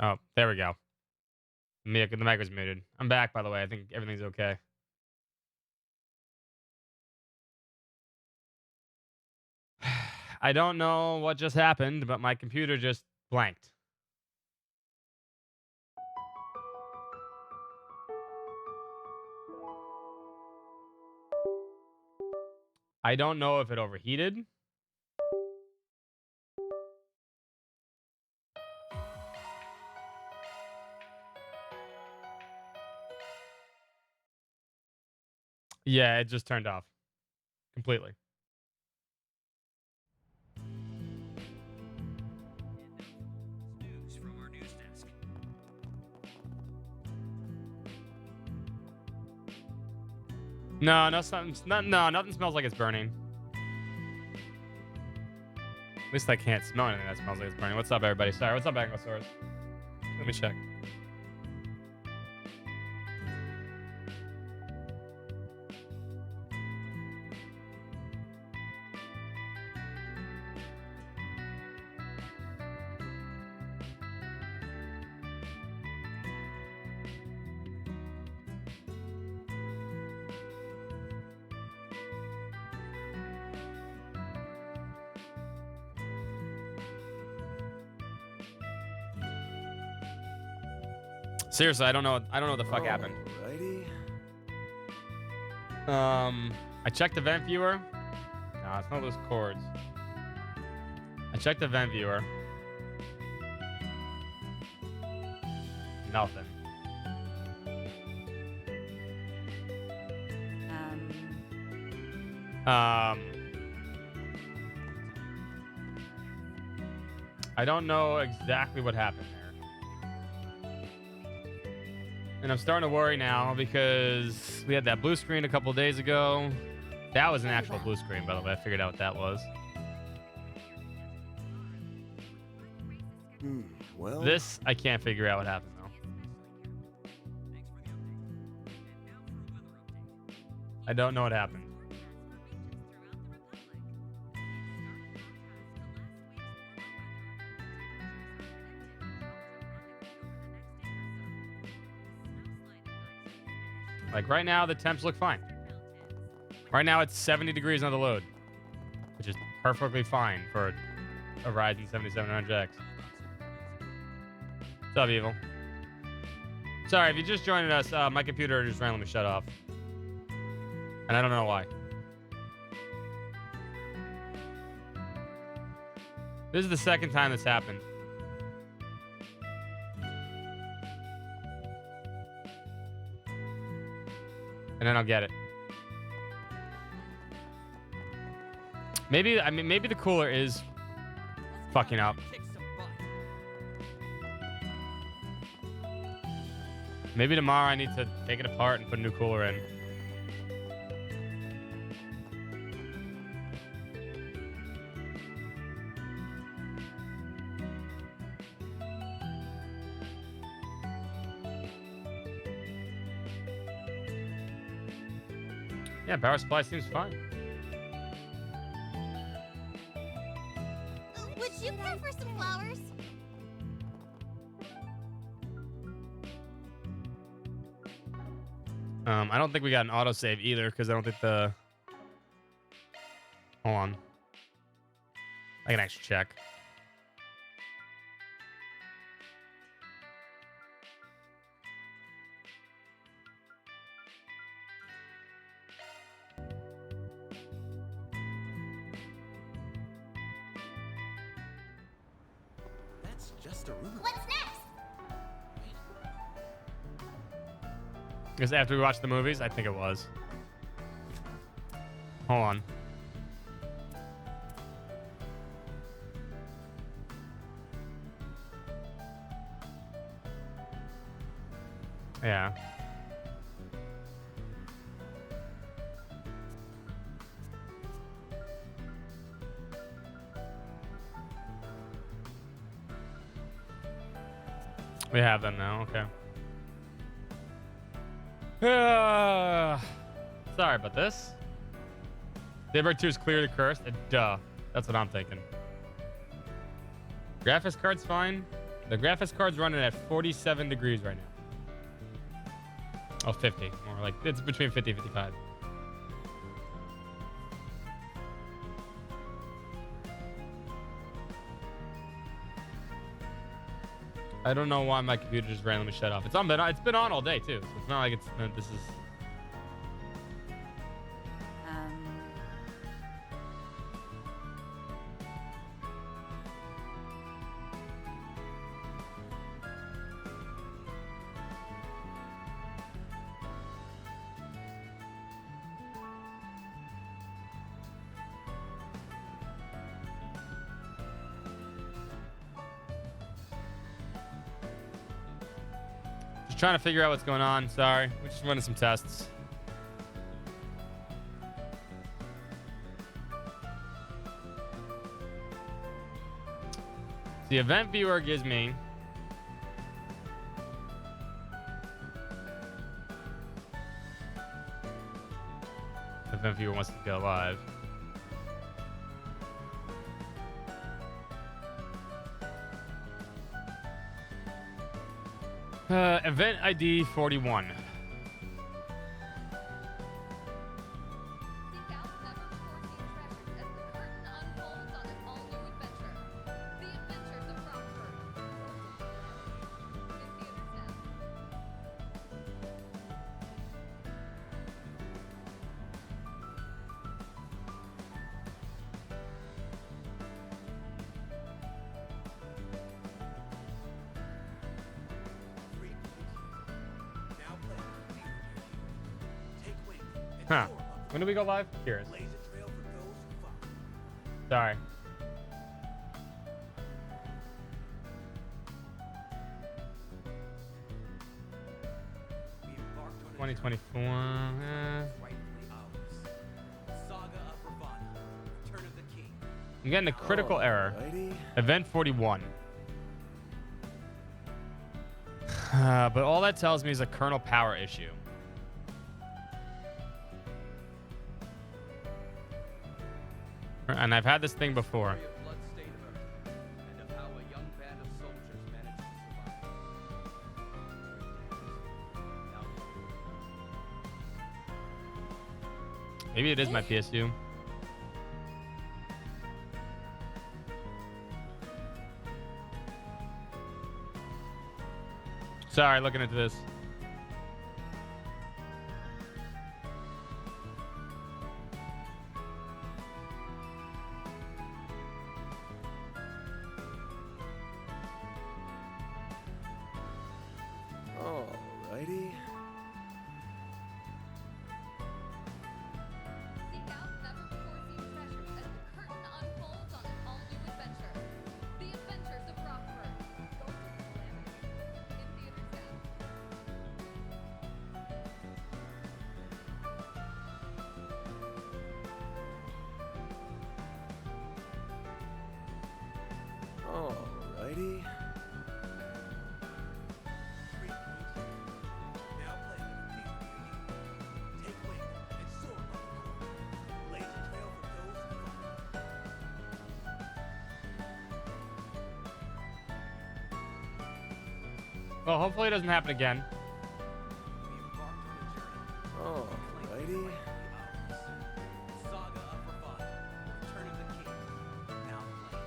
Oh, there we go. The mic was muted. I'm back, by the way. I think everything's okay. I don't know what just happened, but my computer just blanked. I don't know if it overheated. Yeah, it just turned off completely. News from our news desk. No, nothing smells like it's burning. At least I can't smell anything that smells like it's burning. What's up, everybody? Sorry, what's up, Ankylosaurus? Let me check. Seriously, I don't know. I don't know what the fuck happened. Alrighty. I checked the vent viewer. No, it's not those cords. I checked the vent viewer. Nothing. I don't know exactly what happened there. And I'm starting to worry now because we had that blue screen a couple days ago. That was an actual blue screen, by the way. I figured out what that was. Well, This, I can't figure out what happened, though. I don't know what happened. Like right now, the temps look fine. Right now, it's 70 degrees on the load, which is perfectly fine for a Ryzen 7700X. What's up, Evil? Sorry, if you just joined us, my computer just randomly shut off. And I don't know why. This is the second time this happened. And I don't get it. Maybe the cooler is fucking up. Maybe tomorrow I need to take it apart and put a new cooler in. Yeah, power supply seems fine. Would you care for some flowers? I don't think we got an autosave either because I don't think the... Hold on. I can actually check. that's just a rumor. What's next? Because after we watched the movies, I think it was. Hold on. Yeah. We have them now, okay. Sorry about this. Daybreak 2 is clearly cursed. Duh. That's what I'm thinking. Graphics card's fine. The graphics card's running at 47 degrees right now. Oh, 50. More like it's between 50 and 55. I don't know why my computer just randomly shut off. It's on, but it's been on all day too. So it's not like it's this is. Just trying to figure out what's going on. Sorry, we're just running some tests. The event viewer gives me event viewer wants to go live. Event ID 41. Seek out never-before-seen treasures as the curtain unfolds on an all-new adventure. The Adventures of Rockford. In theaters now. Now play. Take wing and Huh. soar up When do we go live? Curious. blaze a trail for those who follow. Sorry. We embarked on a 2024. rightfully ours. Saga of Ravana, Return of the King. I'm getting a critical error. Alrighty. Event 41. But all that tells me is a kernel power issue. And I've had this thing before. Story of blood-stained Earth, and of how a young band of soldiers managed to survive. Maybe it is my PSU. Sorry, looking into this. Alrighty. Seek out never-before-seen treasures as the curtain unfolds on an all-new adventure. The Adventures of Rockford. Ghosts of Calamity. In theaters now. Alrighty. Now play Take wing and soar up the court. Blaze a trail for those who follow. Well, hopefully it doesn't happen again. We embarked on a journey. Alrighty. Saga of Ravana, Return of the King. Now play.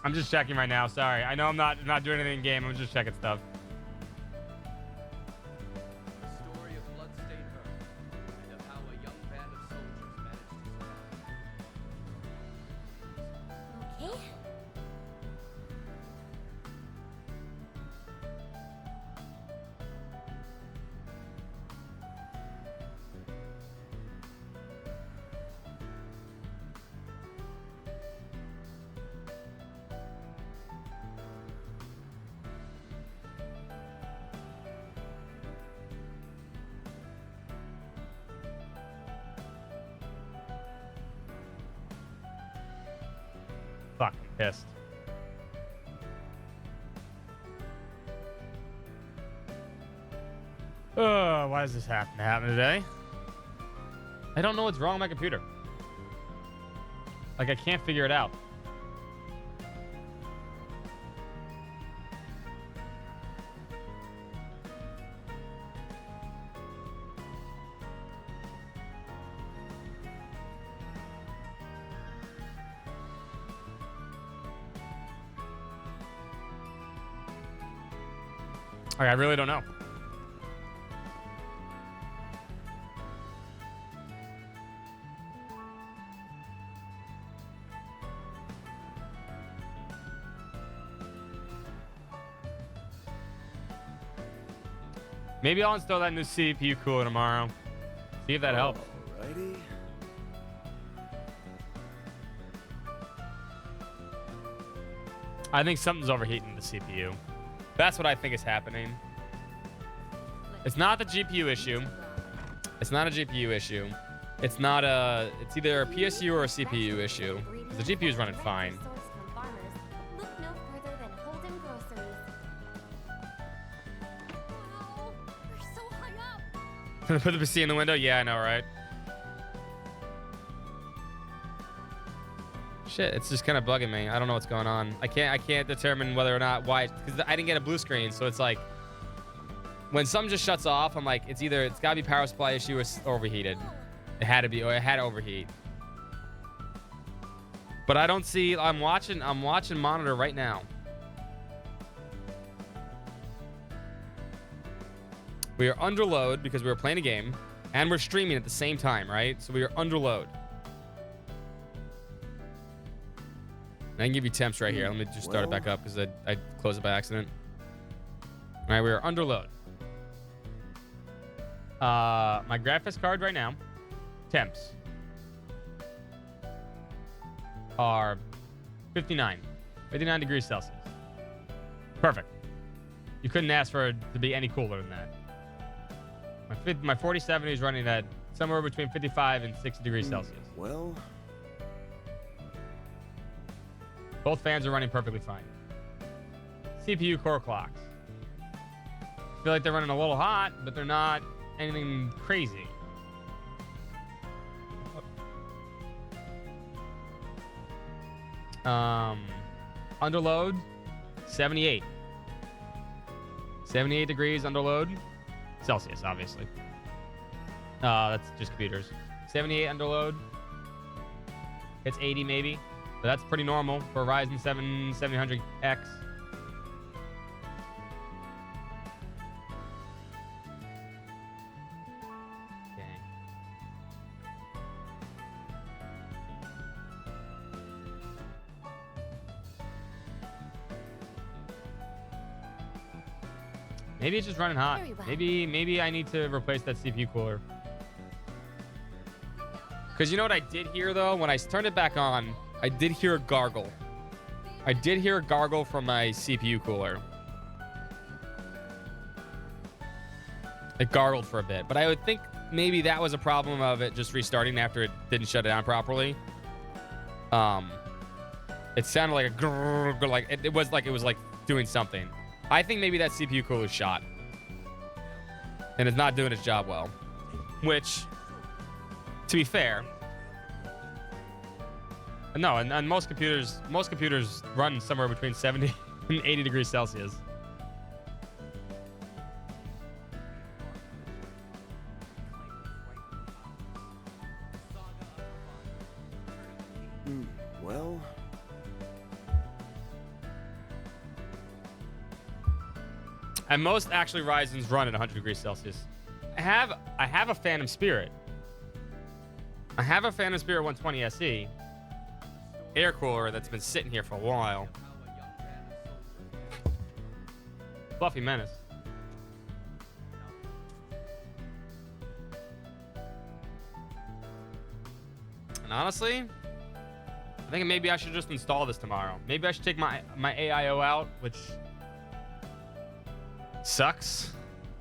I'm just checking right now. Sorry. I know I'm not doing anything in game. I'm just checking stuff. The story of blood-stained Earth, and of how a young band of soldiers managed to survive. Okay. Fuck, I'm pissed. Why does this happen to happen today? I don't know what's wrong with my computer. Like, I can't figure it out. Like, I really don't know. Maybe I'll install that new CPU cooler tomorrow. See if that helps. Alrighty. I think something's overheating the CPU. That's what I think is happening. It's not the GPU issue. It's not a GPU issue. It's not a. It's either a PSU or a CPU issue. The GPU is running fine. Look no further than Holden Groceries. Wow, we're so high up. Put the PC in the window. Yeah, I know, right? Shit, it's just kind of bugging me. I don't know what's going on. I can't determine whether or not why, because I didn't get a blue screen, so it's like when something just shuts off, I'm like, it's gotta be power supply issue or overheated. It had to be, or it had to overheat. But I don't see. I'm watching monitor right now. We are under load because we were playing a game and we're streaming at the same time, right? So we are under load. I can give you temps right here. Let me just start it back up because I closed it by accident. All right, we are under load. My graphics card right now, temps are 59 degrees Celsius. Perfect. You couldn't ask for it to be any cooler than that. My 4070 is running at somewhere between 55 and 60 degrees Celsius. Well, Both fans are running perfectly fine. CPU core clocks. I feel like they're running a little hot, but they're not anything crazy. Under load, 78. 78 degrees under load. Celsius, obviously. That's just computers. 78 under load. It's 80 maybe. But that's pretty normal for a Ryzen 7 7000X. Dang. Maybe it's just running hot. Very well. Maybe I need to replace that CPU cooler. Because you know what I did hear though? When I turned it back on, I did hear a gargle. I did hear a gargle from my CPU cooler. It gargled for a bit, but I would think maybe that was a problem of it just restarting after it didn't shut it down properly. It sounded like a grrr, like it was like doing something. I think maybe that CPU cooler is shot, and it's not doing its job well. Which, to be fair. No, and most computers run somewhere between 70 and 80 degrees Celsius. well, And most actually Ryzen's run at 100 degrees Celsius. I have a Phantom Spirit. I have a Phantom Spirit 120 SE air cooler that's been sitting here for a while. Fluffy Menace. And honestly, I think maybe I should just install this tomorrow. Maybe I should take my AIO out, which sucks,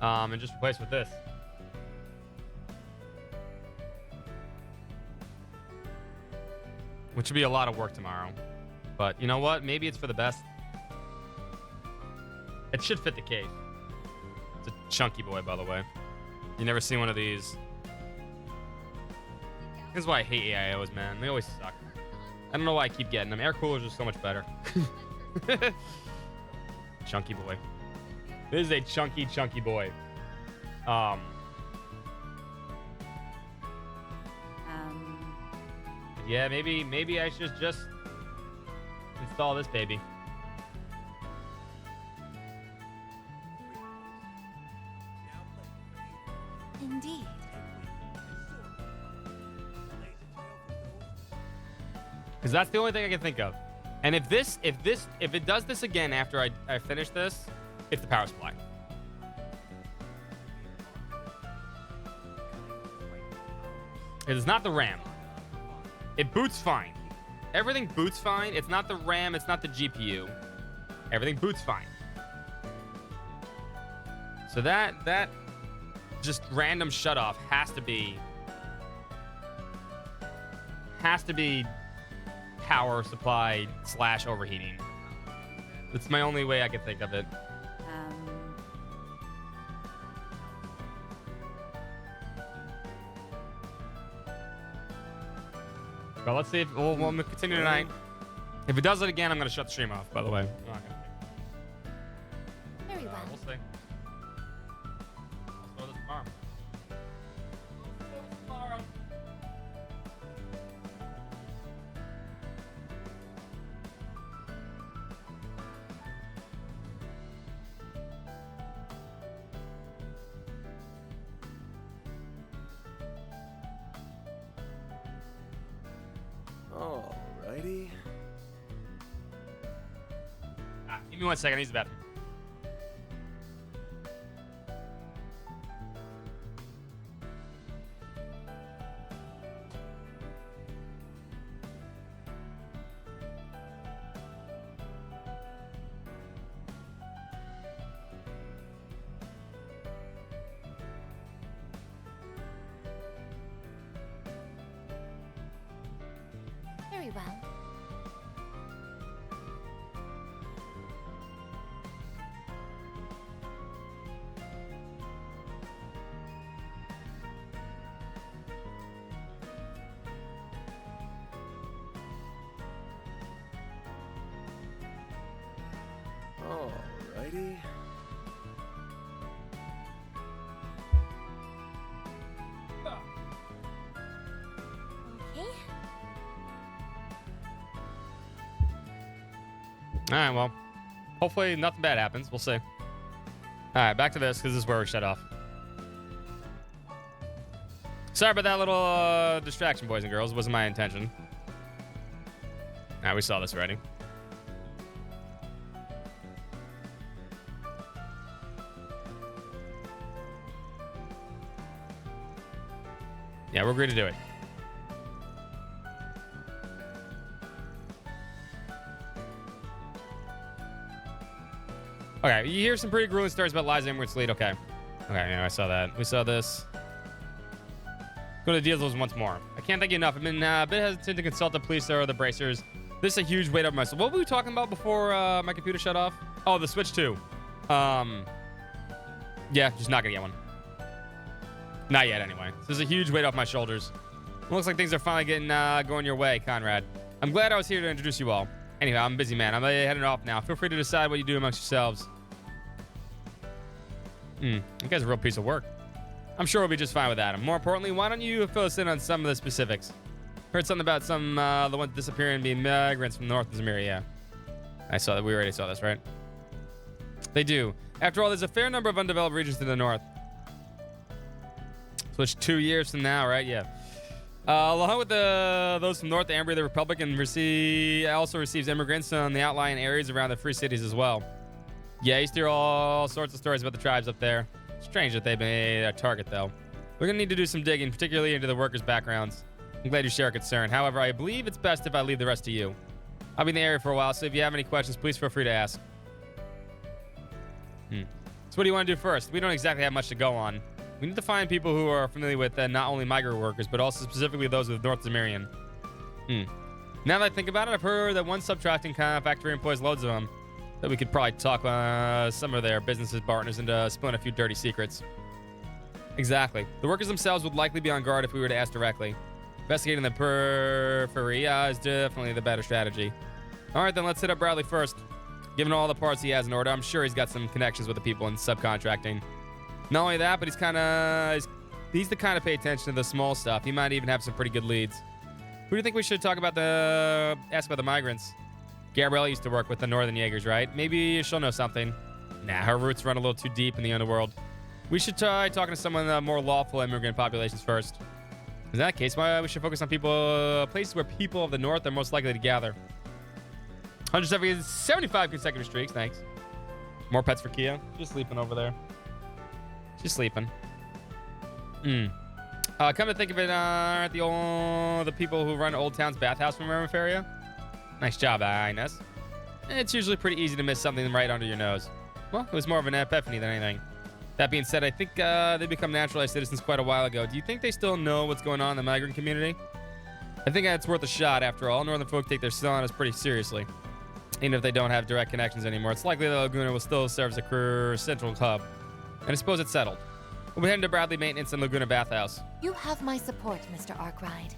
and just replace with this. Which would be a lot of work tomorrow. But you know what? Maybe it's for the best. It should fit the case. It's a chunky boy, by the way. You never seen one of these. is why I hate AIOs, man. They always suck. I don't know why I keep getting them. Air coolers are so much better. Chunky boy. This is a chunky boy. Yeah, maybe I should just install this baby. Indeed. Because that's the only thing I can think of. And if it does this again after I finish this, it's the power supply. It's not the RAM. It boots fine. Everything boots fine. It's not the RAM. It's not the GPU. Everything boots fine. So that just random shut off has to be power supply / overheating. That's my only way I can think of it. But let's see if we'll continue tonight. If it does it again, I'm going to shut the stream off, by the way. I'm not gonna. Very well. We'll see. I'll throw this tomorrow. Alrighty. Give me 1 second. I use the bathroom. Very well. Alrighty. Okay. All right, well, hopefully nothing bad happens. We'll see. All right, back to this because this is where we shut off. Sorry about that little distraction, boys and girls. It wasn't my intention. Nah, we saw this already. Yeah, we're agreed to do it. Okay, you hear some pretty grueling stories about Liza Immert's lead. Okay. Okay, yeah, I saw that. We saw this. Go to deals once more. I can't thank you enough. I've been a bit hesitant to consult the police or the bracers. This is a huge weight over my soul. What were we talking about before my computer shut off? Oh, the Switch 2. Yeah, just not gonna get one. Not yet, anyway. This is a huge weight off my shoulders. It looks like things are finally getting going your way, Conrad. I'm glad I was here to introduce you all. Anyway, I'm a busy man. I'm heading off now. Feel free to decide what you do amongst yourselves. You guys are a real piece of work. I'm sure we'll be just fine with Adam. More importantly, why don't you fill us in on some of the specifics? Heard something about some the ones disappearing being migrants from north of Zamir. Yeah, I saw that. We already saw this, right? They do. After all, there's a fair number of undeveloped regions to the north. Which 2 years from now, right? Yeah. Along with those from North Ambria, the Republic also receives immigrants on the outlying areas around the free cities as well. Yeah, I used to hear all sorts of stories about the tribes up there. Strange that they've been a target, though. We're going to need to do some digging, particularly into the workers' backgrounds. I'm glad you share a concern. However, I believe it's best if I leave the rest to you. I'll be in the area for a while, so if you have any questions, please feel free to ask. So what do you want to do first? We don't exactly have much to go on. We need to find people who are familiar with not only migrant workers, but also specifically those with North Zamirian. Now that I think about it, I've heard that one subtracting factory employs loads of them. That we could probably talk some of their businesses partners into spilling a few dirty secrets. Exactly. The workers themselves would likely be on guard if we were to ask directly. Investigating the periphery is definitely the better strategy. All right, then let's hit up Bradley first. Given all the parts he has in order, I'm sure he's got some connections with the people in subcontracting. Not only that, but he's the kind of pay attention to the small stuff. He might even have some pretty good leads. Who do you think we should talk about ask about the migrants? Gabrielle used to work with the Northern Jaegers, right? Maybe she'll know something. Nah, her roots run a little too deep in the underworld. We should try talking to someone more lawful immigrant populations first. In that case, we should focus on places where people of the North are most likely to gather. 175 consecutive streaks, thanks. More pets for Kia. She's sleeping over there. She's sleeping. Come to think of it, aren't the people who run Old Town's bathhouse from Merrimack area? Nice job, Inez. It's usually pretty easy to miss something right under your nose. Well, it was more of an epiphany than anything. That being said, I think they become naturalized citizens quite a while ago. Do you think they still know what's going on in the migrant community? I think it's worth a shot. After all, Northern folk take their Selanas pretty seriously. Even if they don't have direct connections anymore, it's likely the Laguna will still serve as a central hub. And I suppose it's settled. We'll be heading to Bradley Maintenance and Laguna Bathhouse. You have my support, Mr. Arkwright.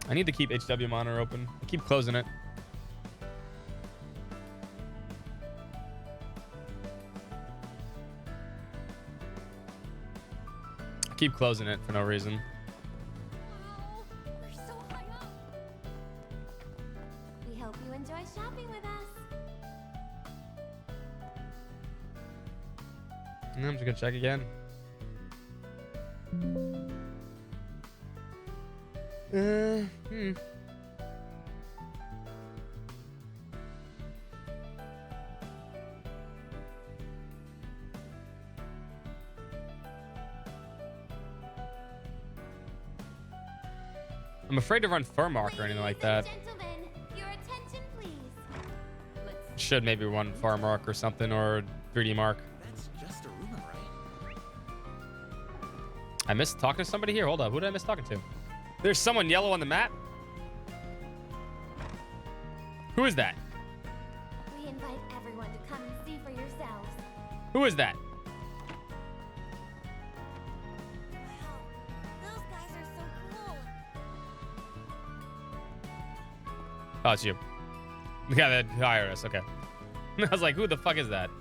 I need to keep HW monitor open. I keep closing it. I keep closing it for no reason. Wow, we're so high up. We hope you enjoy shopping with us. I'm just gonna check again. I'm afraid to run fur mark or anything like that. Ladies and gentlemen, your attention, please. Should maybe run fur mark or something, or 3D mark. That's just a rumor, right? I missed talking to somebody here. Hold up. Who did I miss talking to? There's someone yellow on the map. Who is that? We invite everyone to come and see for yourselves. Who is that? Wow, those guys are so cool. Oh, it's you. The guy that hired us. Okay. I was like, who the fuck is that?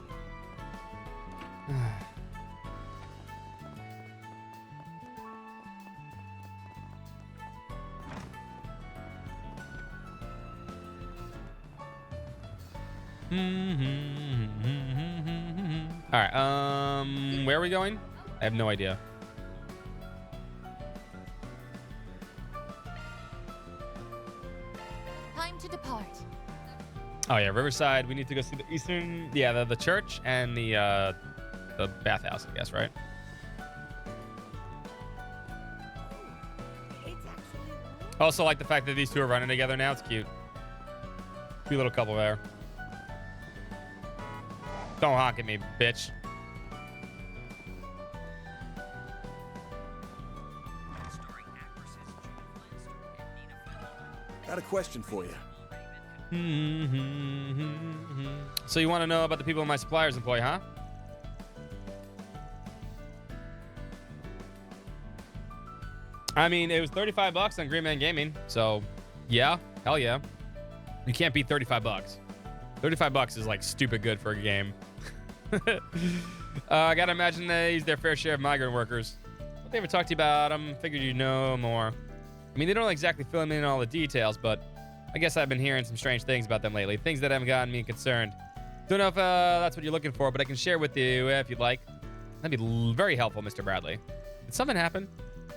All right. Where are we going? I have no idea. Time to depart. Oh yeah, Riverside. We need to go see the Eastern, the church and the bathhouse, I guess, right? It's actually Also like the fact that these two are running together now. It's cute. Cute little couple there. Don't honk at me, bitch. Got a question for you. So you want to know about the people in my suppliers employ, huh? I mean, it was $35 on Green Man Gaming, so yeah, hell yeah. You can't beat $35. $35 is like stupid good for a game. I gotta imagine they use their fair share of migrant workers. What they ever talked to you about them? Figured you'd know more. I mean, they don't exactly fill in all the details, but I guess I've been hearing some strange things about them lately. Things that haven't gotten me concerned. Don't know if that's what you're looking for, but I can share with you if you'd like. That'd be very helpful, Mr. Bradley. Did something happen?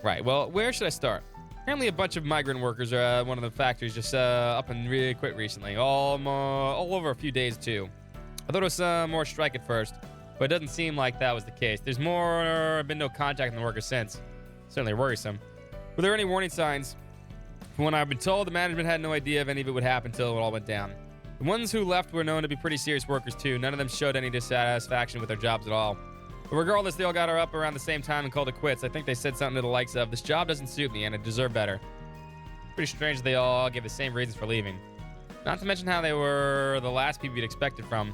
Right, well, where should I start? Apparently a bunch of migrant workers are at one of the factories just up and really quit recently. All over a few days, too. I thought it was more strike at first, but it doesn't seem like that was the case. There's been no contact from the workers since. Certainly worrisome. Were there any warning signs? From what I've been told, the management had no idea if any of it would happen until it all went down. The ones who left were known to be pretty serious workers, too. None of them showed any dissatisfaction with their jobs at all. But regardless, they all got her up around the same time and called it quits. I think they said something to the likes of, "This job doesn't suit me and I deserve better." Pretty strange they all gave the same reasons for leaving. Not to mention how they were the last people you'd expect it from.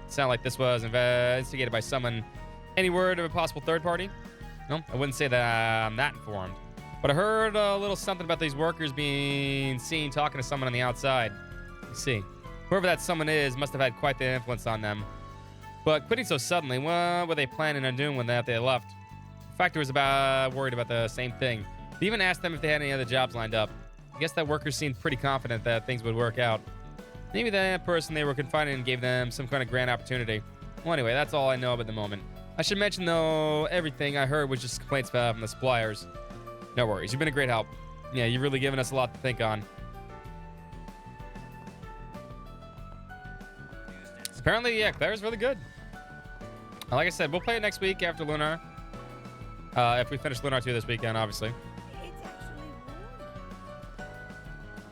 It sounded like this was instigated by someone. Any word of a possible third party? No, I wouldn't say that I'm that informed. But I heard a little something about these workers being seen talking to someone on the outside. Let's see. Whoever that someone is must have had quite the influence on them. But quitting so suddenly, what were they planning on doing when they left? The factory was worried about the same thing. They even asked them if they had any other jobs lined up. I guess that workers seemed pretty confident that things would work out. Maybe that person they were confining gave them some kind of grand opportunity. Well, anyway, that's all I know at the moment. I should mention, though, everything I heard was just complaints from the suppliers. No worries. You've been a great help. Yeah, you've really given us a lot to think on. Apparently, yeah, Claire's really good. Like I said, we'll play it next week after Lunar. If we finish Lunar 2 this weekend, obviously. It's actually warm.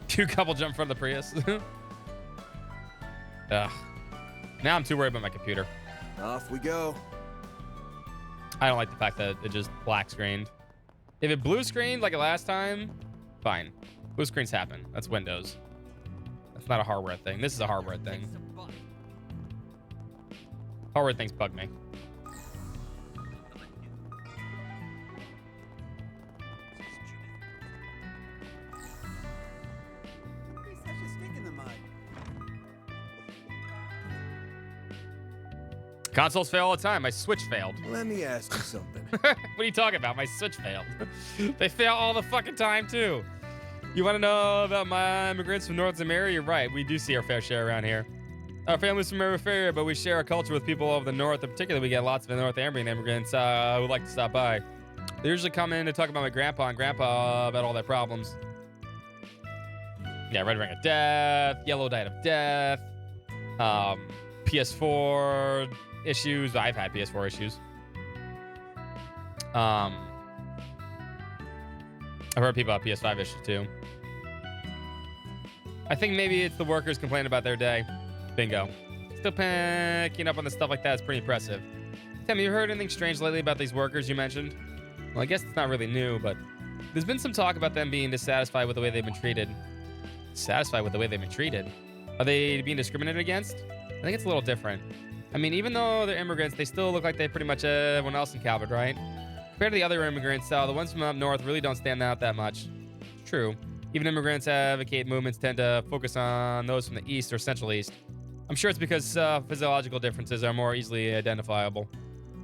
Two couple jump in front of the Prius. Ugh. Now I'm too worried about my computer. Off we go. I don't like the fact that it just black screened. If it blue screened like it last time, fine. Blue screens happen. That's Windows. That's not a hardware thing. This is a hardware thing. Hardware things bug me. There's such a stick in the mud. Consoles fail all the time. My Switch failed. Let me ask you something. What are you talking about? My Switch failed. They fail all the fucking time, too. You want to know about my immigrants from North America? You're right. We do see our fair share around here. Our family's from Area, but we share a culture with people all over the north. In particular, we get lots of North American immigrants who would like to stop by. They usually come in to talk about my grandpa and grandpa about all their problems. Yeah, Red Ring of Death, Yellow Diet of Death, PS4 issues. I've had PS4 issues. I've heard people have PS5 issues too. I think maybe it's the workers complaining about their day. Bingo. Still picking up on the stuff like that is pretty impressive. Tim, you heard anything strange lately about these workers you mentioned? Well, I guess it's not really new, but there's been some talk about them being dissatisfied with the way they've been treated. Satisfied with the way they've been treated? Are they being discriminated against? I think it's a little different. I mean, even though they're immigrants, they still look like they pretty much everyone else in Calvert, right? Compared to the other immigrants, the ones from up north really don't stand out that much. It's true. Even immigrants advocate movements tend to focus on those from the east or central east. I'm sure it's because physiological differences are more easily identifiable.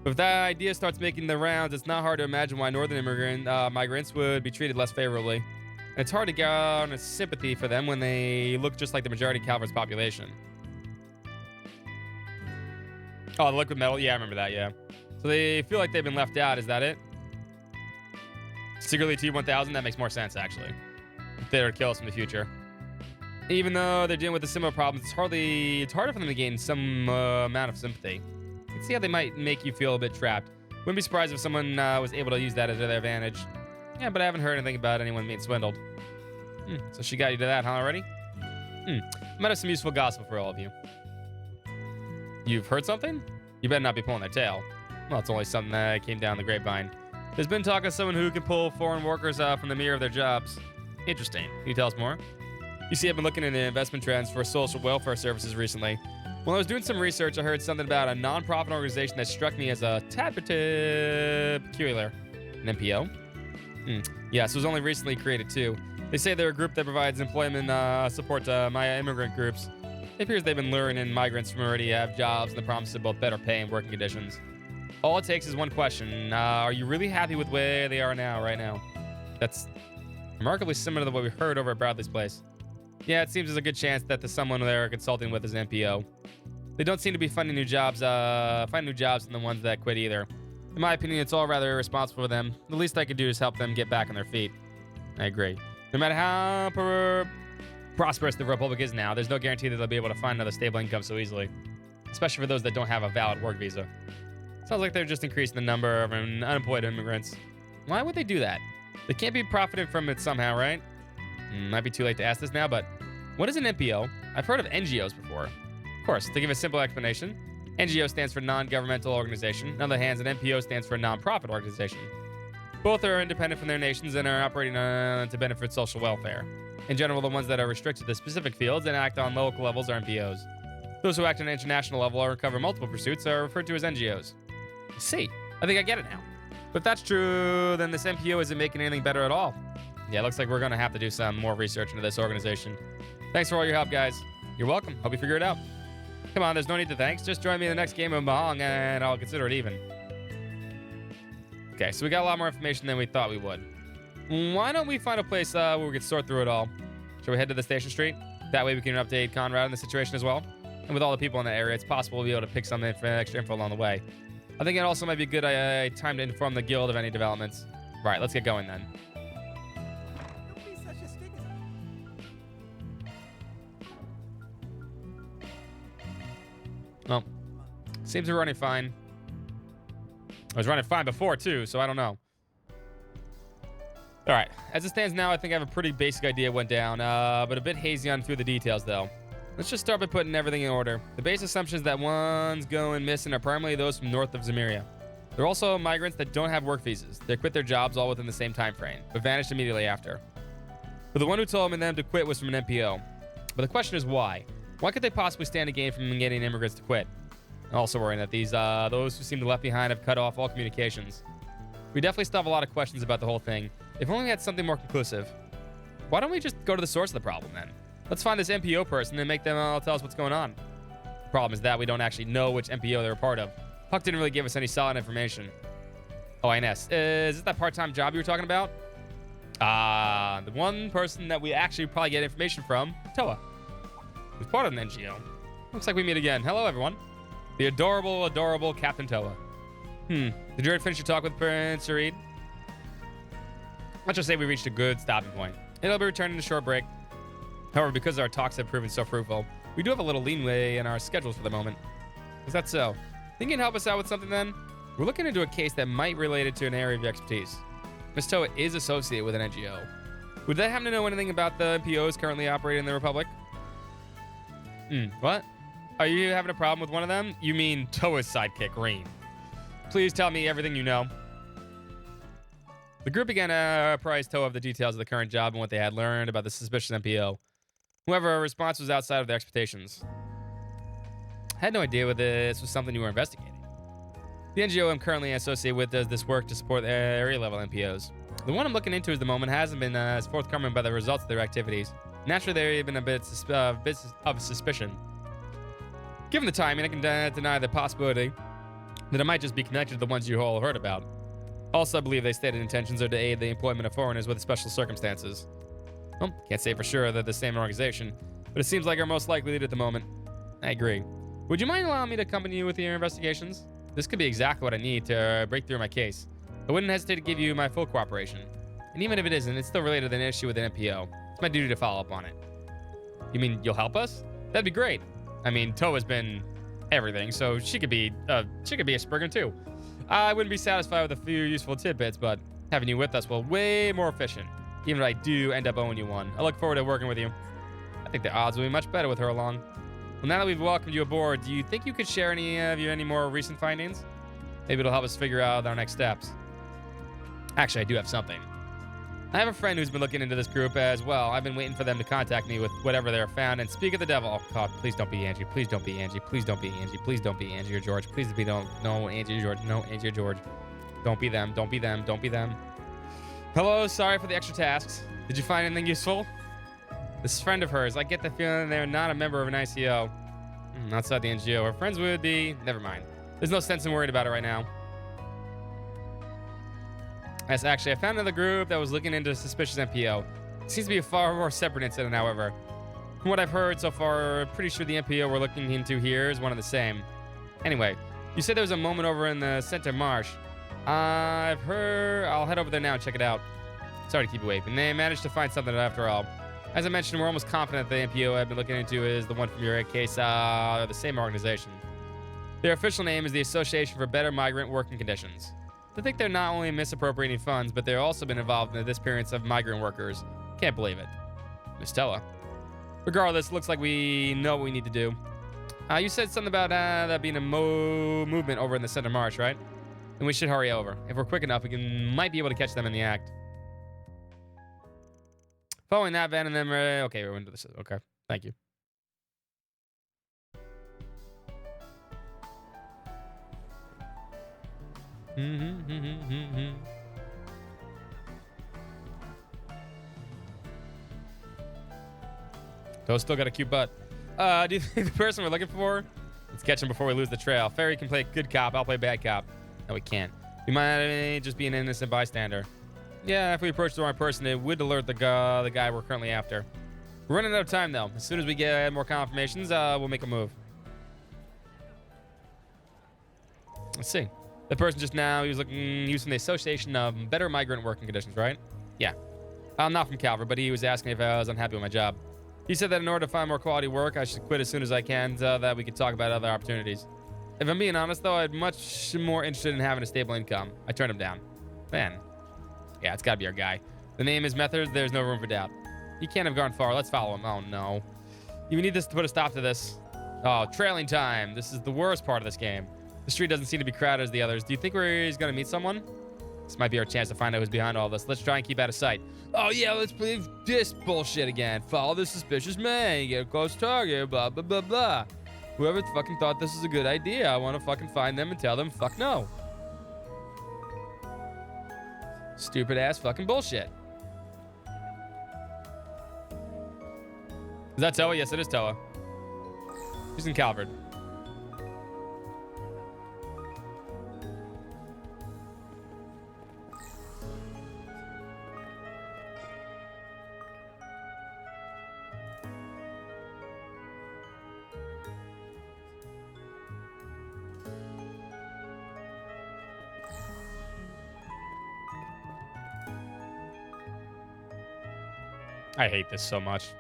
But if that idea starts making the rounds, it's not hard to imagine why northern migrants would be treated less favorably. And it's hard to garner sympathy for them when they look just like the majority of Calvert's population. Oh, the liquid metal? Yeah, I remember that, yeah. So they feel like they've been left out, is that it? Secretly T-1000? That makes more sense, actually. If they were to kill us in the future. Even though they're dealing with the similar problems, it's harder for them to gain some amount of sympathy. You can see how they might make you feel a bit trapped. Wouldn't be surprised if someone was able to use that as their advantage. Yeah, but I haven't heard anything about anyone being swindled. So she got you to that, huh, already? Might have some useful gossip for all of you. You've heard something? You better not be pulling their tail. Well, it's only something that came down the grapevine. There's been talk of someone who can pull foreign workers from the mirror of their jobs. Interesting. Can you tell us more? You see, I've been looking into investment trends for social welfare services recently. When I was doing some research, I heard something about a non-profit organization that struck me as a tad bit peculiar. An NPO? Yeah, so it was only recently created too. They say they're a group that provides employment support to my immigrant groups. It appears they've been luring in migrants from already have jobs and the promise of both better pay and working conditions. All it takes is one question. Are you really happy with where they are now, right now? That's remarkably similar to what we heard over at Bradley's place. Yeah, it seems there's a good chance that the someone they're consulting with is an NPO. They don't seem to be finding new jobs in the ones that quit either. In my opinion, it's all rather irresponsible for them. The least I could do is help them get back on their feet. I agree. No matter how prosperous the Republic is now, there's no guarantee that they'll be able to find another stable income so easily. Especially for those that don't have a valid work visa. Sounds like they're just increasing the number of unemployed immigrants. Why would they do that? They can't be profiting from it somehow, right? Might be too late to ask this now, but what is an NPO? I've heard of NGOs before. Of course, to give a simple explanation, NGO stands for non-governmental organization. On the other hand, an NPO stands for non-profit organization. Both are independent from their nations and are operating to benefit social welfare. In general, the ones that are restricted to specific fields and act on local levels are NPOs. Those who act on an international level or cover multiple pursuits are referred to as NGOs. See, I think I get it now. But if that's true, then this MPO isn't making anything better at all. Yeah, looks like we're going to have to do some more research into this organization. Thanks for all your help, guys. You're welcome. Hope you figure it out. Come on, there's no need to thanks. Just join me in the next game of Mahong and I'll consider it even. Okay, so we got a lot more information than we thought we would. Why don't we find a place where we can sort through it all? Shall we head to the station street? That way we can update Conrad on the situation as well. And with all the people in the area, it's possible we'll be able to pick some extra info along the way. I think it also might be a good time to inform the guild of any developments. Right, let's get going then. Don't be such a stick. Well, seems we're running fine. I was running fine before too, so I don't know. All right, as it stands now, I think I have a pretty basic idea of what went down, but a bit hazy on through the details though. Let's just start by putting everything in order. The base assumptions that ones going missing are primarily those from north of Zemuria. There are also migrants that don't have work visas. They quit their jobs all within the same time frame, but vanished immediately after. But the one who told them to quit was from an MPO. But the question is why? Why could they possibly stand to gain from getting immigrants to quit? Also worrying that those who seem to left behind have cut off all communications. We definitely still have a lot of questions about the whole thing. If only we had something more conclusive. Why don't we just go to the source of the problem then? Let's find this MPO person and make them tell us what's going on. The problem is that we don't actually know which MPO they're a part of. Huck didn't really give us any solid information. Oh, INS. Is this that part-time job you were talking about? The one person that we actually probably get information from, Toa, who's part of an NGO. Looks like we meet again. Hello, everyone. The adorable, adorable Captain Toa. Did you already finish your talk with Prince Reed? Let's just say we reached a good stopping point. It'll be returning to short break. However, because our talks have proven so fruitful, we do have a little leeway in our schedules for the moment. Is that so? Think you can help us out with something then? We're looking into a case that might relate it to an area of your expertise. Miss Toa is associated with an NGO. Would they happen to know anything about the MPOs currently operating in the Republic? What? Are you having a problem with one of them? You mean Toa's sidekick, Rain. Please tell me everything you know. The group began to apprise Toa of the details of the current job and what they had learned about the suspicious MPO. However, our response was outside of their expectations. I had no idea whether this was something you were investigating. The NGO I'm currently associated with does this work to support the area-level MPOs. The one I'm looking into at the moment hasn't been as forthcoming by the results of their activities. Naturally, there have been a bit of suspicion. Given the timing, I can deny the possibility that it might just be connected to the ones you all heard about. Also, I believe they stated intentions are to aid the employment of foreigners with special circumstances. Well, can't say for sure they're the same organization, but it seems like our most likely lead at the moment. I agree. Would you mind allowing me to accompany you with your investigations? This could be exactly what I need to break through my case. I wouldn't hesitate to give you my full cooperation. And even if it isn't, it's still related to an issue with an MPO. It's my duty to follow up on it. You mean you'll help us? That'd be great. I mean, Toa's been everything, so she could be a Spriggan too. I wouldn't be satisfied with a few useful tidbits, but having you with us will way more efficient. Even if I do end up owing you one. I look forward to working with you. I think the odds will be much better with her along. Well, now that we've welcomed you aboard, do you think you could share any more recent findings? Maybe it'll help us figure out our next steps. Actually, I do have something. I have a friend who's been looking into this group as well. I've been waiting for them to contact me with whatever they're found and speak of the devil. Oh, God, please don't be Angie. Please don't be Angie. Please don't be Angie. Please don't be Angie or George. Please be no Angie or George. No Angie or George. Don't be them. Don't be them. Don't be them. Hello, sorry for the extra tasks. Did you find anything useful? This friend of hers, I get the feeling they're not a member of an ICO. Outside the NGO. Her friends would be. Never mind. There's no sense in worrying about it right now. Yes, actually, I found another group that was looking into a suspicious MPO. It seems to be a far more separate incident, however. From what I've heard so far, pretty sure the MPO we're looking into here is one of the same. Anyway, you said there was a moment over in the center marsh. I've heard. I'll head over there now and check it out. Sorry to keep you waiting. They managed to find something after all. As I mentioned, we're almost confident the MPO I've been looking into is the one from your case, the same organization. Their official name is the Association for Better Migrant Working Conditions. I think they're not only misappropriating funds, but they've also been involved in the disappearance of migrant workers. Can't believe it. Miss Stella. Regardless, looks like we know what we need to do. You said something about that being a movement over in the center marsh, right? Then we should hurry over. If we're quick enough, we might be able to catch them in the act. Following that, Van and them. Okay, we're into this. Okay, thank you. Toast still got a cute butt. Do you think the person we're looking for? Let's catch him before we lose the trail. Fairy can play good cop. I'll play bad cop. No, we can't. You might just be an innocent bystander. Yeah, if we approach the wrong person, it would alert the guy we're currently after. We're running out of time, though. As soon as we get more confirmations, we'll make a move. Let's see. The person just now, he was using the Association of Better Migrant Working Conditions, right? Yeah. I'm not from Calvert, but he was asking if I was unhappy with my job. He said that in order to find more quality work, I should quit as soon as I can so that we could talk about other opportunities. If I'm being honest, though, I'm much more interested in having a stable income. I turned him down. Man. Yeah, it's got to be our guy. The name is Methods. There's no room for doubt. He can't have gone far. Let's follow him. Oh, no. You need this to put a stop to this. Oh, trailing time. This is the worst part of this game. The street doesn't seem to be crowded as the others. Do you think he's going to meet someone? This might be our chance to find out who's behind all this. Let's try and keep out of sight. Oh, yeah, let's play this bullshit again. Follow the suspicious man. Get a close target. Blah, blah, blah, blah. Whoever fucking thought this is a good idea, I want to fucking find them and tell them fuck no. Stupid ass fucking bullshit. Is that Toa? Yes, it is Toa. She's in Calvert. I hate this so much.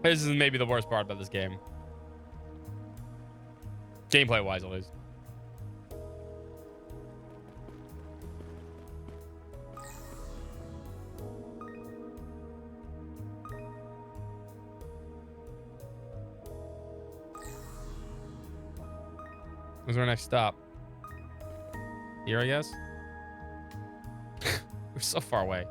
This is maybe the worst part about this game. Gameplay-wise, at least. Where's our next stop? Here, I guess? We're so far away.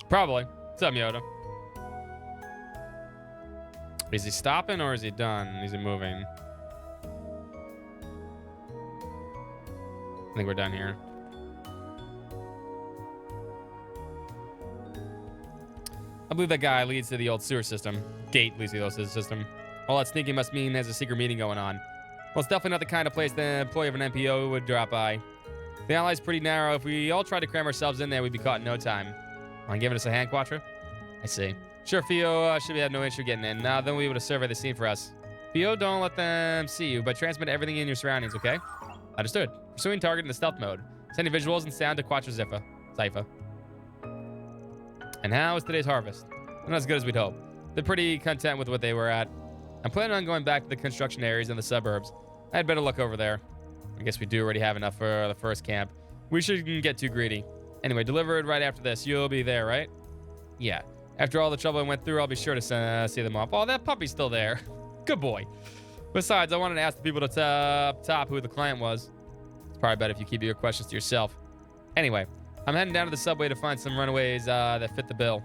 Probably. What's up, Yoda? Is he stopping or is he done? Is he moving? I think we're done here. I believe that guy leads to the old sewer system. Gate leads to the old sewer system. All that sneaking must mean there's a secret meeting going on. Well, it's definitely not the kind of place the employee of an NPO would drop by. The alleyw's pretty narrow. If we all tried to cram ourselves in there, we'd be caught in no time. Want giving us a hand, Quattro? I see. Sure, Fio should have no issue getting in. Then we would have surveyed the scene for us. Fio, don't let them see you, but transmit everything in your surroundings, okay? Understood. Pursuing target in the stealth mode. Sending visuals and sound to Quattro Zypha. And how is today's harvest? Not as good as we'd hope. They're pretty content with what they were at. I'm planning on going back to the construction areas in the suburbs. I had better look over there. I guess we do already have enough for the first camp. We shouldn't get too greedy. Anyway, deliver it right after this. You'll be there, right? Yeah. After all the trouble I went through, I'll be sure to see them off. Oh, that puppy's still there. Good boy. Besides, I wanted to ask the people up top who the client was. It's probably better if you keep your questions to yourself. Anyway, I'm heading down to the subway to find some runaways that fit the bill.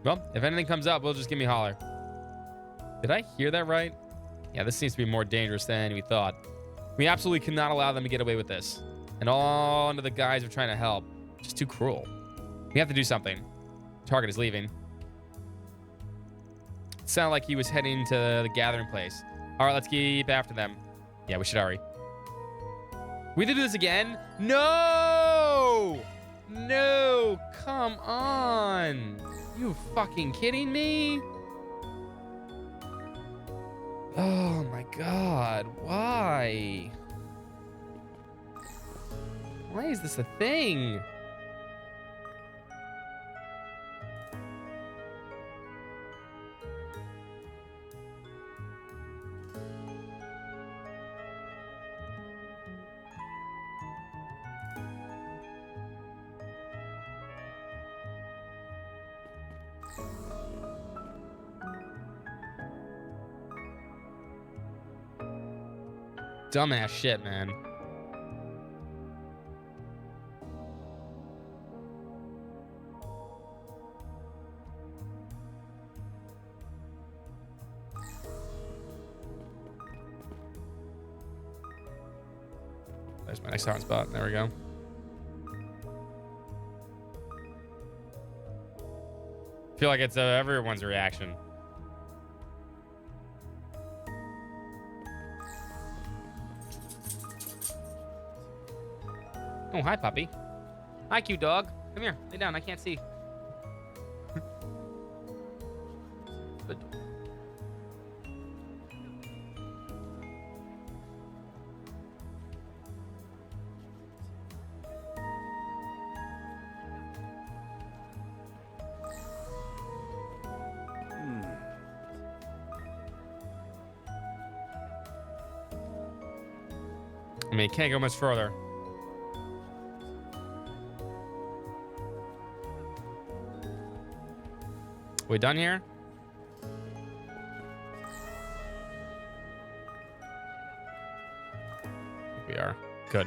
Well, if anything comes up, we'll just give me a holler. Did I hear that right? Yeah, this seems to be more dangerous than we thought. We absolutely cannot allow them to get away with this. And all under the guise of trying to help. Just too cruel. We have to do something. Target is leaving. It sounded like he was heading to the gathering place. All right, let's keep after them. Yeah, we should hurry. We have to do this again? No! No! Come on! You fucking kidding me? Oh my god, why? Why is this a thing? Dumbass shit, man. There's my next hot spot. There we go. Feel like it's everyone's reaction. Oh, hi, puppy. Hi, cute dog. Come here. Lay down. I can't see. Good. I mean, can't go much further. We done here? We are. Good.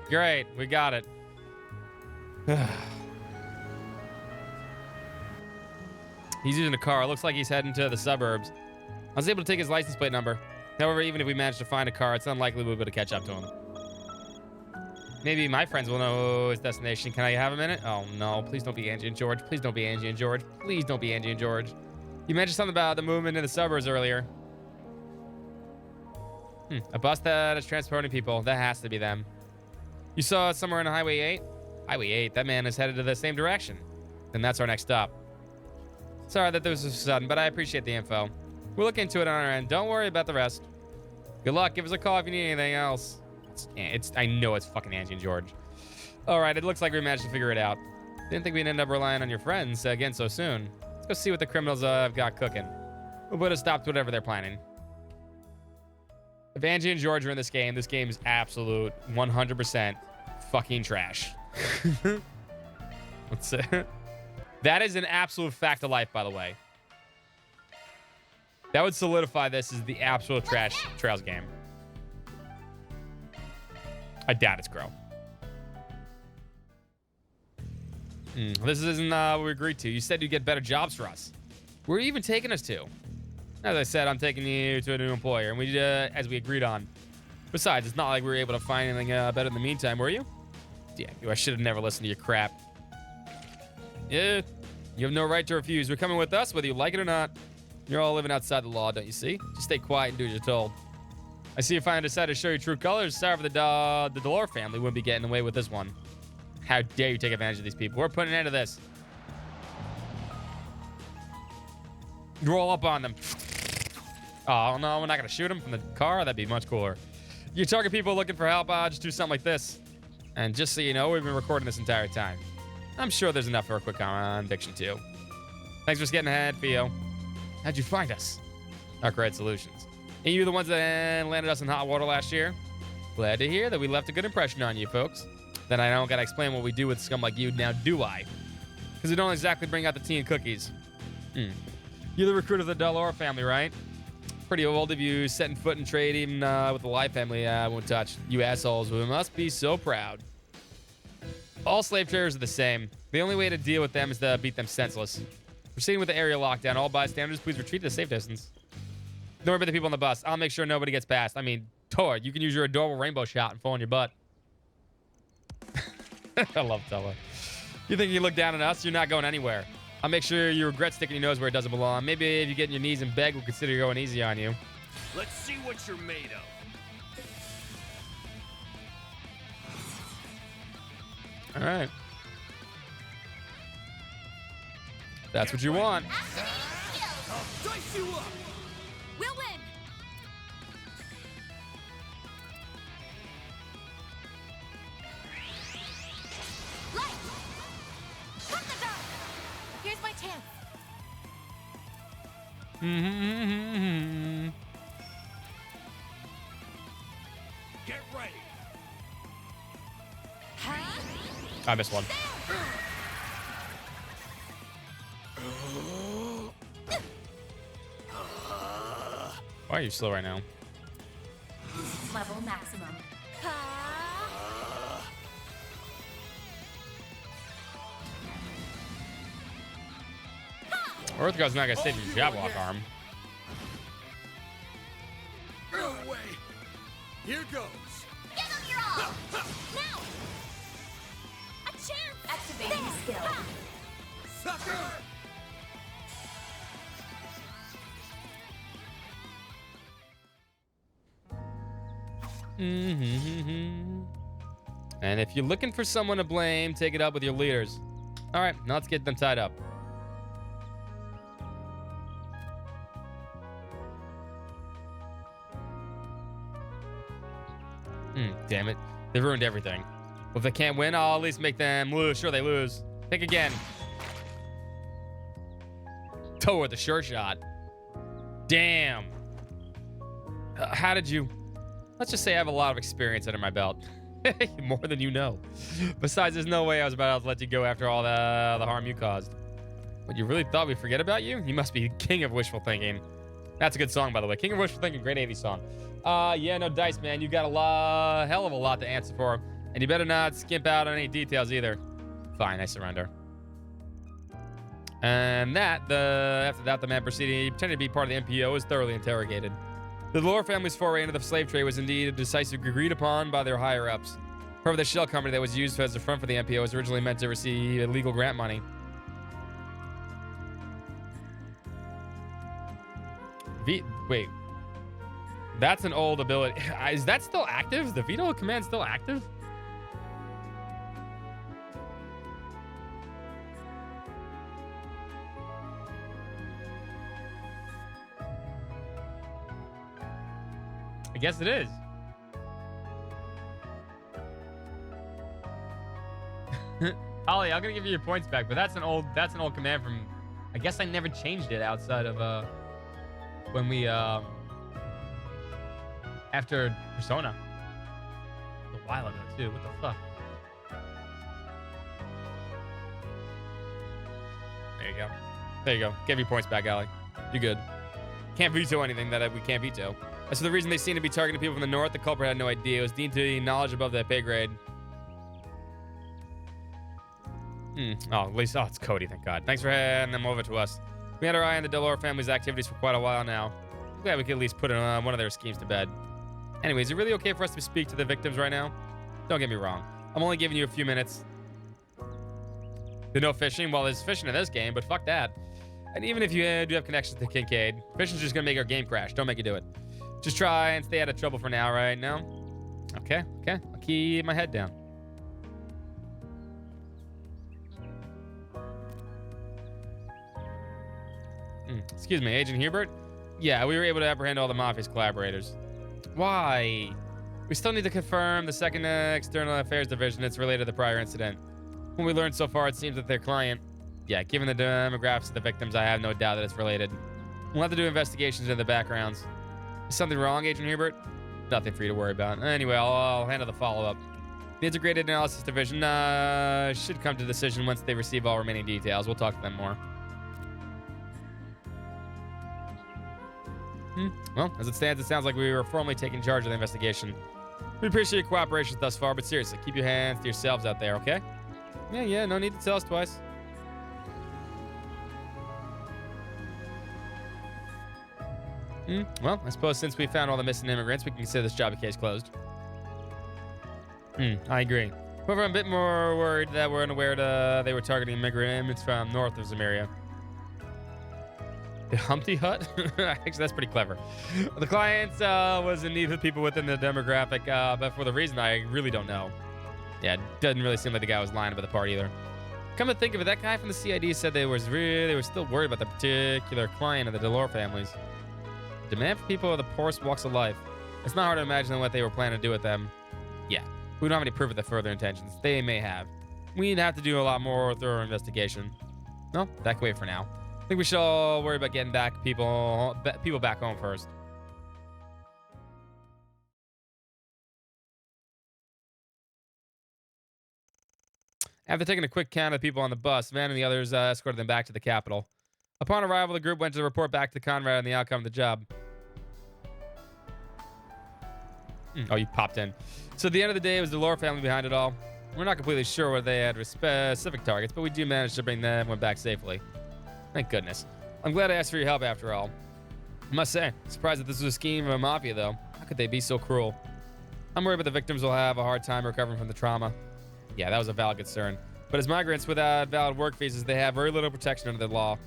Great. We got it. He's using a car. Looks like he's heading to the suburbs. I was able to take his license plate number. However, even if we manage to find a car, it's unlikely we'll be able to catch up to him. Maybe my friends will know his destination. Can I have a minute? Oh, no. Please don't be Angie and George. Please don't be Angie and George. Please don't be Angie and George. You mentioned something about the movement in the suburbs earlier. A bus that is transporting people. That has to be them. You saw it somewhere on Highway 8? Highway 8. That man is headed to the same direction. Then that's our next stop. Sorry that this was sudden, but I appreciate the info. We'll look into it on our end. Don't worry about the rest. Good luck. Give us a call if you need anything else. I know it's fucking Angie and George. All right, it looks like we managed to figure it out. Didn't think we'd end up relying on your friends again so soon. Let's go see what the criminals have got cooking. We'll put a stop to whatever they're planning. If Angie and George are in this game is absolute 100% fucking trash. What's it? That is an absolute fact of life, by the way. That would solidify this as the absolute trash Trails game. I doubt it's Grow. This isn't what we agreed to. You said you'd get better jobs for us. Where are you even taking us to? As I said, I'm taking you to a new employer, and we as we agreed on. Besides, it's not like we were able to find anything better in the meantime, were you? Damn you, I should have never listened to your crap. Yeah, you have no right to refuse. You're coming with us, whether you like it or not. You're all living outside the law, don't you see? Just stay quiet and do as you're told. I see you finally decided to show your true colors. Sorry for the Delore family wouldn't be getting away with this one. How dare you take advantage of these people? We're putting an end to this. Roll up on them. Oh, no, we're not going to shoot them from the car? That'd be much cooler. You target people looking for help, just do something like this. And just so you know, we've been recording this entire time. I'm sure there's enough for a quick conviction, too. Thanks for getting ahead, Theo. How'd you find us? Arcade Solutions. And you the ones that landed us in hot water last year? Glad to hear that we left a good impression on you, folks. Then I don't gotta explain what we do with scum like you, now do I? Because we don't exactly bring out the tea and cookies. You're the recruit of the Delore family, right? Pretty old of you setting foot in trade even with the Live family I won't touch. You assholes, we must be so proud. All slave traders are the same. The only way to deal with them is to beat them senseless. Proceeding with the area lockdown. All bystanders, please retreat to a safe distance. Don't worry about the people on the bus. I'll make sure nobody gets past. I mean, Tor, you can use your adorable rainbow shot and fall on your butt. I love Tella. You think you look down on us? You're not going anywhere. I'll make sure you regret sticking your nose where it doesn't belong. Maybe if you get on your knees and beg, we'll consider going easy on you. Let's see what you're made of. All right. That's what you want. I'll dice you up. We'll win! Light! Cut the dark! Here's my chance. Get ready. Huh? I missed one. Why are you slow right now? maximum. Earth God's not gonna save your jab lock arm. No way. Here goes. Give him your all! Now! A chance! Activating skill. Sucker. And if you're looking for someone to blame, take it up with your leaders. All right, now let's get them tied up. Damn it. They ruined everything. Well, if they can't win, I'll at least make them lose. Sure, they lose. Pick again. Toe with the sure shot. Damn. How did you... Let's just say I have a lot of experience under my belt. More than you know. Besides, there's no way I was about to let you go after all the harm you caused. What, you really thought we'd forget about you? You must be king of wishful thinking. That's a good song, by the way. King of Wishful Thinking, great 80s song. Yeah, no dice, man. You got a hell of a lot to answer for. And you better not skimp out on any details either. Fine, I surrender. And after that, the man proceeding, he pretended to be part of the MPO, was thoroughly interrogated. The Lore family's foray into the slave trade was indeed decisively agreed upon by their higher-ups. However, the shell company that was used as the front for the MPO was originally meant to receive illegal grant money. Wait. That's an old ability. Is that still active? Is the veto command still active? I guess it is. Holly, I'm gonna give you your points back, but that's an old command from. I guess I never changed it outside of when we after Persona. A while ago too. What the fuck? There you go. There you go. Give your points back, Allie. You're good. Can't veto anything that we can't veto. As for the reason they seem to be targeting people from the north, the culprit had no idea. It was deemed to be knowledge above their pay grade. Oh, at least, it's Cody, thank God. Thanks for handing them over to us. We had our eye on the Delore family's activities for quite a while now. I'm glad we could at least put one of their schemes to bed. Anyways, is it really okay for us to speak to the victims right now? Don't get me wrong. I'm only giving you a few minutes. There's no fishing. Well, there's fishing in this game, but fuck that. And even if you do have connections to Kincaid, fishing's just gonna make our game crash. Don't make you do it. Just try and stay out of trouble for now, right now? Okay. I'll keep my head down. Excuse me, Agent Hubert? Yeah, we were able to apprehend all the Mafia's collaborators. Why? We still need to confirm the second External Affairs Division that's related to the prior incident. When we learned so far, it seems that their client... Yeah, given the demographics of the victims, I have no doubt that it's related. We'll have to do investigations into the backgrounds. Is something wrong, Agent Hubert? Nothing for you to worry about. Anyway, I'll handle the follow-up. The Integrated Analysis Division should come to a decision once they receive all remaining details. We'll talk to them more. Well, as it stands, it sounds like we were formally taking charge of the investigation. We appreciate your cooperation thus far, but seriously, keep your hands to yourselves out there, okay? Yeah, no need to tell us twice. Well, I suppose since we found all the missing immigrants, we can consider this job a case closed. I agree. However, I'm a bit more worried that we're unaware that they were targeting immigrants from north of Zamiria. The Humpty Hut? Actually, that's pretty clever. The client was in need of people within the demographic, but for the reason I really don't know. Yeah, it doesn't really seem like the guy was lying about the part either. Come to think of it, that guy from the CID said they were still worried about the particular client of the Delore families. Demand for people of the poorest walks of life. It's not hard to imagine what they were planning to do with them. Yeah, we don't have any proof of their further intentions. They may have. We'd have to do a lot more thorough investigation. No, that can wait for now. I think we should all worry about getting back people back home first. After taking a quick count of people on the bus, Van and the others escorted them back to the capital. Upon arrival, the group went to report back to Conrad on the outcome of the job. Oh, you popped in. So at the end of the day, it was the Laura family behind it all. We're not completely sure what they had with specific targets, but we do manage to bring them one back safely. Thank goodness. I'm glad I asked for your help after all. I must say, surprised that this was a scheme of a mafia, though. How could they be so cruel? I'm worried that the victims will have a hard time recovering from the trauma. Yeah, that was a valid concern. But as migrants without valid work visas, they have very little protection under the law.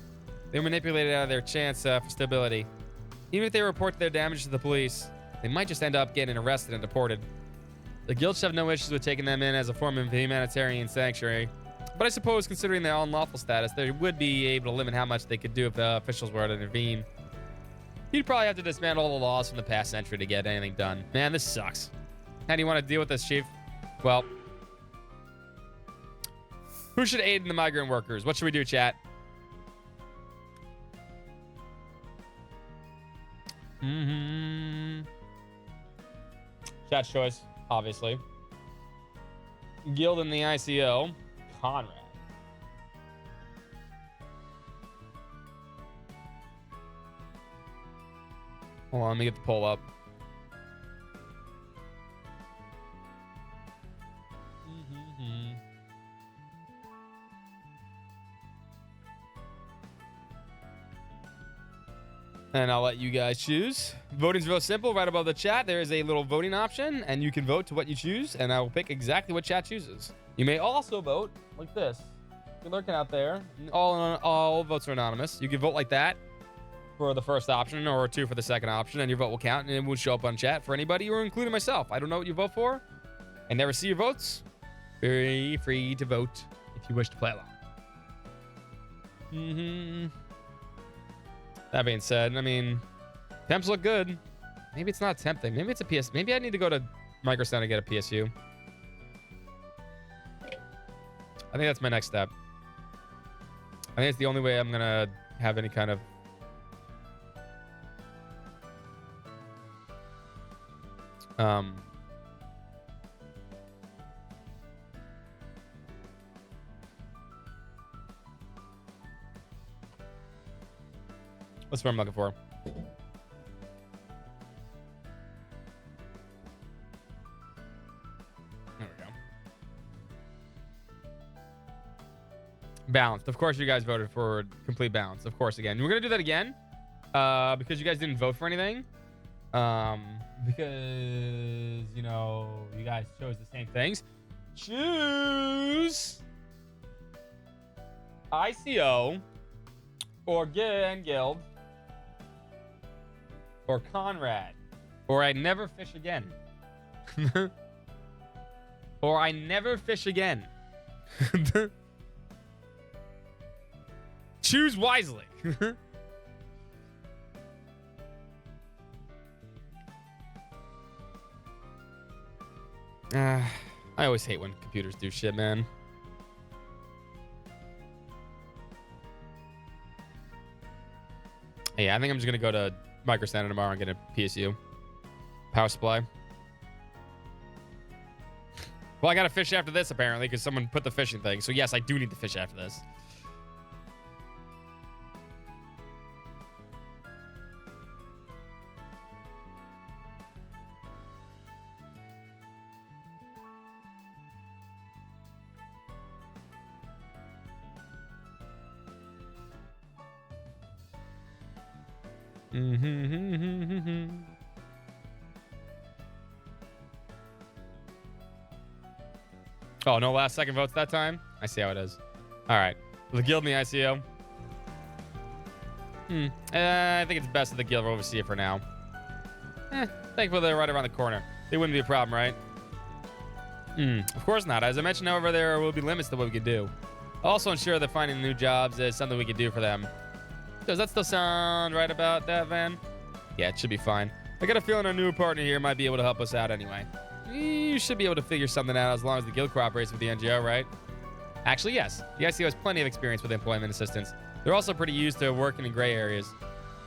They were manipulated out of their chance for stability. Even if they report their damage to the police, they might just end up getting arrested and deported. The guild should have no issues with taking them in as a form of humanitarian sanctuary. But I suppose, considering their unlawful status, they would be able to limit how much they could do if the officials were to intervene. You'd probably have to dismantle all the laws from the past century to get anything done. Man, this sucks. How do you want to deal with this, Chief? Well, who should aid in the migrant workers? What should we do, chat? Chat's choice, obviously. Guild in the ICO. Conrad. Hold on, let me get the poll up. And I'll let you guys choose. Voting's real simple. Right above the chat, there is a little voting option, and you can vote to what you choose, and I will pick exactly what chat chooses. You may also vote like this. If you're lurking out there, all votes are anonymous. You can vote like that for the first option, or 2 for the second option, and your vote will count, and it will show up on chat for anybody, or including myself. I don't know what you vote for. I never see your votes. Very free to vote if you wish to play along. That being said, I mean, temps look good. Maybe it's not tempting. Maybe it's a PS. Maybe I need to go to Microsoft and get a PSU. I think that's my next step. I think it's the only way I'm gonna have any kind of what's what I'm looking for? There we go. Balanced. Of course, you guys voted for complete balance. Of course, again. We're going to do that again because you guys didn't vote for anything. Because, you know, you guys chose the same things. Choose ICO or Guild. Or Conrad. Or I never fish again. Or I never fish again. Choose wisely. I always hate when computers do shit, man. Yeah, I think I'm just gonna go to Micro Center tomorrow and get a PSU. Power supply. Well, I gotta fish after this apparently because someone put the fishing thing. So yes, I do need to fish after this. Oh, no last second votes that time? I see how it is. All right. The guild in the ICO. I think it's best that the guild will oversee it for now. Thankfully they're right around the corner. They wouldn't be a problem, right? Of course not. As I mentioned, however, there will be limits to what we can do. I'll also ensure that finding new jobs is something we can do for them. Does that still sound right about that, Van? Yeah, it should be fine. I got a feeling our new partner here might be able to help us out anyway. You should be able to figure something out as long as the guild cooperates with the NGO, right? Actually, yes. The ICO has plenty of experience with employment assistance. They're also pretty used to working in gray areas.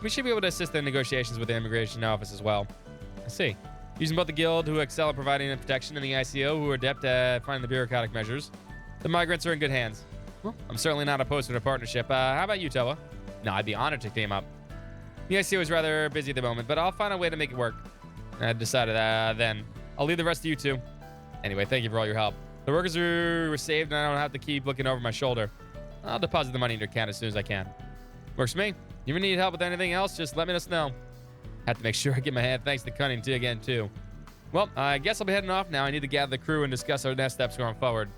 We should be able to assist in negotiations with the immigration office as well. I see. Using both the guild, who excel at providing protection, and the ICO, who are adept at finding the bureaucratic measures, the migrants are in good hands. Well, I'm certainly not opposed to a partnership. How about you, Toa? No, I'd be honored to team up. The ICO is rather busy at the moment, but I'll find a way to make it work. I decided then. I'll leave the rest to you two. Anyway, thank you for all your help. The workers were saved, and I don't have to keep looking over my shoulder. I'll deposit the money in your account as soon as I can. Works for me. You ever need help with anything else, just let me know. Have to make sure I get my hand thanks to Cunning too. Well, I guess I'll be heading off now. I need to gather the crew and discuss our next steps going forward.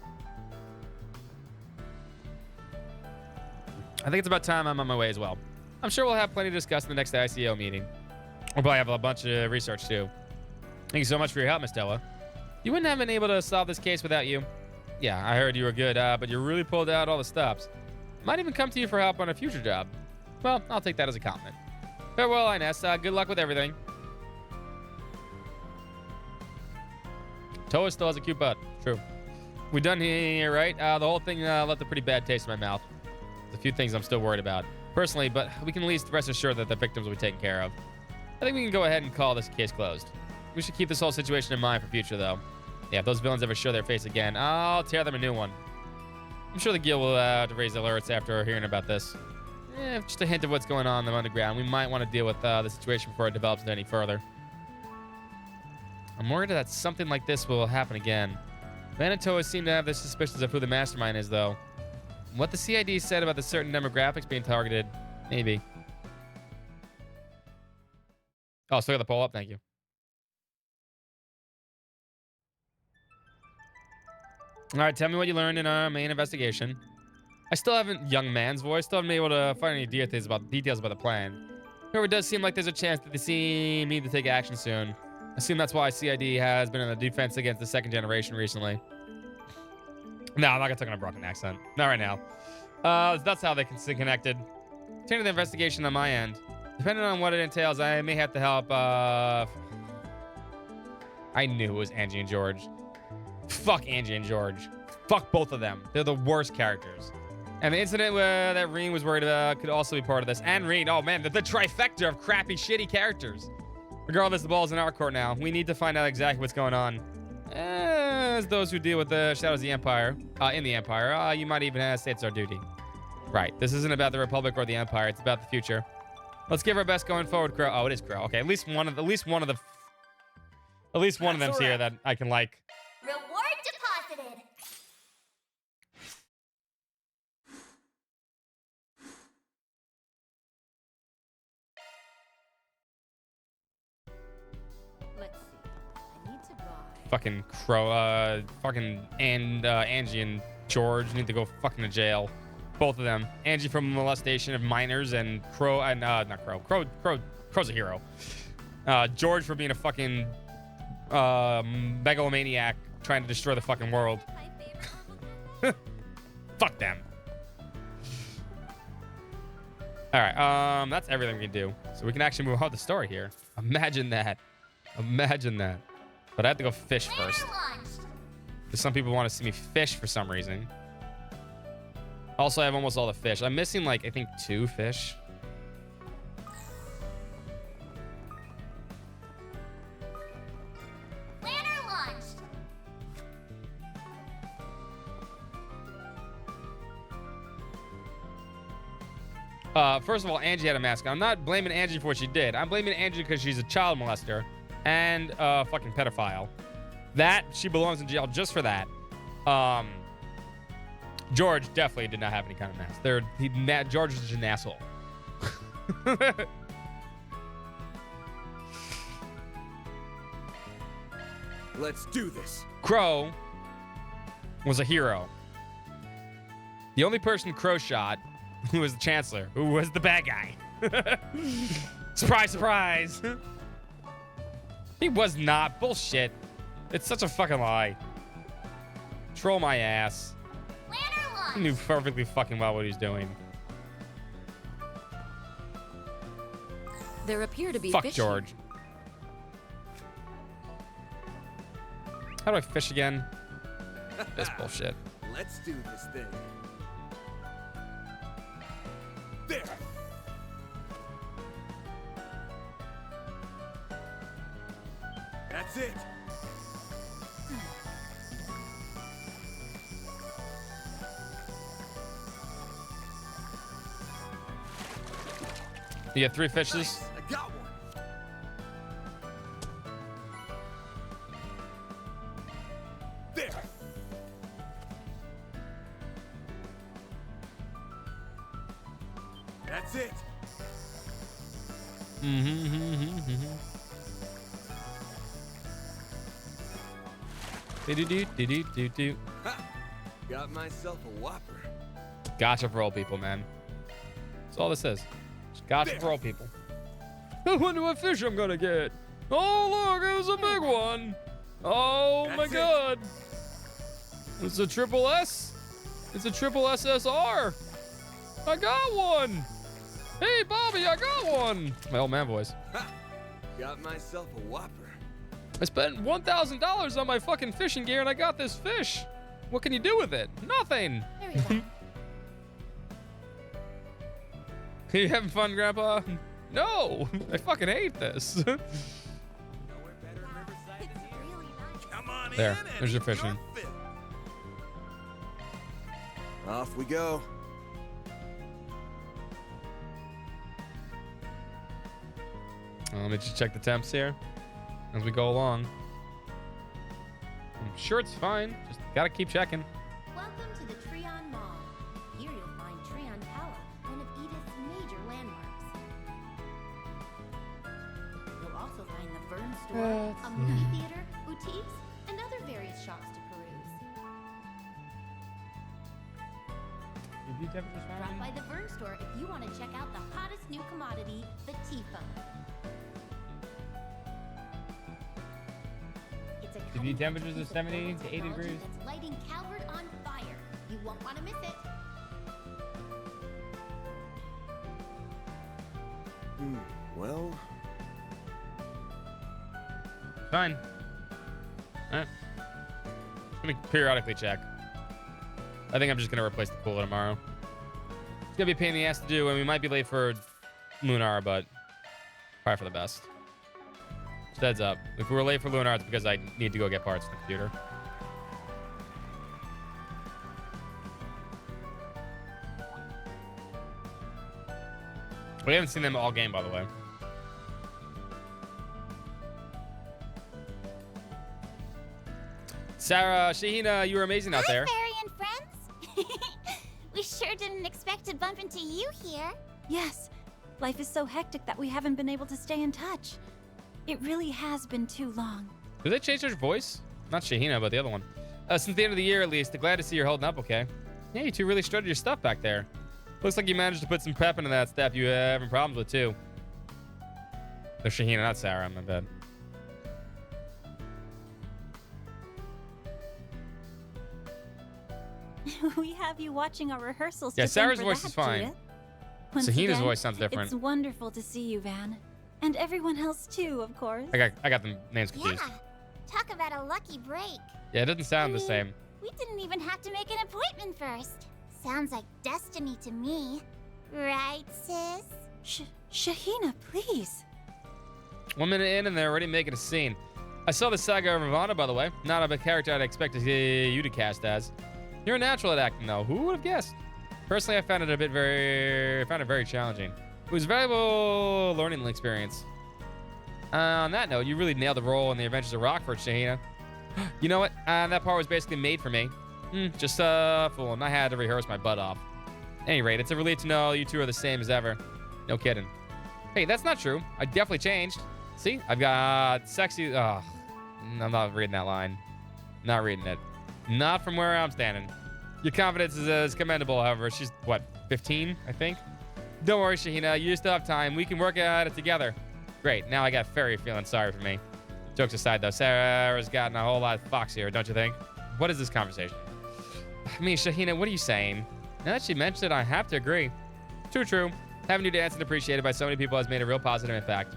I think it's about time I'm on my way as well. I'm sure we'll have plenty to discuss in the next ICO meeting. We'll probably have a bunch of research too. Thank you so much for your help, Miss Stella. You wouldn't have been able to solve this case without you. Yeah, I heard you were good, but you really pulled out all the stops. Might even come to you for help on a future job. Well, I'll take that as a compliment. Farewell, Ines. Good luck with everything. Toa still has a cute butt. True. We done here, right? The whole thing left a pretty bad taste in my mouth. There's a few things I'm still worried about. Personally, but we can at least rest assured that the victims will be taken care of. I think we can go ahead and call this case closed. We should keep this whole situation in mind for future, though. Yeah, if those villains ever show their face again, I'll tear them a new one. I'm sure the guild will have to raise alerts after hearing about this. Just a hint of what's going on in the underground. We might want to deal with the situation before it develops any further. I'm worried that something like this will happen again. Vanatoa seem to have their suspicions of who the mastermind is, though. What the CID said about the certain demographics being targeted, maybe. Oh, still got the poll up. Thank you. All right, tell me what you learned in our main investigation. I still haven't, young man's voice, still haven't been able to find any details about the plan. However, it does seem like there's a chance that they need to take action soon. I assume that's why CID has been on the defense against the second generation recently. No, I'm not gonna talk in a broken accent. Not right now. That's how they can stay connected. Turning the investigation on my end. Depending on what it entails, I may have to help, I knew it was Angie and George. Fuck Angie and George. Fuck both of them. They're the worst characters. And the incident that Reen was worried about could also be part of this. And Reen, oh man, the trifecta of crappy, shitty characters. Regardless, the ball's in our court now. We need to find out exactly what's going on. As those who deal with the shadows of the Empire, in the Empire, you might even say it's our duty. Right, this isn't about the Republic or the Empire, it's about the future. Let's give our best going forward, Crow. Oh, it is Crow. Okay, at least one of them's here that I can like. Reward deposited. Let's see. I need to buy. Fucking Crow, Angie and George need to go fucking to jail. Both of them. Angie for molestation of minors, and Crow, not Crow. Crow's a hero. George for being a fucking megalomaniac trying to destroy the fucking world. My favorite marble. Fuck them. All right, that's everything we can do. So we can actually move on with the story here. Imagine that. Imagine that. But I have to go fish first. Because some people want to see me fish for some reason. Also, I have almost all the fish. I'm missing, like, I think 2 fish. Planner launched. First of all, Angie had a mask on. I'm not blaming Angie for what she did. I'm blaming Angie because she's a child molester and a fucking pedophile. That, she belongs in jail just for that. George definitely did not have any kind of mask. George is just an asshole. Let's do this. Crow was a hero. The only person Crow shot who was the Chancellor, who was the bad guy. Surprise, surprise. He was not. Bullshit. It's such a fucking lie. Troll my ass. He knew perfectly fucking well what he was doing. There appear to be Fuck fish George. How do I fish again? This bullshit. Let's do this thing. There. That's it. You get 3 fishes. Nice. I got one. That's it. Do. Ha! Got myself a whopper. Gotcha for all people, man. That's all this is. Just gotcha for all people. I wonder what fish I'm gonna get. Oh, look, it was a big one. Oh my That's it. God. It's a triple S. It's a triple SSR. I got one. Hey, Bobby, I got one. My old man voice. Ha! Got myself a whopper. I spent $1,000 on my fucking fishing gear and I got this fish. What can you do with it? Nothing. Very bad. You having fun, Grandpa? No, I fucking hate this. Nowhere better in Riverside It's than here. really nice. Come on There, in. and there's your eat your fishing. fill. Off we go. Let me just check the temps here as we go along. I'm sure it's fine. Just gotta keep checking. Welcome to the Treon Mall. Here you'll find Treon Tower, one of Edith's major landmarks. You'll also find the Vern Store, a movie theater, boutiques, and other various shops to peruse. Drop by the Vern Store if you want to check out the hottest new commodity, the T-phone. It's a TV cutting-edge temperatures piece of 70 mobile to 80 technology degrees. That's lighting Calvert on fire. You won't want to miss it. Well, Fine. Alright. Gonna periodically check. I think I'm just gonna replace the cooler tomorrow. It's gonna be a pain in the ass to do, and we might be late for Lunar, but probably for the best. Just heads up. If we were late for Lunar, it's because I need to go get parts for the computer. We haven't seen them all game, by the way. Sarah, Shahina, you were amazing out there. Fairy and friends. We sure didn't expect to bump into you here. Yes, life is so hectic that we haven't been able to stay in touch. It really has been too long. Did they change their voice? Not Shahina, but the other one. Since the end of the year, at least. Glad to see you're holding up okay. Yeah, you two really strutted your stuff back there. Looks like you managed to put some pep into that stuff you were having problems with, too. There's Shahina, not Sarah. My bad. We have you watching our rehearsals. Yeah, to thank Sarah's for voice that, is fine. Judith. Once Shahina's again, voice sounds different. It's wonderful to see you, Van. And everyone else too, of course. I got the names confused. Talk about a lucky break. Yeah, it doesn't sound the same. We didn't even have to make an appointment first. Sounds like destiny to me. Right, sis? Shahina, please. 1 minute in and they're already making a scene. I saw the saga of Ravana, by the way. Not a character I'd expect to see you to cast as. You're a natural at acting, though. Who would have guessed? Personally, I found it very challenging. It was a valuable learning experience. On that note, you really nailed the role in the Adventures of Rockford, Shahina. You know what? That part was basically made for me. Just fooling. I had to rehearse my butt off. At any rate, it's a relief to know you two are the same as ever. No kidding. Hey, that's not true. I definitely changed. See? I've got sexy... I'm not reading that line. Not reading it. Not from where I'm standing. Your confidence is commendable, however. She's, what, 15, I think? Don't worry, Shahina. You still have time. We can work at it together. Great. Now I got Fairy feeling sorry for me. Jokes aside, though, Sarah's gotten a whole lot foxier, don't you think? What is this conversation? I mean, Shahina, what are you saying? Now that she mentioned it, I have to agree. True. Having you dance and appreciated by so many people has made a real positive impact.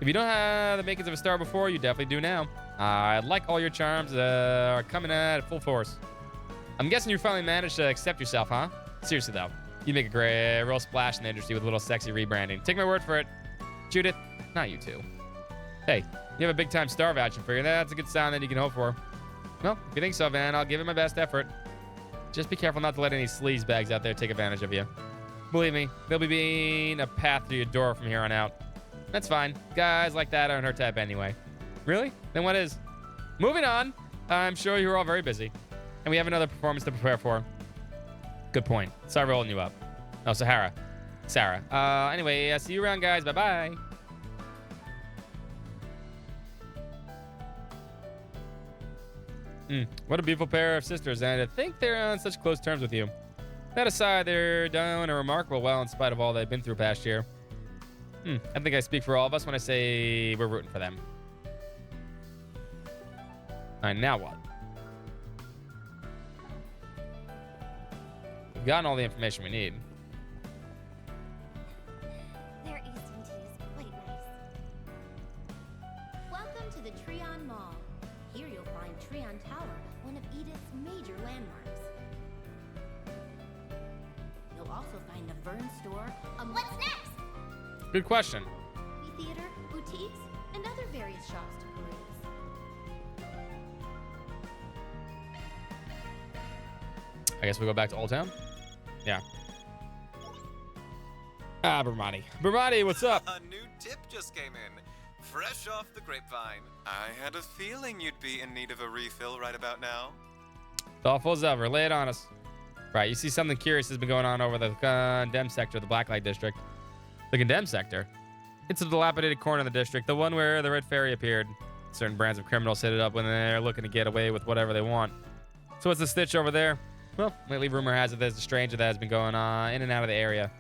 If you don't have the makings of a star before, you definitely do now. I like all your charms are coming at full force. I'm guessing you finally managed to accept yourself, huh? Seriously, though. You make a great real splash in the industry with a little sexy rebranding. Take my word for it. Judith, not you two. Hey, you have a big-time star vouching for you. That's a good sign that you can hope for. Well, if you think so, Van, I'll give it my best effort. Just be careful not to let any sleaze bags out there take advantage of you. Believe me, they'll be being a path to your door from here on out. That's fine. Guys like that aren't her type anyway. Really? Then what is? Moving on. I'm sure you're all very busy. And we have another performance to prepare for. Good point. Sorry for holding you up. Oh, Sahara. Sarah. Anyway, see you around, guys. Bye-bye. What a beautiful pair of sisters, and I think they're on such close terms with you. That aside, they're doing a remarkable well in spite of all they've been through past year. I think I speak for all of us when I say we're rooting for them. All right, now what? We've gotten all the information we need. Their Eastern tea is quite nice. Welcome to the Treon Mall. Here you'll find Treon Tower, one of Edith's major landmarks. You'll also find the Vern store, What's next? Good question. movie theater, boutiques, and other various shops to peruse. I guess we go back to Old Town? Yeah. Bramati. Bramati, what's up? A new tip just came in. Fresh off the grapevine. I had a feeling you'd be in need of a refill right about now. Thoughtful as ever. Lay it on us. Right, you see something curious has been going on over the condemned sector of the Blacklight District. The condemned sector? It's a dilapidated corner of the district, the one where the Red Fairy appeared. Certain brands of criminals hit it up when they're looking to get away with whatever they want. So what's the stitch over there? Well, lately rumor has it there's a stranger that has been going in and out of the area.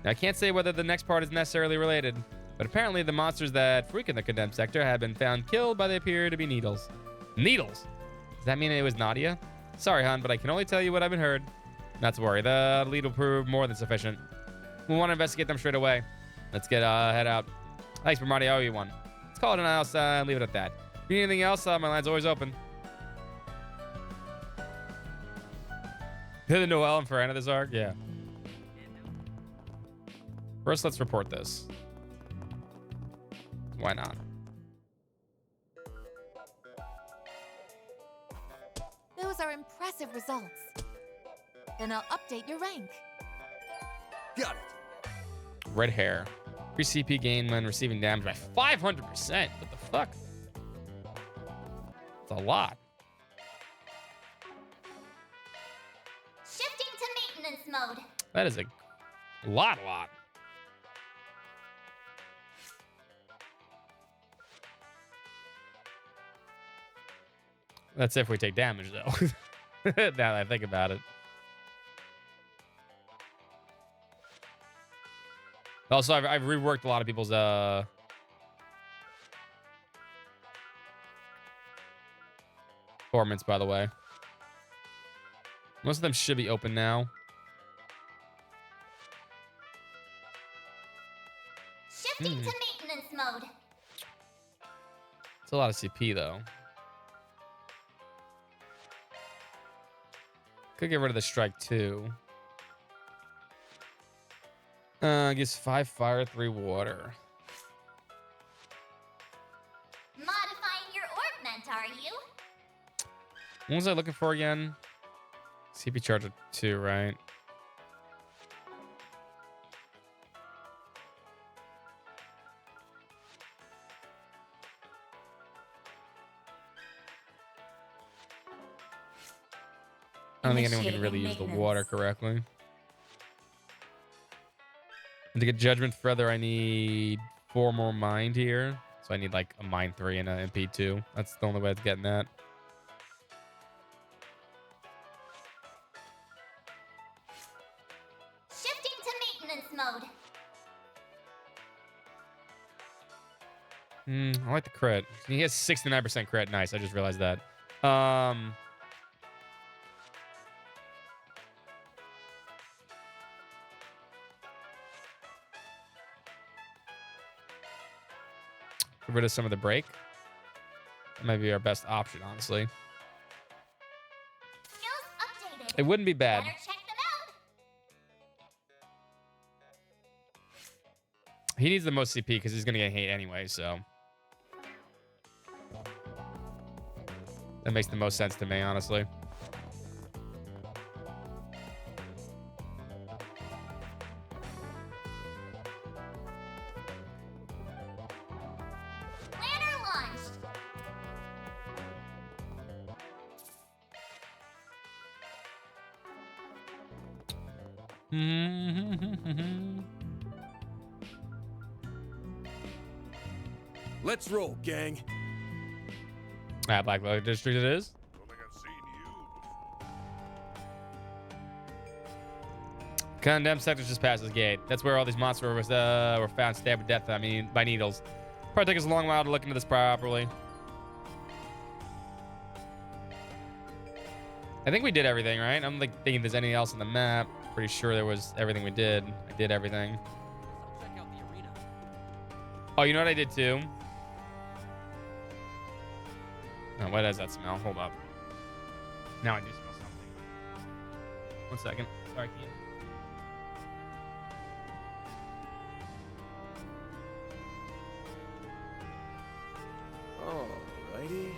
Now, I can't say whether the next part is necessarily related, but apparently the monsters that frequent the condemned sector have been found killed by they appear to be needles. Needles? Does that mean it was Nadia? Sorry, hon, but I can only tell you what I've been heard. Not to worry, the lead will prove more than sufficient. We want to investigate them straight away. Let's get head out. Thanks, Bramati. I owe you one. Let's call it an house and leave it at that. If you need anything else, my line's always open. The Noel and Ferrana this arc? Yeah. First, let's report this. Why not? Those are impressive results. Then I'll update your rank. Got it. Red hair. Free CP gain when receiving damage by 500%. What the fuck? It's a lot. Shifting to maintenance mode. That is a lot. That's if we take damage, though. Now that I think about it. Also, I've reworked a lot of people's performance, by the way. Most of them should be open now. Shifting to maintenance mode. It's a lot of CP, though. Could get rid of the strike, too. Gives 5 fire, 3 water. Modifying your ornament, are you? What was I looking for again? CP charge of 2, right? I don't think anyone can really use the water correctly. And to get Judgment Feather, I need 4 more Mind here. So I need like a Mind 3 and an MP 2. That's the only way of getting that. Shifting to maintenance mode. I like the crit. He has 69% crit. Nice. I just realized that. Get rid of some of the break. That might be our best option, honestly. Skills updated. It wouldn't be bad. Better check them out. He needs the most CP because he's going to get hate anyway, so. That makes the most sense to me, honestly. Planner launched. Let's roll, gang. Black Light District it is. Don't think I've seen you before. Condemned sectors just past this gate. That's where all these monsters were found stabbed to death, by needles. Probably take us a long while to look into this properly. I think we did everything, right? I'm like thinking if there's anything else on the map. Pretty sure there was everything we did. I did everything. I'll check out the arena. Oh, you know what I did too? Oh, what does that smell? Hold up. Now I do smell something. 1 second. Sorry, Keith. Alrighty.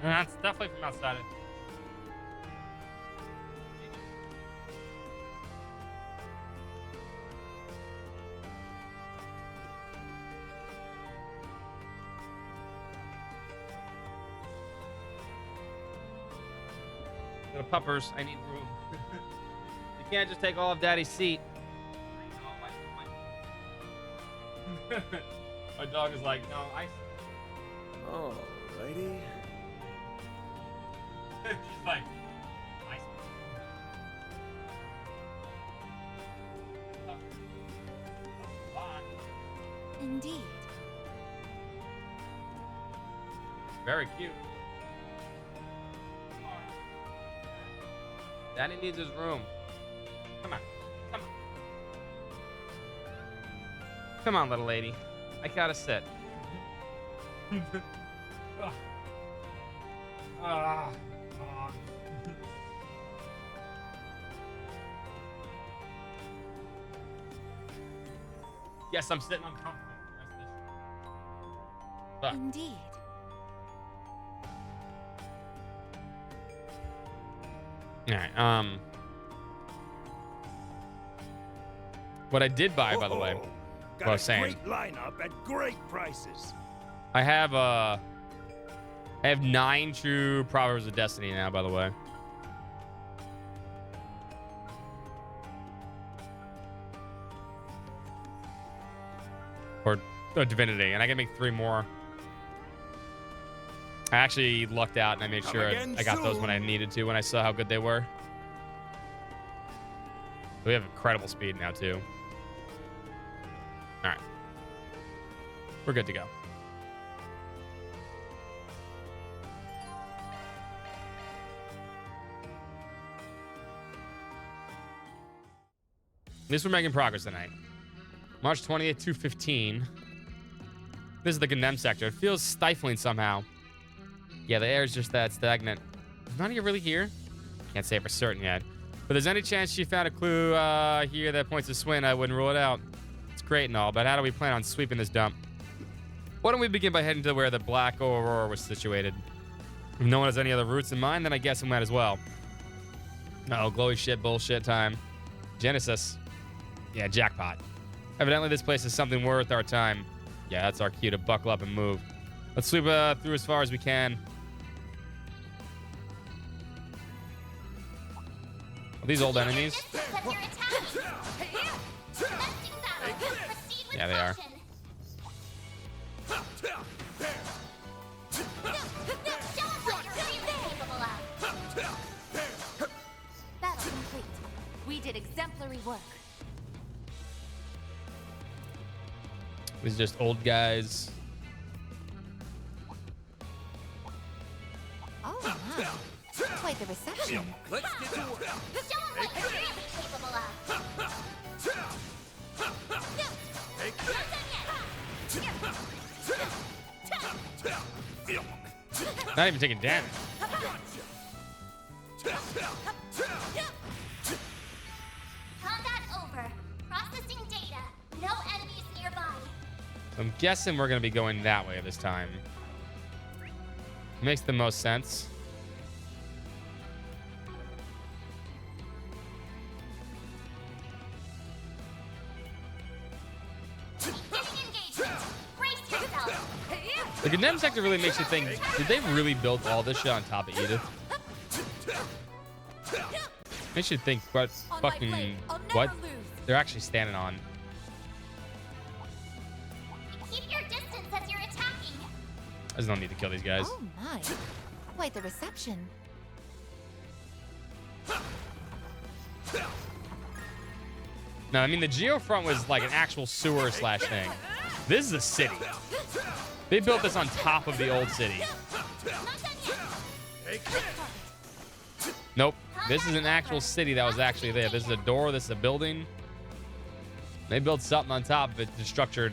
That's definitely from outside. Little puppers, I need room. You can't just take all of Daddy's seat. I know, my dog is like, no, Alrighty. She's like, nice. Indeed. Very cute. Daddy needs his room. Come on. Come on. Come on, little lady. I gotta sit. Ah. Yes, I'm sitting uncomfortable. Indeed. All right. What I did buy, by the way, Got what I was a saying, great lineup at great prices. I have 9 true Proverbs of Destiny now, by the way. Or Divinity, and I can make 3 more. I actually lucked out and I made Come sure again I got those when I soon. needed to, when I saw how good they were. We have incredible speed now too. All right, we're good to go. At least we're making progress tonight. March 28th, 2:15. This is the condemned sector. It feels stifling somehow. Yeah, the air is just that stagnant. Is Nadia really here? Can't say for certain yet. But there's any chance she found a clue here that points to Swin, I wouldn't rule it out. It's great and all, but how do we plan on sweeping this dump? Why don't we begin by heading to where the Black Aurora was situated? If no one has any other routes in mind, then I guess we might as well. Uh-oh, glowy shit bullshit time. Genesis. Yeah, jackpot. Evidently this place is something worth our time. Yeah, that's our cue to buckle up and move. Let's sweep through as far as we can. Are these old enemies? Yeah, they are. Battle complete. We did exemplary work. These are just old guys. Oh, wow. Quite the reception. Let's get to work. Show 'em what you're really capable of. Not even taking damage. Combat over. Processing data. No enemies nearby. I'm guessing we're going to be going that way this time. Makes the most sense. The condemned sector really makes you think, did they really build all this shit on top of Edith? Makes you think what On my fucking blade, I'll never what lose. they're actually standing on. Keep your distance as you're attacking. There's no need to kill these guys. Oh my. Quite the reception. No, I mean the geofront was like an actual sewer slash thing. This is a city. They built this on top of the old city. Nope. This is an actual city that was actually there. This is a door. This is a building. They built something on top of it, just structured.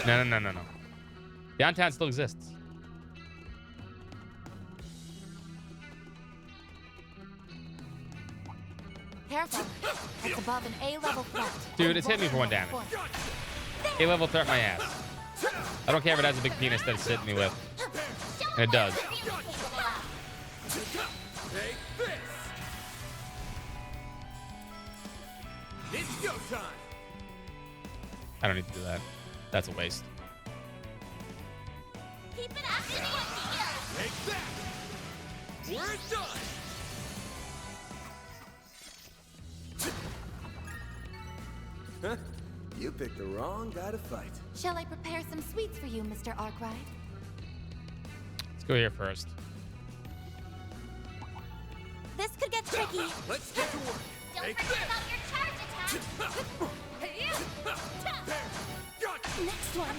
No. Downtown still exists. Careful. It's above an A-level threat. Dude, it's hit me for 1 damage. A-level threat my ass. I don't care if it has a big penis that it's hitting me with. And it does. Take this! It's go time! I don't need to do that. That's a waste. Keep it up, Take that! We're done! Huh? You picked the wrong guy to fight. Shall I prepare some sweets for you, Mr. Arkwright? Let's go here first. This could get tricky. Let's get to work. Don't Take forget that! about your charge attack. Gotcha! Next one.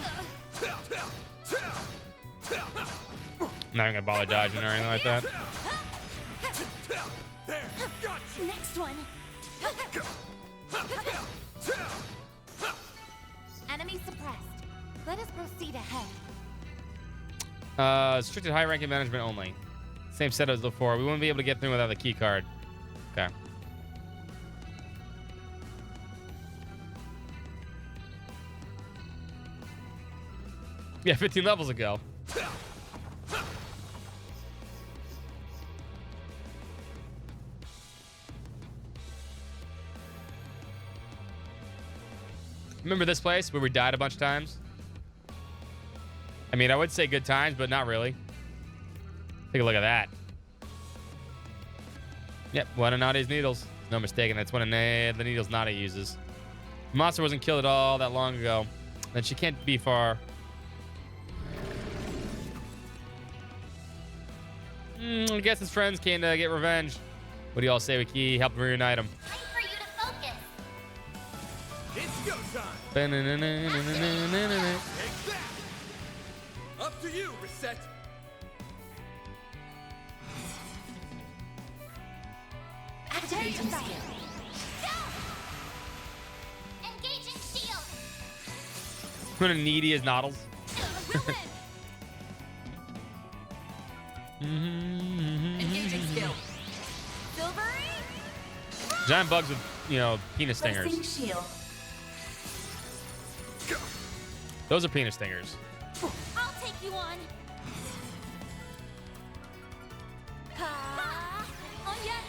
I'm not even gonna bother dodging or anything like that. There! Gotcha! Next one. Enemy suppressed. Let us proceed ahead. Restricted high-ranking management only. Same set as before. We won't be able to get through without the key card. Okay. Yeah, 15 levels ago. Remember this place where we died a bunch of times? I mean, I would say good times, but not really. Take a look at that. Yep, one of Nadia's needles. No mistaken, that's one of the needles Nadia uses. The monster wasn't killed at all that long ago. Then she can't be far. I guess his friends came to get revenge. What do y'all say we help reunite them? Time for you to focus. It's go time! Take Take that! Up to you, Reset! Activating skill. Engaging shield. What a needy as noddles. Engaging skill. Silvery? Giant bugs with, penis stingers. shield. Those are penis stingers. I'll take you on. Ha! Oh yes.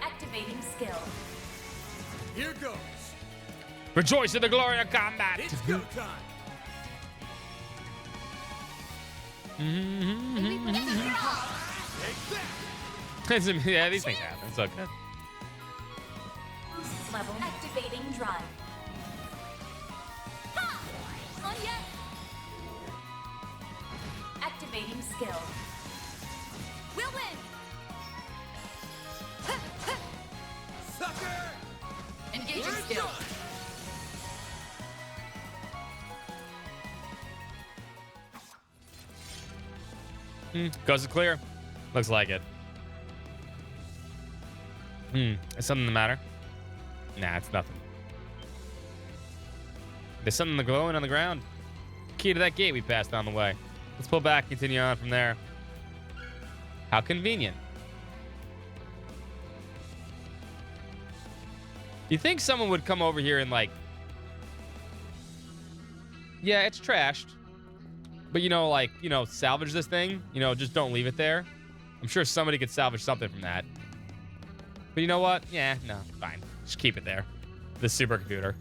Activating skill. Here goes! Rejoice in the glory of combat. It's go time! Take that! Yeah, these things happen. It's okay. Level activating drive. Ha! Oh yes. Activating skill. We'll win! Sucker! Engaging We're skill. done! Coast is clear. Looks like it. Is something the matter? Nah, it's nothing. There's something glowing on the ground. Key to that gate we passed on the way. Let's pull back, continue on from there. How convenient. You think someone would come over here and Yeah, it's trashed. But, like, salvage this thing. Just don't leave it there. I'm sure somebody could salvage something from that. But you know what? Yeah, no, fine. Just keep it there. The supercomputer.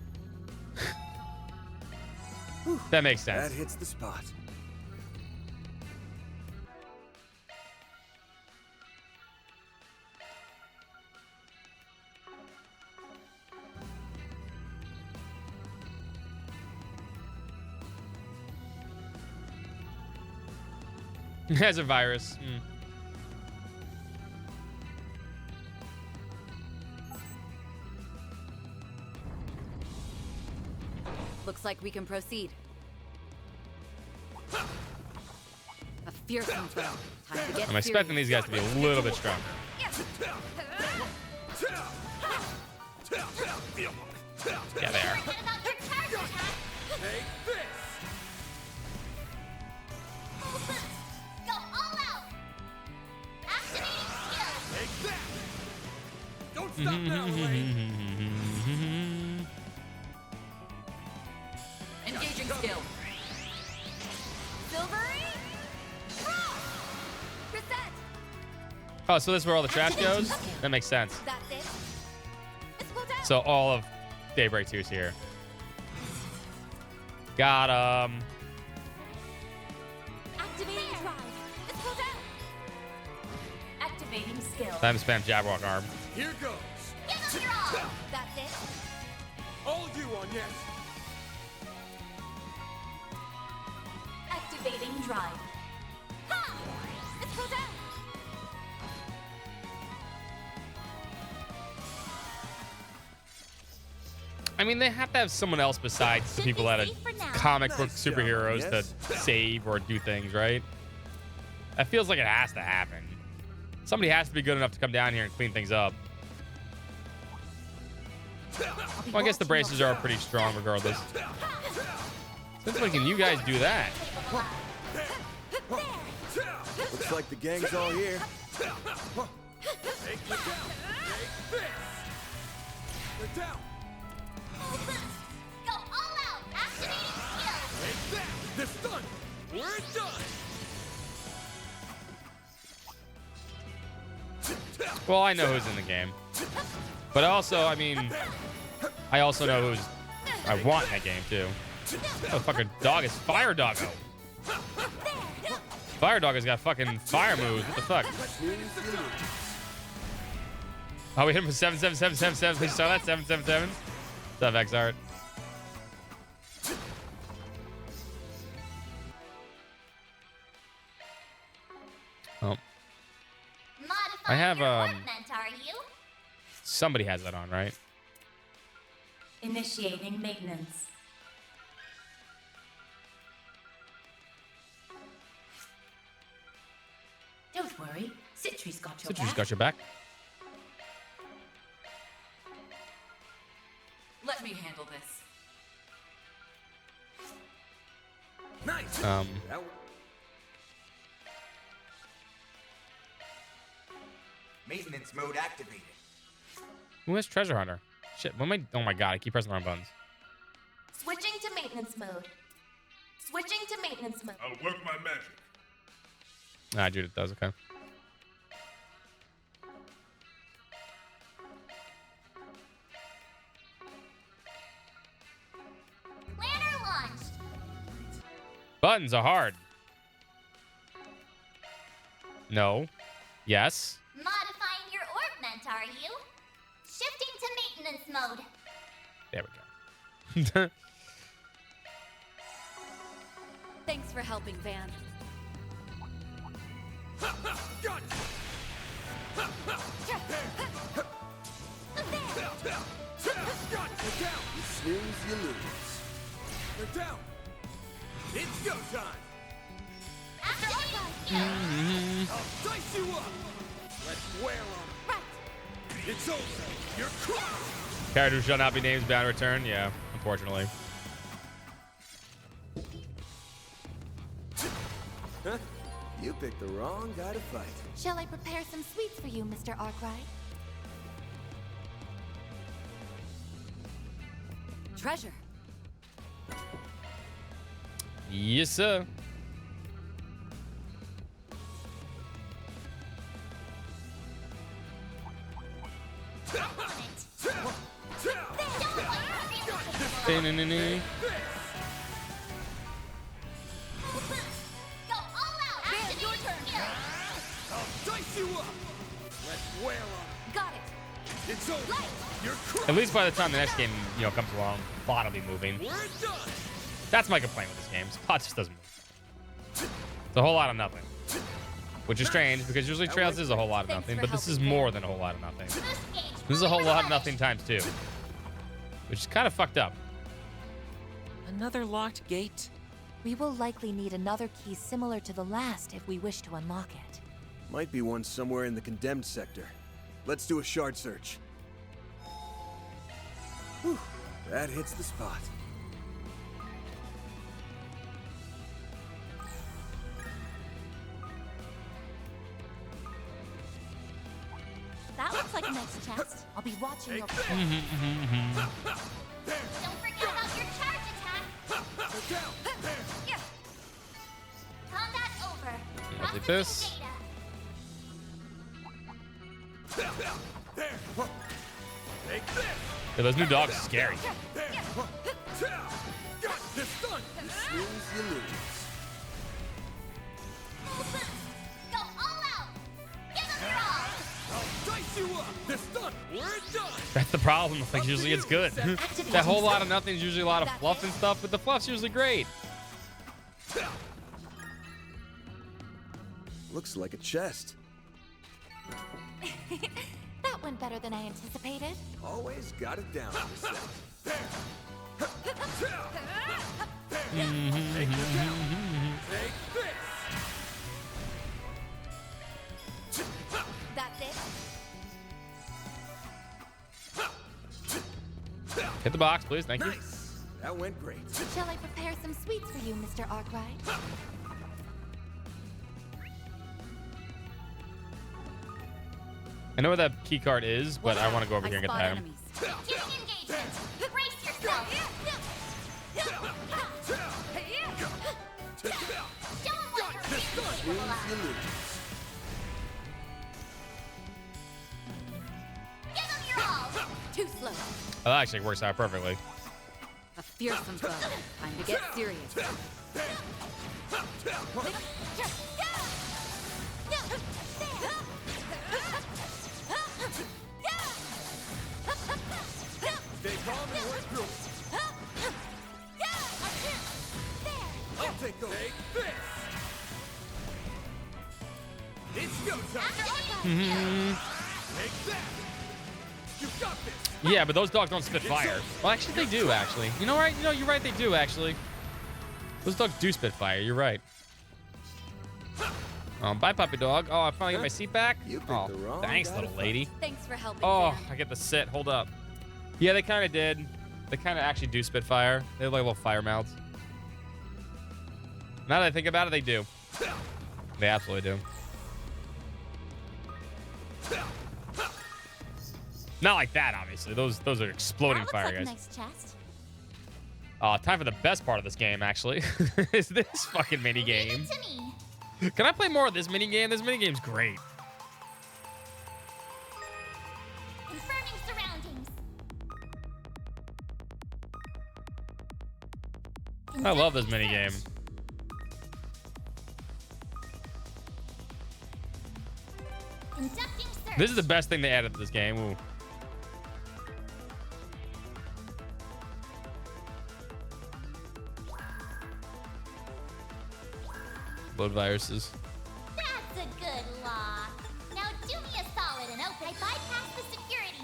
That makes sense. That hits the spot. It has a virus. Looks like we can proceed. A fearsome foe. Time to get I'm expecting these guys to be a little bit stronger. Yeah, they are. Forget about your charge attack. Take this! Go all out. Activating skill. Take that! Don't stop now, Elaine! Engaging skill. Silvery! Reset! Oh, so this is where all the trash goes? That makes sense. That's it. Let's go down. So all of Daybreak 2 is here. Got him. Activating drive. Let's go down. Activating skill. Time to spam Jabberwock arm. Here goes! Give them your all. That's it. All you on, yes! Activating drive. Ha! Let's go down. I mean, they have to have someone else besides the people that are comic book Nice job, superheroes yes. to save or do things, right? That feels like it has to happen. Somebody has to be good enough to come down here and clean things up. Well, I guess the braces are pretty strong regardless. Since when can you guys do that? Looks like the gang's all here. Take me down! Take this! They're down! Go all out. Activating skill. Take that! They're stunned! We're done! Well, I know who's in the game. But also, I mean, I also know who's I want in that game, too. Motherfucker dog is Fire Doggo. Fire Doggo's got fucking fire moves. What the fuck? Oh, we hit him with 77777. Please saw that 777. What's up, X-Art? Oh, Modifying I have, your ornament, are you? somebody has that on, right? Initiating maintenance. Don't worry, Citri's got your Citrus back. got your back. Let me handle this. Nice! Um, That Maintenance mode activated. who has Treasure Hunter? Shit, what am I? Oh my god, I keep pressing the wrong buttons. Switching to maintenance mode. Switching to maintenance mode. I'll work my magic. Ah, dude, it does. Okay. Planner launched. Buttons are hard. No. Yes. Modifying your ornament, are you? Shifting to maintenance mode. There we go. Thanks for helping, Van. Got They're down! You snooze, you lose. They're down! It's go time! Activating skill. I'll dice you up! Let's wear 'em! It's over! You're crushed! Character who shall not be named is bound to return. Yeah, unfortunately. Huh? You picked the wrong guy to fight. Shall I prepare some sweets for you, Mr. Arkwright? Treasure. Yes, sir. Da-na-na-na. Go all out. Activate your turn. I'll dice you up. Let's wail on Got it. it. It's over. You're At least by the time the next game, comes along, plot will be moving. We're done. That's my complaint with this game. Plot just doesn't move. It's a whole lot of nothing. Which is strange because usually Trails is a whole lot of Thanks nothing, for but this is helping, more than a whole lot of nothing. Boost gauge. This is a whole lot of nothing times two. Which is kind of fucked up. Another locked gate? We will likely need another key similar to the last if we wish to unlock it. Might be one somewhere in the condemned sector. Let's do a shard search. Whew, that hits the spot. That looks like a nice chest. I'll be watching your Don't forget about your charge attack. Look out. Combat over. I'll take Processing this. data. There. Take this. Yeah, those new dogs are scary. There. Got this done. You snooze, you lose. Go all out. Give them your all. I'll dice you up. This done. We're done. That's the problem. Like, usually it's good. That whole lot of nothing is usually a lot of fluff and stuff, but the fluff's usually great. Looks like a chest. That went better than I anticipated. Always got it down to yourself. Take this out. Take this. That's it. Hit the box, please. Thank you. Nice. That went great. Shall I prepare some sweets for you, Mr. Arkwright? I know where that key card is, but I want to go over here and get the spot item. enemies. Tuning engagement. Brace yourself. Don't let her reach the Snooze, you lose. Give them your all. Too slow. Oh, that actually works out perfectly. A fearsome foe. Time to get serious. Stay calm and work through it. I'll take those. Take this. It's go time. Take that. You got this. Yeah, but those dogs don't spit fire. Well, actually, they do, actually. You know, right? You know, you're right, they do, actually. Those dogs do spit fire. You're right. Bye, puppy dog. Oh, I finally get my seat back. You picked Oh, the wrong thanks, guy to little fight. lady. Thanks for helping. Oh, Sam. I get the sit. Hold up. Yeah, they kind of did. They kind of actually do spit fire. They have like little fire mouths. Now that I think about it, they do. They absolutely do. Not like that, obviously. Those are exploding That looks fire like a guys. nice chest. Time for the best part of this game, actually. Is this fucking mini game? To me. Can I play more of this mini game? This mini game's great. Confirming surroundings. I love this mini game. Conducting search. This is the best thing they added to this game. Ooh. Load viruses. That's a good lock. Now do me a solid and open. I bypass the security.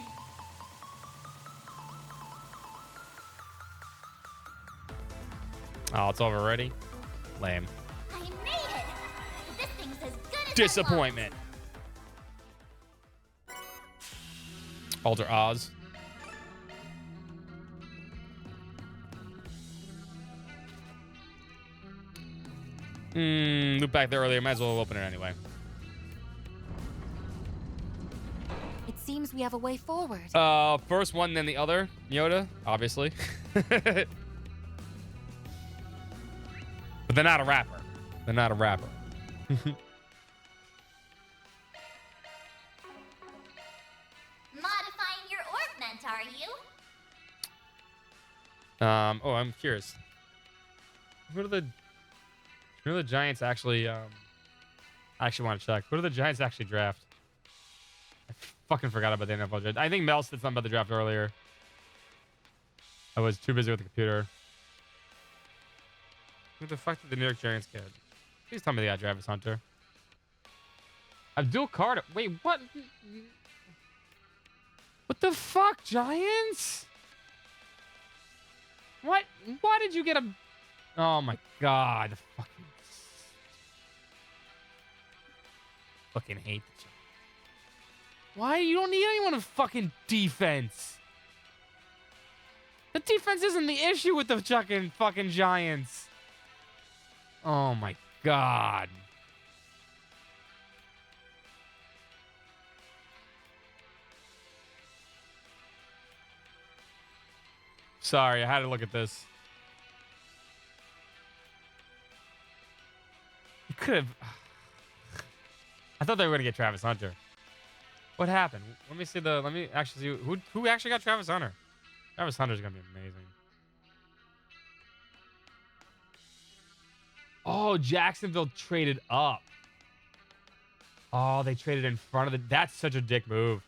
Oh, it's over already? Lame. I made it. This thing's as good as Disappointment. Alter Oz. Loop back there earlier. Might as well open it anyway. It seems we have a way forward. First one, then the other. Yoda, obviously. But they're not a rapper. They're not a rapper. Modifying your ornament, are you? Oh, I'm curious. Who do the Giants actually I actually want to check. Who do the Giants actually draft? I fucking forgot about the NFL draft. I think Mel said something about the draft earlier. I was too busy with the computer. Who the fuck did the New York Giants get? Please tell me they got Travis Hunter. Abdul Carter. Wait, what? What the fuck, Giants? What? Why did you get a... Oh my god. Fucking hate the Giants. Why? You don't need anyone to fucking defense. The defense isn't the issue with the fucking Giants. Oh my god. Sorry, I had to look at this. You could have... I thought they were going to get Travis Hunter. What happened? Let me see the... Let me actually see... Who actually got Travis Hunter? Travis Hunter's going to be amazing. Oh, Jacksonville traded up. Oh, they traded in front of the... That's such a dick move.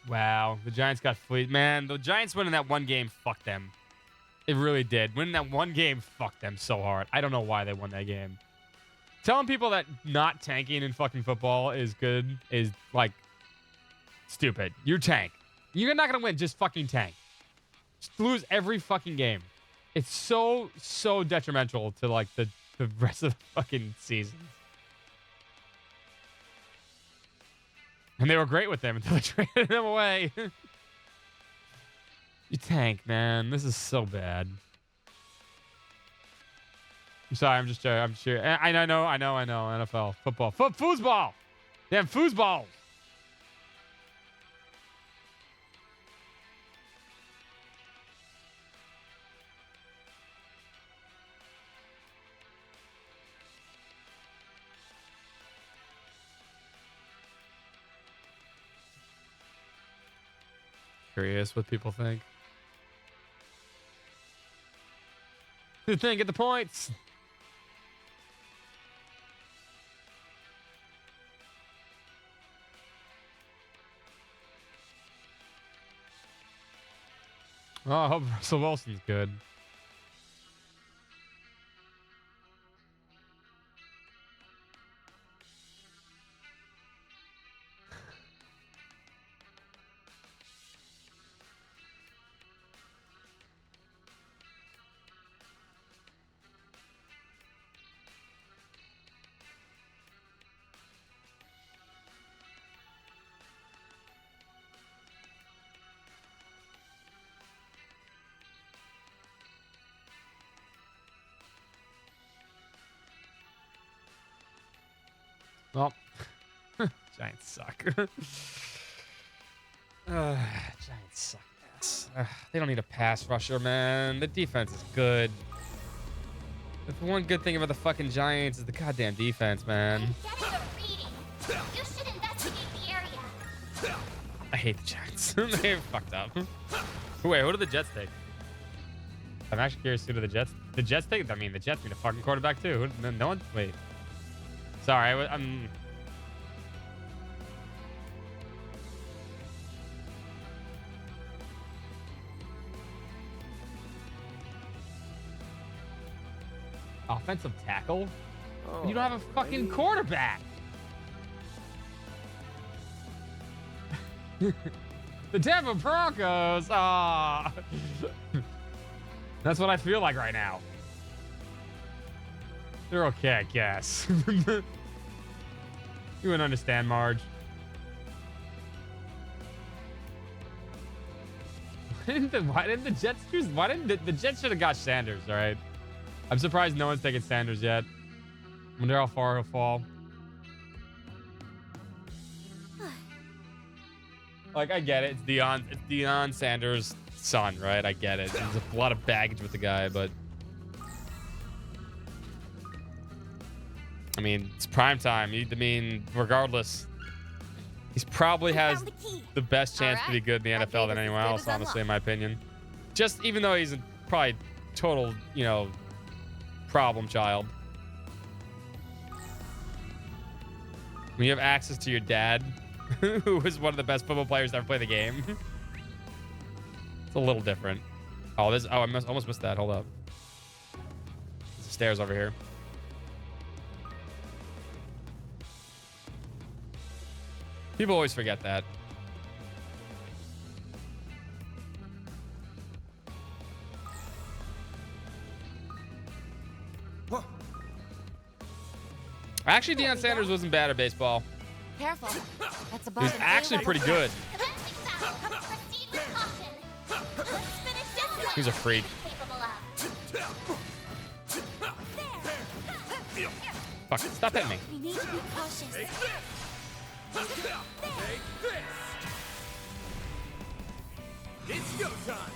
Wow, the Giants got fleet. Man, the Giants winning that one game, fuck them. It really did. Winning that one game, fuck them so hard. I don't know why they won that game. Telling people that not tanking in fucking football is good is, like, stupid. You tank. You're not going to win. Just fucking tank. Just lose every fucking game. It's so, so detrimental to, like, the rest of the fucking season. And they were great with them until they traded them away. You tank, man. This is so bad. I'm sorry. I'm just joking. I'm sure. I know. NFL. Football. Foosball. Damn, foosballs. Curious what people think. Good thing, get the points. Oh, I hope Russell Wilson's good. Well, Giants suck. Giants suck ass. They don't need a pass rusher, man. The defense is good. The one good thing about the fucking Giants is the goddamn defense, man. Get your reading. You should investigate the area. I hate the Giants. They're fucked up. Wait, who do the Jets take? I'm actually curious who do the Jets... The Jets take... I mean, the Jets need a fucking quarterback, too. No one... Wait. Sorry, I'm... Offensive tackle? You don't have a fucking quarterback. The Denver Broncos. Ah. That's what I feel like right now. They're okay, I guess. You wouldn't understand, Marge. Why didn't the Jets choose? Why didn't the Jets should have got Sanders? All right. I'm surprised no one's taken Sanders yet. Wonder how far he'll fall. Like, I get it. It's Deion Sanders' son, right? I get it. There's a lot of baggage with the guy, but I mean, it's prime time. I mean, regardless, he's probably has the best chance to be good in the NFL than anyone else, honestly, in my opinion. Just even though he's a probably total, you know, problem child. When you have access to your dad, who was one of the best football players to ever play the game, it's a little different. Oh, this. Oh, I almost missed that. Hold up. There's stairs over here. People always forget that. Actually, Deion Sanders wasn't bad at baseball. Careful. That's a He was actually pretty good. He's a freak. Fuck, stop hitting me. We need to be cautious. It's go time.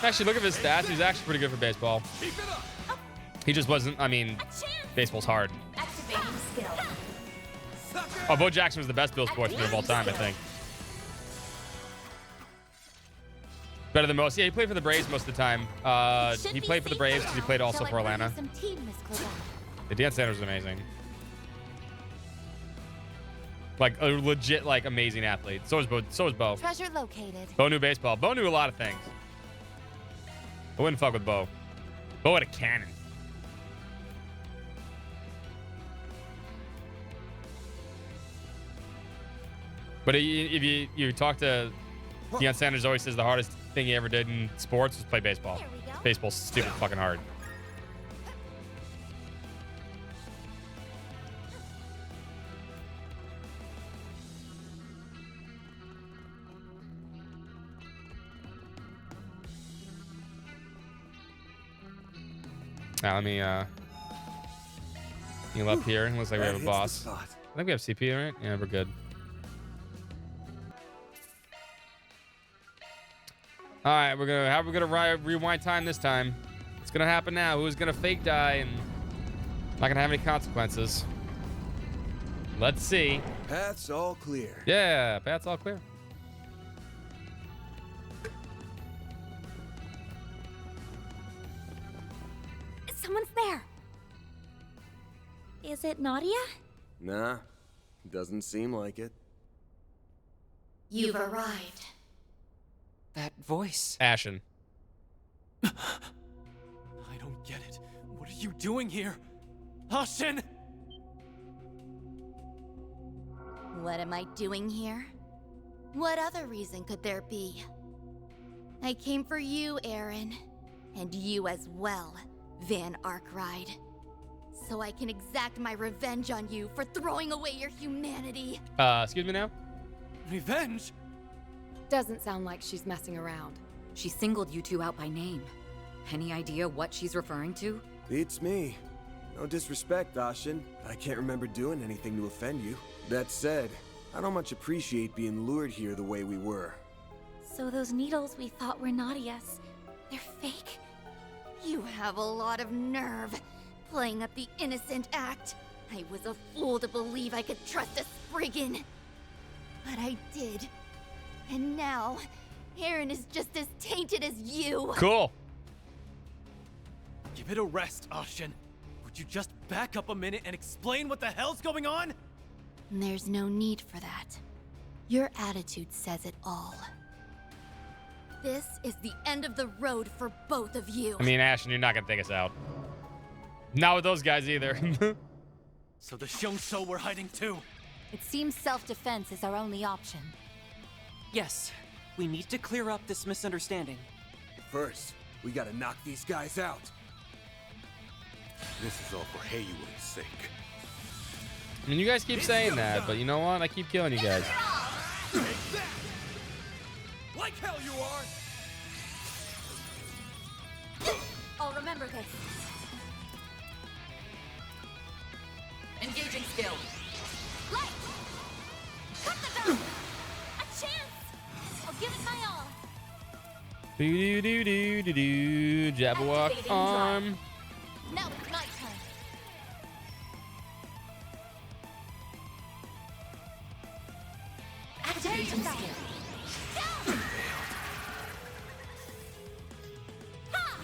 Actually, look at his stats. He's actually pretty good for baseball. Keep it up. He just wasn't. I mean, baseball's hard. Activating skill. Oh, Bo Jackson was the best Bills sportsman of all time, I think. Better than most. Yeah, he played for the Braves most of the time. He played for the Braves because he played also for Atlanta. The Deion Sanders was amazing. Like a legit, like amazing athlete. So is Bo. So is Bo. Treasure located. Bo knew baseball. Bo knew a lot of things. I wouldn't fuck with Bo. Bo had a cannon. But if you talk to Deion Sanders, always says the hardest thing he ever did in sports was play baseball. Baseball's stupid fucking hard. Now let me heal up here. Looks like we have a boss. I think we have CP, right? Yeah, we're good. All right, we're gonna rewind time this time. It's gonna happen now. Who's gonna fake die and not gonna have any consequences? Let's see. Path's all clear. Yeah, path's all clear. Someone's there. Is it Nadia? Nah, doesn't seem like it. You've arrived. That voice. Ashen. I don't get it. What are you doing here? Ashen! What am I doing here? What other reason could there be? I came for you, Aaron. And you as well, Van Arkride. So I can exact my revenge on you for throwing away your humanity. Excuse me now? Revenge? Doesn't sound like she's messing around. She singled you two out by name. Any idea what she's referring to? It's me. No disrespect, Ashen. I can't remember doing anything to offend you. That said, I don't much appreciate being lured here the way we were. So those needles we thought were Nadia's, they're fake? You have a lot of nerve, playing up the innocent act. I was a fool to believe I could trust a Spriggan. But I did. And now, Aaron is just as tainted as you. Cool. Give it a rest, Ashen. Would you just back up a minute and explain what the hell's going on? There's no need for that. Your attitude says it all. This is the end of the road for both of you. I mean, Ashen, you're not gonna take us out. Not with those guys either. So the Shungso were hiding too. It seems self-defense is our only option. Yes, we need to clear up this misunderstanding. First, we gotta knock these guys out. This is all for Hayuin's sake. I mean, you guys keep saying that, but you know what? I keep killing you guys. Take that! Like hell you are! I'll remember this. Engaging skill. Light! Cut the gun! A chance! I'll give it my all. Do do do do do. Jabberwock Activating arm. Now it's my turn. Activating skill. Down! Ha!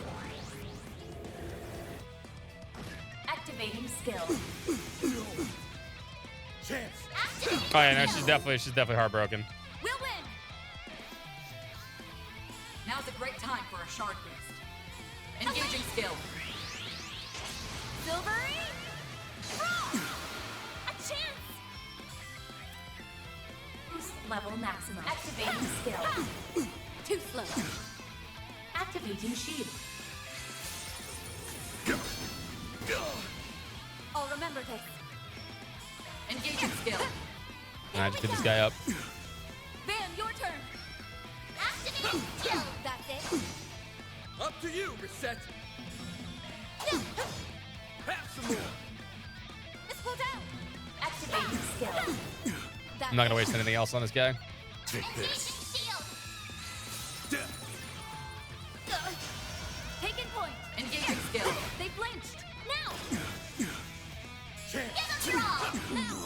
Activating skill. Chance. Oh yeah, no, she's definitely heartbroken. We'll win! Now's a great time for a shard boost. Engaging skill. Silvery! Frost! A chance! Boost level maximum. Activating skill. Too slow. Activating shield. I'll remember this. Engaging skill. I just did this guy up. Van, your turn. Activate skill. That's it. Up to you, Reset. Have some more. Let's pull down. Activating skill. I'm not gonna waste anything else on this guy. Take this. Shield. Taking point. Engaging skill. They blinched. Now. Chance. Give them draw. Now.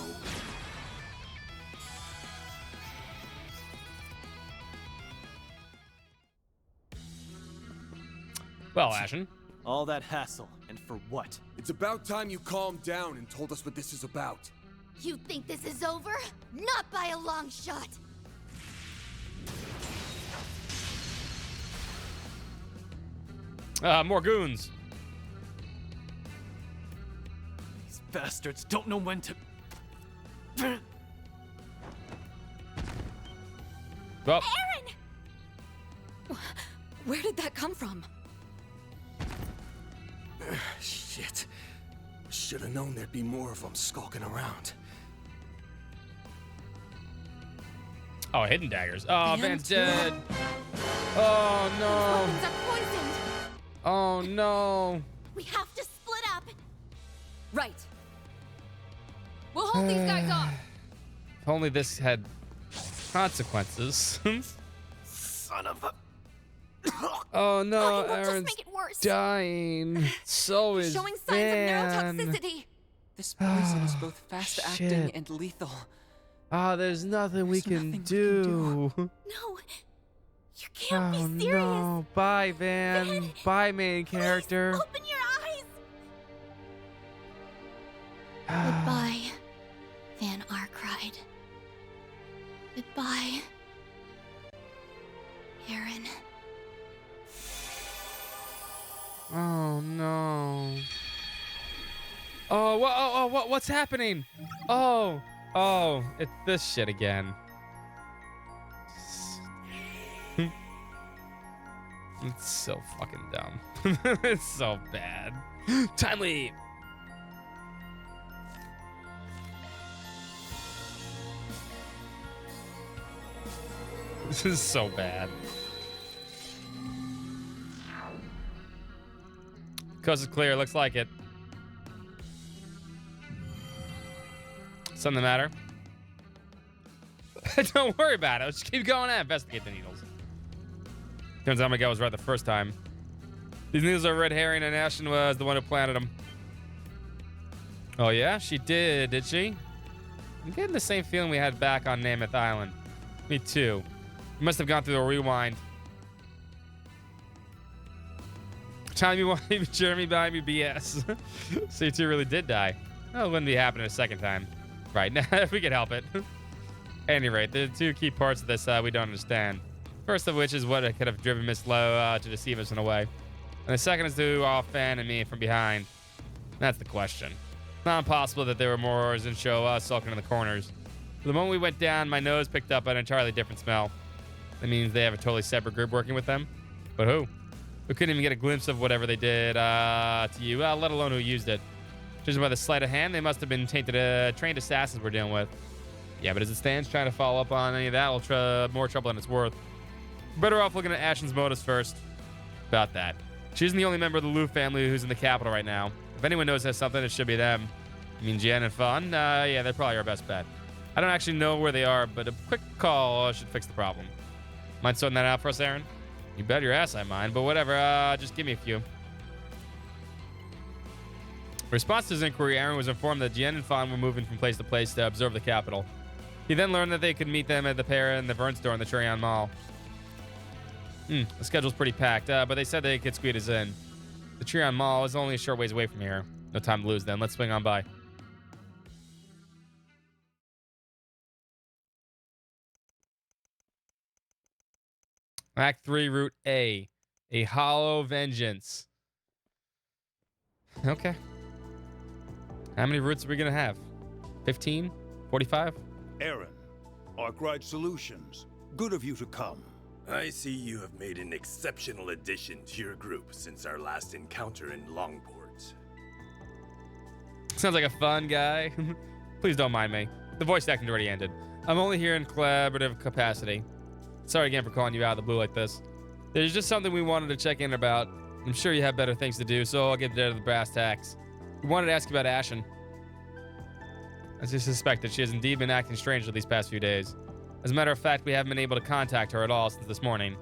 Well, Ashen. All that hassle, and for what? It's about time you calmed down and told us what this is about. You think this is over? Not by a long shot. More goons. These bastards don't know when to. Well, Aaron! Where did that come from? Shit. Should have known there'd be more of them skulking around. oh, hidden daggers. Oh, Van's too. dead. Oh no. Weapons are poisoned. Oh no. We have to split up. Right. We'll hold these guys off. If only this had consequences. Son of a. Oh no, It'll just Aaron's make it worse. dying. So is Showing signs Van. of neurotoxicity. This poison is both fast acting Shit. and lethal. Ah, there's nothing we There's can nothing we can do. No. You can't Oh be serious. no. Bye, Van. Van, Bye, main character. Please, open your eyes. Goodbye, Van Arkwright. Goodbye, Aaron. Oh no. Oh, what's happening? Oh, it's this shit again. It's so fucking dumb. It's so bad. Time leap. This is so bad. Coast is clear. Looks like it. Something the matter? Don't worry about it. Let's just keep going and investigate the needles. Turns out my guy was right the first time. These needles are red herring, and Ashen was the one who planted them. Oh yeah, she did she? I'm getting the same feeling we had back on Namath Island. Me too. We must have gone through a rewind. Telling me why Jeremy behind me BS. So you two really did die. Well, it wouldn't be happening a second time. Right, now if we could help it. At any rate, there are two key parts of this we don't understand. First of which is what could have driven Miss Lowe to deceive us in a way. And the second is to off Fan and me from behind. That's the question. It's not impossible that there were more than show us sulking in the corners. The moment we went down, my nose picked up an entirely different smell. That means they have a totally separate group working with them. But who? We couldn't even get a glimpse of whatever they did to you, let alone who used it. Judging by the sleight of hand, they must have been trained assassins we're dealing with. Yeah, but as it stands, trying to follow up on any of that will more trouble than it's worth. Better off looking at Ashen's motives first. About that. She isn't the only member of the Liu family who's in the capital right now. If anyone knows has something, it should be them. You mean Jen and Fawn? Yeah, they're probably our best bet. I don't actually know where they are, but a quick call should fix the problem. Mind sorting that out for us, Aaron? You bet your ass I mind, but whatever. Just give me a few. In response to his inquiry, Aaron was informed that Jen and Fawn were moving from place to place to observe the capital. He then learned that they could meet them at the pair in the Vern store in the Trion Mall. The schedule's pretty packed, but they said they could squeeze us in. The Trion Mall is only a short ways away from here. No time to lose then. Let's swing on by. Act 3, Route A. A Hollow Vengeance. Okay. How many routes are we going to have? 15? 45? Aaron, Arkwright Solutions. Good of you to come. I see you have made an exceptional addition to your group since our last encounter in Longport. Sounds like a fun guy. Please don't mind me. The voice acting already ended. I'm only here in collaborative capacity. Sorry again for calling you out of the blue like this. There's just something we wanted to check in about. I'm sure you have better things to do, so I'll get to the brass tacks. We wanted to ask you about Ashen. As you suspected, she has indeed been acting strangely these past few days. As a matter of fact, we haven't been able to contact her at all since this morning.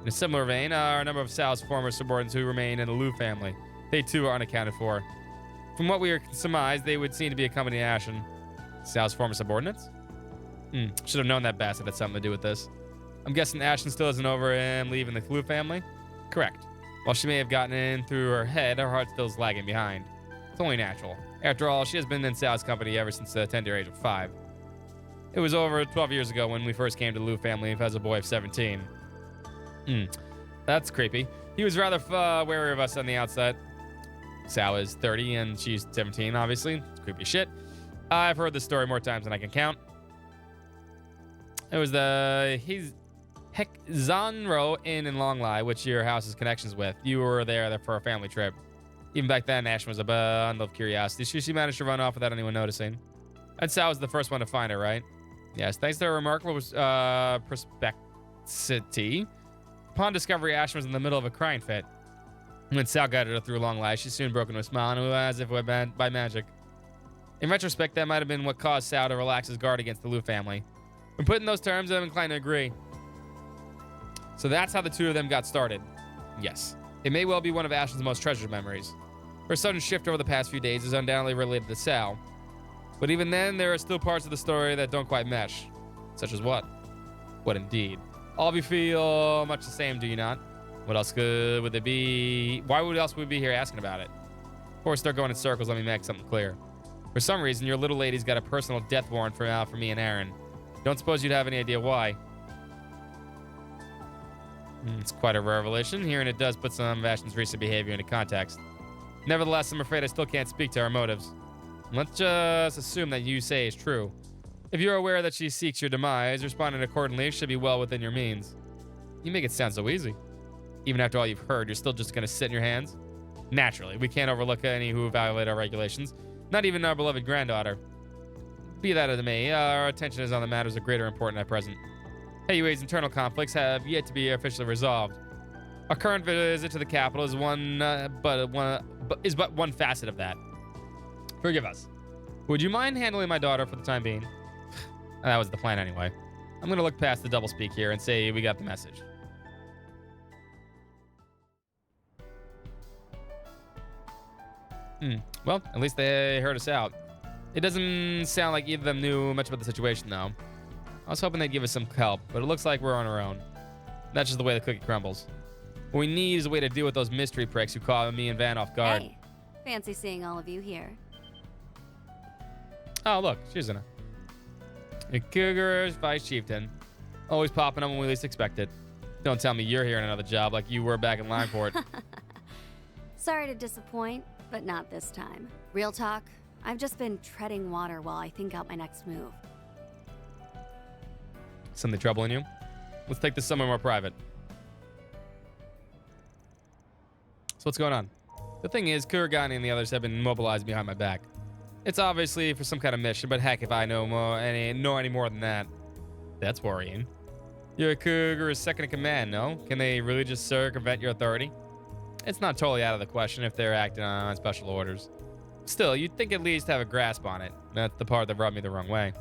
In a similar vein, are a number of Sal's former subordinates who remain in the Liu family. They too are unaccounted for. From what we are surmised, they would seem to be accompanying Ashen. Sal's former subordinates? Should have known that bastard had something to do with this. I'm guessing Ashen still isn't over him leaving the Liu family? Correct. While she may have gotten in through her head, her heart still is lagging behind. It's only natural. After all, she has been in Sal's company ever since the tender age of 5. It was over 12 years ago when we first came to the Liu family as a boy of 17. That's creepy. He was rather wary of us on the outset. Sal is 30 and she's 17, obviously. It's creepy shit. I've heard this story more times than I can count. It was the Zanro Inn in Longlai, which your house has connections with. You were there for a family trip. Even back then, Ashen was a bundle of curiosity. She managed to run off without anyone noticing. And Sal was the first one to find her, right? Yes, thanks to her remarkable perspicacity. Upon discovery, Ashen was in the middle of a crying fit. When Sal guided her through Longlai, she soon broke into a smile, and as if by magic. In retrospect, that might have been what caused Sal to relax his guard against the Liu family. When put in those terms, I'm inclined to agree. So that's how the two of them got started. Yes. It may well be one of Ashen's most treasured memories. Her sudden shift over the past few days is undoubtedly related to Sal. But even then, there are still parts of the story that don't quite mesh. Such as what? What indeed? All of you feel much the same, do you not? What else would there be? Why else would we be here asking about it? Before we start going in circles, let me make something clear. For some reason, your little lady's got a personal death warrant for me and Aaron. Don't suppose you'd have any idea why. It's quite a revelation. Hearing it does put some of Ashen's recent behavior into context. Nevertheless, I'm afraid I still can't speak to her motives. Let's just assume that you say is true. If you're aware that she seeks your demise, responding accordingly should be well within your means. You make it sound so easy. Even after all you've heard, you're still just going to sit in your hands? Naturally, we can't overlook any who violate our regulations, not even our beloved granddaughter. Be that as it may, our attention is on the matters of greater importance at present. Heywei's internal conflicts have yet to be officially resolved. Our current visit to the capital is but one facet of that. Forgive us. Would you mind handling my daughter for the time being? That was the plan anyway. I'm going to look past the doublespeak here and say we got the message. Well, at least they heard us out. It doesn't sound like either of them knew much about the situation, though. I was hoping they'd give us some help, but it looks like we're on our own. That's just the way the cookie crumbles. What we need is a way to deal with those mystery pricks who caught me and Van off guard. Hey, fancy seeing all of you here. Oh, look, she's in it. A cougar vice chieftain. Always popping up when we least expect it. Don't tell me you're here in another job like you were back in Lineport. Sorry to disappoint, but not this time. Real talk, I've just been treading water while I think out my next move. Something troubling you? Let's take this somewhere more private. So what's going on? The thing is, Kuragani and the others have been mobilized behind my back. It's obviously for some kind of mission, but heck if I know any more than that. That's worrying. Your Cougar is second in command, no? Can they really just circumvent your authority? It's not totally out of the question if they're acting on special orders. Still, you'd think at least have a grasp on it. That's the part that rubbed me the wrong way.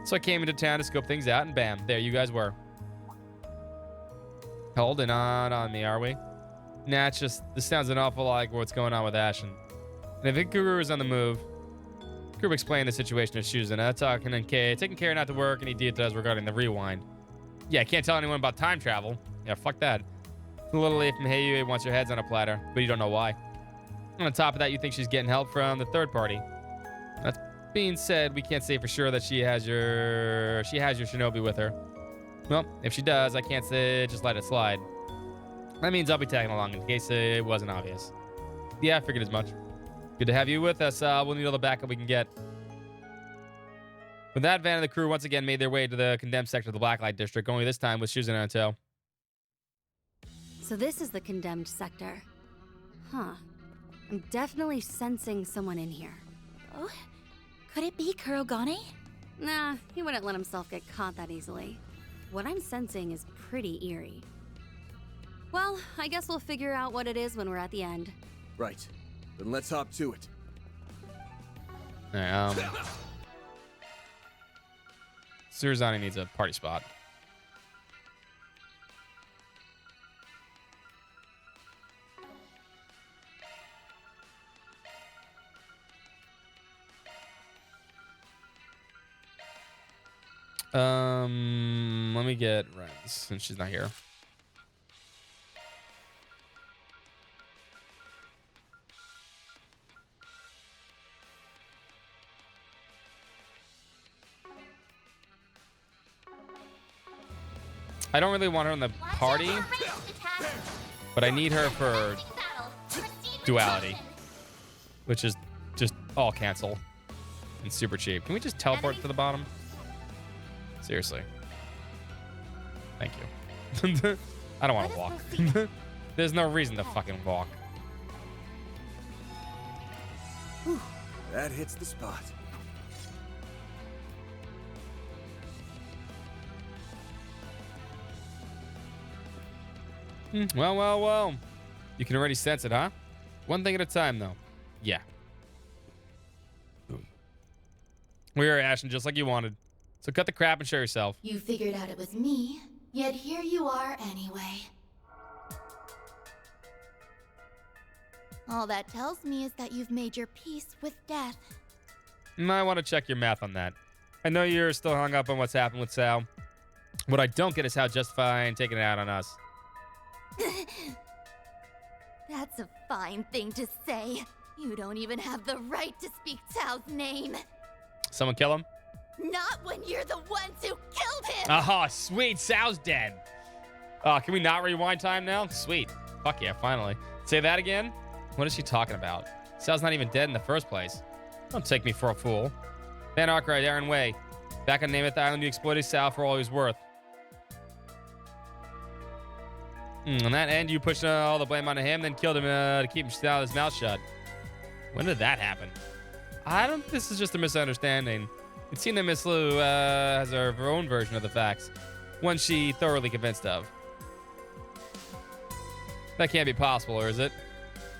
So I came into town to scope things out, and bam, there you guys were. Holding on me, are we? Nah, it's just, this sounds an awful lot like what's going on with Ashen. And if Ikuru is on the move, Ikuru explained the situation to Shuzuna, talking and taking care not to work any details regarding the rewind. Yeah, I can't tell anyone about time travel. Yeah, fuck that. A little late from Heiyue wants your heads on a platter, but you don't know why. And on top of that, you think she's getting help from the third party. That being said, we can't say for sure that she has your shinobi with her. Well, if she does, I can't say just let it slide. That means I'll be tagging along in case it wasn't obvious. Yeah, I figured as much. Good to have you with us. We'll need all the backup we can get. With that, Van and the crew once again made their way to the condemned sector of the Blacklight District, only this time with Shuzuna in tow. So this is the condemned sector. Huh. I'm definitely sensing someone in here. Oh? Could it be Kurogane? Nah, he wouldn't let himself get caught that easily. What I'm sensing is pretty eerie. Well, I guess we'll figure out what it is when we're at the end. Right. Then let's hop to it. Alright, Surazani needs a party spot. Let me get Renz since she's not here. I don't really want her in the party, but I need her for duality, which is just all cancel and super cheap. Can we just teleport to the bottom? Seriously. Thank you. I don't want to walk. There's no reason to fucking walk. Whew, that hits the spot. Well. You can already sense it, huh? One thing at a time, though. Yeah. We are Ashen, just like you wanted. So cut the crap and show yourself. You figured out it was me, yet here you are anyway. All that tells me is that you've made your peace with death. I want to check your math on that. I know you're still hung up on what's happened with Sal. What I don't get is how justifying taking it out on us. That's a fine thing to say. You don't even have the right to speak Tao's name. Someone kill him? Not when you're the ones who killed him! Oh, sweet. Sal's dead. Can we not rewind time now? Sweet. Fuck yeah, finally. Say that again? What is she talking about? Sal's not even dead in the first place. Don't take me for a fool. Van Arkwright, Aaron Way. Back on Namath Island, you exploited Sal for all he was worth. On that end, you pushed all the blame onto him, then killed him to keep his mouth shut. When did that happen? I don't think this is just a misunderstanding. It seemed that Miss Lou has her own version of the facts, one she thoroughly convinced of. That can't be possible, or is it?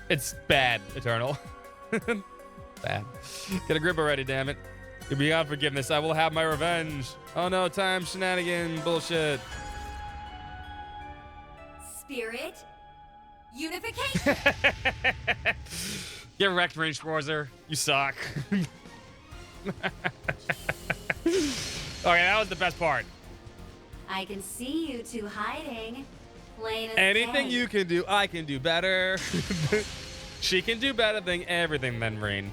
It's bad, Eternal. Bad. Get a grip already, damn it. You're beyond forgiveness. I will have my revenge. Oh no, time shenanigan bullshit. Spirit unification. Get wrecked, Range Schwarzer. You suck. Okay, that was the best part. I can see you two hiding. Plain as Anything day. you can do, I can do better. She can do better than everything than Rain.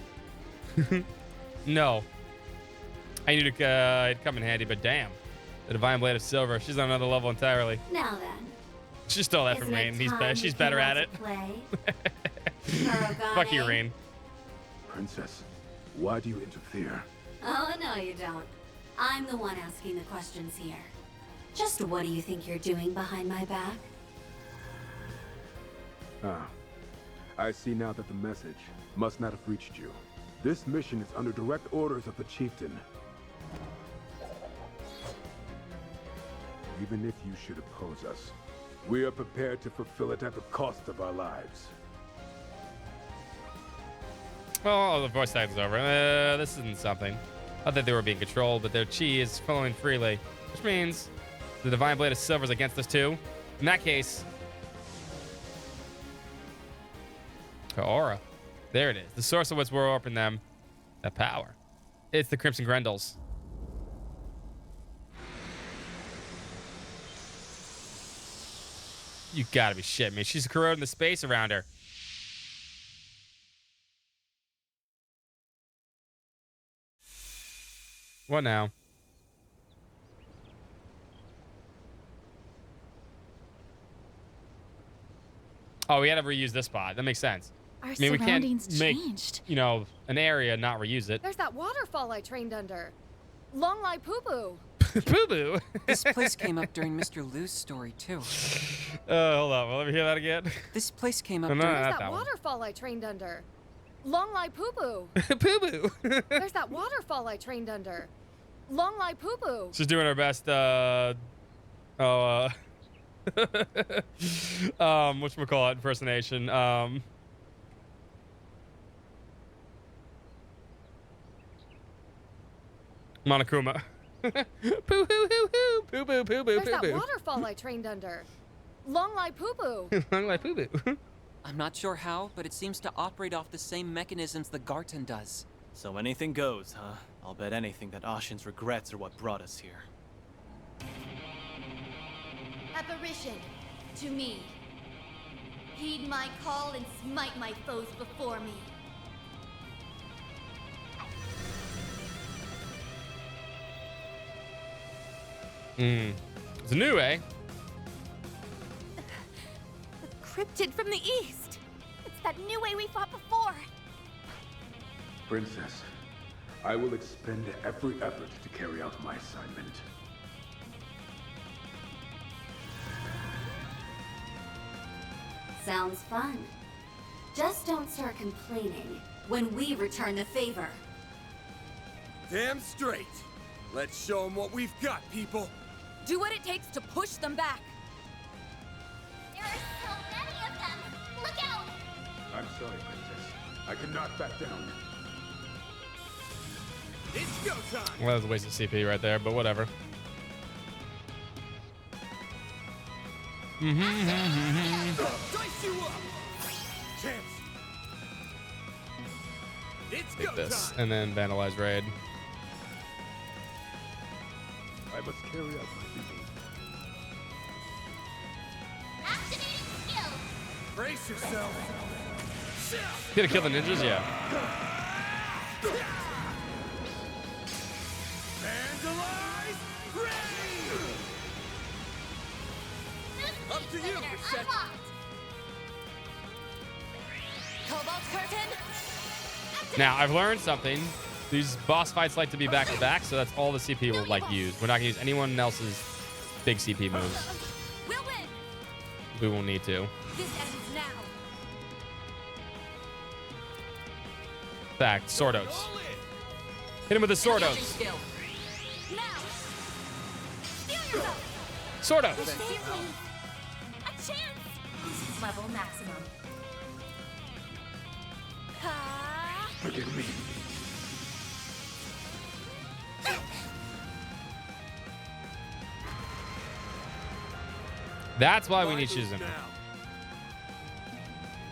No. I knew it'd come in handy, but damn. The Divine Blade of Silver, she's on another level entirely. Now then. She stole that from Rain. She's better at it. Fuck you, Rain. Princess, why do you interfere? Oh, no, you don't. I'm the one asking the questions here. Just what do you think you're doing behind my back? Ah, I see now that the message must not have reached you. This mission is under direct orders of the chieftain. Even if you should oppose us, we are prepared to fulfill it at the cost of our lives. Oh, the voice acting's over. This isn't something. Not that they were being controlled, but their chi is flowing freely, which means the Divine Blade of Silver is against us too. In that case, the aura. There it is. The source of what's warping them. That power. It's the Crimson Grendels. You gotta be shitting me. She's corroding the space around her. What now? Oh, we had to reuse this spot. That makes sense. Our I mean, we can't surroundings make, changed. you know, an area and not reuse it. There's that waterfall I trained under. Long Lai Poo Poo. Poo Poo. This place came up during Mr. Lu's story, too. Hold on. Let me hear that again. This place came up No, during... not There's that that one. waterfall I trained under. Long Lai Poo Poo. Poo Poo. There's that waterfall I trained under. Long Lai Poo Poo. She's doing her best, whatchamacallit impersonation. Monokuma. Poo hoo hoo hoo. Poo boo poo boo There's poo that boo. waterfall I trained under. Long Lai Poo Poo. Long like poo boo. I'm not sure how, but it seems to operate off the same mechanisms the Garten does. So anything goes, huh? I'll bet anything that Ashin's regrets are what brought us here. Apparition, to me. Heed my call and smite my foes before me. It's new, eh? Cryptid from the east. It's that new way we fought before. Princess, I will expend every effort to carry out my assignment. Sounds fun. Just don't start complaining when we return the favor. Damn straight. Let's show them what we've got, people. Do what it takes to push them back. There are so many of them. Look out! I'm sorry, Princess. I cannot back down. It's go time. Well, that was a waste of CP right there, but whatever. Dice you up. Chance. It's Take go this time. and then vandalize raid. I must carry out my duty. Activating skill. Brace yourself. Gonna kill the ninjas, yeah. Vandalize raid. Up to you, Reset. Unlocked. Cobalt curtain. Now, I've learned something. These boss fights like to be back to back, so that's all the CP will like use. We're not gonna use anyone else's big CP moves. We'll win. We won't need to. This ends now. Fact, sword oats. Hit him with the sword oats. Skill. Now. Steal yourself. Sword oats. A chance. Level maximum. Ha. Forgive me. That's why we need Shizune.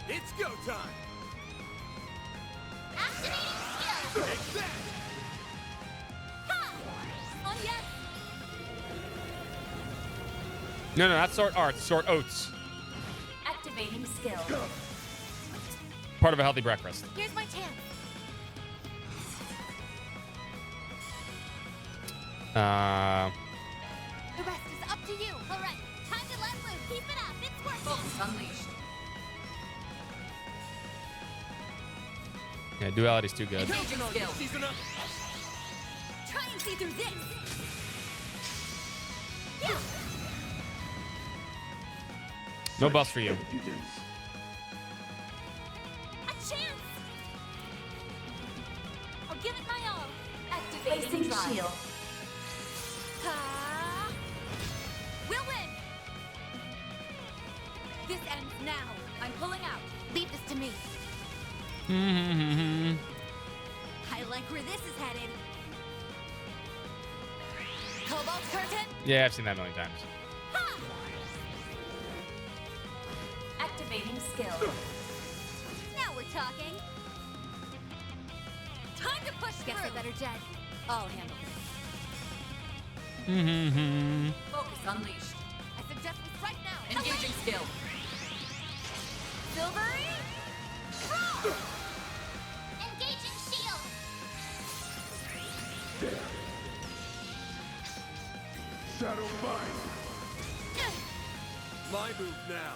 It's go time. Activating skill. Take that. On yes. No, that's sword arts, sword oats. Activating skill. Part of a healthy breakfast. Here's my chance. The rest is up to you. All right, time to let loose. Keep it up. It's working. Unleashed. Yeah, duality's too good. Engaging skill. Season up. Try and see through this. Yeah. No buffs for you. A chance. I'll give it my all. Activating shield. Ha. We'll win. This ends now. I'm pulling out. Leave this to me. Mm-hmm. I like where this is headed. Cobalt curtain. Yeah, I've seen that a million times. Activating skill. Now we're talking. Time to push through. Guess I better jet. I'll handle it. Mm-hmm. Focus unleashed. I suggest this right now. Engaging skill. Silvery. Roll! Engaging shield. Shadow Bind. My move now.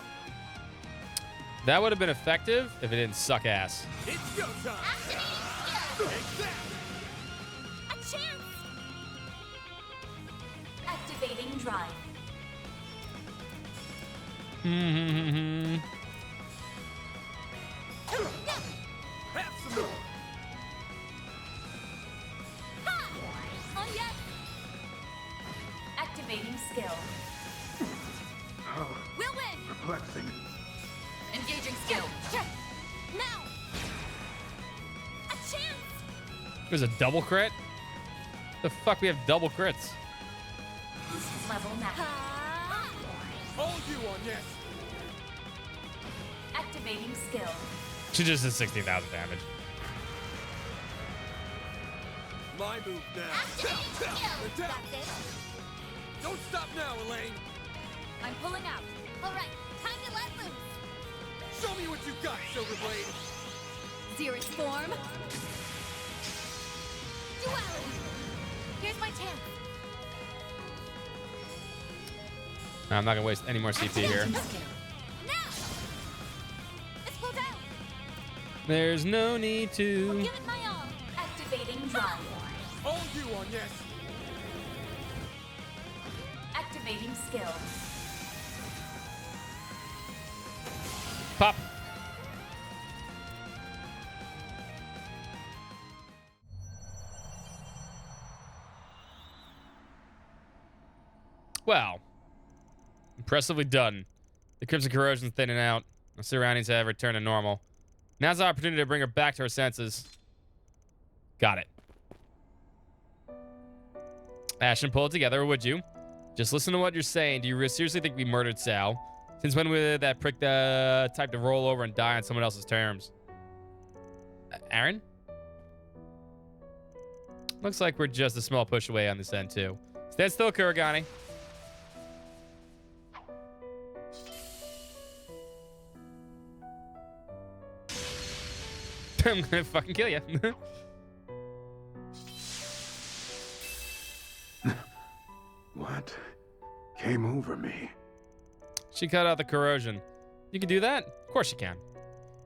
That would have been effective if it didn't suck ass. It's go time. Activating skill. Take that. A chance. Activating drive. Mm-hmm. Have some more. Oh yes. Activating skill. Oh, We'll win. perplexing. Engaging skill. Now. A chance. There's a double crit? The fuck, we have double crits. Level max. All you on yes. Activating skill. She just did 16,000 damage. My move now. Activating skill. Down. That's it. Don't stop now, Elaine. I'm pulling out. All right. Time to let loose. Show me what you got, Silverblade. Zerus form. Duality. Here's my chance. I'm not gonna waste any more CP here. Now. Let's go down. There's no need I'll to. give it my all. Activating drive. All you on yes. Activating skill. Pop. Wow. Impressively done. The Crimson Corrosion's thinning out. The surroundings have returned to normal. Now's the opportunity to bring her back to her senses. Got it. Ashen, pull it together, or would you? Just listen to what you're saying. Do you seriously think we murdered Sal? Since when would that prick the type to roll over and die on someone else's terms? Aaron? Looks like we're just a small push away on this end, too. Stand still, Kuragani. I'm gonna fucking kill you. What came over me? She cut out the corrosion. You can do that? Of course you can.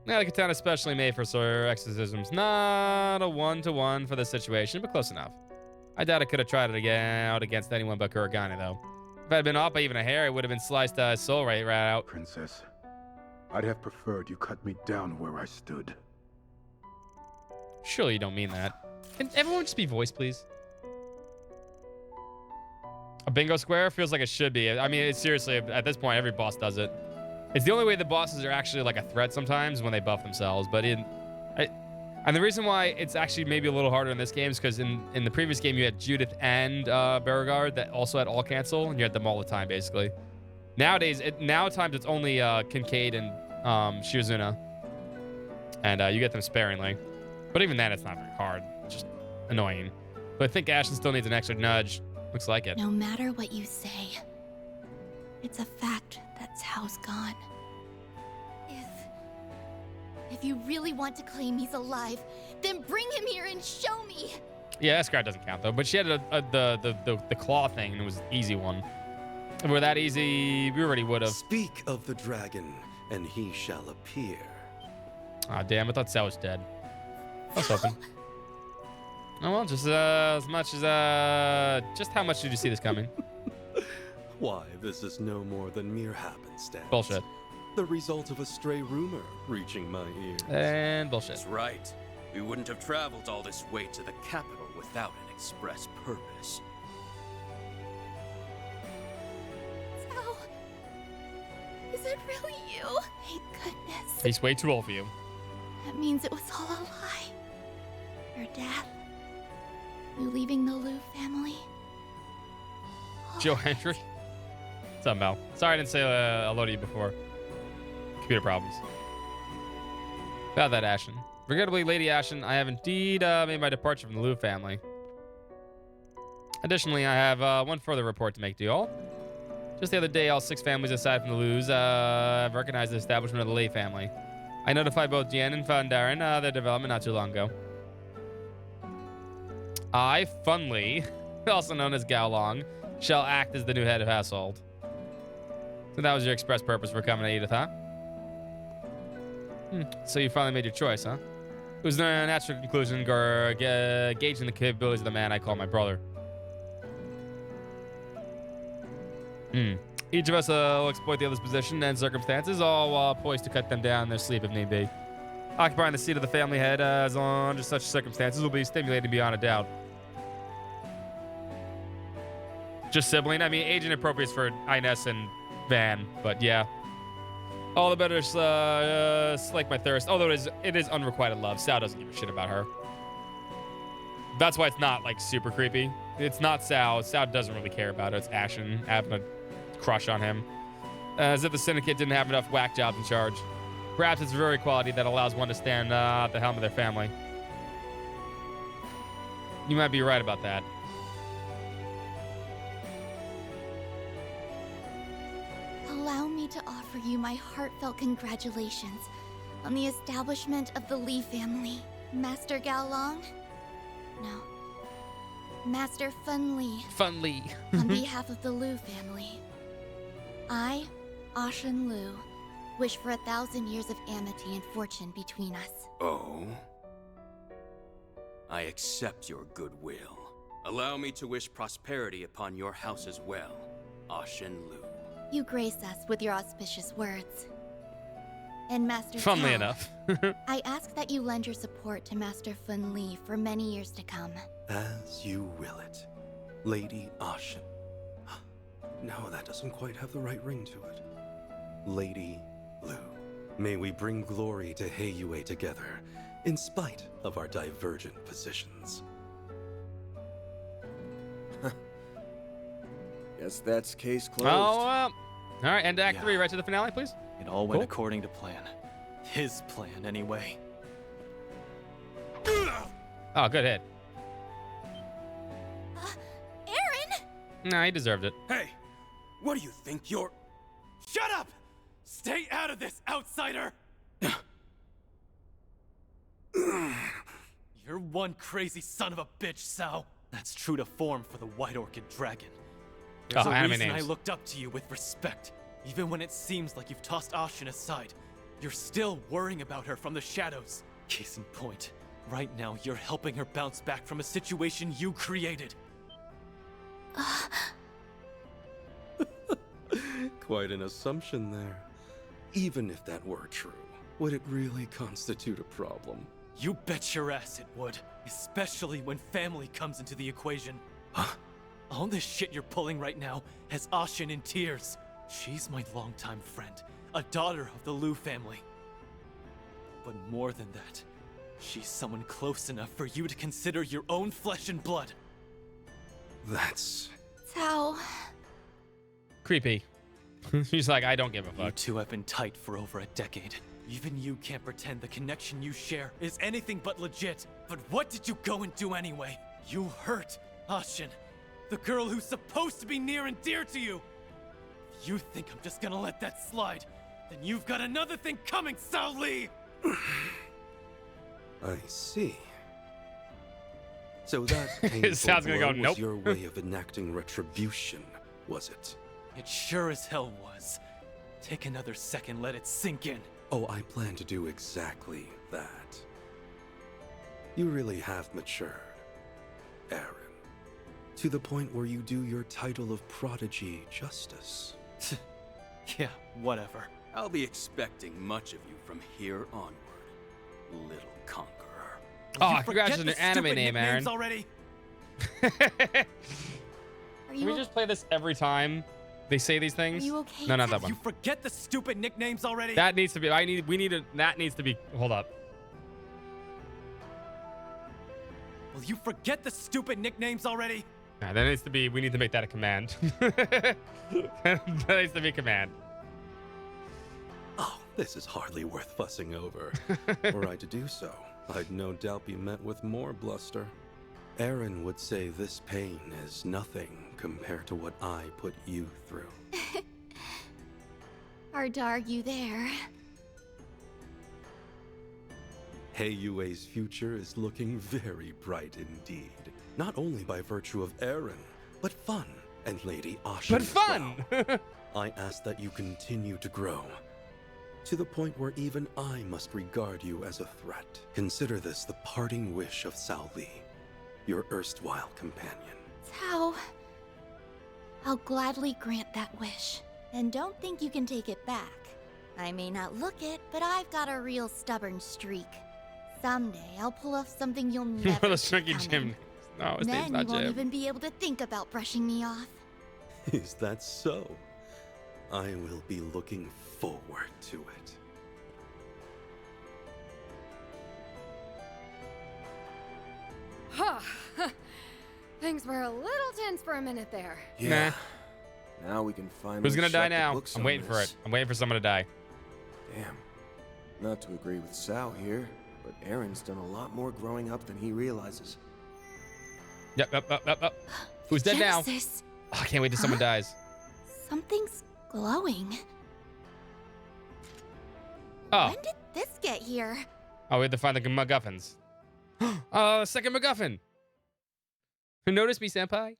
Now, the katana especially made for Sawyer exorcisms. Not a one-to-one for the situation, but close enough. I doubt I could have tried it out against anyone but Kuragani, though. If I had been off by even a hair, it would have been sliced soul right out. Princess, I'd have preferred you cut me down where I stood. Surely you don't mean that. Can everyone just be voiced, please? A bingo square feels like it should be. I mean, it's seriously, at this point, every boss does it. It's the only way the bosses are actually like a threat sometimes when they buff themselves. But and the reason why it's actually maybe a little harder in this game is because in the previous game you had Judith and Beauregard that also had all cancel, and you had them all the time basically. Nowadays, times it's only Kincaid and Shiozuna, and you get them sparingly. But even then, it's not very hard. It's just annoying. But I think Ashen still needs an extra nudge. Looks like it. No matter what you say, it's a fact that Cao's gone. If you really want to claim he's alive, then bring him here and show me. Yeah, Escort doesn't count though. But she had the claw thing, and it was an easy one. If it were that easy, we already would have. Speak of the dragon, and he shall appear. Ah, damn! I thought Sal was dead. I was hoping. Oh well, just as much as just how much did you see this coming? Why, this is no more than mere happenstance. Bullshit. The result of a stray rumor reaching my ears. And bullshit. That's right. We wouldn't have traveled all this way to the capital without an express purpose. Cao, is it really you? Thank goodness. He's way too old for you. That means it was all a lie. Your death. You leaving the Liu family. Joe Henry. What's up, Mel? Sorry I didn't say hello to you before. Computer problems. About that, Ashen. Regrettably, Lady Ashen, I have indeed made my departure from the Liu family. Additionally, I have one further report to make to you all. Just the other day, all 6 families aside from the Lius have recognized the establishment of the Lei family. I notified both Jian and Fandaren their development not too long ago. I, Funli, also known as Gao Long, shall act as the new head of household. So that was your express purpose for coming to Edith, huh? So you finally made your choice, huh? It was the natural conclusion, gauging the capabilities of the man I call my brother. Each of us will exploit the other's position and circumstances, all while poised to cut them down in their sleep if need be. Occupying the seat of the family head under such circumstances will be stimulating beyond a doubt. Just sibling? I mean, age inappropriate for Ines and Van, but yeah. All the better slake my thirst. Although it is unrequited love. Sao doesn't give a shit about her. That's why it's not like super creepy. It's not Sao. Sao doesn't really care about it. It's Ashen having a crush on him. As if the Syndicate didn't have enough whack jobs in charge. Perhaps it's a very quality that allows one to stand at the helm of their family. You might be right about that. Allow me to offer you my heartfelt congratulations on the establishment of the Li family. Master Gao Long? No. Master Fun Li. Fun Li. On behalf of the Liu family. I, Ashen Liu, wish for 1,000 years of amity and fortune between us. Oh? I accept your goodwill. Allow me to wish prosperity upon your house as well, Ashen Liu. You grace us with your auspicious words. And Master Funnily Cao, enough. I ask that you lend your support to Master Fun Li for many years to come. As you will it, Lady Ashen. No, that doesn't quite have the right ring to it. Lady Liu. May we bring glory to Heiyue together, in spite of our divergent positions. Guess that's case closed. Oh, all right, end Act 3, right to the finale, please. It all went according to plan. His plan, anyway. Oh, good hit. Aaron! Nah, he deserved it. Hey, what do you think you're... Shut up! Stay out of this, outsider! You're one crazy son of a bitch, Sao. That's true to form for the White Orchid Dragon. There's a anime reason names. I looked up to you with respect. Even when it seems like you've tossed Ashen aside, you're still worrying about her from the shadows. Case in point, right now you're helping her bounce back from a situation you created. Quite an assumption there. Even if that were true, would it really constitute a problem? You bet your ass it would. Especially when family comes into the equation. Huh? All this shit you're pulling right now has Ashen in tears. She's my longtime friend, a daughter of the Liu family. But more than that, she's someone close enough for you to consider your own flesh and blood. That's... Sao... Creepy. She's like, I don't give a fuck. You two have been tight for over a decade. Even you can't pretend the connection you share is anything but legit. But what did you go and do anyway? You hurt Ashen, the girl who's supposed to be near and dear to you. If you think I'm just gonna let that slide, then you've got another thing coming, Sao Li! I see. So that painful Sounds gonna go, blow nope. was your way of enacting retribution, was it? It sure as hell was. Take another second, let it sink in. Oh, I plan to do exactly that. You really have matured, Aaron. To the point where you do your title of prodigy justice. Yeah, whatever. I'll be expecting much of you from here onward, little conqueror. Oh, congrats on your anime name, Aaron. Already? Can we just play this every time they say these things? Are you okay? No, not that one. You forget the stupid nicknames already? That needs to be. That needs to be. Hold up. Will you forget the stupid nicknames already? That needs to be, we need to make that a command. That needs to be a command. Oh, this is hardly worth fussing over. Were I to do so, I'd no doubt be met with more bluster. Aaron would say this pain is nothing compared to what I put you through. Hard to argue there. Heiyue's future is looking very bright indeed. Not only by virtue of Aaron, but fun and Lady Asha. But fun! Well. I ask that you continue to grow, to the point where even I must regard you as a threat. Consider this the parting wish of Cao Li, your erstwhile companion. Cao, I'll gladly grant that wish. And don't think you can take it back. I may not look it, but I've got a real stubborn streak. Someday I'll pull off something you'll never The see Shrinky coming. Jim. No, his Then name's you not won't Jim. even be able to think about brushing me off. Is that so? I will be looking forward to it. Huh. Things were a little tense for a minute there. Yeah. Now we can finally. Who's gonna die shut the now? books I'm on waiting for this. it. I'm waiting for someone to die. Damn. Not to agree with Sal here, but Aaron's done a lot more growing up than he realizes. Yep. Who's dead now? Genesis. Oh, I can't wait till someone dies. Something's glowing. Oh. When did this get here? Oh, we have to find the MacGuffins. Second MacGuffin. Notice me, senpai?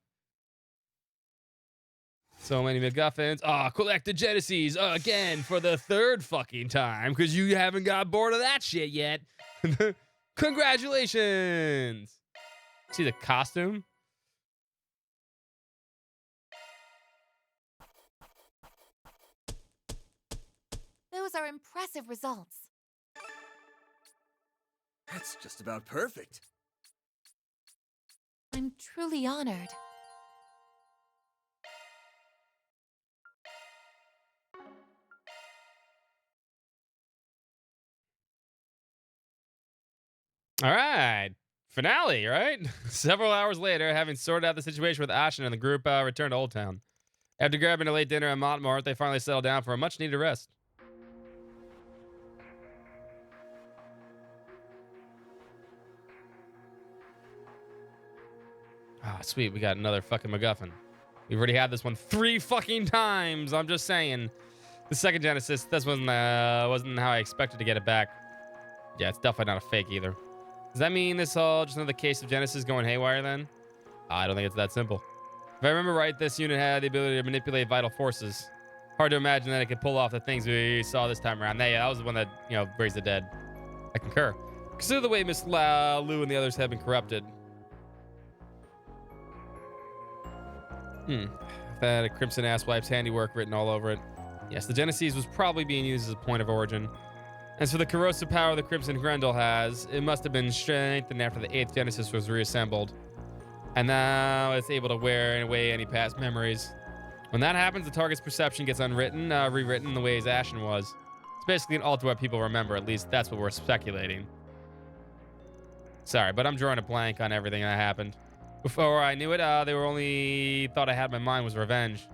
So many MacGuffins. Collect the Genesis again for the third fucking time because you haven't got bored of that shit yet. Congratulations. See the costume? Those are impressive results. That's just about perfect. I'm truly honored. All right. Finale, right? Several hours later, having sorted out the situation with Ashen and the group, returned to Old Town. After grabbing a late dinner at Montmort, they finally settled down for a much-needed rest. Ah, sweet. We got another fucking MacGuffin. We've already had this one 3 fucking times. I'm just saying. The second Genesis, this wasn't how I expected to get it back. Yeah, it's definitely not a fake either. Does that mean this all just another case of Genesis going haywire then? I don't think it's that simple. If I remember right, this unit had the ability to manipulate vital forces. Hard to imagine that it could pull off the things we saw this time around. Yeah, that was the one that, raised the dead. I concur. Consider the way Miss Lu and the others have been corrupted. If that had a Crimson Asswife's handiwork written all over it. Yes, the Genesis was probably being used as a point of origin. As for the corrosive power the Crimson Grendel has, it must have been strengthened after the 8th Genesis was reassembled. And now it's able to wear away any past memories. When that happens, the target's perception gets rewritten the way his Ashen was. It's basically an alter what people remember, at least that's what we're speculating. Sorry, but I'm drawing a blank on everything that happened. Before I knew it, they were only thought I had in my mind was revenge.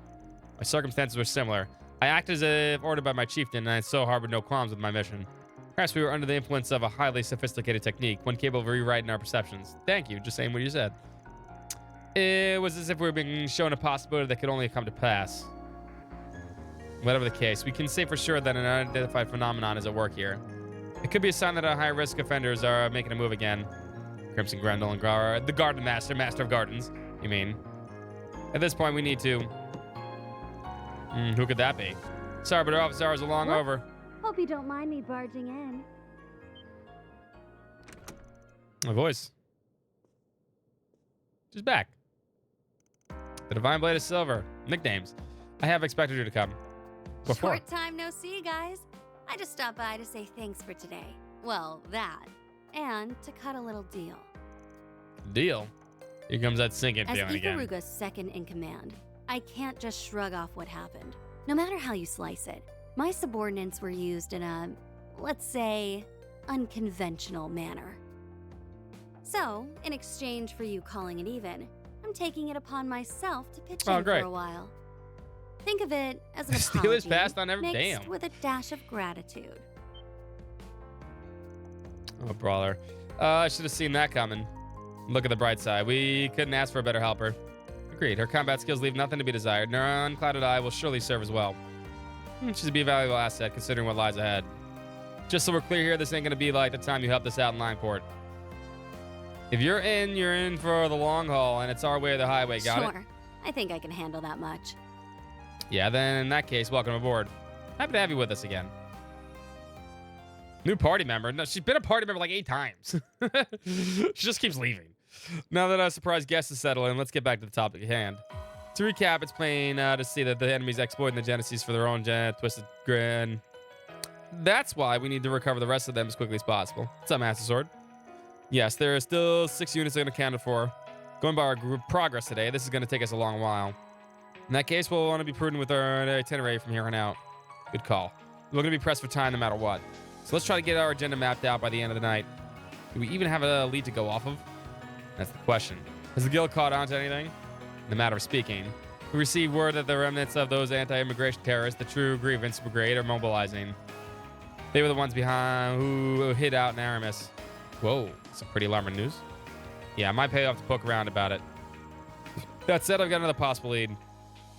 My circumstances were similar. I acted as if ordered by my chieftain, and I so harbored no qualms with my mission. Perhaps we were under the influence of a highly sophisticated technique, one capable of rewriting our perceptions. Thank you, just saying what you said. It was as if we were being shown a possibility that could only come to pass. Whatever the case, we can say for sure that an unidentified phenomenon is at work here. It could be a sign that our high-risk offenders are making a move again. Crimson Grendel and the Garden Master, Master of Gardens, you mean. At this point, we need to... who could that be? Sorry, but our office hours are long over. Hope you don't mind me barging in. My voice. She's back. The Divine Blade of Silver. Nicknames. I have expected you to come. Before. Short time no see, guys. I just stopped by to say thanks for today. Well, that. And to cut a little deal. Deal? Here comes that sinking As feeling again. Ikaruga's second in command, I can't just shrug off what happened. No matter how you slice it, my subordinates were used in a, let's say, unconventional manner. So, in exchange for you calling it even, I'm taking it upon myself to pitch Oh, in great. for a while. Think of it as an Steelers apology passed on every mixed damn. with a dash of gratitude. Oh, brawler. I should have seen that coming. Look at the bright side. We couldn't ask for a better helper. Agreed. Her combat skills leave nothing to be desired, and her unclouded eye will surely serve as well. She'd be a valuable asset considering what lies ahead. Just so we're clear here, this ain't gonna be like the time you helped us out in Lineport. If you're in for the long haul, and it's our way or the highway, got it? Sure. I think I can handle that much. Yeah, then in that case, welcome aboard. Happy to have you with us again. New party member. No, she's been a party member like 8 times. She just keeps leaving. Now that our surprise guest is settled in, let's get back to the topic at hand. To recap, it's plain to see that the enemy's exploiting the Genesis for their own twisted grin. That's why we need to recover the rest of them as quickly as possible. What's up, Master Sword? Yes, there are still 6 units unaccounted for. Going by our group progress today, this is going to take us a long while. In that case, we'll want to be prudent with our itinerary from here on out. Good call. We're going to be pressed for time no matter what. So let's try to get our agenda mapped out by the end of the night. Do we even have a lead to go off of? That's the question. Has the guild caught on to anything? In the matter of speaking, we received word that the remnants of those anti-immigration terrorists, the True Grievance Brigade, are mobilizing. They were the ones behind who hid out in Aramis. Whoa, some pretty alarming news. Yeah, I might pay off to poke around about it. That said, I've got another possible lead.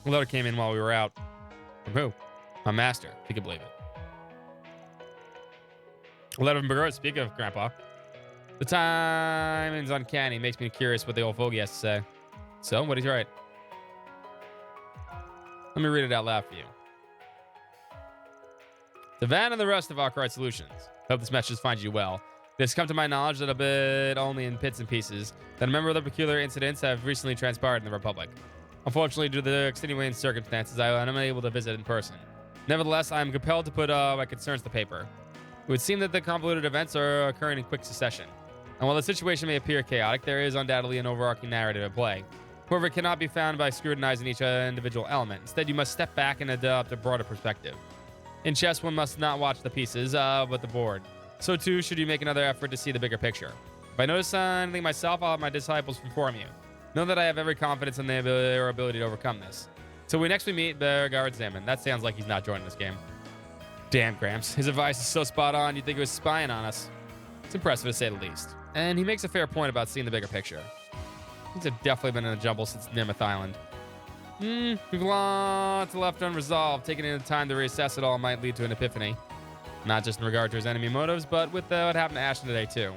A letter came in while we were out. From who? My master, if you can believe it. A letter from Burgos. Speak of Grandpa. The timing's uncanny. Makes me curious what the old fogey has to say. So, what did he write? Let me read it out loud for you. To Van and the rest of Arkwright Solutions. Hope this message finds you well. It has come to my knowledge that a bit only in bits and pieces that a number of the peculiar incidents have recently transpired in the Republic. Unfortunately, due to the extenuating circumstances, I am unable to visit in person. Nevertheless, I am compelled to put my concerns to paper. It would seem that the convoluted events are occurring in quick succession. And while the situation may appear chaotic, there is undoubtedly an overarching narrative at play. However, it cannot be found by scrutinizing each individual element. Instead, you must step back and adopt a broader perspective. In chess, one must not watch the pieces, but the board. So too, should you make another effort to see the bigger picture. If I notice anything myself, I'll have my disciples inform you. Know that I have every confidence in their ability to overcome this. So when next we meet, Beauregard Zaman. That sounds like he's not joining this game. Damn, Gramps. His advice is so spot on, you'd think he was spying on us. It's impressive to say the least. And he makes a fair point about seeing the bigger picture. Things have definitely been in a jumble since Nirmouth Island. We've lots left unresolved. Taking in the time to reassess it all might lead to an epiphany. Not just in regard to his enemy motives, but with what happened to Ashton today, too.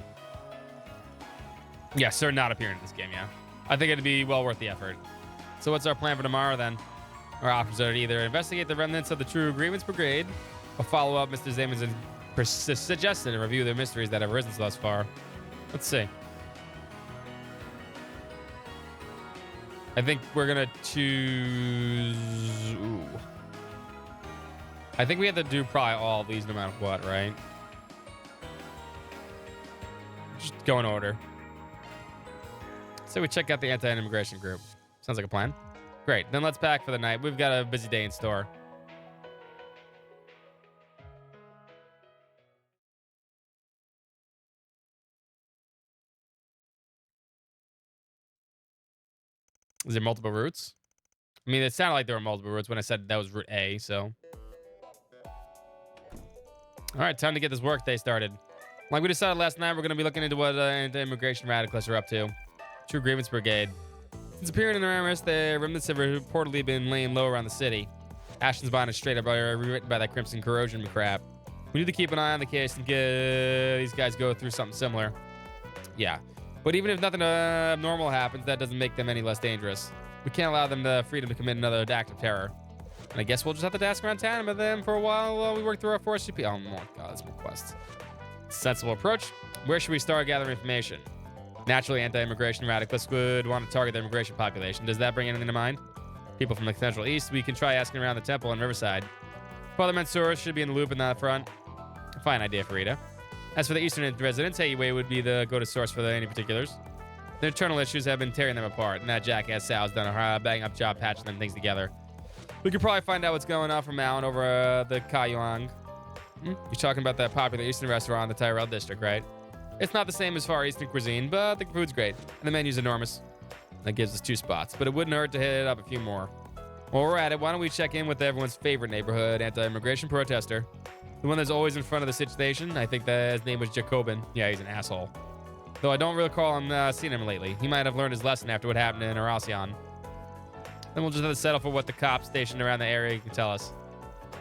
Yeah, sir, not appearing in this game, yeah. I think it'd be well worth the effort. So what's our plan for tomorrow, then? Our options are to either investigate the remnants of the True Grievance Brigade, or follow up Mr. Zamon's suggestion and review the mysteries that have arisen thus far. Let's see. I think we're gonna choose... Ooh. I think we have to do probably all of these no matter what, right? Just go in order. So we check out the anti-immigration group. Sounds like a plan. Great, then let's pack for the night. We've got a busy day in store. Is there multiple routes? I mean, it sounded like there were multiple routes when I said that was route A, so. All right, time to get this workday started. Like we decided last night, we're going to be looking into what anti-immigration radicalists are up to. True Grievance Brigade. Since appearing in the Aramis, the remnants have reportedly been laying low around the city. Ashton's bond is straight up rewritten by that Crimson Corrosion crap. We need to keep an eye on the case and get these guys go through something similar. Yeah. But even if nothing abnormal happens, that doesn't make them any less dangerous. We can't allow them the freedom to commit another act of terror. And I guess we'll just have to task around town with them for a while we work through our force GP. Oh my god, that's more quests. Sensible approach. Where should we start gathering information? Naturally, anti-immigration radicalists would want to target the immigration population. Does that bring anything to mind? People from the Central East, we can try asking around the temple in Riverside. Father Mansour should be in the loop in that front. Fine idea for Rita. As for the Eastern residents, Way would be the go-to source for any particulars. Their internal issues have been tearing them apart, and that jackass Sal's done a bang-up job patching them things together. We could probably find out what's going on from Mount over the Kayuang. You're talking about that popular Eastern restaurant in the Tyrell district, right? It's not the same as Far Eastern cuisine, but the food's great, and the menu's enormous. That gives us 2 spots, but it wouldn't hurt to hit up a few more. While we're at it, why don't we check in with everyone's favorite neighborhood anti-immigration protester? The one that's always in front of the situation. I think that his name was Jacobin. Yeah, he's an asshole. Though I don't recall him seeing him lately. He might have learned his lesson after what happened in Aracion. Then we'll just have to settle for what the cops stationed around the area can tell us.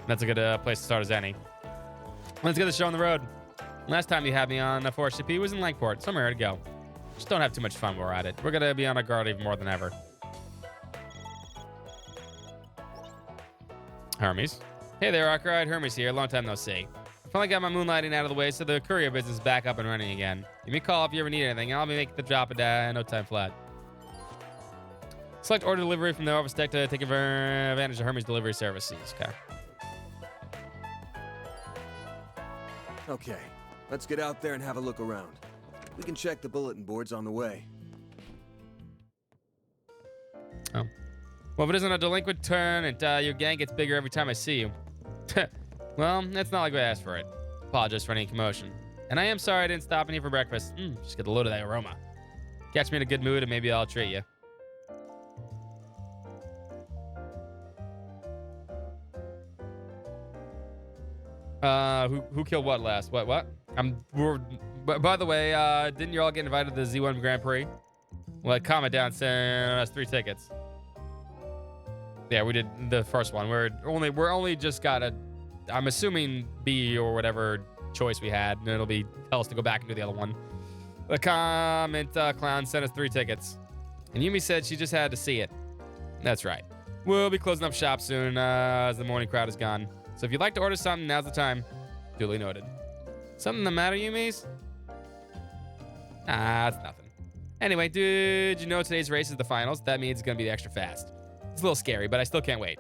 That's a good place to start as any. Let's get the show on the road. Last time you had me on 4CP was in Lakeport. Somewhere to go. Just don't have too much fun while we're at it. We're going to be on our guard even more than ever. Hermes. Hey there, Arkwright. Hermes here. Long time no see. Finally got my moonlighting out of the way, so the courier business is back up and running again. Give me a call if you ever need anything. I'll be making the drop in no time flat. Select order delivery from the overstack to take advantage of Hermes delivery services. Okay. Okay, let's get out there and have a look around. We can check the bulletin boards on the way. Oh. Well, if it isn't a delinquent turn and your gang gets bigger every time I see you. Well, it's not like we asked for it. Apologize for any commotion. And I am sorry I didn't stop in here for breakfast. Just get a load of that aroma. Catch me in a good mood and maybe I'll treat you. Who killed what last? What? By the way, didn't you all get invited to the Z1 Grand Prix? Well, comment down saying us 3 tickets. Yeah, we did the first one. We're only just got I'm assuming B or whatever choice we had, and it'll be tell us to go back and do the other one. The comment clown sent us 3 tickets, and Yumi said she just had to see it. That's right. We'll be closing up shop soon as the morning crowd is gone. So if you'd like to order something, now's the time. Duly noted. Something the matter, Yumi's? It's nothing. Anyway, did you know today's race is the finals? That means it's gonna be extra fast. It's a little scary, but I still can't wait.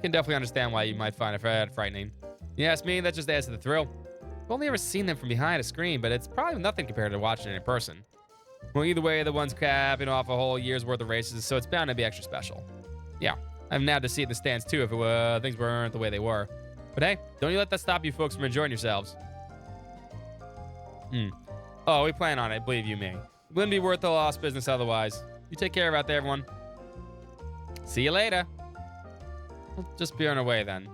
Can definitely understand why you might find it frightening. You ask me, that just adds to the thrill. I've only ever seen them from behind a screen, but it's probably nothing compared to watching it in person. Well, either way, the one's capping off a whole year's worth of races, so it's bound to be extra special. Yeah, I'm now to see it in the stands too if things weren't the way they were. But hey, don't you let that stop you folks from enjoying yourselves. Oh, we plan on it, believe you me. Wouldn't be worth the lost business otherwise. You take care of out there, everyone. See you later. We'll just be on our way then.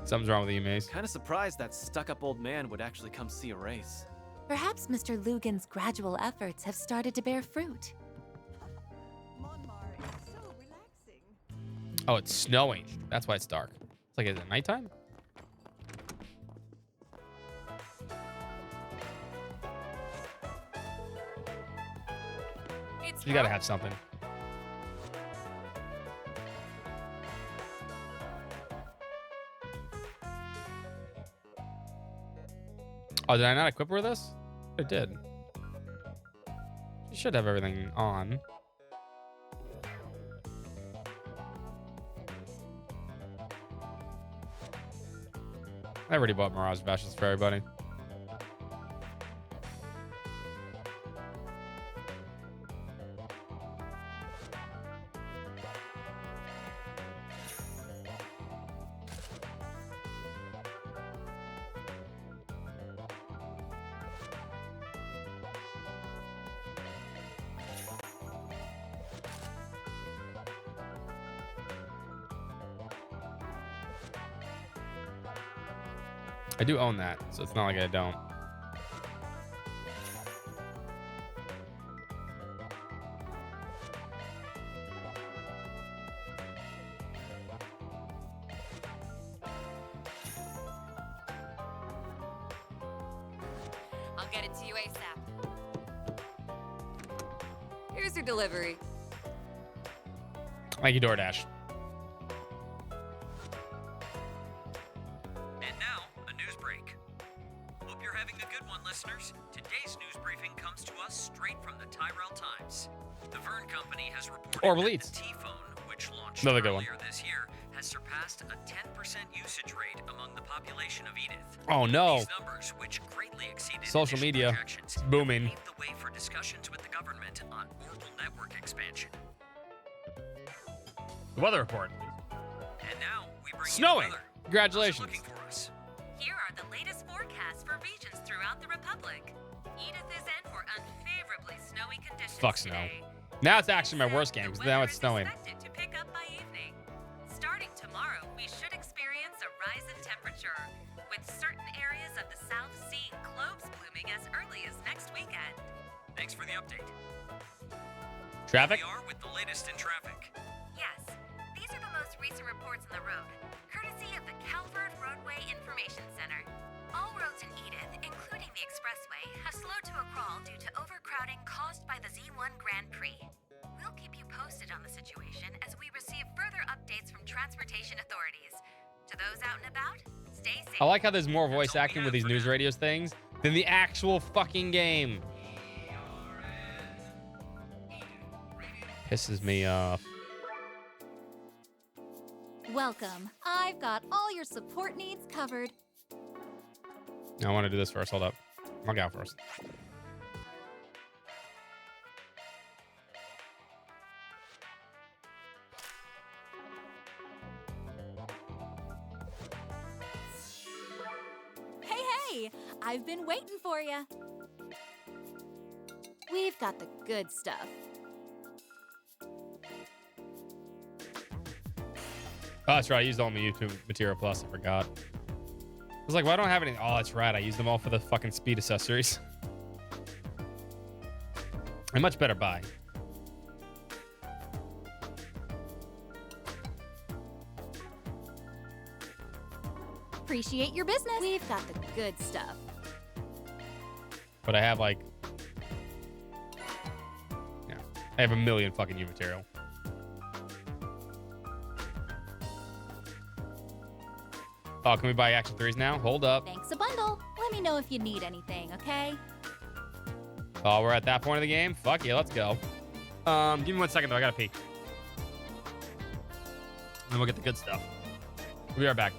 Something's wrong with you, Mace. Kind of surprised that stuck-up old man would actually come see a race. Perhaps Mr. Lugan's gradual efforts have started to bear fruit. Oh, it's snowing. That's why it's dark. It's like, is it nighttime? You gotta have something. Oh, did I not equip her with this? I did. She should have everything on. I already bought Mirage Bashes for everybody. I do own that, so it's not like I don't. I'll get it to you ASAP. Here's your delivery. Thank you, DoorDash. And now, a news break. Hope you're having a good one, listeners. Today's news briefing comes to us straight from the Tyrell Times. The Vern Company has reported that the T-Phone, which launched earlier this year, has surpassed a 10% usage rate among the population of Edith. Oh no! These numbers, which greatly exceeded Social media, it's booming. paved the way for discussions with the government on orbital network expansion. The weather report. And now we bring Snowing. you the weather. Congratulations. Looking for us. Here are the latest forecasts for regions throughout the Republic. Edith is in for unfavorably snowy conditions Fuck snow. today. Now it's actually my worst game because now it's snowing. Expected to pick up by evening. Starting tomorrow, we should experience a rise in temperature, with certain areas of the South seeing cloves blooming as early as next weekend. Thanks for the update. Traffic? Here we are with the latest in traffic. Yes, these are the most recent reports on the road, courtesy of the Calvert Roadway Information Center. All roads in Edith, including the expressway, have slowed to a crawl due to overcrowding caused by the Z1 Grand Prix. We'll keep you posted on the situation as we receive further updates from transportation authorities. To those out and about, stay safe. I like how there's more voice acting with these news radios things than the actual fucking game. Pisses me off. Welcome. I've got all your support needs covered. I want to do this first. Hold up. I'll go first. Hey, I've been waiting for you. We've got the good stuff. Oh, that's right. I used all my YouTube material plus. I forgot. I was like, well, I don't have any. Oh, that's right. I used them all for the fucking speed accessories. A much better buy. Appreciate your business. We've got the good stuff. But I have like, yeah, I have a million fucking U material. Oh, can we buy Action 3s now? Hold up. Thanks a bundle. Let me know if you need anything, okay? Oh, we're at that point of the game? Fuck yeah, let's go. Give me 1 second though, I gotta pee. Then we'll get the good stuff. We are back.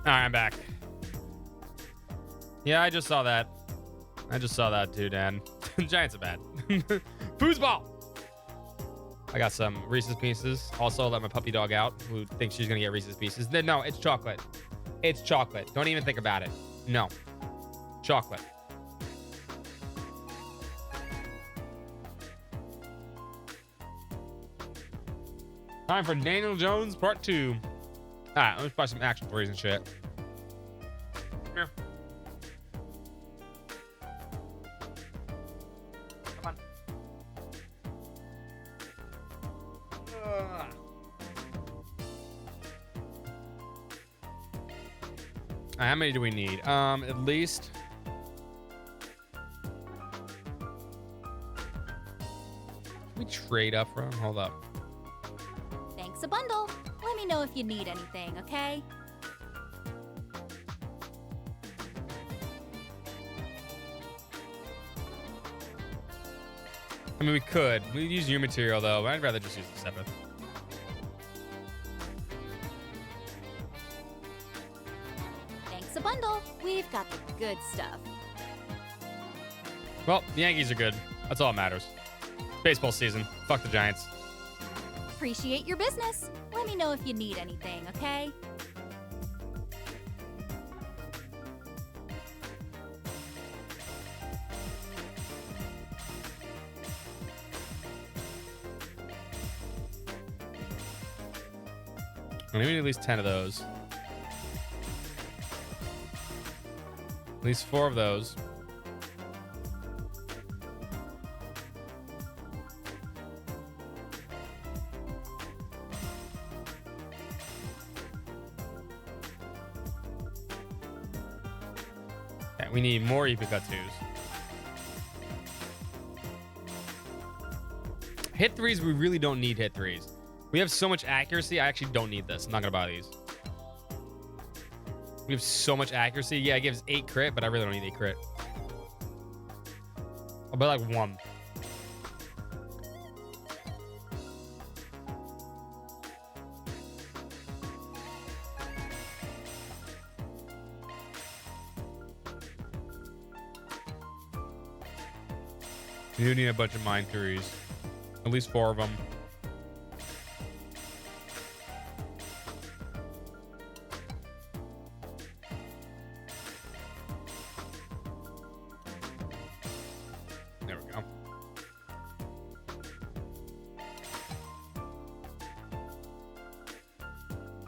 right, I'm back. Yeah, I just saw that. I just saw that too, Dan. Giants are bad. Foosball. I got some Reese's Pieces. Also, let my puppy dog out, who thinks she's gonna get Reese's Pieces. No, it's chocolate. It's chocolate. Don't even think about it. No, chocolate. Time for Daniel Jones Part 2. All right, let's buy some action toys and shit. Here. Come on. How many do we need? At least. Can we trade up from? Hold up. Thanks a bundle. Let me know if you need anything, okay? I mean, we could. We'd use your material, though, but I'd rather just use the Sepith. Thanks a bundle. We've got the good stuff. Well, the Yankees are good. That's all that matters. Baseball season. Fuck the Giants. Appreciate your business. Let me know if you need anything, okay? We need at least 10 of those. At least 4 of those. Okay, we need more Ipikatsus. Hit 3s, we really don't need hit 3s. We have so much accuracy, I actually don't need this. I'm not gonna buy these. We have so much accuracy. Yeah, it gives 8 crit, but I really don't need 8 crit. I'll buy like 1. You do need a bunch of Mind Furies. At least 4 of them. There we go.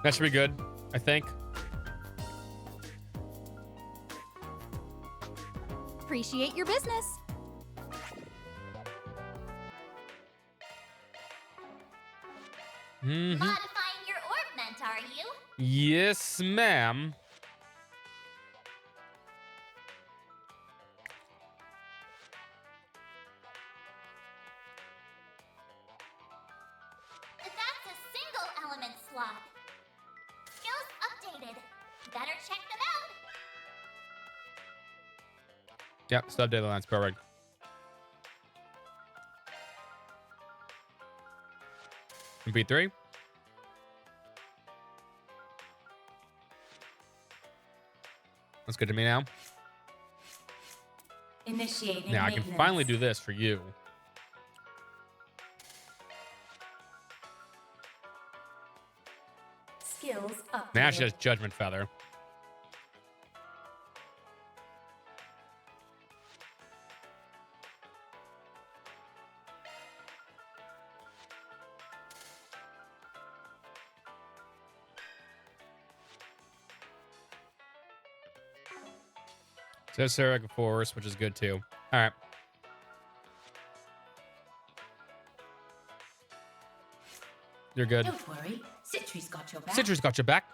That should be good, I think. Appreciate your business. Mm-hmm. Modifying your orbment, are you? Yes, ma'am. That's a single element slot. Skills updated. Better check them out. Yep, sub data lines, perfect. MP3. That's good to me now. Initiating Now I can finally do this for you. Skills up. Now she has Judgment Feather. So Sarah Force, which is good too. All right. You're good. Don't worry, Citri's got your back. Citri's got your back.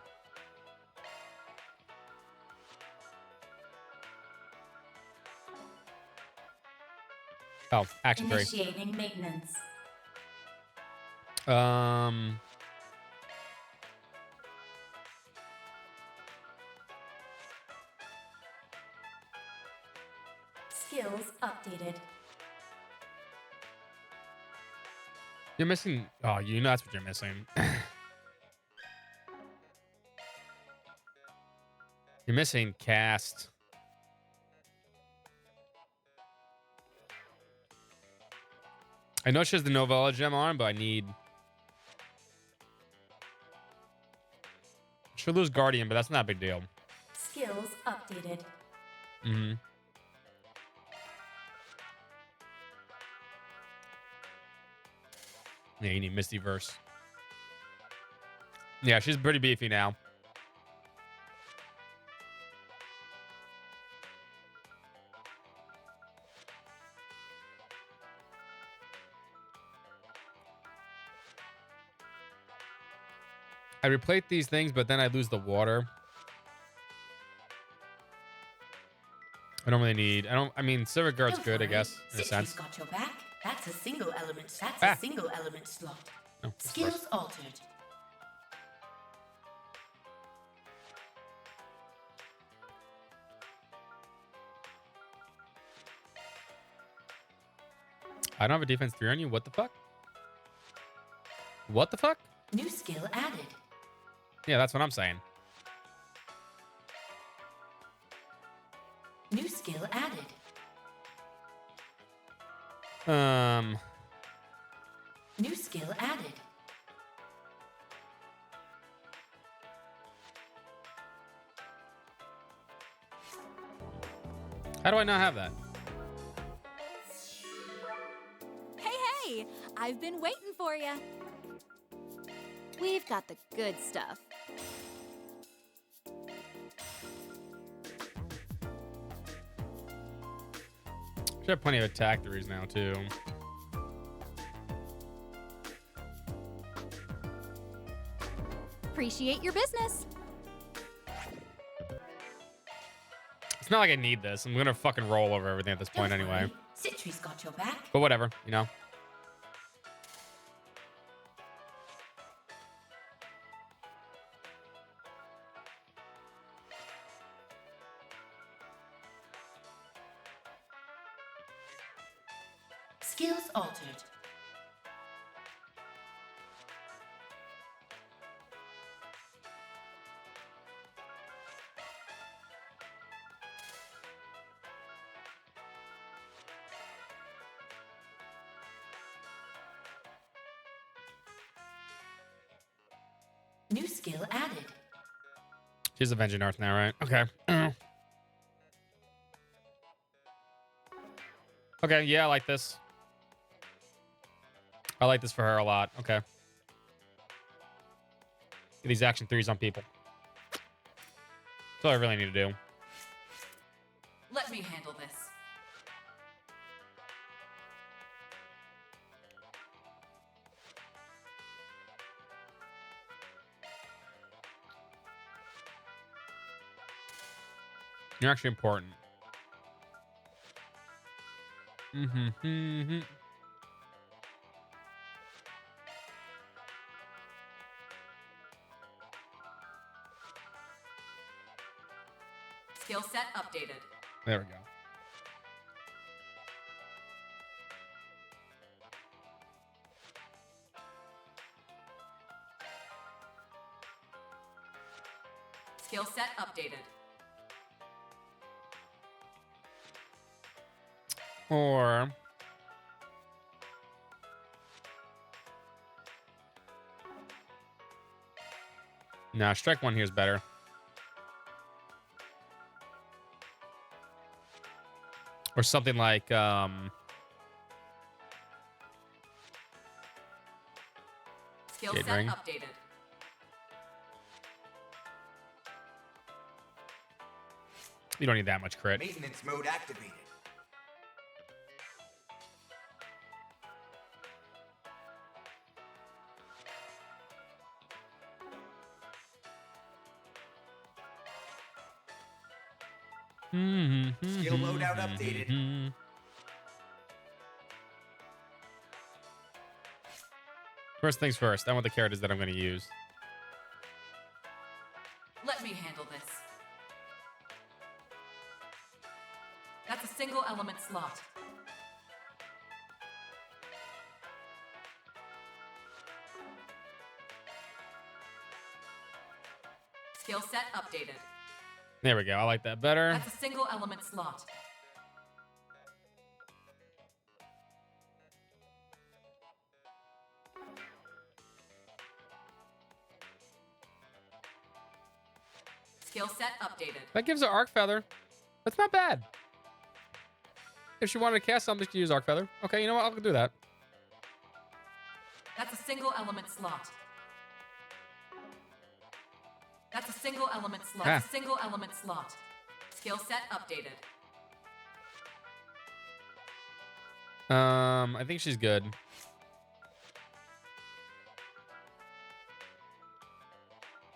Oh, action 3. Initiating maintenance. Skills updated. You're missing. Oh, you know that's what you're missing. You're missing cast. I know she has the Novella gem on, but I need. She'll lose Guardian, but that's not a big deal. Skills updated. Mm-hmm. Yeah, you need Mistyverse. Yeah, she's pretty beefy now. I replate these things, but then I lose the water. I don't really need. I mean, Civic Guard's good, I guess, in a sense. Got your back. That's a single element. That's Ah. a single element slot. Oh, Skills altered. I don't have a defense 3 on you. What the fuck? What the fuck? New skill added. Yeah, that's what I'm saying. New skill added. New skill added. How do I not have that? Hey, I've been waiting for you. We've got the good stuff. Should have plenty of attack 3s now, too. Appreciate your business. It's not like I need this. I'm gonna fucking roll over everything at this point anyway. Citri's got your back. But whatever, you know. Skills altered. New skill added. She's Avenging Earth now, right? Okay. Okay, yeah, I like this. I like this for her a lot. Okay. Get these action 3s on people. That's all I really need to do. Let me handle this. You're actually important. Mm-hmm. Skill set updated. There we go. Skill set updated. Or nah, strike 1 here is better. Or something like Skill Jade set Ring. updated. You don't need that much crit. Maintenance mode activated. Skill loadout updated. First things first, I want the characters that I'm going to use. Let me handle this. That's a single element slot. Skill set updated. There we go. I like that better. That's a single element slot. Skill set updated. That gives her Arc Feather. That's not bad. If she wanted to cast something, she could use Arc Feather. Okay, you know what? I'll do that. That's a single element slot. That's a single element slot. Ah. That's a single element slot. Skill set updated. I think she's good.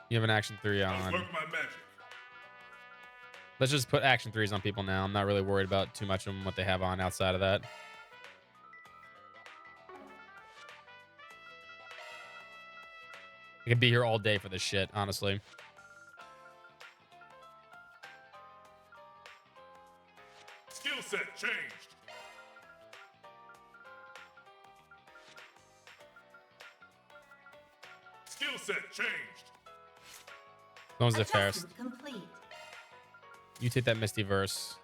You have an action 3 on. Work my magic. Let's just put action 3s on people now. I'm not really worried about too much of what they have on outside of that. I could be here all day for this shit, honestly. Skill set changed. Skill set changed. As long as it's fair. Complete. You take that Misty Verse.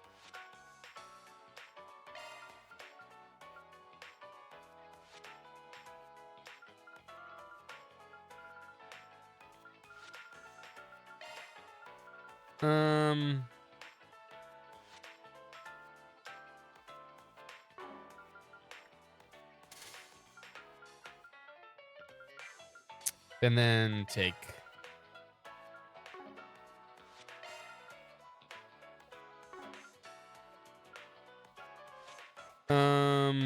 And then take.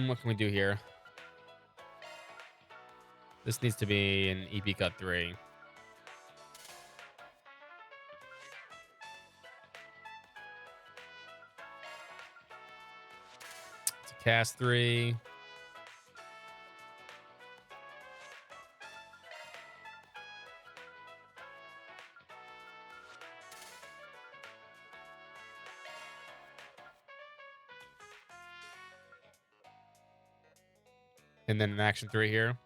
What can we do here? This needs to be an EP cut 3. It's a cast 3. And then an action 3 here.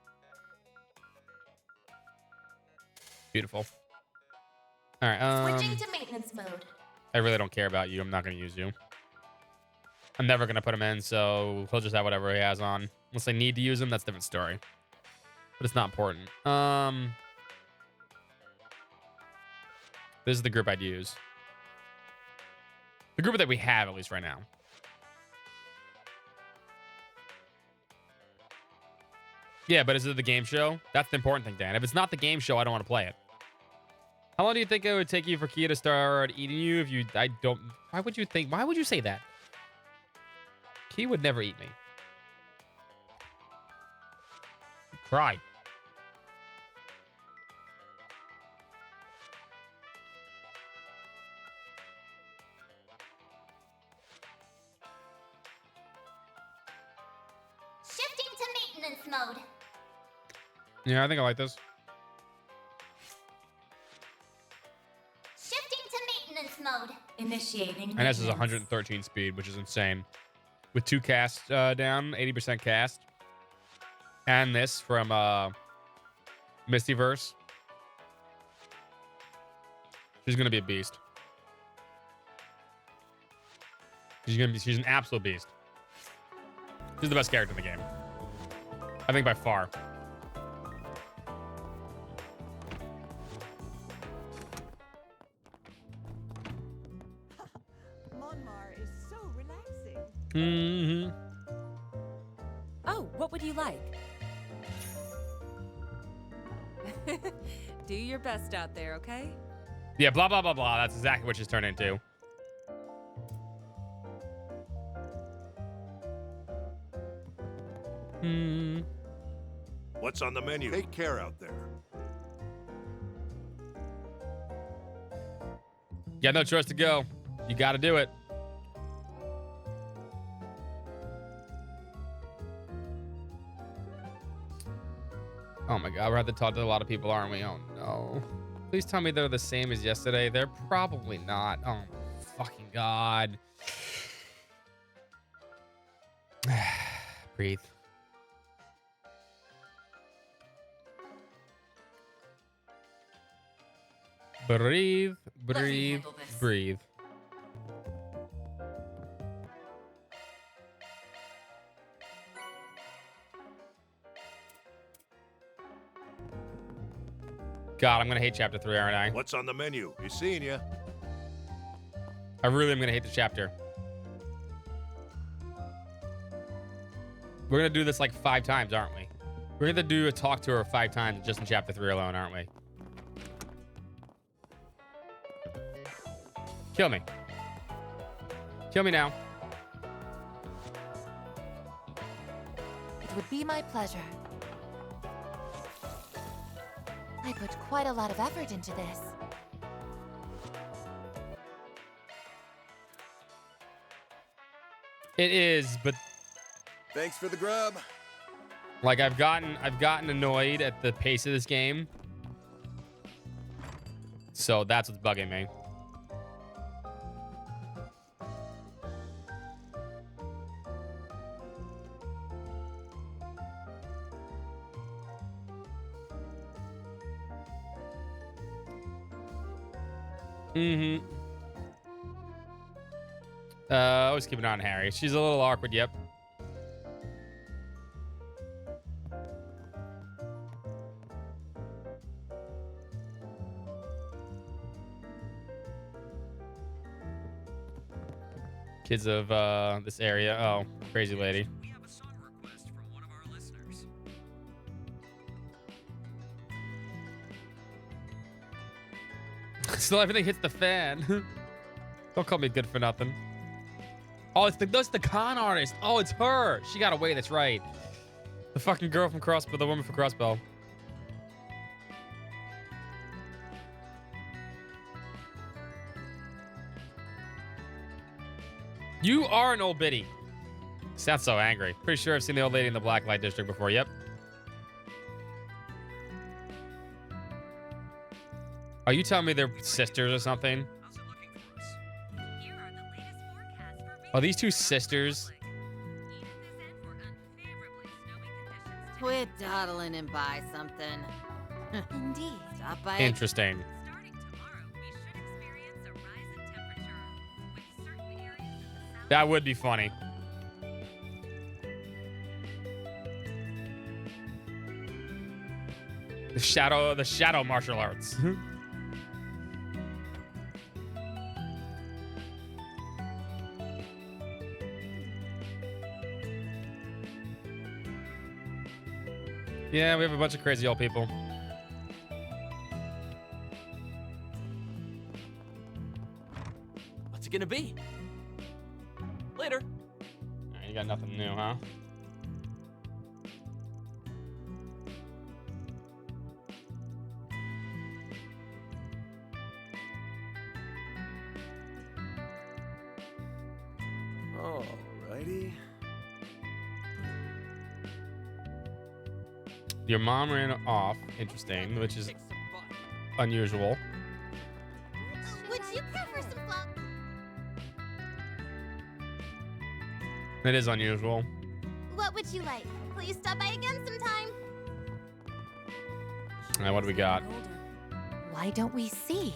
Beautiful. All right. Switching to maintenance mode. I really don't care about you. I'm not going to use you. I'm never going to put him in, so he'll just have whatever he has on. Unless I need to use him, that's a different story. But it's not important. This is the group I'd use. The group that we have, at least right now. Yeah, but is it the game show? That's the important thing, Dan. If it's not the game show, I don't want to play it. How long do you think it would take you for Kia to start eating you if you... I don't... Why would you think... Why would you say that? Kia would never eat me. Cry. Shifting to maintenance mode. Yeah, I think I like this. Shifting to maintenance mode. Initiating. And this is 113 speed, which is insane. With 2 casts down, 80% cast. And this from Mistyverse. She's gonna be a beast. She's an absolute beast. She's the best character in the game. I think by far. Monmar is so relaxing. Mm-hmm. Oh, what would you like? Do your best out there, okay? Yeah, blah, blah, blah, blah. That's exactly what she's turned into. What's on the menu? Take care out there. Got no choice to go. You got to do it. Oh my god, we're going to have to talk to a lot of people, aren't we? Oh no. Please tell me they're the same as yesterday. They're probably not. Oh my fucking god. Breathe. Breathe. Breathe. handle this. Breathe. God, I'm gonna hate chapter 3, aren't I? What's on the menu? You seeing ya? I really am gonna hate the chapter. We're gonna do this like 5 times, aren't we? We're gonna do a talk to her 5 times just in chapter 3 alone, aren't we? Kill me. Kill me now. It would be my pleasure. I put quite a lot of effort into this. It is, but Thanks for the grub. like I've gotten annoyed at the pace of this game. So that's what's bugging me. Mm-hmm. Always keep an eye on Harry. She's a little awkward, yep. Kids of this area. Oh, crazy lady. We have a song request from one of our listeners. Still, everything hits the fan. Don't call me good for nothing. Oh, that's the con artist. Oh, it's her. She got away. That's right. The fucking girl from Crossbow, the woman from Crossbow. You are an old biddy. Sounds so angry. Pretty sure I've seen the old lady in the black light district before. Yep. Are you telling me they're sisters or something? Are these 2 sisters? Quit dawdling and buy something. Indeed. Stop by. Interesting. That would be funny. The shadow martial arts. Yeah, we have a bunch of crazy old people. What's it gonna be? Later. You got nothing new, huh? Alrighty. Your mom ran off. Interesting, which is unusual. Would you care for some flowers? It is unusual. What would you like? Will you stop by again sometime? All right, what do we got? Why don't we see?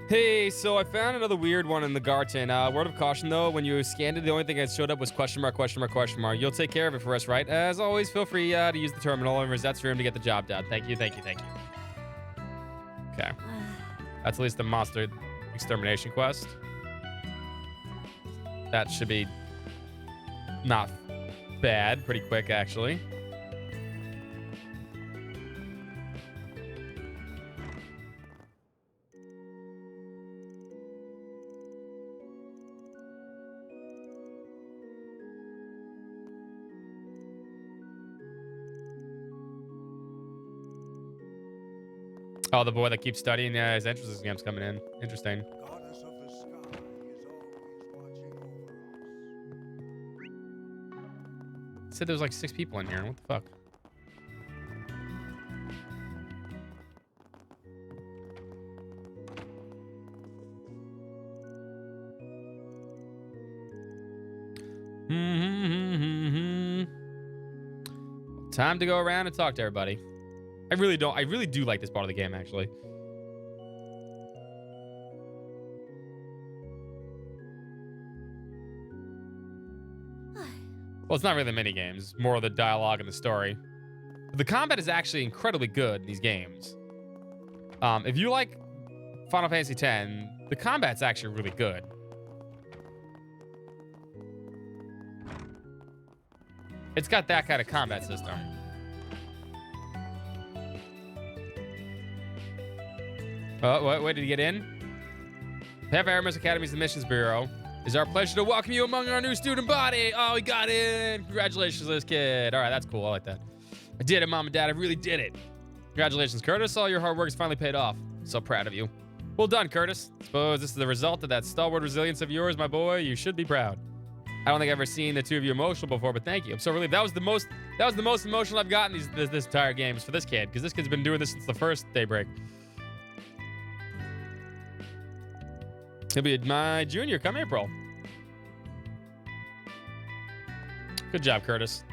Hey, so I found another weird one in the Garten. Word of caution, though, when you scanned it, the only thing that showed up was question mark, question mark, question mark. You'll take care of it for us, right? As always, feel free to use the terminal in Rosette's room to get the job done. Thank you, thank you, thank you. Okay. That's at least the monster extermination quest. That should be not bad. Pretty quick, actually. Oh, the boy that keeps studying. Yeah, his entrance exam's coming in. Interesting. Said there was like 6 people in here. What the fuck? Time to go around and talk to everybody. I really do like this part of the game, actually. Well, it's not really mini games, more of the dialogue and the story. But the combat is actually incredibly good in these games. If you like Final Fantasy X, the combat's actually really good. It's got that kind of combat system. Oh, wait, did he get in? Path Aramis Academy's Admissions Bureau. It's our pleasure to welcome you among our new student body. Oh, he got in. Congratulations to this kid. All right, that's cool. I like that. I did it, Mom and Dad. I really did it. Congratulations, Curtis. All your hard work has finally paid off. So proud of you. Well done, Curtis. Suppose this is the result of that stalwart resilience of yours, my boy. You should be proud. I don't think I've ever seen the two of you emotional before, but thank you. I'm so relieved. That was the most emotional I've gotten this entire game is for this kid, because this kid's been doing this since the first Daybreak. He'll be my junior come April. Good job, Curtis.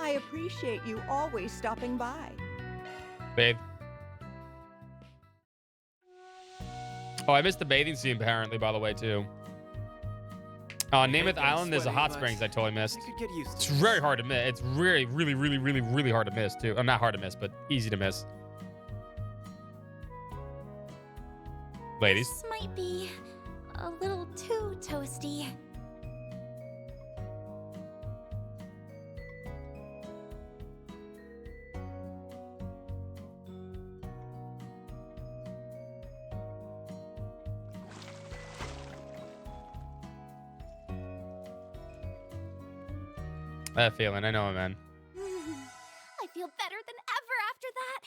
I appreciate you always stopping by. Babe. Oh, I missed the bathing scene apparently, by the way, too. Namath Island, there's a hot springs I totally missed. It's very hard to miss. It's really, really, really, really, really hard to miss, too. Not hard to miss, but easy to miss. Ladies. This might be a little too toasty. That feeling, I know it, man. I feel better than ever after that.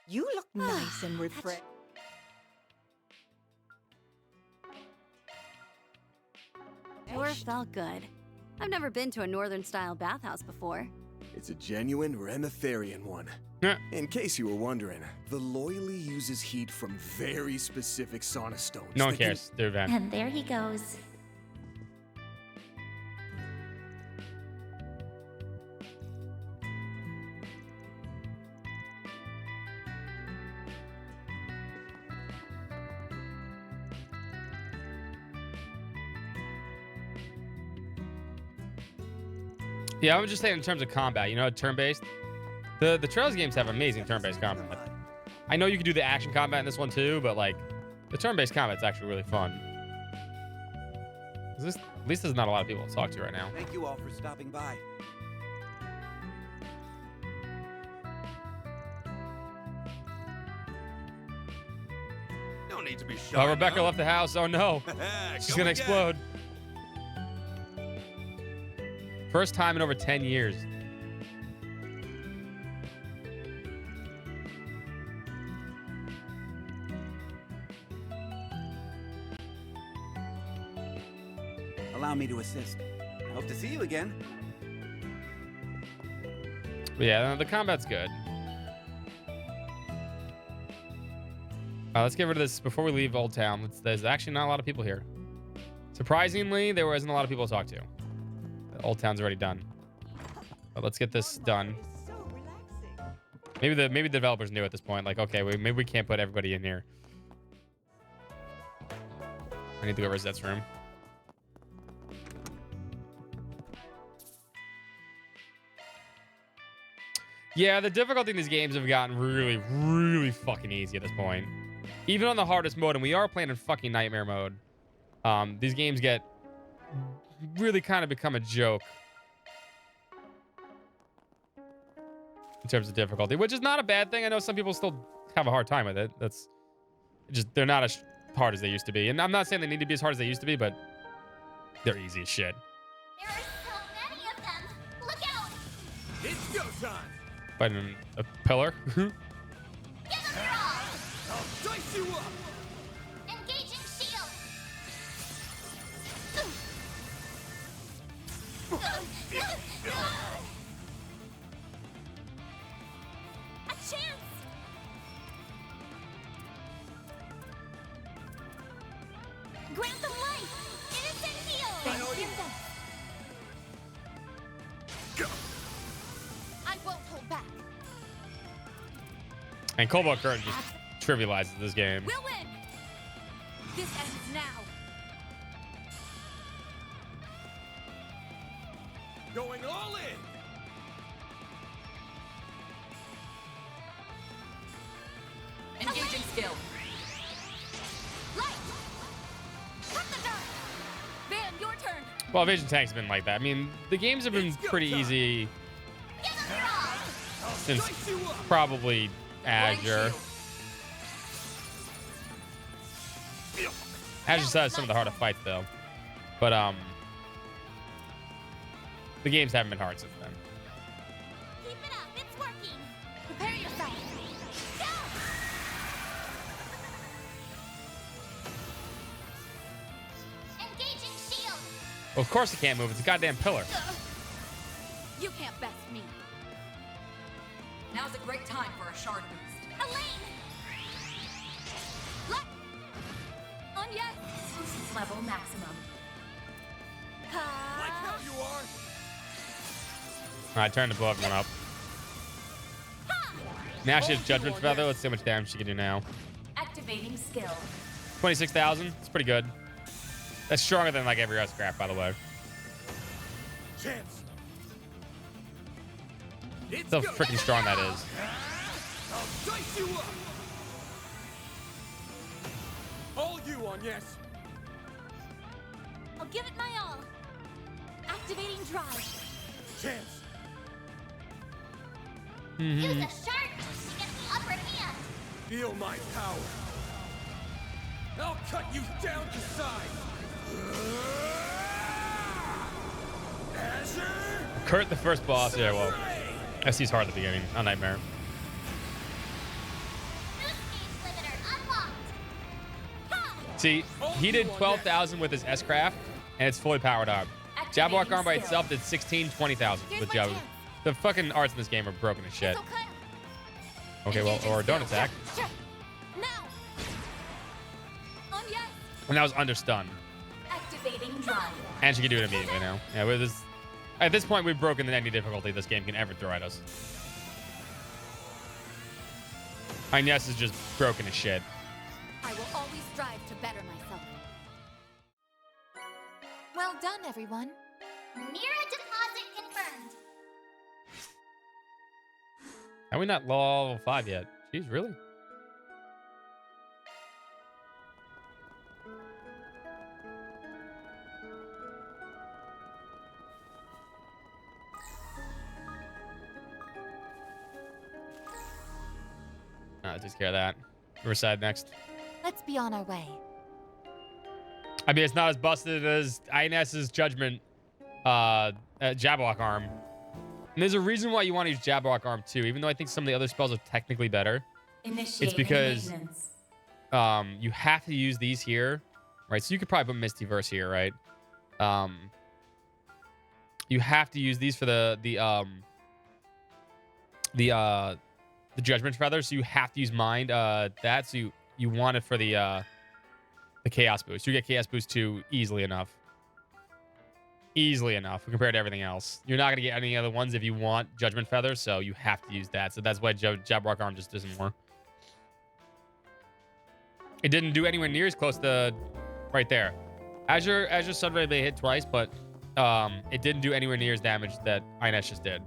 You look nice and refreshed. Sure felt good. I've never been to a northern-style bathhouse before. It's a genuine Remetherian one. In case you were wondering, the Loyally uses heat from very specific sauna stones. No one cares. They're van. And there he goes. Yeah, I was just saying in terms of combat, you know, turn-based. The Trails games have amazing turn-based combat. I know you can do the action combat in this one too, but like the turn-based combat's actually really fun. At least there's not a lot of people to talk to right now. Thank you all for stopping by. No need to be shy. Oh, Rebecca now. left the house. Oh no. She's Come gonna again. explode. First time in over 10 years. Allow me to assist. I hope to see you again. But yeah, the combat's good. Let's get rid of this before we leave Old Town. There's actually not a lot of people here. Surprisingly, there wasn't a lot of people to talk to. Old Town's already done. But let's get this done. Maybe the developers knew at this point, like, okay, maybe we can't put everybody in here. I need to go to Rosette's room. Yeah, the difficulty in these games have gotten really, really fucking easy at this point. Even on the hardest mode, and we are playing in fucking Nightmare mode, these games get really kind of become a joke in terms of difficulty, which is not a bad thing. I know some people still have a hard time with it. That's just, they're not as hard as they used to be. And I'm not saying they need to be as hard as they used to be, but they're easy as shit. There are so many of them. Look out! It's go time. Fighting a pillar. Give them your all! I'll dice you up. Engaging shield! A chance! And Cobalt Curtain just trivializes this game. We'll win. This ends now. Going all in. Engaging skill. Light. Cut the dark. Van, your turn. Well, Evasion Tank's been like that. I mean, the games have been pretty easy since probably Azure. Azure has some of the harder fights though, but the games haven't been hard since then. Keep it up, it's working. Prepare yourself. Go! Engaging shield. Well, of course it can't move. It's a goddamn pillar. You can't best me. Now's a great time for a shard boost. Elaine. Let. On yes. Boost level maximum. Like how you are. All right, turn the blow everyone up. Now she has Judgment Feather. Let's see how much damage she can do now. Activating skill. 26,000. It's pretty good. That's stronger than like every other scrap, by the way. Chance. That's how freaking strong that is. I'll dice you up. All you on yes. I'll give it my all. Activating drive. Chance. Use a shark to get the upper hand. Feel my power. I'll cut you down to size. Azure. Kurt, the first boss. Yeah, well, SC's hard at the beginning. A nightmare. See, he did 12,000 with his S-Craft, and it's fully powered up. Jabberwock Arm by itself did 20,000 with Jabberwock. The fucking arts in this game are broken as shit. Okay, well, or don't attack. And that was under stun. Activating drive. And she can do it immediately now. Yeah, with this, at this point, we've broken any difficulty this game can ever throw at us. Inez is just broken as shit. I will always strive to better myself. Well done, everyone. Mira deposit confirmed. Are we not level 5 yet? Jeez, really? Takes care of that. Riverside next. Let's be on our way. I mean, it's not as busted as INS's Judgment Jabberwock Arm. And there's a reason why you want to use Jabberwock Arm too, even though I think some of the other spells are technically better. It's because you have to use these here, right? So you could probably put Mistyverse here, right? You have to use these for the Judgment Feather, so you have to use Mind. That so you want it for the Chaos Boost. You get Chaos Boost 2 easily enough. Easily enough compared to everything else. You're not going to get any other ones if you want Judgment Feather, so you have to use that. So that's why Jabberwock Arm just isn't more. It didn't do anywhere near as close to right there. Azure Sunray they hit twice, but it didn't do anywhere near as damage that Ines just did.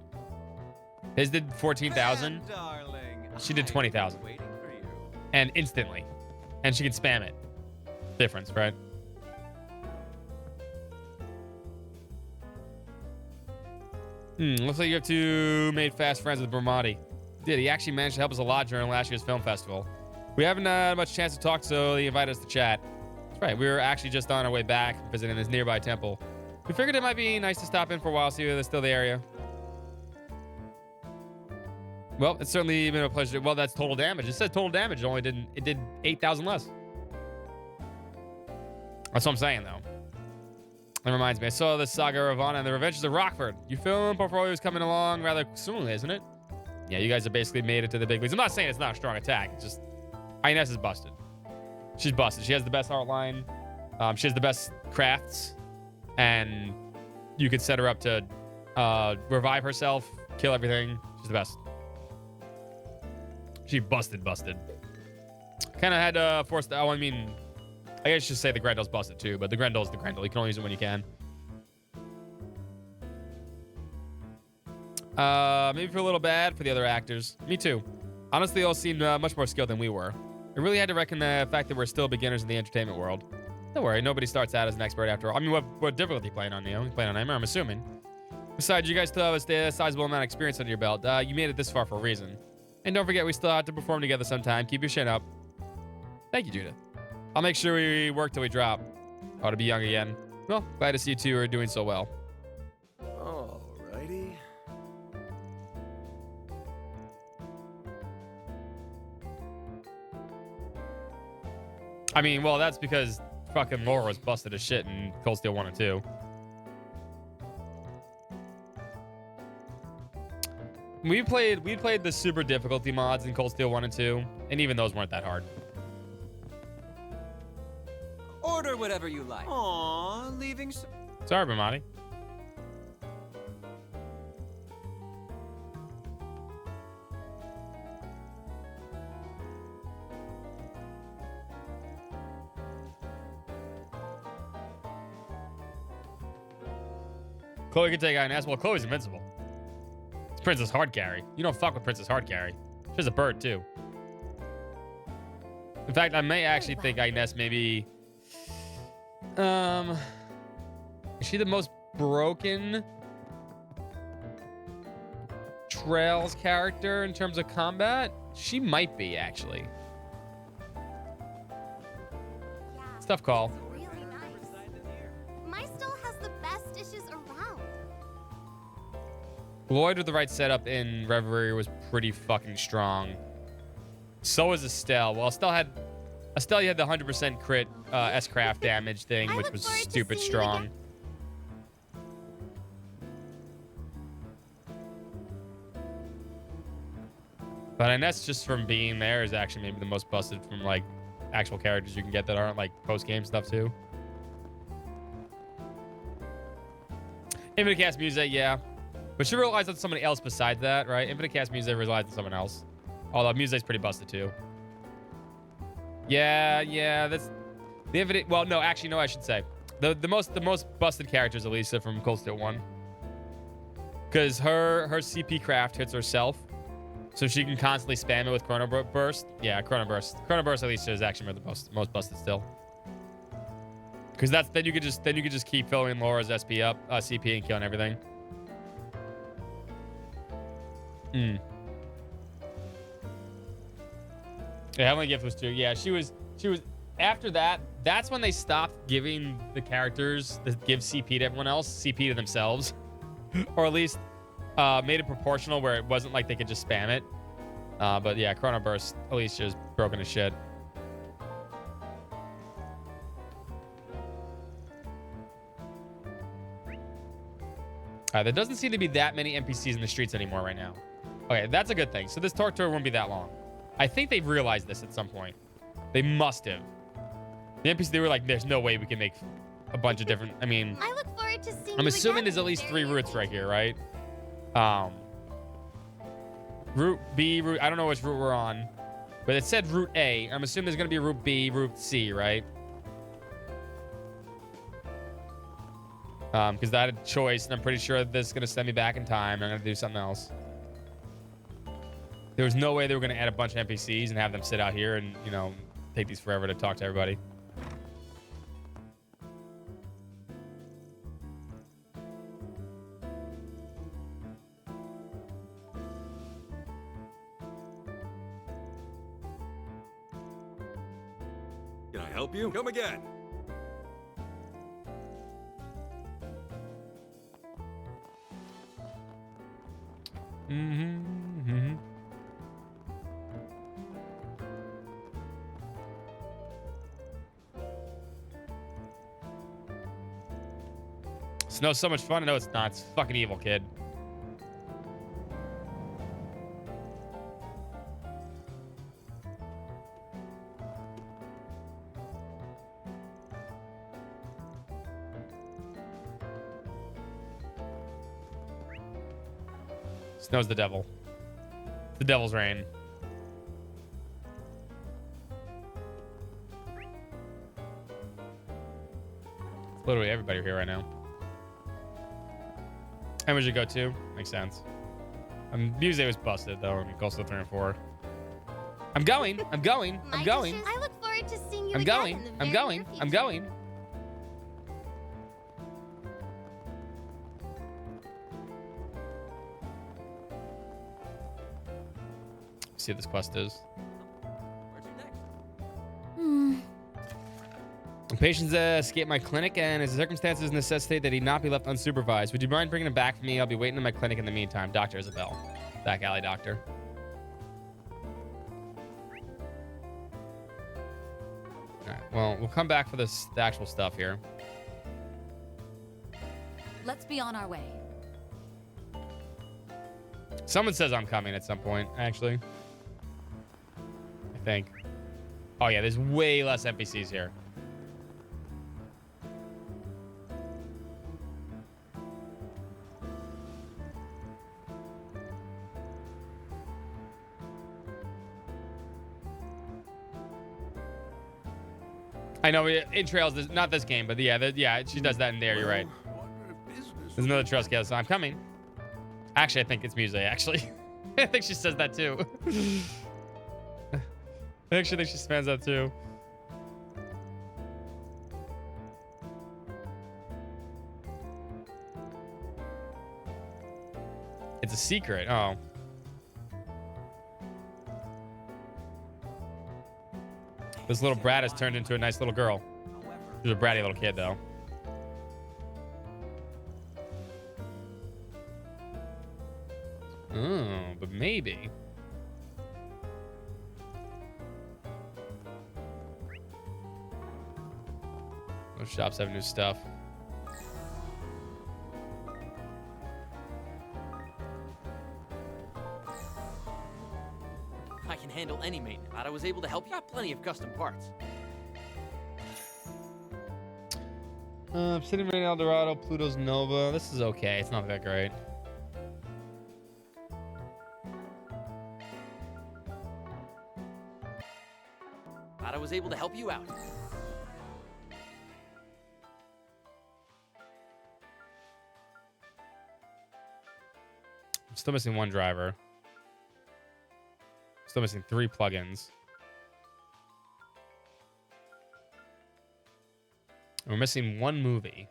His did 14,000. She did 20,000. And instantly. And she can spam it. Difference, right? Looks like you have two made fast friends with Brahmati. Did he actually managed to help us a lot during last year's film festival? We haven't had much chance to talk, so he invited us to chat. That's right, we were actually just on our way back, visiting this nearby temple. We figured it might be nice to stop in for a while, see if there's still the area. Well, it's certainly been a pleasure. Well, that's total damage. It said total damage. It did 8,000 less. That's what I'm saying, though. That reminds me, I saw the Saga of Ravana and the Revenges of Rockford. Your film portfolio is coming along rather soon, isn't it? Yeah, you guys have basically made it to the big leagues. I'm not saying it's not a strong attack. It's just Ines is busted. She's busted. She has the best art line. She has the best crafts. And you could set her up to revive herself, kill everything. She's the best. She busted. Kind of had to force the. Oh, I mean, I guess you should say the Grendel's busted too, but the Grendel's the Grendel. You can only use it when you can. Maybe feel a little bad for the other actors. Me too. Honestly, they all seemed much more skilled than we were. I really had to reckon the fact that we're still beginners in the entertainment world. Don't worry, nobody starts out as an expert after all. I mean, what difficulty playing on Neo? You playing on Nightmare, I'm assuming. Besides, you guys still have a sizable amount of experience under your belt. You made it this far for a reason. And don't forget, we still have to perform together sometime. Keep your chin up. Thank you, Judith. I'll make sure we work till we drop. Ought to be young again. Well, glad to see you two are doing so well. Alrighty. I mean, well, that's because fucking Laura was busted as shit in Cold Steel 1 and 2. We played the super difficulty mods in Cold Steel 1 and 2, and even those weren't that hard. Order whatever you like. Aw, leaving so... Sorry, Bamati. Chloe can take Inez. Well, Chloe's invincible. It's Princess Hard Carry. You don't fuck with Princess Hard Carry. She's a bird, too. In fact, I may actually think Inez maybe... Is she the most broken Trails character in terms of combat? She might be, actually. It's a tough call. Really nice. My still has the best dishes around. Lloyd with the right setup in Reverie was pretty fucking strong. So was Estelle. Well, Estelle, you had the 100% crit S-Craft damage thing, which was stupid strong. But Inez, just from being there, is actually maybe the most busted from, like, actual characters you can get that aren't, like, post-game stuff, too. Infinite Cast Muse, yeah. But she relies on somebody else besides that, right? Infinite Cast Muse relies on someone else. Although Muse's pretty busted, too. Yeah, that's... The Infinite... Well, no, actually, no, I should say. The most busted character is Elisa from Cold Steel 1. Because her CP craft hits herself. So she can constantly spam it with Chrono Burst. Yeah, Chrono Burst. Chrono Burst Elisa is actually the most busted still. Because then you could just keep filling Laura's SP up, CP, and killing everything. Yeah, Heavenly Gift was 2. Yeah, she was after that. That's when they stopped giving the characters that give CP to everyone else CP to themselves, or at least made it proportional where it wasn't like they could just spam it. But yeah, Chrono Burst Alicia's broken as shit. There doesn't seem to be that many NPCs in the streets anymore right now. Okay, that's a good thing. So this Torque tour won't be that long. I think they've realized this at some point. They must have. The NPCs, they were like, there's no way we can make a bunch of different... I mean... I look forward to seeing I'm assuming there's at least 3 routes right here, right? Route B, route... I don't know which route we're on. But it said Route A. I'm assuming there's going to be Route B, Route C, right? Because I had a choice, and I'm pretty sure this is going to send me back in time. I'm going to do something else. There was no way they were going to add a bunch of NPCs and have them sit out here and, you know, take these forever to talk to everybody. Can I help you? Come again. Snow's so much fun. No, it's not. It's fucking evil, kid. Snow's the devil. The devil's reign. Literally everybody here right now. And we should go too. Makes sense. Music was busted though. I'm close to 3 and 4. I'm going. I'm going. I'm going. I look forward to seeing you I'm again going. in the I'm very going. near I'm future. going. See what this quest is. Hmm. Patients escaped my clinic, and his circumstances necessitate that he not be left unsupervised. Would you mind bringing him back for me? I'll be waiting in my clinic in the meantime. Dr. Isabel. Back alley doctor. Alright, well, we'll come back for the actual stuff here. Let's be on our way. Someone says I'm coming at some point, actually. I think. Oh, yeah, there's way less NPCs here. I know in Trails, not this game, but yeah, she does that in there. You're right. There's another Trails chaos. So I'm coming. Actually, I think it's Muse. Actually, I think she says that too. I actually think she spans that too. It's a secret. Oh. This little brat has turned into a nice little girl. She's a bratty little kid, though. Oh, but maybe. Those shops have new stuff. I can handle any maintenance. Glad I was able to help you. Got plenty of custom parts. City Marine El Dorado, Pluto's Nova. This is okay. It's not that great. Glad I was able to help you out. I'm still missing one driver. Still missing 3 plugins. We're missing 1 movie.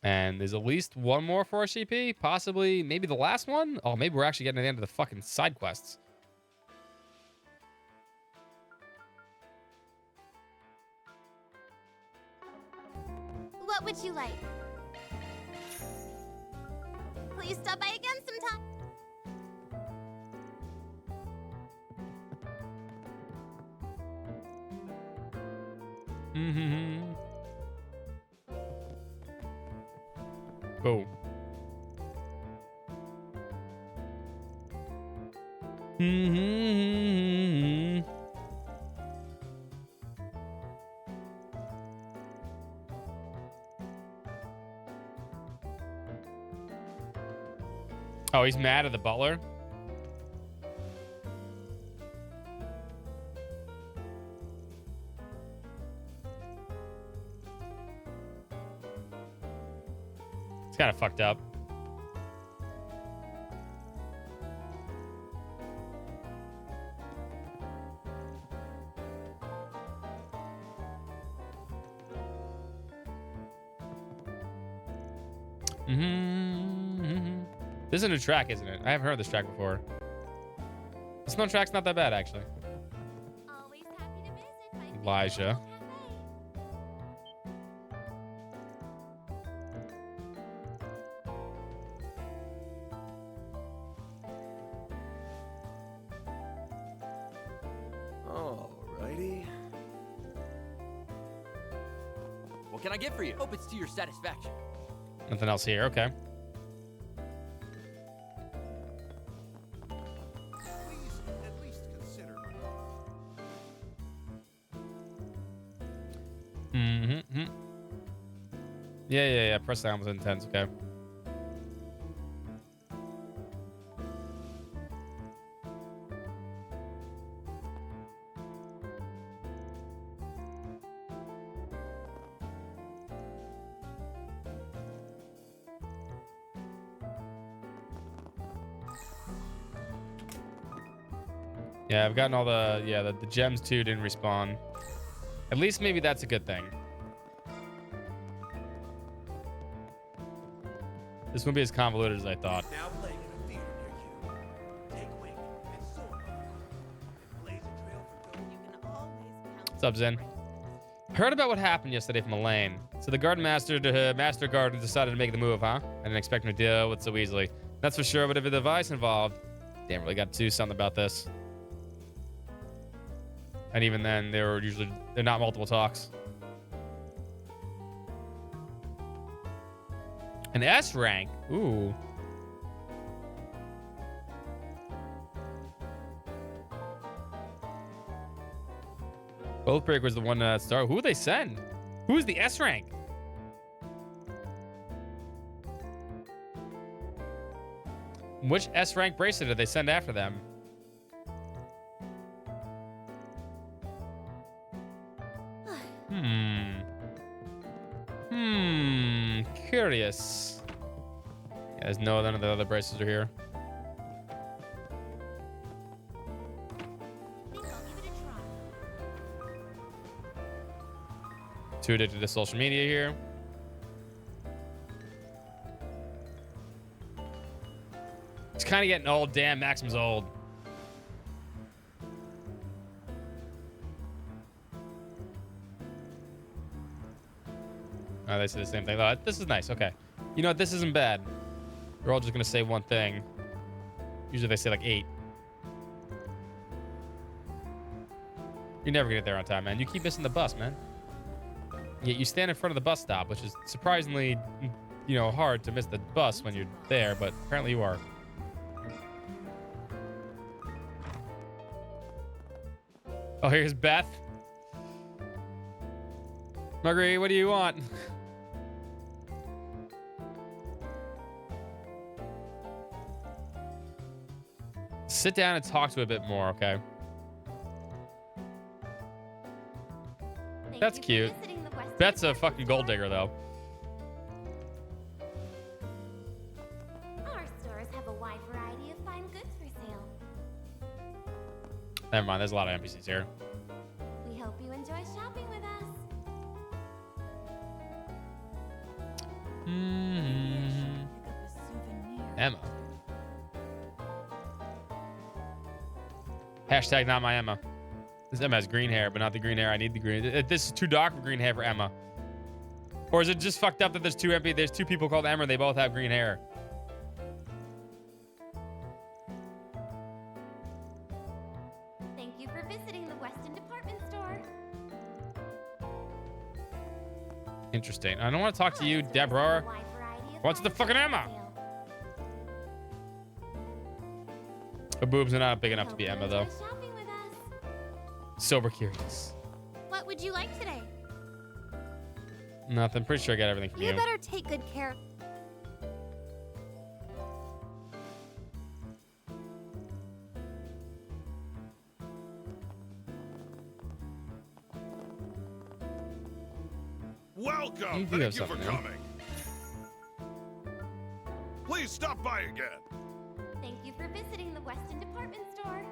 And there's at least 1 more for CP. Possibly, maybe the last one? Oh, maybe we're actually getting to the end of the fucking side quests. What would you like? Will you stop by again sometime? Mm-hmm. Oh. Mm-hmm. Oh, he's mad at the butler? It's kind of fucked up. This is a new track, isn't it? I haven't heard this track before. This no track's not that bad, actually. Always happy to visit. Elijah. Alrighty. What can I get for you? Hope it's to your satisfaction. Nothing else here. Okay. Mm-hmm. Yeah. Press down was intense. Okay. Yeah, I've gotten all the the gems too didn't respawn. At least maybe that's a good thing. This won't be as convoluted as I thought. Now playing in a theater near you. Take wing and soar. Blaze a trail for those. What's up, Zen? Heard about what happened yesterday from Elaine. So the garden master to master garden decided to make the move, huh? I didn't expect him to deal with so easily. That's for sure, but if a device involved, damn, really got to do something about this. And even then, they're not multiple talks. An S rank. Ooh. Daybreak was the one that started. Who they send? Who's the S rank? Which S rank bracelet did they send after them? Curious. Yeah, there's none of the other bracelets are here. Too addicted to social media here. It's kind of getting old. Damn, Maxim's old. Oh, they say the same thing. Oh, this is nice. Okay. You know what? This isn't bad. We're all just going to say one thing. Usually they say like 8. You're never going to get there on time, man. You keep missing the bus, man. Yet you stand in front of the bus stop, which is surprisingly, you know, hard to miss the bus when you're there, but apparently you are. Oh, here's Beth. Marguerite, what do you want? Sit down and talk to a bit more, okay? That's cute. Beth's a fucking gold digger, though. Our stores have a wide variety of fine goods for sale. Never mind, there's a lot of NPCs here. We hope you enjoy shopping with us. Emma. Hashtag not my Emma. This Emma has green hair, but not the green hair. I need the green. This is too dark for green hair for Emma. Or is it just fucked up that there's two people called Emma and they both have green hair? Thank you for visiting the Weston department store. Interesting. I don't want to talk to you, Deborah. What's the fucking Emma? Her boobs are not big enough to be Emma, though. Sober curious. What would you like today? Nothing. Pretty sure I got everything from you. You better take good care. Welcome. You do have Thank you for something, man. coming. Please stop by again. Thank you for visiting the Weston department store.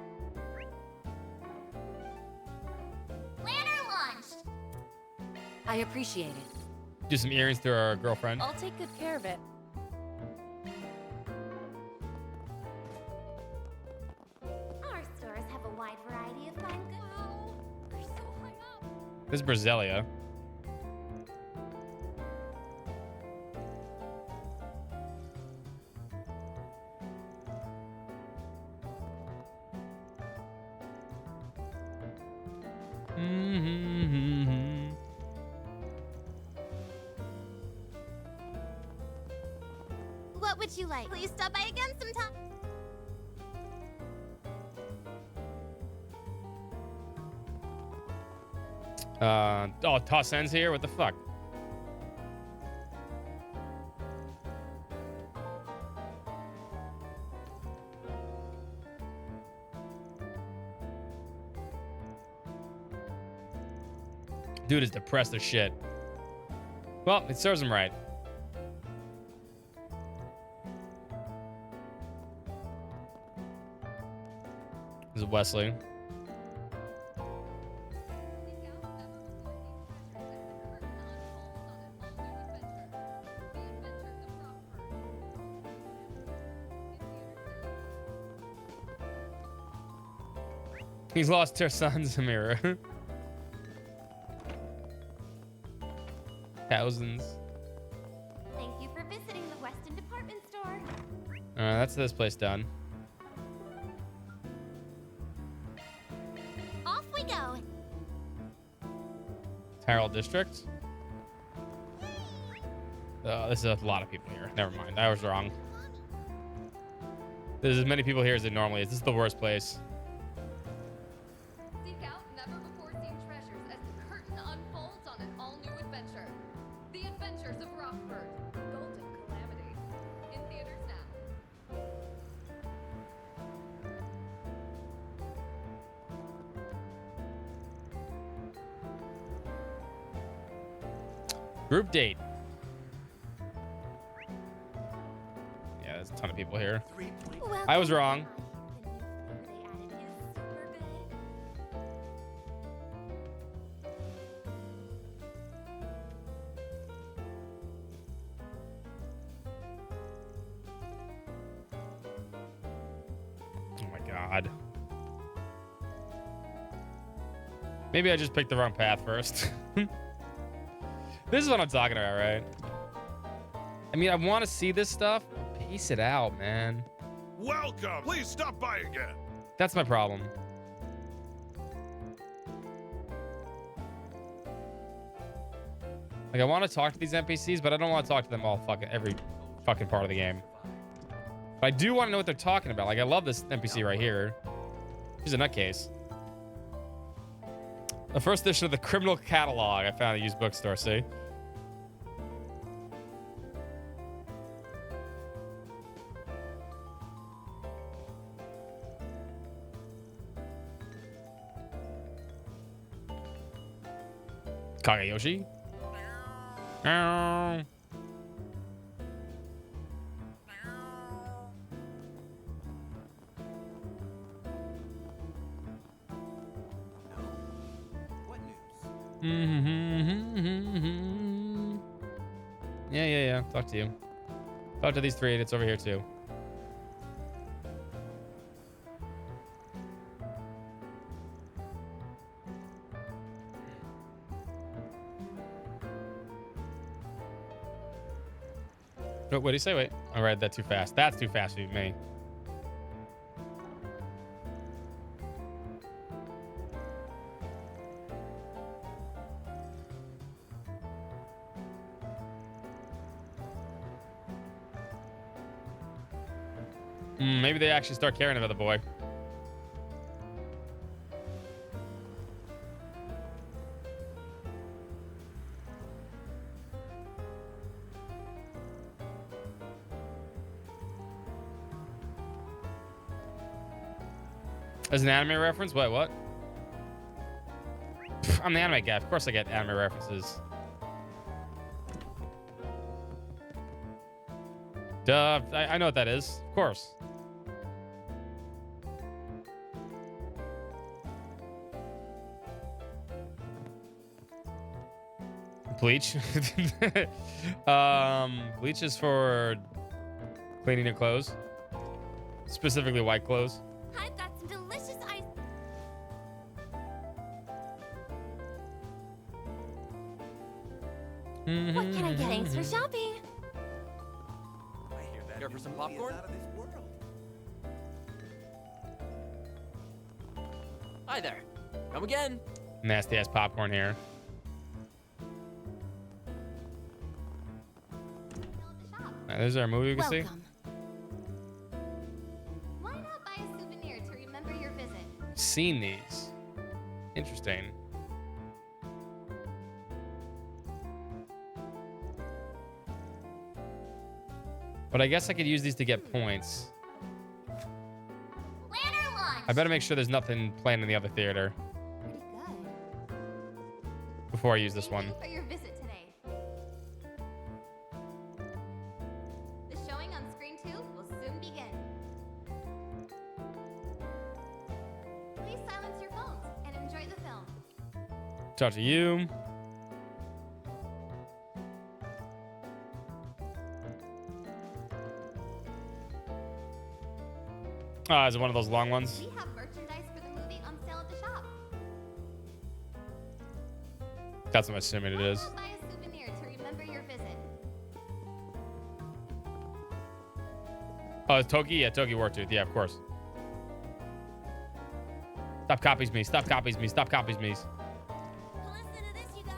Planner launched. I appreciate it. Do some earrings to our girlfriend. I'll take good care of it. Our stores have a wide variety of fine goods. Wow, we're so hung up. This is Brazelia. What would you like? Please stop by again sometime. Oh, Toss ends here? What the fuck? Dude is depressed as shit. Well, it serves him right. This is Wesley. He's lost her son's mirror. Thousands. Thank you for visiting the Weston Department Store. Alright, that's this place done. Off we go. Tyrell District. This is a lot of people here. Never mind. I was wrong. There's as many people here as it normally is. This is the worst place. Seek out never-before-seen treasures as the curtain unfolds on an all-new adventure. The Adventures of Rockford, Golden Calamity. In theaters now. Group date. Yeah, there's a ton of people here. I was wrong. Oh my god. Maybe I just picked the wrong path first. This is what I'm talking about, right? I mean, I want to see this stuff. Pace it out, man. Welcome. Please stop by again. That's my problem. Like, I want to talk to these NPCs, but I don't want to talk to them all every fucking part of the game. But I do want to know what they're talking about. Like, I love this NPC right here. She's a nutcase. The first edition of the criminal catalog I found at a used bookstore, see? Kagayoshi? Yeah. Talk to you. Talk to these three idiots over here too. Oh, what did he say? Wait, I read that too fast. That's too fast for me. Maybe they actually start caring about the boy. As an anime reference? Wait, what? Pff, I'm the anime guy. Of course I get anime references. Duh. I know what that is. Of course. Bleach. Bleach is for cleaning your clothes. Specifically white clothes. I've got some delicious ice. What can I get? Thanks for shopping. Care for some popcorn? Hi there. Come again. Nasty ass popcorn here. There's our movie we can see. Why not buy a souvenir to remember your visit? Seen these. Interesting. But I guess I could use these to get points. Lantern launch. I better make sure there's nothing planned in the other theater Pretty good. before I use this one. For your visit today. The showing on screen 2 will soon begin. Please silence your phones and enjoy the film. Talk to you. Is it one of those long ones? We have merchandise for the movie on sale That's what I'm assuming it is. Buy a souvenir to remember your visit. Oh, it's Toki? Yeah, Toki Wartooth. Yeah, of course. Stop copies me. Stop copies me. Stop copies me. Listen to this, you guys.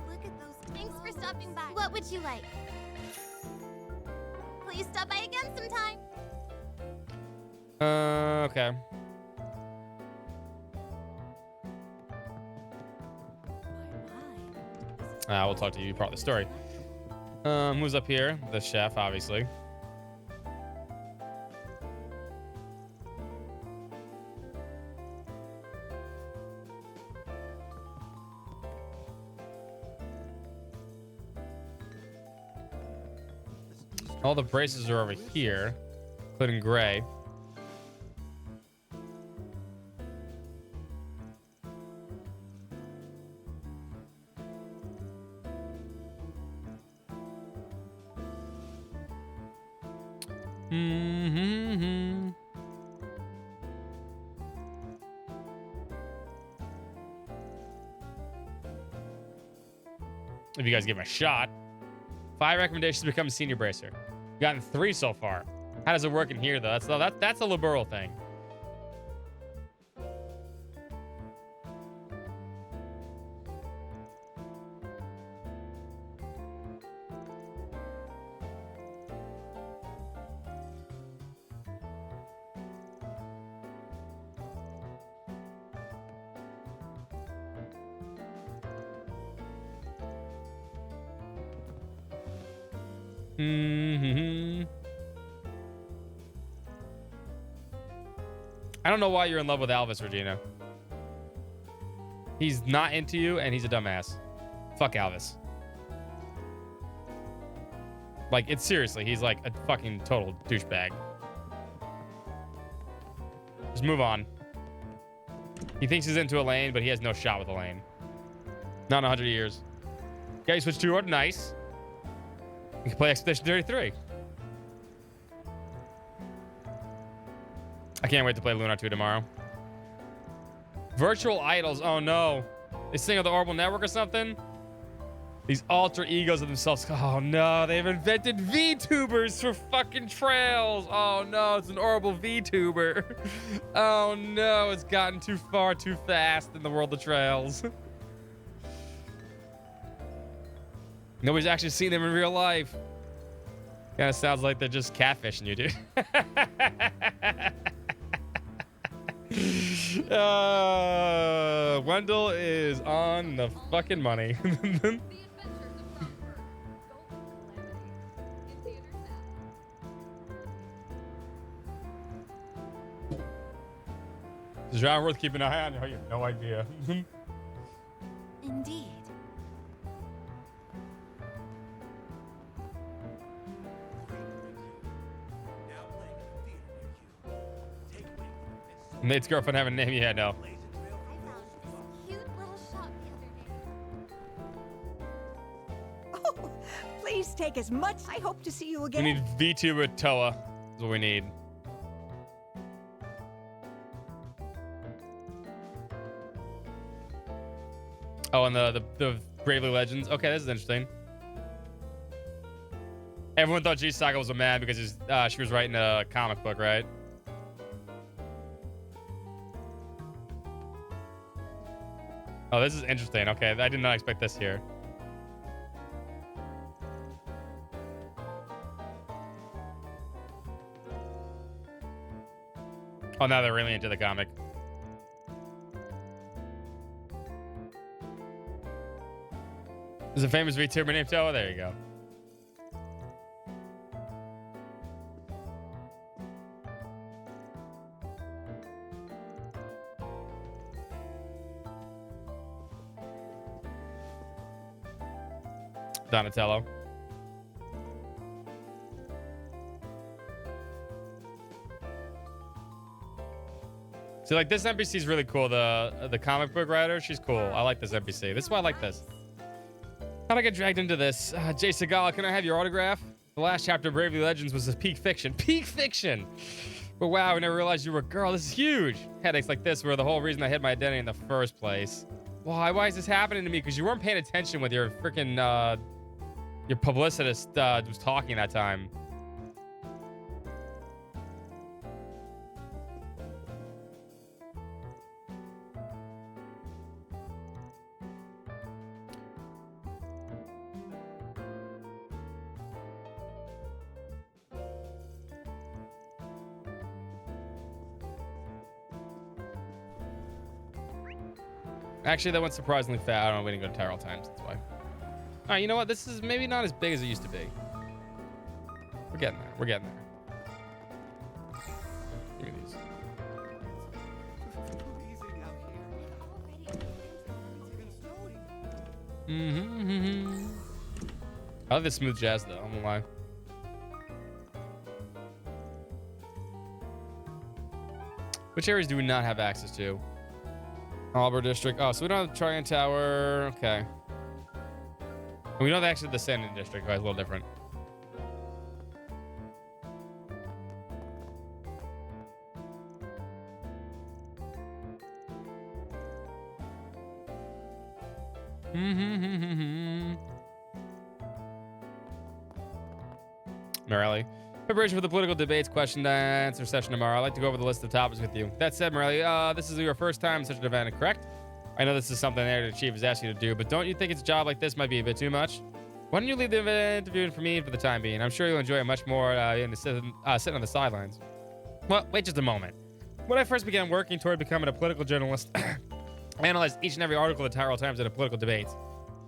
Look at those. Thanks for stopping by. What would you like? Please stop by again sometime. Okay. We'll talk to you part of the story. Who's up here? The chef, obviously. All the braces are over here, including Gray. If you guys give him a shot. 5 recommendations to become a senior bracer. You've gotten 3 so far. How does it work in here, though? That's a liberal thing. I don't know why you're in love with Alvis, Regina. He's not into you, and he's a dumbass. Fuck Alvis. Like, it's seriously, he's like a fucking total douchebag. Just move on. He thinks he's into Elaine, but he has no shot with Elaine. Not in 100 years. Yeah, you switched to Order. Nice. You can play Expedition 33. I can't wait to play Lunar 2 tomorrow. Virtual idols. Oh, no. They sing on the Orbital Network or something? These alter egos of themselves. Oh, no. They've invented VTubers for fucking trails. Oh, no. It's an Orbital VTuber. Oh, no. It's gotten too far too fast in the world of trails. Nobody's actually seen them in real life. Kind of sounds like they're just catfishing you, dude. Wendell is on the fucking money. Is John worth keeping an eye on? Oh, you have no idea. Indeed. Nate's girlfriend have a name? Yeah, no. Cute little shop the other day. Oh, please take as much. I hope to see you We again. need VTuber Toa. Is what we need. Oh, and the Bravely Legends. Okay, this is interesting. Everyone thought G Saga was a man because she was writing a comic book, right? Oh, this is interesting. Okay, I did not expect this here. Oh, now they're really into the comic. There's a famous VTuber named Toa. There you go. Donatello. See, like, this NPC is really cool. The comic book writer, she's cool. I like this NPC. This is why I like this. How'd I get dragged into this? Jay Segala, can I have your autograph? The last chapter of Bravely Legends was a peak fiction. Peak fiction! But wow, I never realized you were a girl. This is huge. Headaches like this were the whole reason I hid my identity in the first place. Why is this happening to me? Because you weren't paying attention with your freaking, your publicist was talking that time. Actually, that went surprisingly fast. I don't know. We didn't go to Tyrell Times. That's why. All right, you know what? This is maybe not as big as it used to be. We're getting there. We're getting there. Give me these. I like the smooth jazz though. I'm gonna lie. Which areas do we not have access to? Arbor District. Oh, so we don't have the Tryon Tower. Okay. We don't have actually the Sandon District. Right, it's a little different. Morelli. Preparation for the political debates question and answer session tomorrow. I'd like to go over the list of topics with you. That said, Morelli, this is your first time in such an event, correct? I know this is something the editor chief has asked you to do, but don't you think it's a job like this might be a bit too much? Why don't you leave the interview for me for the time being? I'm sure you'll enjoy it much more sitting on the sidelines. Well, wait just a moment. When I first began working toward becoming a political journalist, I analyzed each and every article of the Tyrell Times in a political debate.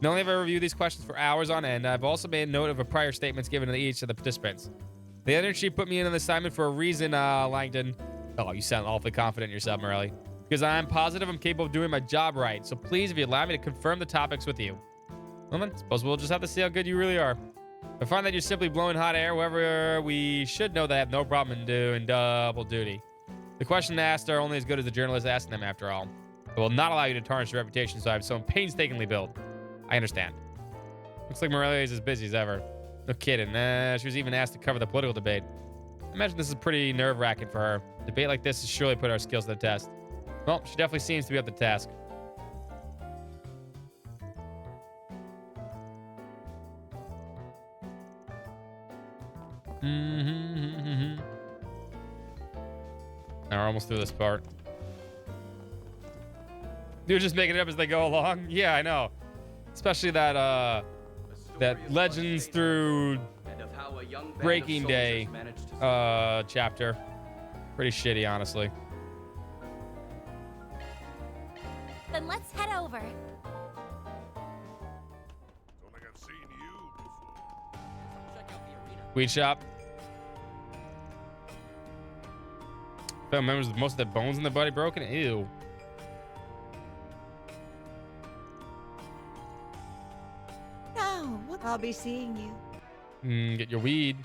Not only have I reviewed these questions for hours on end, I've also made note of prior statements given to each of the participants. The editor-in-chief put me in on the assignment for a reason, Langdon. Oh, you sound awfully confident in yourself, Morelli. Because I'm positive I'm capable of doing my job right. So please, if you allow me to confirm the topics with you. Well then, suppose we'll just have to see how good you really are. If I find that you're simply blowing hot air, however, we should know that I have no problem in doing double duty. The questions asked are only as good as the journalist asking them, after all. I will not allow you to tarnish your reputation, so I have so painstakingly built. I understand. Looks like Morelli is as busy as ever. No kidding. She was even asked to cover the political debate. I imagine this is pretty nerve-wracking for her. A debate like this has surely put our skills to the test. Well, she definitely seems to be up to task. Now we're almost through this part. They're just making it up as they go along. Yeah, I know. Especially that Legends through Breaking Day chapter. Pretty shitty, honestly. Then let's head over. Don't think I've seen you before. Check out the arena. Weed shop. Family members with most of their bones in their body broken. Ew. No, I'll be seeing you. Get your weed.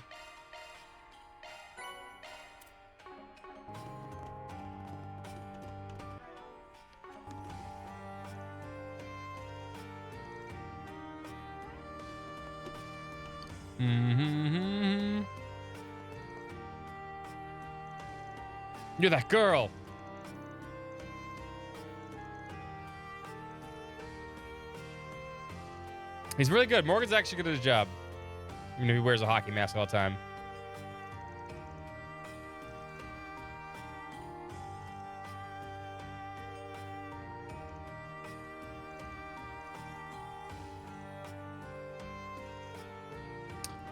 You're that girl. He's really good. Morgan's actually good at his job. Even if he wears a hockey mask all the time.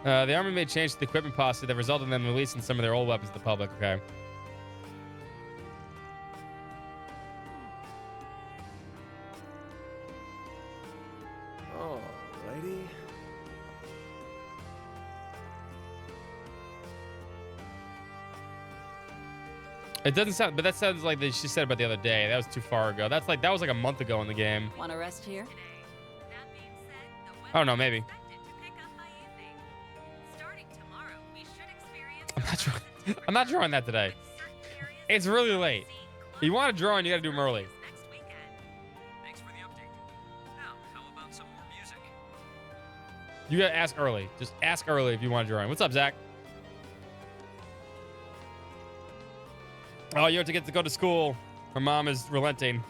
The Army made changes to the equipment policy that resulted in them releasing some of their old weapons to the public. Okay. Alrighty. It doesn't sound, but that sounds like she said about the other day. That was too far ago. That was like a month ago in the game. Want to rest here? I don't know, maybe. I'm not drawing that today. It's really late. If you want to draw, and you got to do them early. Thanks for the update. Now, how about some more music? You got to ask early. Just ask early if you want to draw. What's up, Zach? Oh, you have to get to go to school. Her mom is relenting.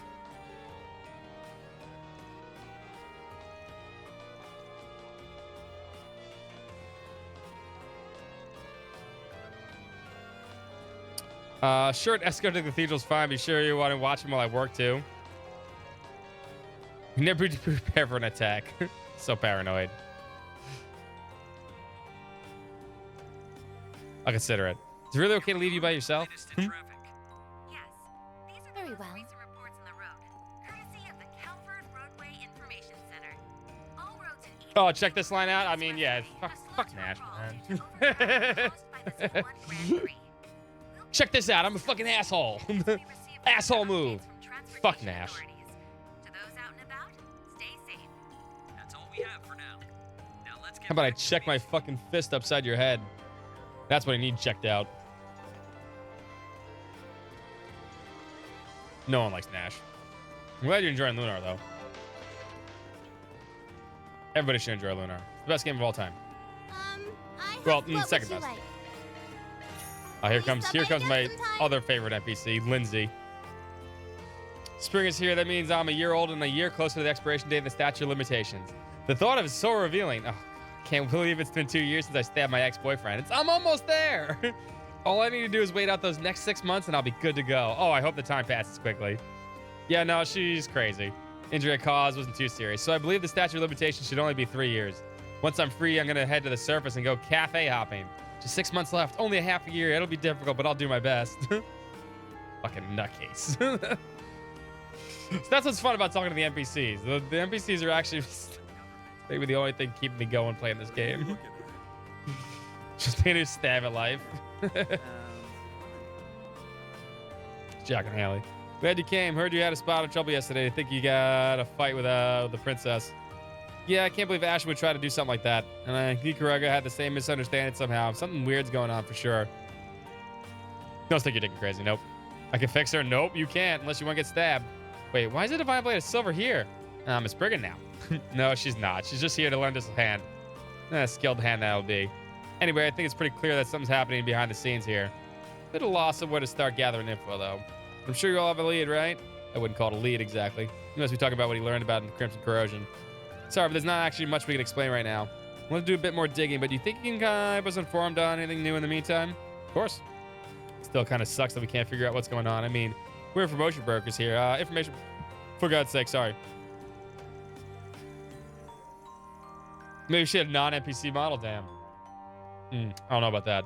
Sure, escort to the cathedral's fine. Be sure you want to watch him while I work too. Never prepare for an attack. So paranoid. I'll consider it. Is it really okay to leave you by yourself? Yes, these are Very the most well. recent reports on the road, courtesy of the Calvert Roadway Information Center. All roads in Eden Oh, check this line out. I mean, yeah, fuck Nash, man. Check this out. I'm a fucking asshole. Asshole move. Fuck Nash. to those out and about. Stay safe. That's all we have for now. Now let's get How about I check my fucking fist upside your head? That's what I need checked out. No one likes Nash. I'm glad you're enjoying Lunar, though. Everybody should enjoy Lunar. It's the best game of all time. Well, second best. Here comes my other favorite NPC, Lindsay. Spring is here. That means I'm a year old and a year closer to the expiration date of the statute of limitations. The thought of it is so revealing. Oh, can't believe it's been 2 years since I stabbed my ex-boyfriend. I'm almost there. All I need to do is wait out those next 6 months and I'll be good to go. Oh, I hope the time passes quickly. Yeah, no, she's crazy. Injury cause wasn't too serious. So I believe the statute of limitations should only be 3 years. Once I'm free, I'm going to head to the surface and go cafe hopping. Just 6 months left. Only a half a year. It'll be difficult, but I'll do my best. Fucking nutcase. So that's what's fun about talking to the NPCs. The NPCs are actually maybe the only thing keeping me going playing this game. Just being a stab at life. Jack and Haley. Glad you came. Heard you had a spot of trouble yesterday. I think you got a fight with the princess. Yeah, I can't believe Ash would try to do something like that. And Gikuraga had the same misunderstanding somehow. Something weird's going on for sure. Don't think you're digging crazy. Nope. I can fix her. Nope, you can't unless you want to get stabbed. Wait, why is the Divine Blade of Silver here? Miss Brigand now. No, she's not. She's just here to lend us a hand. A skilled hand that'll be. Anyway, I think it's pretty clear that something's happening behind the scenes here. Bit of loss of where to start gathering info, though. I'm sure you all have a lead, right? I wouldn't call it a lead exactly. You must be talking about what he learned about in the Crimson Corrosion. Sorry, but there's not actually much we can explain right now. I want to do a bit more digging, but do you think you can keep us informed on anything new in the meantime? Of course. Still kind of sucks that we can't figure out what's going on. I mean, we're information brokers here. Information, for God's sake, sorry. Maybe she had a non-NPC model, damn. I don't know about that.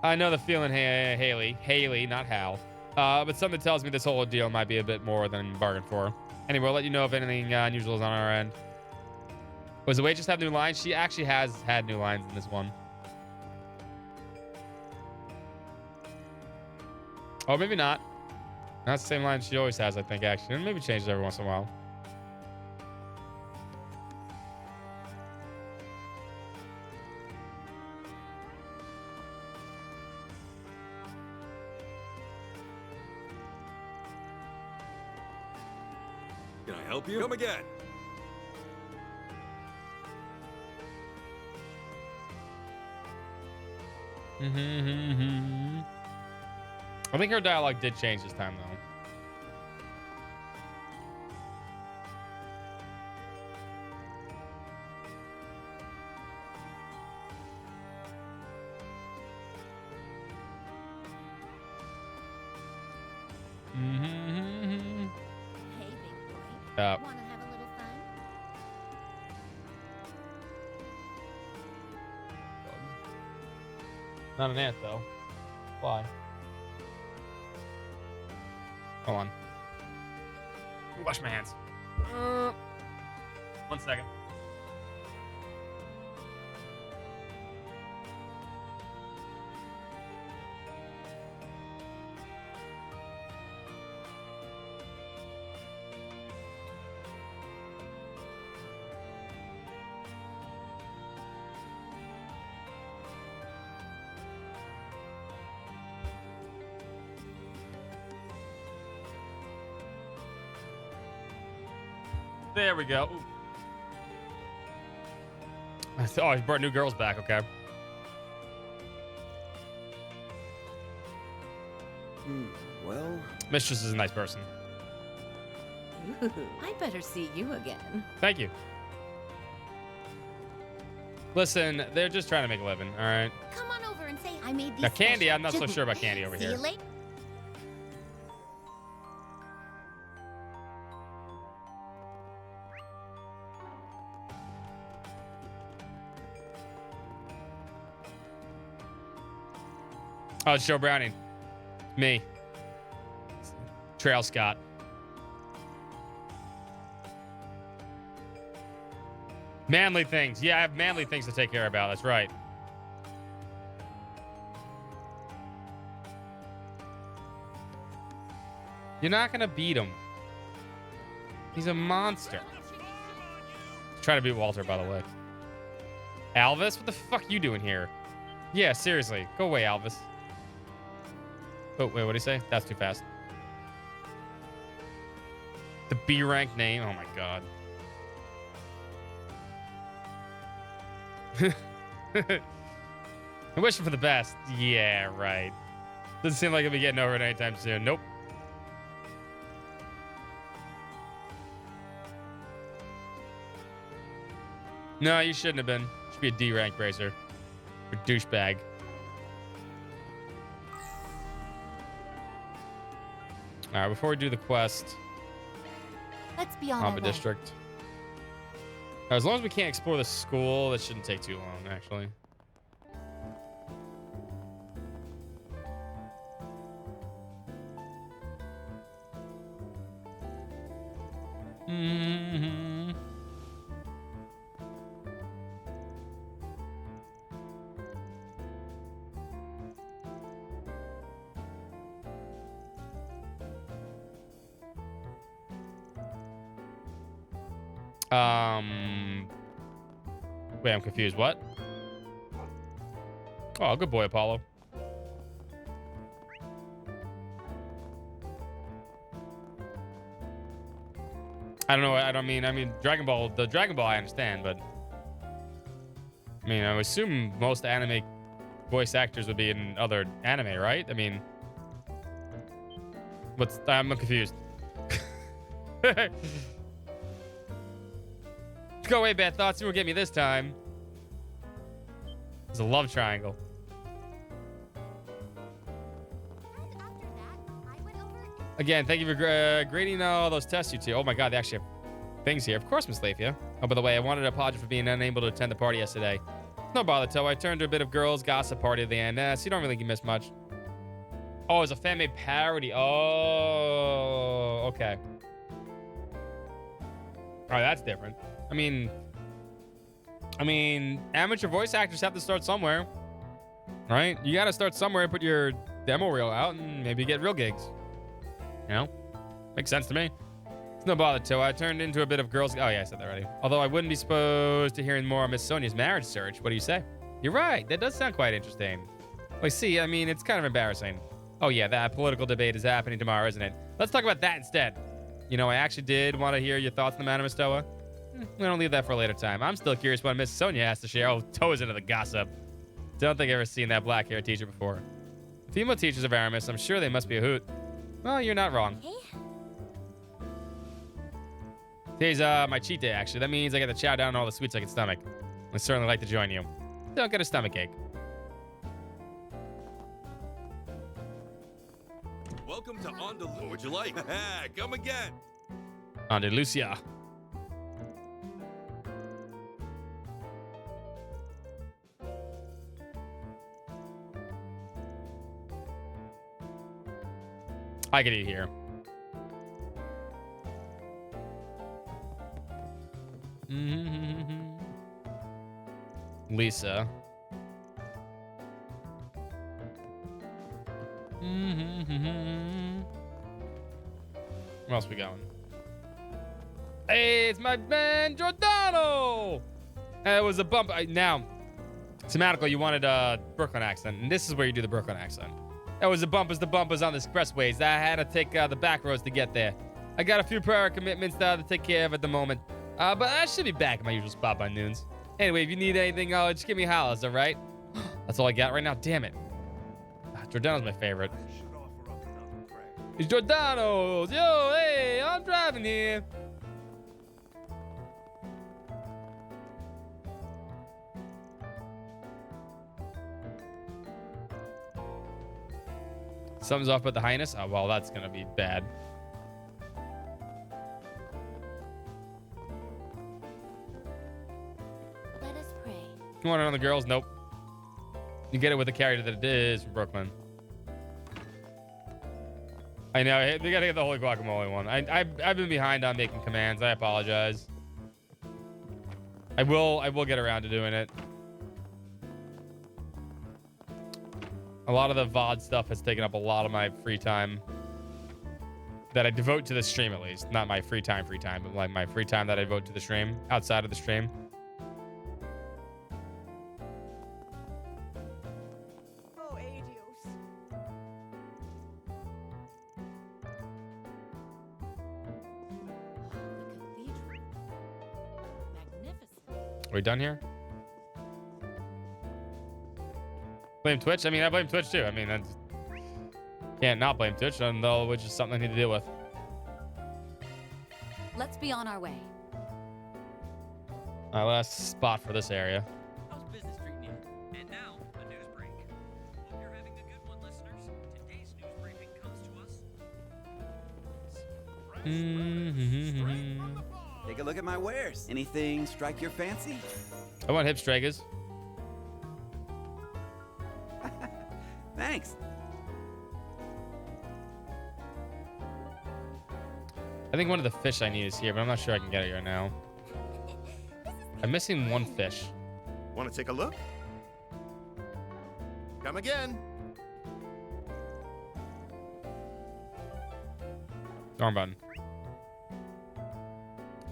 I know the feeling, Haley, not Hal. But something tells me this whole deal might be a bit more than bargained for. Anyway, I'll let you know if anything unusual is on our end. Was the waitress have new lines? She actually has had new lines in this one. Oh, maybe not. That's the same line she always has, I think, actually. And maybe changes every once in a while. Can I help you? Come again. I think her dialogue did change this time, though. Hey, big boy. Uh, Wanna have a little fun? Not an ant, though. Why? Hold on. Wash my hands. 1 second. There we go. Ooh. Oh, he brought new girls back. Okay. Well... Mistress is a nice person. Ooh, I better see you again. Thank you. Listen, they're just trying to make a living, all right? Come on over and say I made these. Now, Candy, special. I'm not so sure about Candy over See here. you later. Oh, it's Joe Browning. Me. Trail Scott. Manly things. Yeah, I have manly things to take care about. That's right. You're not going to beat him. He's a monster. Trying to beat Walter, by the way. Alvis, what the fuck you doing here? Yeah, seriously. Go away, Alvis. Oh, wait, what did he say? That's too fast. The B rank name. Oh, my God. I'm wishing for the best. Yeah, right. Doesn't seem like it'll be getting over it anytime soon. Nope. No, you shouldn't have been. Should be a D rank bracer. Or douchebag. Alright, before we do the quest, Let's be on our Harbor way. District. As long as we can't explore the school, that shouldn't take too long, actually. Mm-hmm. Wait, I'm confused. What? Oh, good boy, Apollo. I don't know. I mean, Dragon Ball. The Dragon Ball, I understand, but I mean, I would assume most anime voice actors would be in other anime, right? I mean, I'm confused. Go away, bad thoughts. You won't get me this time. It's a love triangle. Again, thank you for grading all those tests, you two. Oh my God, they actually have things here. Of course, Miss Lafia. Oh, by the way, I wanted to apologize for being unable to attend the party yesterday. No bother, Toe. I turned to a bit of girls' gossip party at the end. So you don't really miss much. Oh, it was a fan-made parody. Oh, okay. Oh, that's different. I mean, amateur voice actors have to start somewhere, right? You got to start somewhere, put your demo reel out, and maybe get real gigs. You know? Makes sense to me. It's no bother, Toe. I turned into a bit of girls. Oh, yeah, I said that already. Although I wouldn't be supposed to hearing more of Miss Sonia's marriage search. What do you say? You're right. That does sound quite interesting. Well, see, I mean, it's kind of embarrassing. Oh, yeah, that political debate is happening tomorrow, isn't it? Let's talk about that instead. You know, I actually did want to hear your thoughts on the matter, Miss Toa. We don't leave that for a later time. I'm still curious what Miss Sonia has to share. Oh, Toa's into the gossip. Don't think I've ever seen that black hair teacher before. Female teachers of Aramis, I'm sure they must be a hoot. Well, you're not wrong. Hey. Today's my cheat day, actually. That means I get to chow down on all the sweets I can stomach. I'd certainly like to join you. Don't get a stomachache. Welcome to Andalusia. Would you like? Come again. Andalusia. I could eat here. Lisa. Where else we going? Hey, it's my man Giordano. It was a bump. Now, Samatical, you wanted a Brooklyn accent, and this is where you do the Brooklyn accent. That was the bumpers on the expressways. I had to take the back roads to get there. I got a few prior commitments to take care of at the moment. But I should be back at my usual spot by noons. Anyway, if you need anything, just give me hollers, all right? That's all I got right now. Damn it. Giordano's my favorite. It's Giordano's. Yo, hey, I'm driving here. Something's off with the highness. Oh, well, that's going to be bad. Let us pray. You want another girls? Nope. You get it with the character that it is from Brooklyn. I know. They got to get the Holy Guacamole one. I've been behind on making commands. I apologize. I will get around to doing it. A lot of the VOD stuff has taken up a lot of my free time that I devote to the stream, at least. Not my free time, but like my free time that I devote to the stream, outside of the stream. Oh, adios. Are we done here? Blame Twitch? I mean, I blame Twitch too. I mean, I can't not blame Twitch, though, which is something I need to deal with. Let's be on our way. All right, last spot for this area. How's business treating you? And now, the news break. Hope you're having a good one, listeners. Today's news briefing comes to us. Take a look at my wares. Anything strike your fancy? I want hipstregers. Thanks. I think one of the fish I need is here, but I'm not sure I can get it right now. I'm missing one fish. Want to take a look? Come again. Arm button.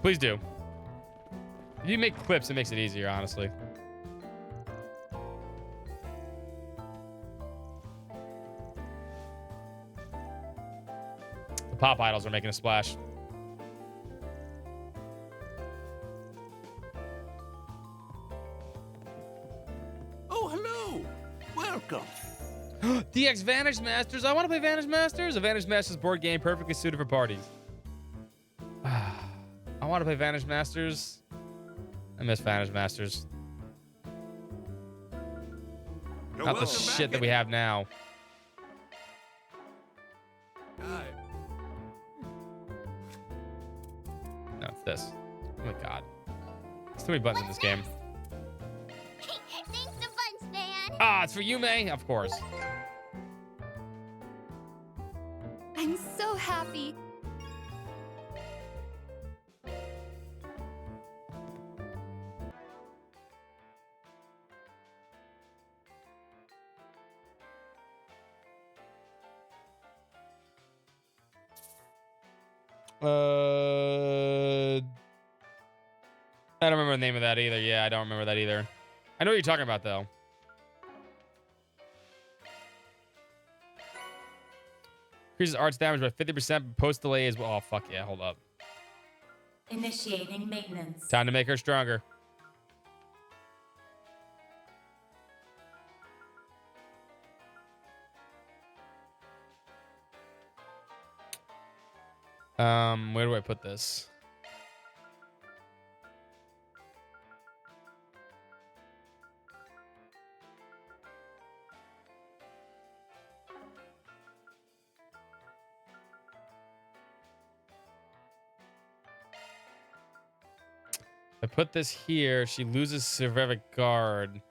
Please do. If you make clips, it makes it easier, honestly. The pop idols are making a splash. Oh, hello. Welcome. DX Vanish Masters. I want to play Vanish Masters. A Vanish Masters board game perfectly suited for parties. I want to play Vanish Masters. I miss Vanish Masters. Not the shit that we have now. No, it's this. Oh my god. There's too many buttons in this game. Thanks a bunch, Dan. Ah, it's for you, May? Of course. I'm so happy. I don't remember the name of that either. Yeah, I don't remember that either. I know what you're talking about, though. Increases arts damage by 50%, post delay as well. Oh, fuck yeah. Hold up. Initiating maintenance. Time to make her stronger. Where do I put this? I put this here. She loses Cervic Guard.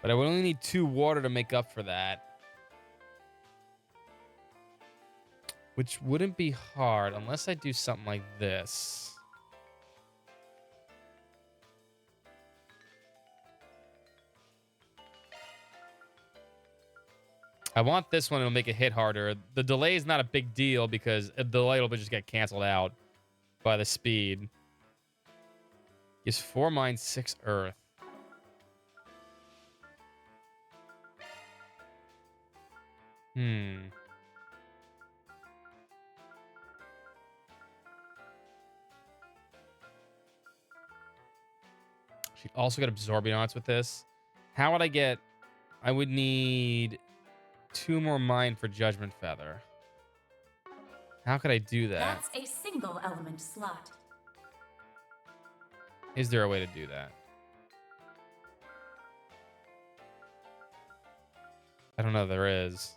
But I would only need 2 water to make up for that. Which wouldn't be hard unless I do something like this. I want this one to make it hit harder. The delay is not a big deal because the delay will just get canceled out by the speed. Is 4 mine, 6 earth. She also got absorbing arts with this. How would I get... I would need 2 more mine for Judgment Feather. How could I do that? That's a single element slot. Is there a way to do that? I don't know if there is.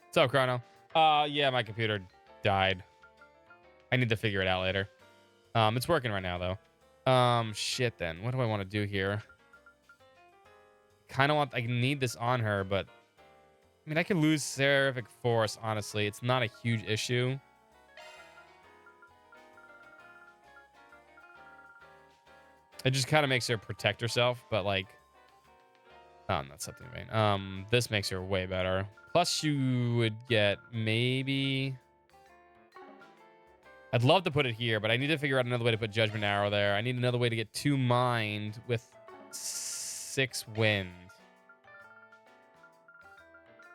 What's up, Chrono? Yeah, my computer died. I need to figure it out later. It's working right now, though. Shit, then. What do I want to do here? Kind of want... I need this on her, but... I mean, I could lose Seraphic Force, honestly. It's not a huge issue. It just kind of makes her protect herself, but, like... Oh, not something vain. This makes her way better. Plus, you would get maybe... I'd love to put it here, but I need to figure out another way to put Judgment Arrow there. I need another way to get 2 Mind with 6 Wind.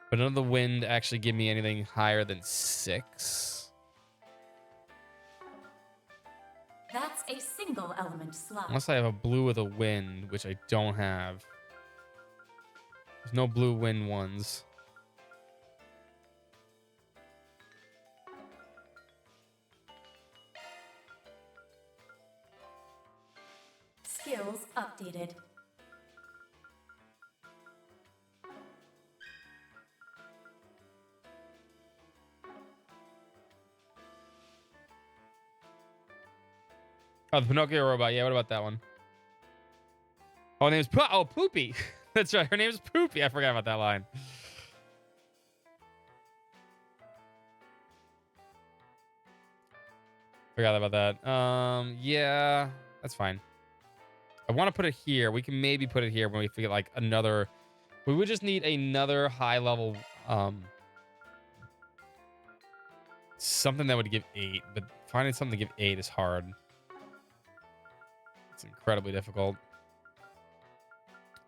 But none of the Wind actually give me anything higher than 6. That's a single element slot. Unless I have a blue with a Wind, which I don't have. There's no blue Wind ones. Skills updated. Oh, the Pinocchio robot. Yeah, what about that one? Oh, her name's Poopy. That's right. Her name's Poopy. I forgot about that line. Forgot about that. Yeah, that's fine. I want to put it here. We can maybe put it here when we get like another. We would just need another high level, something that would give 8. But finding something to give 8 is hard. It's incredibly difficult.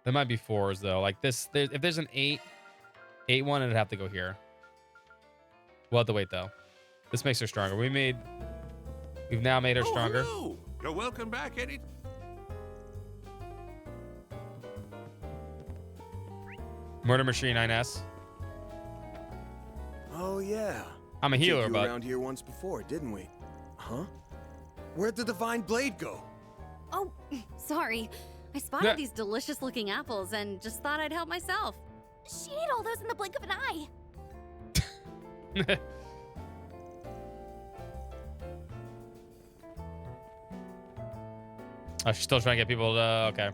There might be 4s though. Like this, if there's an 8 one, it'd have to go here. We'll have to wait though. This makes her stronger. We've now made her stronger. Hello. You're welcome back, Eddie. Murder Machine 9S. Oh yeah. I'm a healer, Took you but around here once before, didn't we? Huh? Where'd the divine blade go? Oh, sorry. I spotted these delicious looking apples and just thought I'd help myself. She ate all those in the blink of an eye. Oh, she's still trying to get people to... Okay.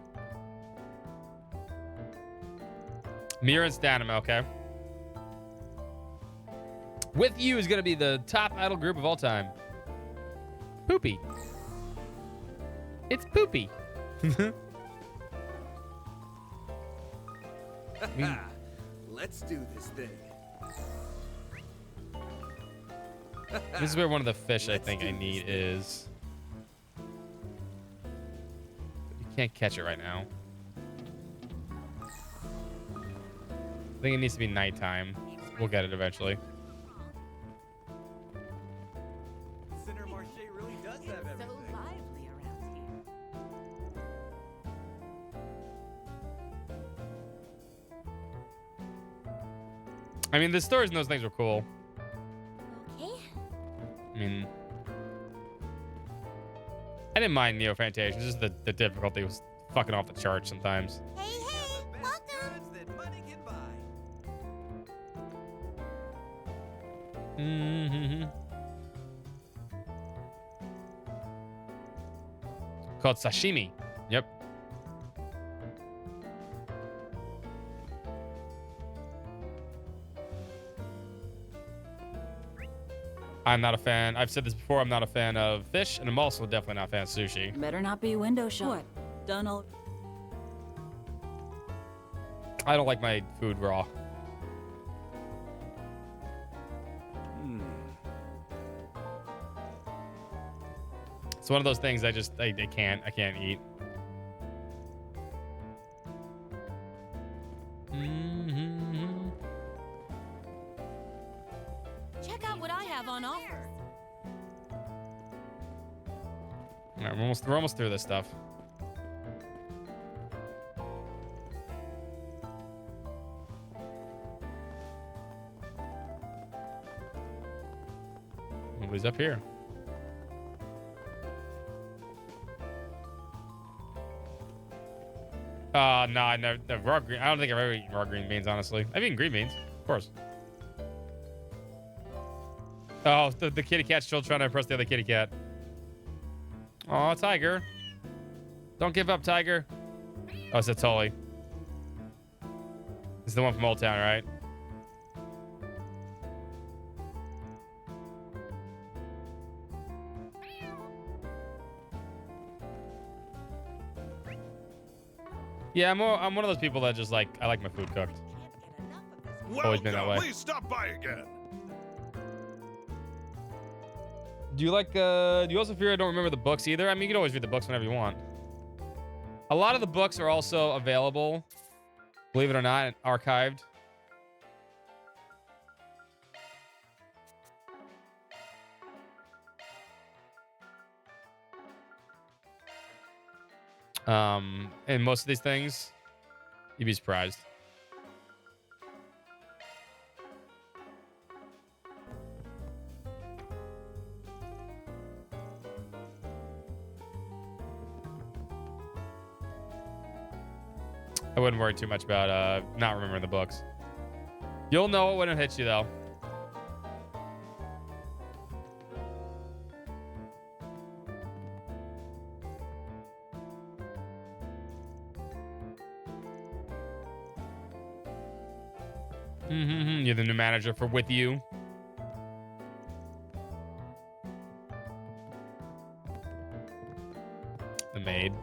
Mira and Stanima, okay. With You is going to be the top idol group of all time. Poopy. It's Poopy. Let's do this thing. This is where one of the fish I think I need is. You can't catch it right now. I think it needs to be nighttime. We'll get it eventually. Center Marche really does have everything. So lively around here. I mean, the stories and those things were cool. Okay. I mean, I didn't mind Neo Fantasia. Just the difficulty was fucking off the charts sometimes. Hey, welcome. That money can buy. Mm-hmm. Called sashimi. Yep. I'm not a fan. I've said this before. I'm not a fan of fish, and I'm also definitely not a fan of sushi. Better not be window shop. What? Done all. I don't like my food raw. It's one of those things I can't eat. Mm-hmm. Check out what I have on offer. All right, we're almost through this stuff. He's up here. No, I never. The raw green. I don't think I've ever eaten raw green beans. Honestly, I've eaten green beans, of course. Oh, the kitty cat's still trying to impress the other kitty cat. Oh, Tiger. Don't give up, Tiger. Oh, it's a Tully. It's the one from Old Town, right? Yeah, I'm one of those people that just like, I like my food cooked. Always been that way. Please stop by again. Do you like, do you also fear I don't remember the books either? I mean, you can always read the books whenever you want. A lot of the books are also available, believe it or not, archived. And most of these things, you'd be surprised. I wouldn't worry too much about not remembering the books. You'll know it when it hits you, though. You're the new manager for With You. The maid.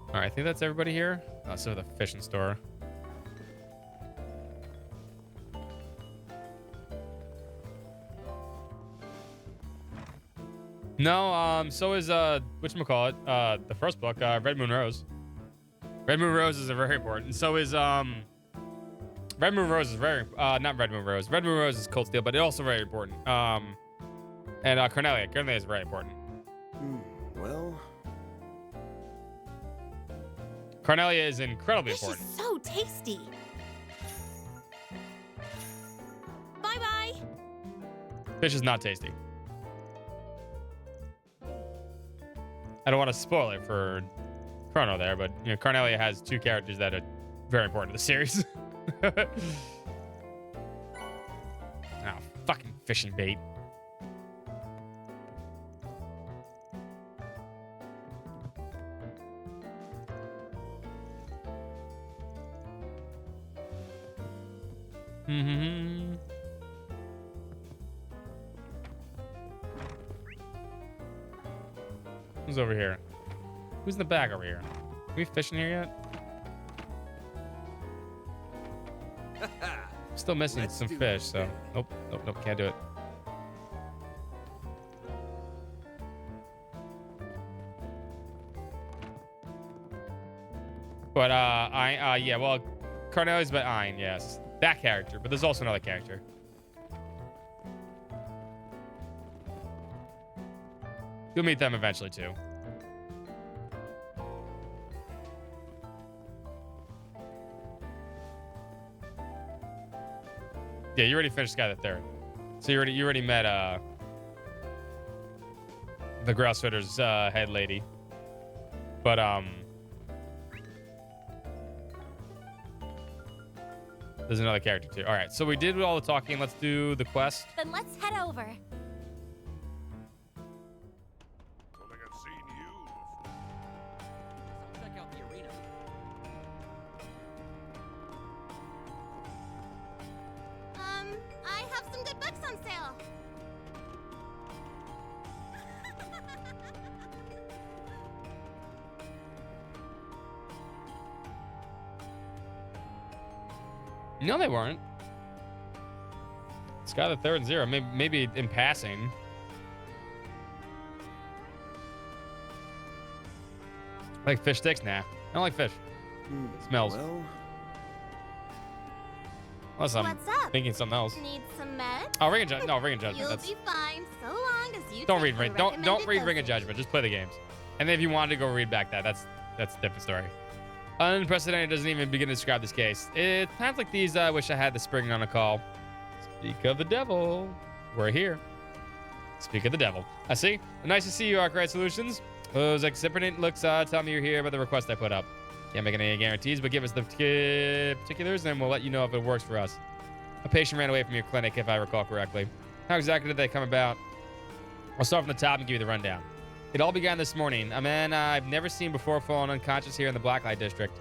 All right, I think that's everybody here. So the fishing store. No, so is whatchamacallit, the first book, Red Moon Rose. Red Moon Rose is very important. So is Red Moon Rose is very not Red Moon Rose. Red Moon Rose is Cold Steel, but it's also very important. And Cornelia. Cornelia is very important. Well, Cornelia is incredibly This important. is so tasty. Bye-bye. Fish is not tasty. I don't want to spoil it for Chrono there, but you know, Cornelia has two characters that are very important to the series. Oh, fucking fishing bait. Who's over here? Who's in the back over here? Are we fishing here yet? Still missing some fish, so nope, can't do it. But yeah, well, Cornelius but Ein, yes, that character. But there's also another character. You'll meet them eventually too. Yeah, you already finished Sky the Third, so you already met the Grousefitter's head lady. But there's another character too. All right, so we did all the talking. Let's do the quest. Then let's head over. Check out the arena. I have some good books on sale. No, they weren't. Sky the Third and Zero. Maybe in passing. Like fish sticks? Nah. I don't like fish. Smells. Well, Unless I'm What's up? thinking something else. Need some meds? Oh, Ring of Judgment. No, Ring of Judgment. You'll That's, be fine so long as you don't take read the Ring. Don't recommended read Ring of dosage. Judgment. Just play the games. And then if you wanted to go read back that's a different story. Unprecedented doesn't even begin to describe this case. It's times like these I wish I had the spring on a call. Speak of the devil. We're here. Speak of the devil. I see. Nice to see you, Arkwright Solutions. Those excipitant looks tell me you're here about the request I put up. Can't make any guarantees, but give us the particulars and we'll let you know if it works for us. A patient ran away from your clinic, if I recall correctly. How exactly did they come about? I'll start from the top and give you the rundown. It all began this morning. A man I've never seen before fallen unconscious here in the Blacklight District.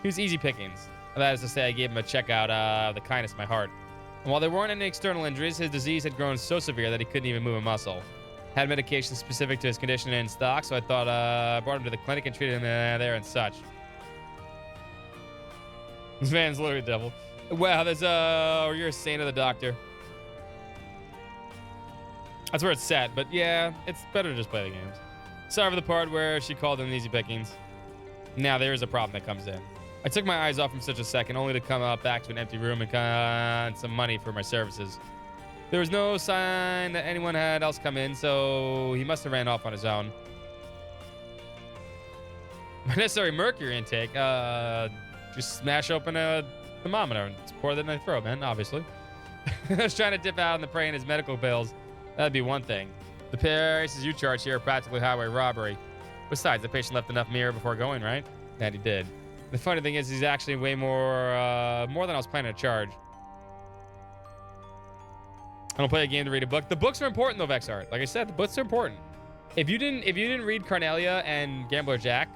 He was easy pickings. That is to say, I gave him a checkout of the kindness of my heart. And while there weren't any external injuries, his disease had grown so severe that he couldn't even move a muscle. Had medication specific to his condition in stock, so I thought brought him to the clinic and treated him there and such. This man's literally the devil. Wow, there's you're a saint of the doctor. That's where it's set, but yeah, it's better to just play the games. Sorry for the part where she called them easy pickings. Now there is a problem that comes in. I took my eyes off him such a second, only to come back to an empty room and some money for my services. There was no sign that anyone had else come in, so he must have ran off on his own. My necessary mercury intake, just smash open a thermometer and pour that in my throat, man, obviously. I was trying to dip out in the prey in his medical bills. That'd be one thing. The prices you charge here are practically highway robbery. Besides, the patient left enough mirror before going, right? That he did. The funny thing is, he's actually way more than I was planning to charge. I don't play a game to read a book. The books are important though, Vexart. Like I said, the books are important. If you didn't read Carnelia and Gambler Jack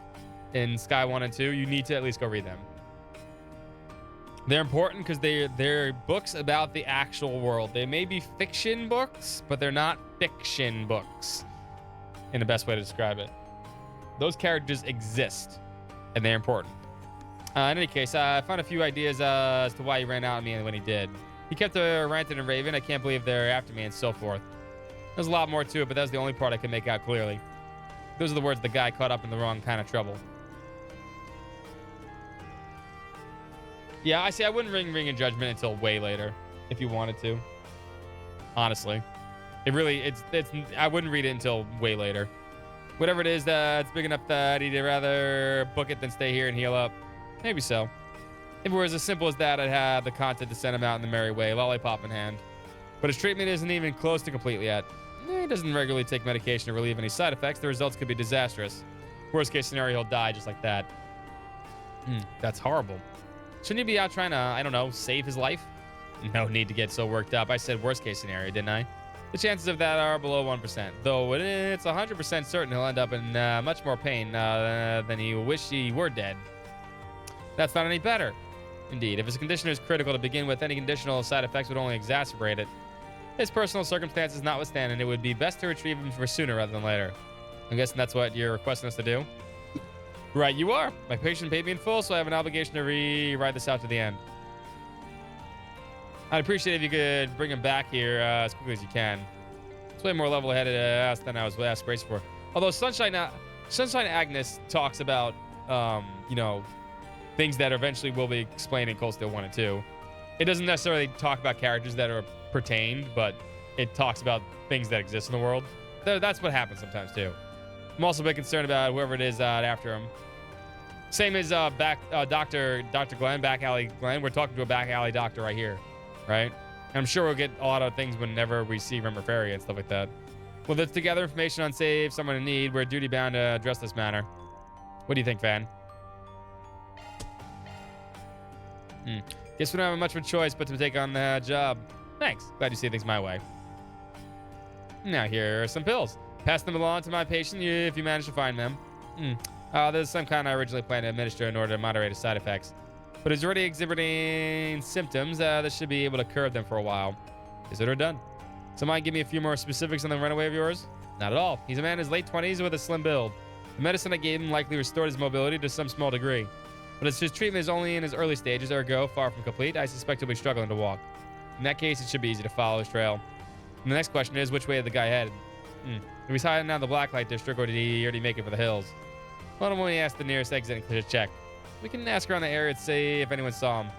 in Sky 1 and 2, you need to at least go read them. They're important because they're books about the actual world. They may be fiction books, but they're not fiction books in the best way to describe it. Those characters exist, and they're important. In any case, I found a few ideas as to why he ran out on me when he did. He kept ranting and raving, I can't believe they're after me, and so forth. There's a lot more to it, but that was the only part I could make out clearly. Those are the words of the guy caught up in the wrong kind of trouble. Yeah, I see. I wouldn't ring in judgment until way later, if you wanted to. Honestly, I wouldn't read it until way later. Whatever it is that's big enough that he'd rather book it than stay here and heal up. Maybe so. If it was as simple as that, I'd have the content to send him out in the merry way, lollipop in hand. But his treatment isn't even close to complete yet. He doesn't regularly take medication to relieve any side effects. The results could be disastrous. Worst case scenario, he'll die just like that. That's horrible. Shouldn't he be out trying to, I don't know, save his life? No need to get so worked up. I said worst case scenario, didn't I? The chances of that are below 1%. Though it's 100% certain he'll end up in much more pain than he wish he were dead. That's not any better. Indeed, if his condition is critical to begin with, any additional side effects would only exacerbate it. His personal circumstances notwithstanding, it would be best to retrieve him for sooner rather than later. I'm guessing that's what you're requesting us to do? Right, you are. My patient paid me in full, so I have an obligation to ride this out to the end. I'd appreciate if you could bring him back here as quickly as you can. It's way more level-headed than I was asked brace for. Although Sunshine Agnes talks about, things that eventually will be explained in Cold Steel 1 and 2. It doesn't necessarily talk about characters that are pertained, but it talks about things that exist in the world. That's what happens sometimes, too. I'm also a bit concerned about whoever it is after him. Same as Dr. Glenn, Back Alley Glenn. We're talking to a back alley doctor right here, right? And I'm sure we'll get a lot of things whenever we see Remember Fairy and stuff like that. Well, let's together information on save someone in need. We're duty-bound to address this matter. What do you think, Van? Guess we don't have much of a choice but to take on the job. Thanks. Glad you see things my way. Now, here are some pills. Pass them along to my patient if you manage to find them. There's some kind I originally planned to administer in order to moderate his side effects. But he's already exhibiting symptoms that should be able to curb them for a while. Consider it done. So mind give me a few more specifics on the runaway of yours? Not at all. He's a man in his late 20s with a slim build. The medicine I gave him likely restored his mobility to some small degree. But as his treatment is only in his early stages, ergo far from complete, I suspect he'll be struggling to walk. In that case, it should be easy to follow his trail. And the next question is, which way did the guy headed? If he's hiding out in the Blacklight District, or did he already make it for the hills? Why don't we ask the nearest exit and clear to check? We can ask around the area to see if anyone saw him.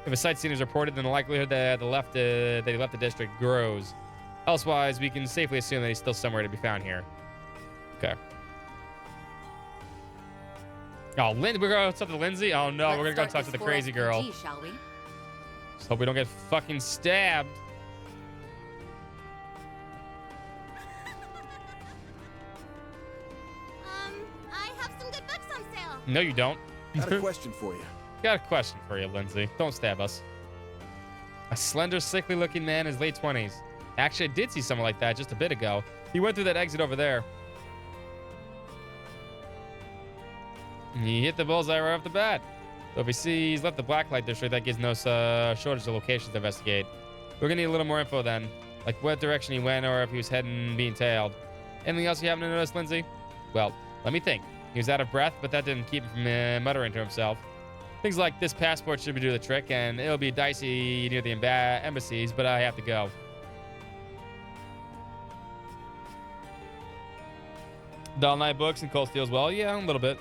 If a sightseeing is reported, then the likelihood that he left the district grows. Elsewise, we can safely assume that he's still somewhere to be found here. Okay. Oh, we're going to talk to Lindsay? Oh, no, Let's we're going to go start talk to this the crazy girl. RPG, shall we? Just hope we don't get fucking stabbed. I have some good books on sale. No, you don't. Got a question for you. Got a question for you, Lindsay. Don't stab us. A slender, sickly-looking man in his late 20s. Actually, I did see someone like that just a bit ago. He went through that exit over there. He hit the bullseye right off the bat. So if he sees left the blacklight district, that gives no shortage of locations to investigate. We're gonna need a little more info then, like what direction he went or if he was heading being tailed. Anything else you happen to notice, Lindsay? Well, let me think. He was out of breath, but that didn't keep him from muttering to himself. Things like this passport should do the trick, and it'll be dicey near the embassies, but I have to go. Dull Night books and cold steel as well? Yeah, a little bit.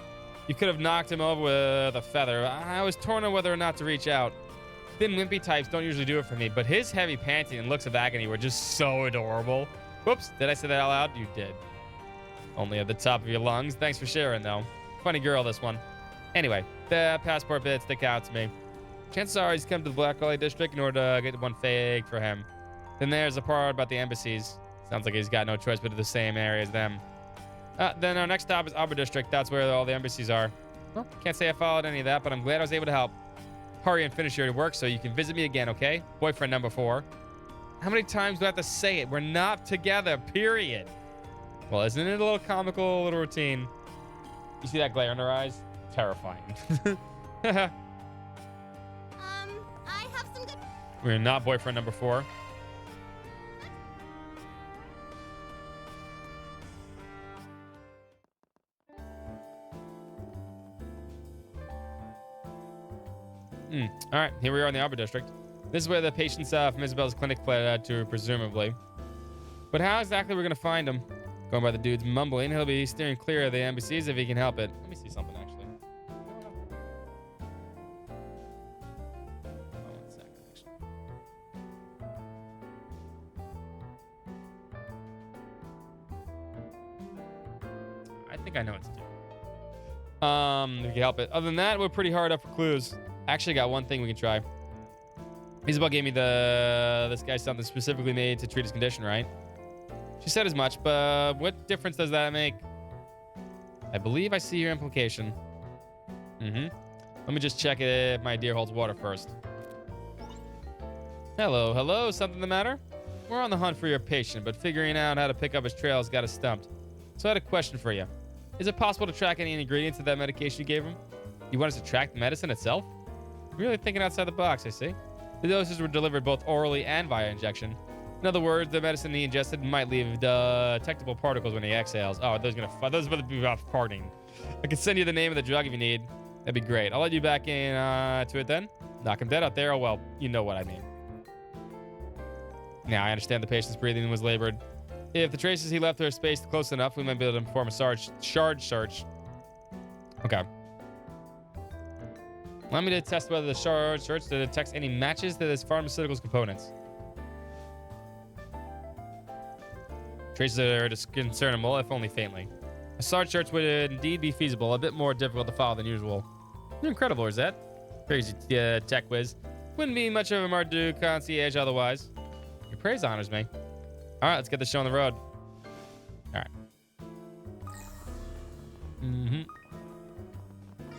You could have knocked him over with a feather. I was torn on whether or not to reach out. Thin, wimpy types don't usually do it for me, but his heavy panting and looks of agony were just so adorable. Whoops, did I say that out loud? You did. Only at the top of your lungs. Thanks for sharing, though. Funny girl, this one. Anyway, the passport bit stick out to me. Chances are he's come to the Blacklight District in order to get one faked for him. Then there's the part about the embassies. Sounds like he's got no choice but to the same area as them. Then our next stop is Arbor District. That's where all the embassies are. Well, can't say I followed any of that, but I'm glad I was able to help. Hurry and finish your work so you can visit me again, okay? Boyfriend number 4. How many times do I have to say it? We're not together, period. Well, isn't it a little comical, a little routine? You see that glare in her eyes? Terrifying. I have some good... We're not boyfriend number 4. All right, here we are in the Arbor District. This is where the patients from Isabel's clinic fled to, presumably. But how exactly we're going to find him? Going by the dude's mumbling, he'll be steering clear of the embassies if he can help it. Let me see something, actually. Oh, 1 second, actually. I think I know what to do. If you can help it. Other than that, we're pretty hard up for clues. Actually, got one thing we can try. Isabel gave me this guy something specifically made to treat his condition, right? She said as much, but what difference does that make? I believe I see your implication. Let me just check if my deer holds water first. Hello, something the matter? We're on the hunt for your patient, but figuring out how to pick up his trail has got us stumped. So I had a question for you. Is it possible to track any ingredients of that medication you gave him? You want us to track the medicine itself? Really thinking outside the box, I see. The doses were delivered both orally and via injection. In other words, the medicine he ingested might leave detectable particles when he exhales. Oh, those are going to be off farting. I can send you the name of the drug if you need. That'd be great. I'll let you back in to it then. Knock him dead out there. Oh, well, you know what I mean. Now, I understand the patient's breathing was labored. If the traces he left are spaced close enough, we might be able to perform a shard search. Okay. Allow me to test whether the shard search detects any matches to this pharmaceutical's components. Traces are discernible, if only faintly. A shard search would indeed be feasible, a bit more difficult to follow than usual. You're incredible, Rosette. Crazy tech whiz. Wouldn't be much of a Marduk concierge otherwise. Your praise honors me. All right, let's get the show on the road. All right.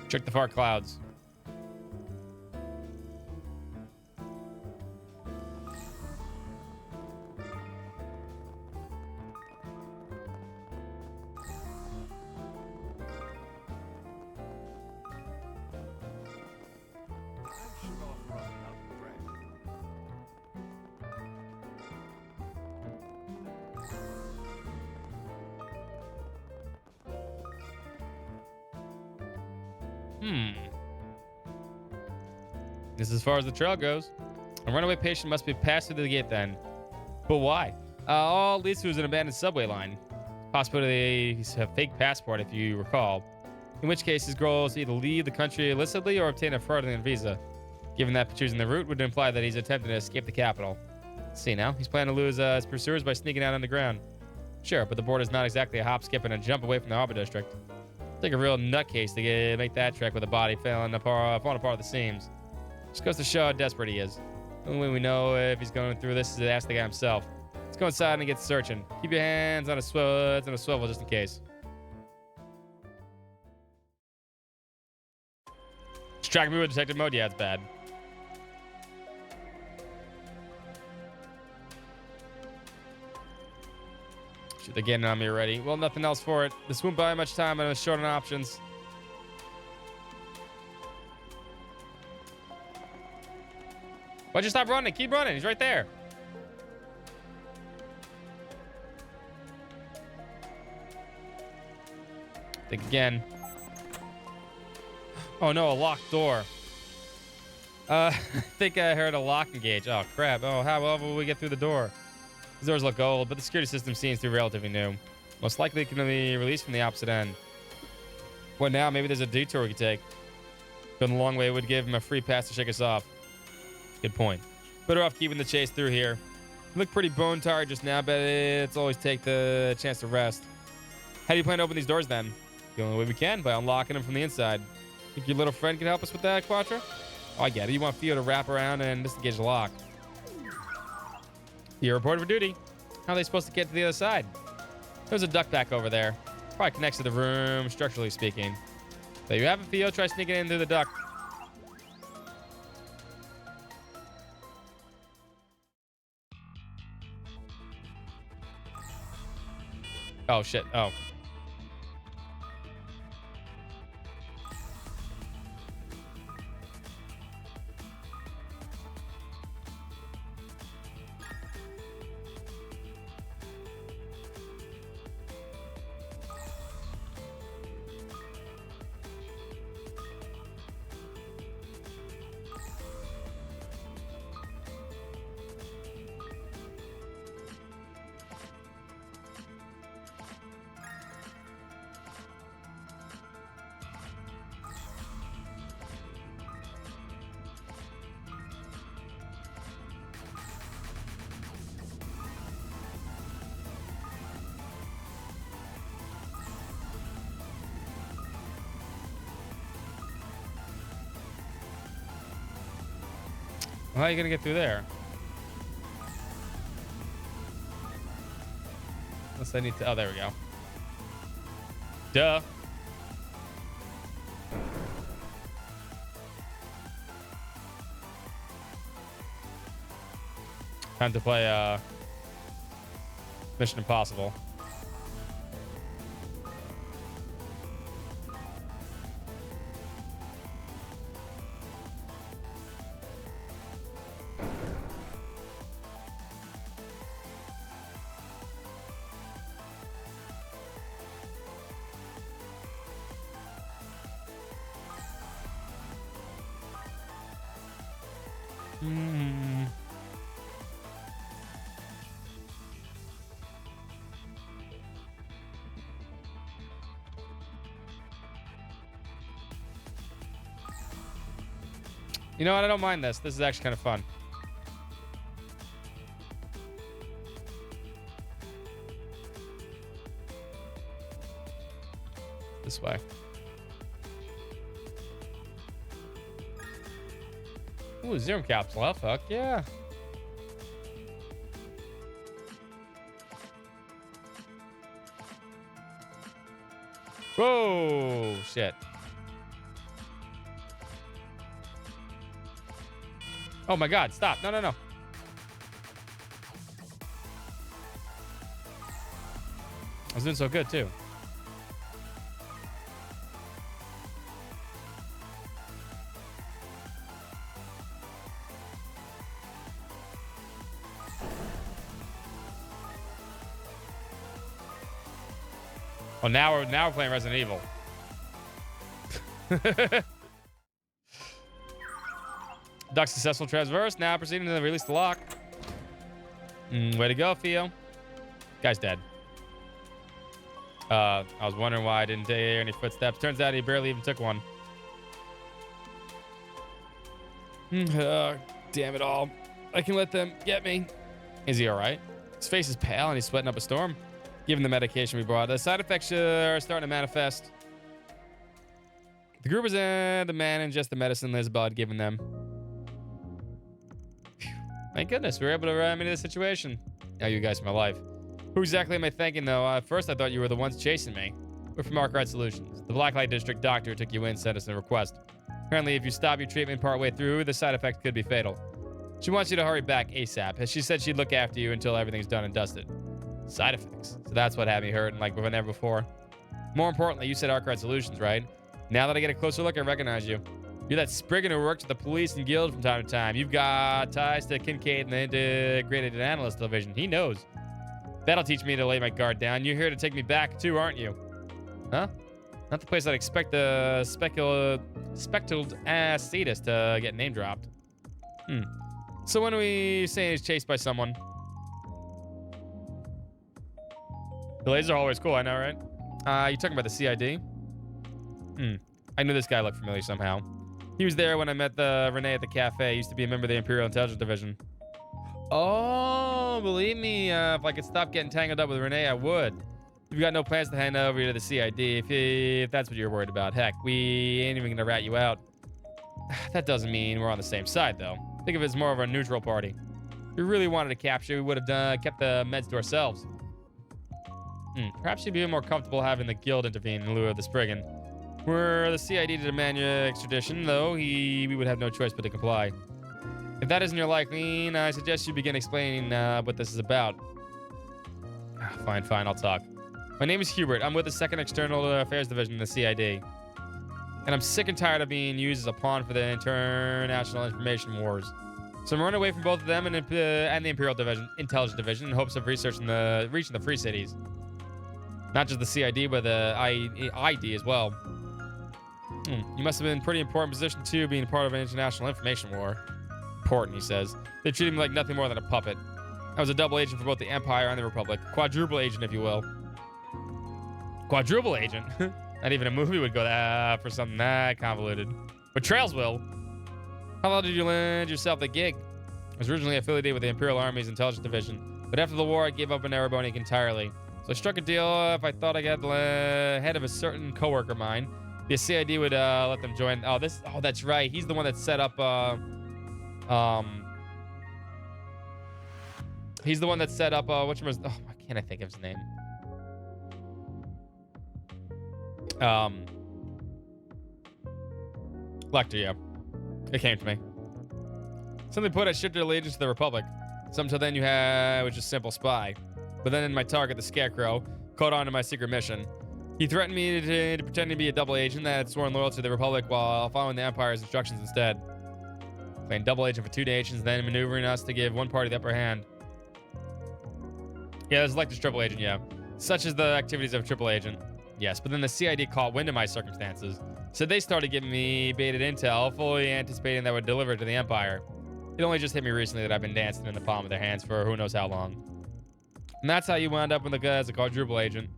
Check the far clouds. This is as far as the trail goes. A runaway patient must be passed through the gate then. But why? All leads to is an abandoned subway line. Possibly a fake passport, if you recall. In which case, his goal is to either leave the country illicitly or obtain a fraudulent visa. Given that choosing the route would imply that he's attempting to escape the capital. Let's see now. He's planning to lose his pursuers by sneaking out underground. Sure, but the border's not exactly a hop, skip, and a jump away from the Arbor District. Take a real nutcase to make that trek with a body falling apart at the seams. Just goes to show how desperate he is. The only way we know if he's going through this is to ask the guy himself. Let's go inside and get searching. Keep your hands on a swivel just in case. Distract me with detective mode? Yeah, it's bad. Shit, they're getting on me already. Well, nothing else for it. This won't buy much time and I was short on options. Why'd you stop running? Keep running. He's right there. Think again. Oh no, a locked door. I think I heard a lock engage. Oh crap. Oh, how will we get through the door? These doors look old, but the security system seems to be relatively new. Most likely it can be released from the opposite end. What now? Maybe there's a detour we could take. Going a long way would give him a free pass to shake us off. Good point. Better off keeping the chase through here. You look pretty bone tired just now, but it's always take the chance to rest. How do you plan to open these doors then? The only way we can, by unlocking them from the inside. Think your little friend can help us with that, Quattro? Oh, I get it. You want Theo to wrap around and disengage the lock. You're reported for duty. How are they supposed to get to the other side? There's a duct back over there. Probably connects to the room, structurally speaking. There you have it, Theo. Try sneaking in through the duct. Oh, shit. Oh. How are you gonna get through there? Unless I need to. Oh, there we go. Duh. Time to play Mission Impossible. You know what? I don't mind this. This is actually kind of fun. This way. Ooh, Zero capsule. Oh, fuck yeah. Whoa, shit. Oh my god, stop. No, no, no. I was doing so good too. Oh, now we're playing Resident Evil. Duck successful traverse. Now proceeding to release the lock. Way to go, Theo. Guy's dead. I was wondering why I didn't hear any footsteps. Turns out he barely even took one. Damn it all. I can let them get me. Is he all right? His face is pale and he's sweating up a storm. Given the medication we brought, the side effects are starting to manifest. The group was the man and just the medicine Lisbeth had given them. Phew. Thank goodness we were able to remedy the situation. Now you guys are my life. Who exactly am I thanking, though? At first, I thought you were the ones chasing me. We're from Arkwright Solutions. The Blacklight District doctor who took you in sent us a request. Apparently, if you stop your treatment partway through, the side effect could be fatal. She wants you to hurry back ASAP, as she said she'd look after you until everything's done and dusted. Side effects. So that's what had me hurting like never before. More importantly, you said Arkwright Solutions, right? Now that I get a closer look, I recognize you. You're that Spriggan who worked at the police and guild from time to time. You've got ties to Kincaid and the Integrated Analyst Division. He knows. That'll teach me to lay my guard down. You're here to take me back too, aren't you? Huh? Not the place I'd expect the speckled ass sadist to get name dropped. So when are we saying he's chased by someone? The laser hallway's cool, I know, right? You talking about the CID? I knew this guy looked familiar somehow. He was there when I met Renee at the cafe. He used to be a member of the Imperial Intelligence Division. Oh, believe me, if I could stop getting tangled up with Renee, I would. You've got no plans to hand over to the CID if that's what you're worried about. Heck, we ain't even gonna rat you out. That doesn't mean we're on the same side, though. Think of it as more of a neutral party. If we really wanted to capture, we would have kept the meds to ourselves. Perhaps you'd be more comfortable having the guild intervene in lieu of the Spriggan. Were the CID to demand your extradition, though, we would have no choice but to comply. If that isn't your liking, I suggest you begin explaining what this is about. Fine, I'll talk. My name is Hubert. I'm with the 2nd External Affairs Division in the CID. And I'm sick and tired of being used as a pawn for the international information wars. So I'm running away from both of them and the Imperial Intelligence Division in hopes of reaching the Free Cities. Not just the CID, but the ID as well. You must have been in a pretty important position, too, being part of an international information war. Important, he says. They treated me like nothing more than a puppet. I was a double agent for both the Empire and the Republic. Quadruple agent, if you will. Quadruple agent? Not even a movie would go for something that convoluted. But Trails will. How long did you land yourself the gig? I was originally affiliated with the Imperial Army's Intelligence Division, but after the war, I gave up on Erebonic entirely. So I struck a deal if I thought I got the head of a certain coworker of mine. The CID would let them join. Oh, that's right. He's the one that set up. He's the one that set up. Why can't I think of his name? Lecter, yeah. It came to me. Simply put, I shifted allegiance to the Republic. So until then, I was just simple spy. But then my target, the Scarecrow, caught on to my secret mission. He threatened me to pretend to be a double agent that had sworn loyalty to the Republic while following the Empire's instructions instead. Playing double agent for 2 nations, then maneuvering us to give one party the upper hand. Yeah, that's Lecter's triple agent, yeah. Such as the activities of a triple agent. Yes, but then the CID caught wind of my circumstances. So they started giving me baited intel, fully anticipating that would deliver it to the Empire. It only just hit me recently that I've been dancing in the palm of their hands for who knows how long. And that's how you wound up as a quadruple agent.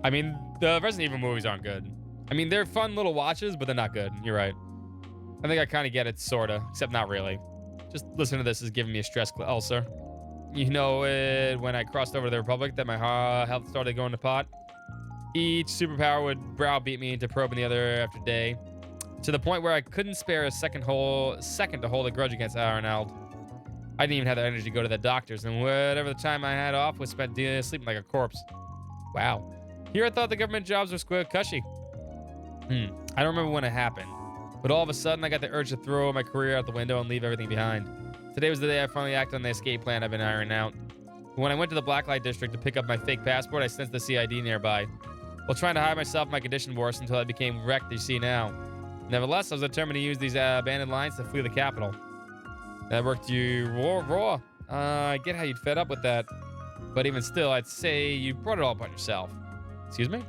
I mean, the Resident Evil movies aren't good. I mean, they're fun little watches, but they're not good. You're right. I think I kind of get it, sorta, except not really. Just listening to this is giving me a stress ulcer. You know, when I crossed over to the Republic, that my health started going to pot. Each superpower would browbeat me into probing the other after day, to the point where I couldn't spare a second to hold a grudge against Arnold. I didn't even have the energy to go to the doctors, and whatever the time I had off was spent sleeping like a corpse. Wow. Here I thought the government jobs were square cushy. I don't remember when it happened, but all of a sudden I got the urge to throw my career out the window and leave everything behind. Today was the day I finally acted on the escape plan I've been ironing out. When I went to the Blacklight District to pick up my fake passport, I sensed the CID nearby. While trying to hide myself, my condition worsened until I became wrecked you see now. Nevertheless, I was determined to use these abandoned lines to flee the capital. That worked you raw. I get how you'd fed up with that. But even still, I'd say you brought it all upon yourself. Excuse me?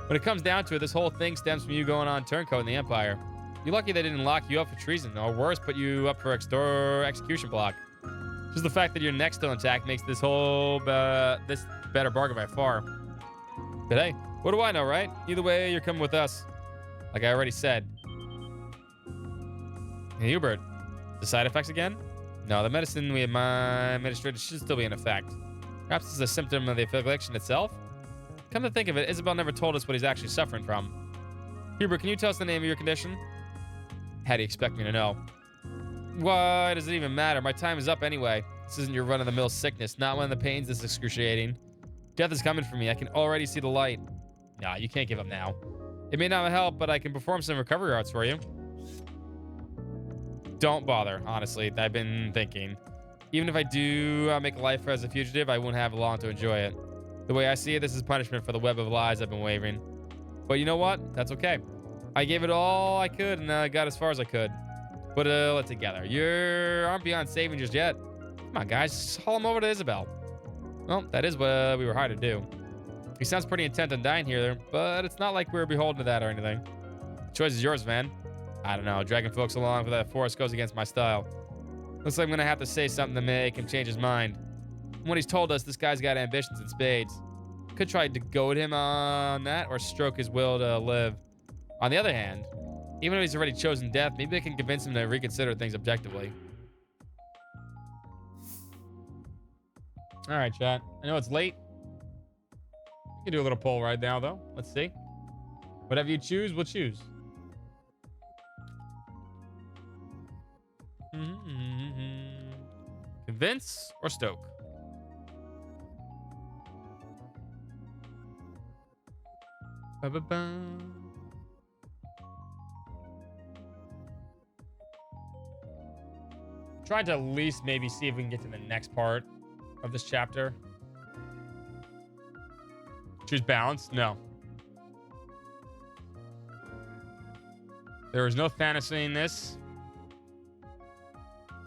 When it comes down to it, this whole thing stems from you going on turncoat in the Empire. You're lucky they didn't lock you up for treason, or worse, put you up for execution block. Just the fact that your neck's still intact makes this whole this better bargain by far. But hey, what do I know, right? Either way, you're coming with us. Like I already said. Hey, Hubert, the side effects again? No, the medicine we administered should still be in effect. Perhaps it's a symptom of the affliction itself? Come to think of it, Isabel never told us what he's actually suffering from. Hubert, can you tell us the name of your condition? How do you expect me to know? Why does it even matter? My time is up anyway. This isn't your run-of-the-mill sickness, not one of the pains that's excruciating. Death is coming for me. I can already see the light. Nah, you can't give up now. It may not help, but I can perform some recovery arts for you. Don't bother, honestly. I've been thinking. Even if I do make a life as a fugitive, I won't have long to enjoy it. The way I see it, this is punishment for the web of lies I've been waving. But you know what? That's okay. I gave it all I could, and I got as far as I could. Put it together. You aren't beyond saving just yet. Come on, guys. Just haul him over to Isabel. Well, that is what we were hired to do. He sounds pretty intent on dying here, but it's not like we're beholden to that or anything. The choice is yours, man. I don't know. Dragging folks along for that force goes against my style. Looks like I'm going to have to say something to make him change his mind. From what he's told us, this guy's got ambitions in spades. Could try to goad him on that or stroke his will to live. On the other hand, even if he's already chosen death, maybe I can convince him to reconsider things objectively. All right, chat. I know it's late. We can do a little poll right now, though. Let's see. Whatever you choose, we'll choose. Convince or stoke? Ba-ba-ba. Trying to at least maybe see if we can get to the next part of this chapter. Choose balance? No. There is no fantasy in this.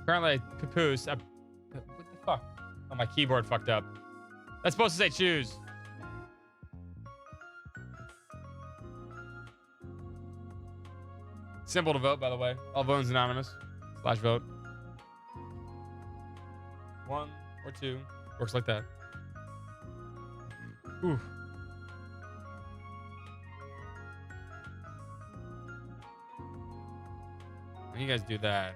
Apparently, papoose. What the fuck? Oh, my keyboard fucked up. That's supposed to say choose. Simple to vote, by the way. All votes anonymous. /vote. 1 or 2. Works like that. Ooh. You guys do that.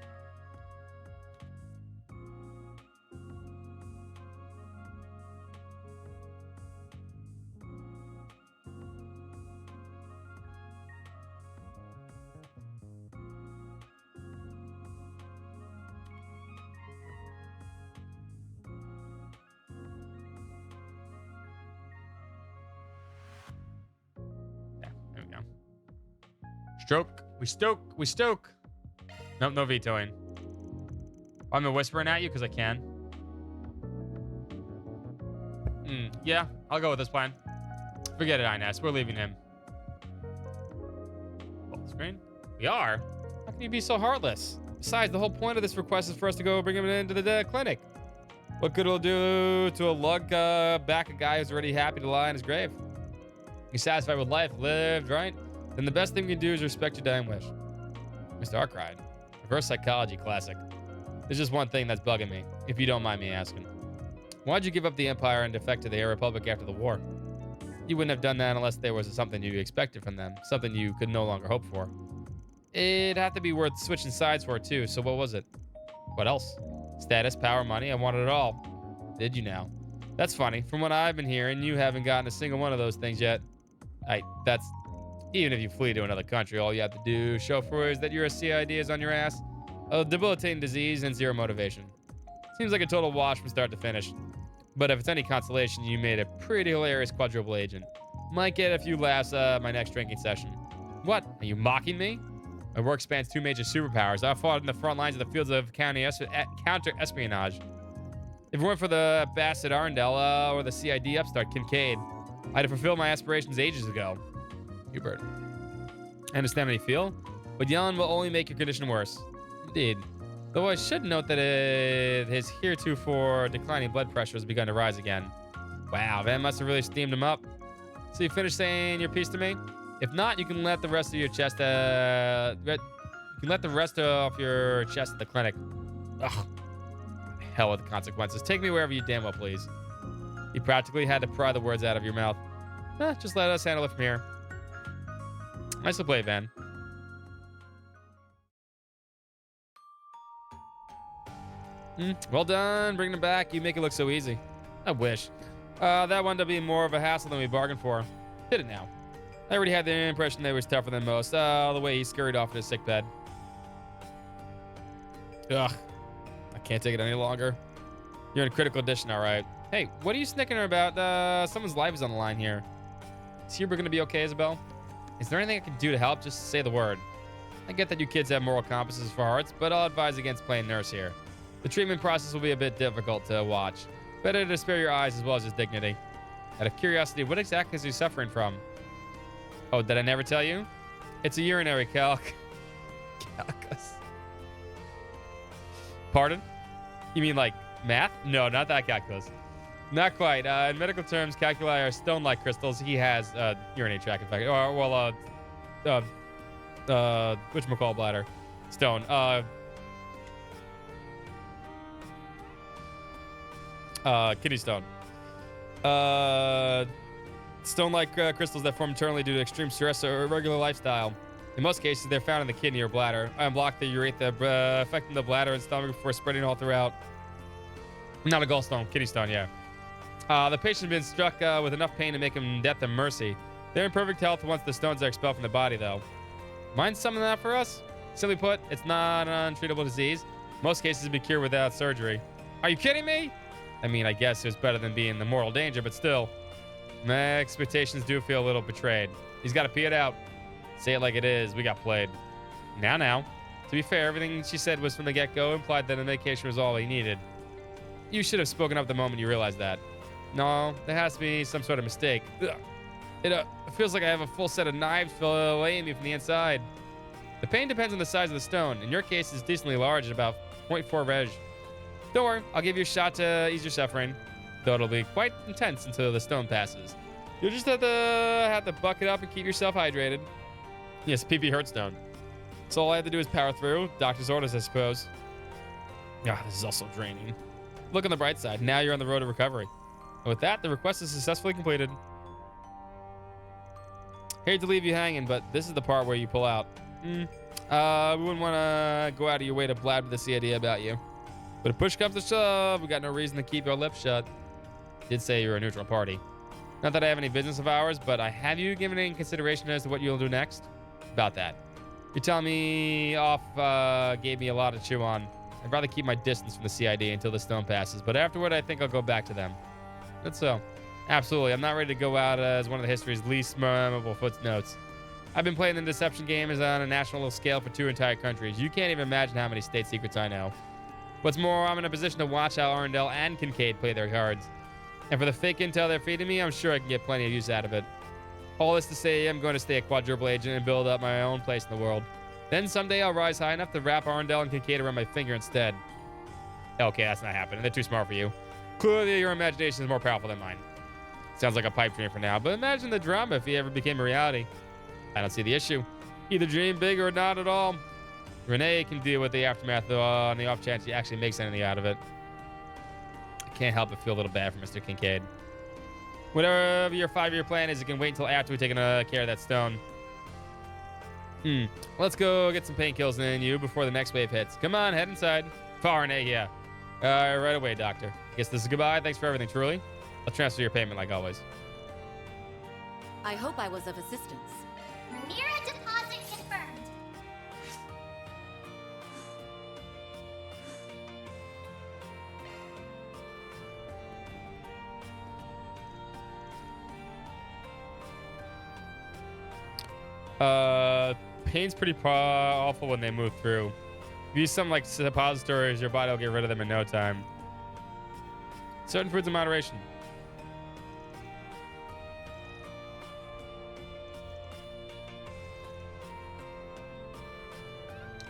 Stroke. We stoke. Nope, no vetoing. I'm whispering at you because I can. Yeah, I'll go with this plan. Forget it, Inez. We're leaving him. Full screen? We are? How can you be so heartless? Besides, the whole point of this request is for us to go bring him into the clinic. What good will it do to a lug back a guy who's already happy to lie in his grave? You're satisfied with life lived, right? Then the best thing we can do is respect your dying wish. Mr. Arkwright. Reverse psychology classic. There's just one thing that's bugging me, if you don't mind me asking. Why'd you give up the Empire and defect to the Air Republic after the war? You wouldn't have done that unless there was something you expected from them, something you could no longer hope for. It'd have to be worth switching sides for, too, so what was it? What else? Status, power, money, I wanted it all. Did you now? That's funny. From what I've been hearing, you haven't gotten a single one of those things yet. That's... Even if you flee to another country, all you have to do show for is that your CID is on your ass, a debilitating disease, and zero motivation. Seems like a total wash from start to finish. But if it's any consolation, you made a pretty hilarious quadruple agent. Might get a few laughs at my next drinking session. What? Are you mocking me? My work spans 2 major superpowers. I fought in the front lines of the fields of counter-espionage. If it weren't for the bastard Arndell or the CID upstart Kincaid, I'd have fulfilled my aspirations ages ago. Hubert. I understand how you feel, but yelling will only make your condition worse. Indeed. Though I should note that his heretofore declining blood pressure has begun to rise again. Wow, that must have really steamed him up. So you finished saying your piece to me? If not, you can let the rest of your chest off your chest at the clinic. Ugh. Hell with the consequences. Take me wherever you damn well please. You practically had to pry the words out of your mouth. Just let us handle it from here. Nicely played, Van. Well done. Bringing it back. You make it look so easy. I wish. That wound up being more of a hassle than we bargained for. Did it now. I already had the impression that he was tougher than most. The way he scurried off in his sickbed. Ugh. I can't take it any longer. You're in critical condition, all right. Hey, what are you snickering about? Someone's life is on the line here. Is Huber gonna be okay, Isabel? Is there anything I can do to help? Just say the word. I get that you kids have moral compasses for hearts, but I'll advise against playing nurse here. The treatment process will be a bit difficult to watch. Better to spare your eyes as well as his dignity. Out of curiosity, what exactly is he suffering from? Oh, did I never tell you? It's a urinary calcus. Pardon? You mean like math? No, not that calculus. Not quite. In medical terms, calculi are stone-like crystals. He has urinary tract infection. Or, well, whatchamacall bladder? Stone. Kidney stone. Stone-like crystals that form internally due to extreme stress or irregular lifestyle. In most cases, they're found in the kidney or bladder. Unblock the urethra, affecting the bladder and stomach before spreading all throughout. Not a gallstone, kidney stone, yeah. The patient has been struck with enough pain to make him death and mercy. They're in perfect health once the stones are expelled from the body, though. Mind some of that for us? Simply put, it's not an untreatable disease. Most cases can be cured without surgery. Are you kidding me? I mean, I guess it's better than being in the mortal danger, but still. My expectations do feel a little betrayed. He's got to pee it out. Say it like it is. We got played. Now. To be fair, everything she said was from the get-go implied that the medication was all he needed. You should have spoken up the moment you realized that. No, there has to be some sort of mistake. Ugh. It feels like I have a full set of knives filleting me from the inside. The pain depends on the size of the stone. In your case, it's decently large at about 0.4 reg. Don't worry, I'll give you a shot to ease your suffering, though it'll be quite intense until the stone passes. You'll just have to buck it up and keep yourself hydrated. Yes, PP Heartstone. So all I have to do is power through. Doctor's orders, I suppose. Ah, this is also draining. Look on the bright side. Now you're on the road to recovery. And with that, the request is successfully completed. Hate to leave you hanging, but this is the part where you pull out. We wouldn't want to go out of your way to blab with the CID about you. But if push comes to shove, we got no reason to keep our lips shut. Did say you're a neutral party. Not that I have any business of ours, but I have you given any consideration as to what you'll do next? About that. You're telling me off gave me a lot to chew on. I'd rather keep my distance from the CID until the stone passes, but afterward, I think I'll go back to them. That's so. Absolutely. I'm not ready to go out as one of the history's least memorable footnotes. I've been playing the deception game on a national scale for 2 entire countries. You can't even imagine how many state secrets I know. What's more, I'm in a position to watch how Arundel and Kincaid play their cards. And for the fake intel they're feeding me, I'm sure I can get plenty of use out of it. All this to say, I'm going to stay a quadruple agent and build up my own place in the world. Then someday I'll rise high enough to wrap Arundel and Kincaid around my finger instead. Okay, that's not happening. They're too smart for you. Clearly, your imagination is more powerful than mine. Sounds like a pipe dream for now, but imagine the drama if he ever became a reality. I don't see the issue. Either dream big or not at all. Renee can deal with the aftermath on the off chance he actually makes anything out of it. I can't help but feel a little bad for Mr. Kincaid. Whatever your 5-year plan is, you can wait until after we've taken care of that stone. Let's go get some painkillers in you before the next wave hits. Come on, head inside. Renee, yeah. Right away, doctor. Guess this is goodbye. Thanks for everything, truly. I'll transfer your payment like always. I hope I was of assistance. Mira deposit confirmed. Pain's pretty awful when they move through. If you use something like suppositories, your body will get rid of them in no time. Certain foods in moderation.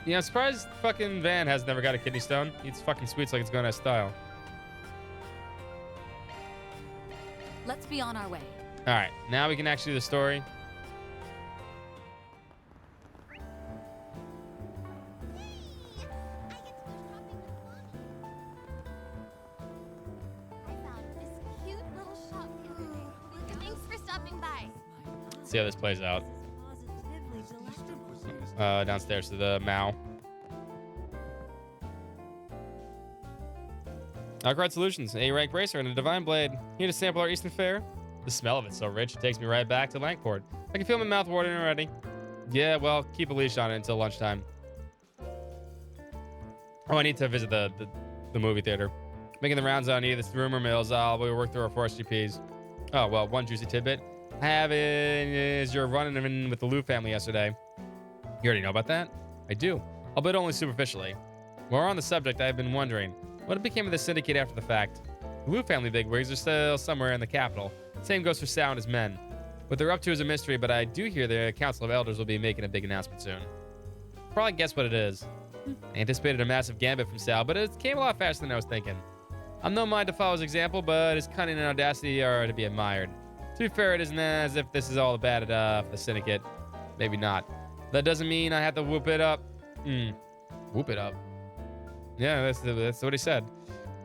Yeah, I'm surprised fucking Van has never got a kidney stone. Eats fucking sweets like it's going out of style. Let's be on our way. All right, now we can actually do the story. See how this plays out. Downstairs to the Mao. Alcrad Solutions, A-rank racer and a divine blade. Here to sample our Eastern fare. The smell of it's so rich, it takes me right back to Langport. I can feel my mouth watering already. Yeah, well, keep a leash on it until lunchtime. Oh, I need to visit the movie theater. Making the rounds on either this rumor mills, we'll work through our forest GPs. Oh, well, one juicy tidbit I have is you're running in with the Liu family yesterday. You already know about that? I do, albeit only superficially. While we're on the subject, I've been wondering, what became of the syndicate after the fact? The Liu family bigwigs are still somewhere in the capital. Same goes for Sound as men. What they're up to is a mystery, but I do hear the Council of Elders will be making a big announcement soon. Probably guess what it is. I anticipated a massive gambit from Sal, but it came a lot faster than I was thinking. I'm no mind to follow his example, but his cunning and audacity are to be admired. To be fair, it isn't as if this is all bad for the syndicate. Maybe not. That doesn't mean I have to whoop it up. Whoop it up. Yeah, that's what he said.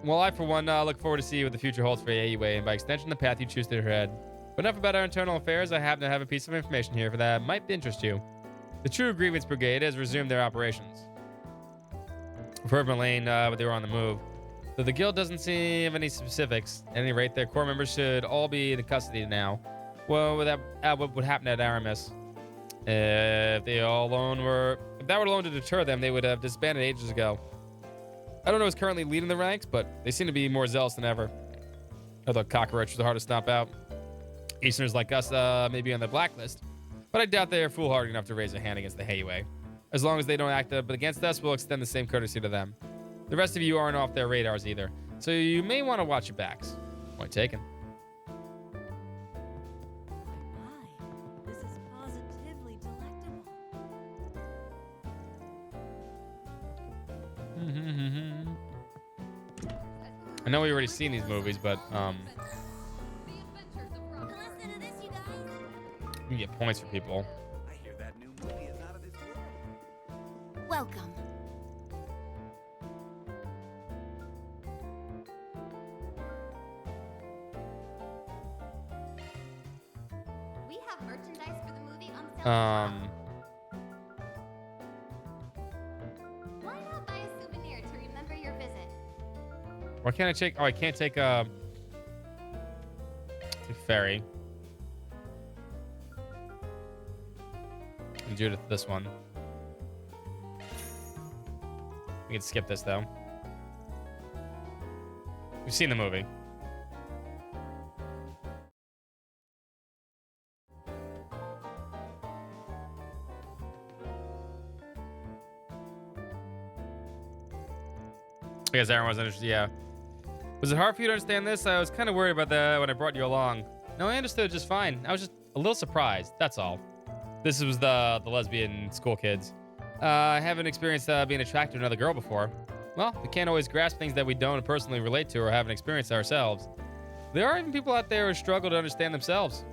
Well, I, for one, look forward to see what the future holds for AUA, and by extension, the path you choose to tread. But enough about our internal affairs. I happen to have a piece of information here for that might interest you. The True Grievance Brigade has resumed their operations. We've heard from Elaine, but they were on the move. Though the guild doesn't seem of any specifics, at any rate, their core members should all be in custody now. Well, what would happen at Aramis? If that were alone to deter them, they would have disbanded ages ago. I don't know who's currently leading the ranks, but they seem to be more zealous than ever. I thought cockroaches were hard to stomp out. Easterners like us may be on the blacklist, but I doubt they are foolhardy enough to raise a hand against the Hayway. As long as they don't act up against us, we'll extend the same courtesy to them. The rest of you aren't off their radars either, so you may want to watch your backs. Point taken. This is positively delectable. I know we've already seen these movies, but you can get points for people. I hear that new movie is out of this world. Welcome. We have merchandise for the movie on sale. Why not buy a souvenir to remember your visit? Why can't I take? Oh, I can't take to ferry. And Judith, this one. We can skip this though. We've seen the movie. I guess everyone was interested. Yeah. Was it hard for you to understand this? I was kind of worried about that when I brought you along. No, I understood just fine. I was just a little surprised. That's all. This was the lesbian school kids. I haven't experienced being attracted to another girl before. Well, we can't always grasp things that we don't personally relate to or haven't experienced ourselves. There are even people out there who struggle to understand themselves.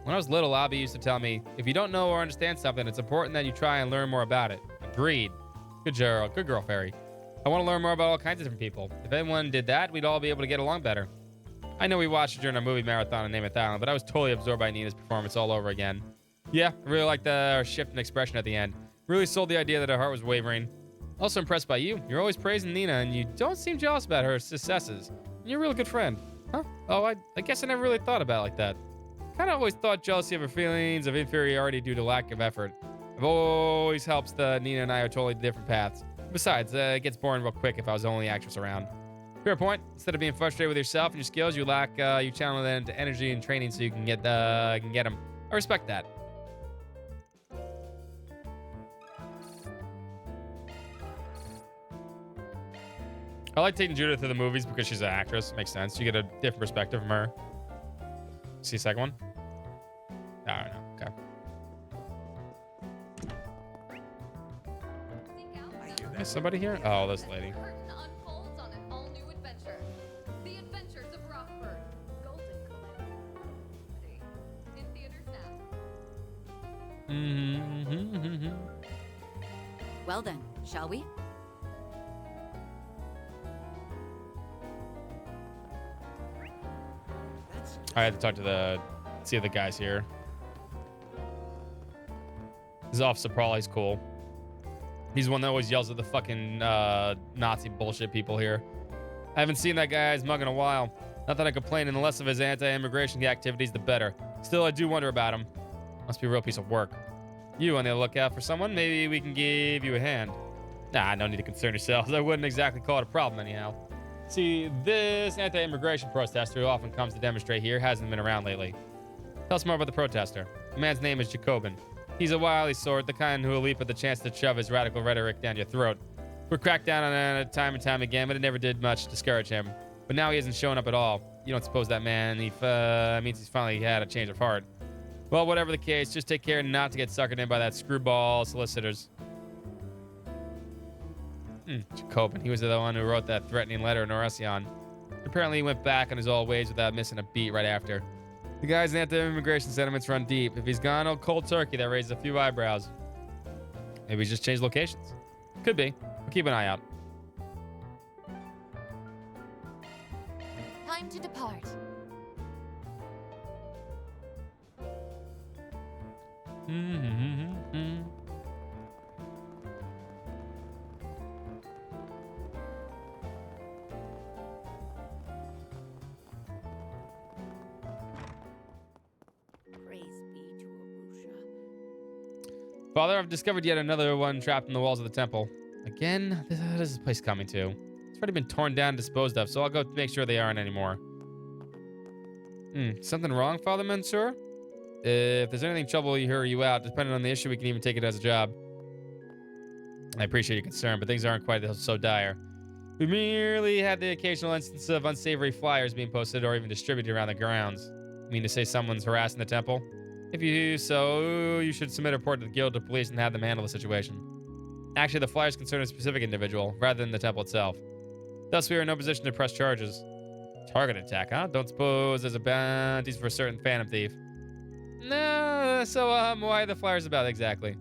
When I was little, Abby used to tell me, if you don't know or understand something, it's important that you try and learn more about it. Agreed. Good girl, Fairy. I want to learn more about all kinds of different people. If everyone did that, we'd all be able to get along better. I know we watched it during our movie marathon on Namath Island, but I was totally absorbed by Nina's performance all over again. Yeah, I really liked her shift in expression at the end. Really sold the idea that her heart was wavering. Also impressed by you. You're always praising Nina, and you don't seem jealous about her successes. And you're a really good friend. Huh? Oh, I guess I never really thought about it like that. Kind of always thought jealousy of her feelings of inferiority due to lack of effort. It always helps that Nina and I are totally different paths. Besides, it gets boring real quick if I was the only actress around. Fair point. Instead of being frustrated with yourself and your skills, you channel that into energy and training so you can get them. I respect that. I like taking Judith to the movies because she's an actress. Makes sense. You get a different perspective from her. See a second one? I don't know. Okay. Is somebody here? Oh, this lady. Curtain unfolds on an all-new adventure. The Adventures of Rockford. Golden Calamity. In theaters now. Well then, shall we? I had to talk to see the guys here. This Officer Prawley's cool. He's the one that always yells at the fucking Nazi bullshit people here. I haven't seen that guy's mug in a while. Not that I complain, and the less of his anti-immigration activities, the better. Still, I do wonder about him. Must be a real piece of work. You on the lookout for someone? Maybe we can give you a hand. Nah, no need to concern yourselves. I wouldn't exactly call it a problem anyhow. See, this anti-immigration protester who often comes to demonstrate here hasn't been around lately. Tell us more about the protester. The man's name is Jacobin. He's a wily sort, the kind who will leap at the chance to shove his radical rhetoric down your throat. We cracked down on it time and time again, but it never did much to discourage him. But now he isn't showing up at all. You don't suppose that man means he's finally had a change of heart. Well, whatever the case, just take care not to get suckered in by that screwball solicitors. Jacobin, he was the one who wrote that threatening letter to Noracion. Apparently he went back on his old ways without missing a beat right after. The guy's anti-immigration sentiments run deep. If he's gone old cold turkey, that raises a few eyebrows. Maybe he's just changed locations. Could be. We'll keep an eye out. Time to depart. Father, I've discovered yet another one trapped in the walls of the temple. Again? What is this place coming to? It's already been torn down and disposed of, so I'll go make sure they aren't anymore. Something wrong, Father Mansour? If there's anything trouble you hear you out, depending on the issue, we can even take it as a job. I appreciate your concern, but things aren't quite so dire. We merely had the occasional instance of unsavory flyers being posted or even distributed around the grounds. You mean to say someone's harassing the temple? If you do so, you should submit a report to the guild or police and have them handle the situation. Actually, the flyers concern a specific individual, rather than the temple itself. Thus, we are in no position to press charges. Target attack, huh? Don't suppose there's a bounties for a certain phantom thief. No, so why the flyers about exactly?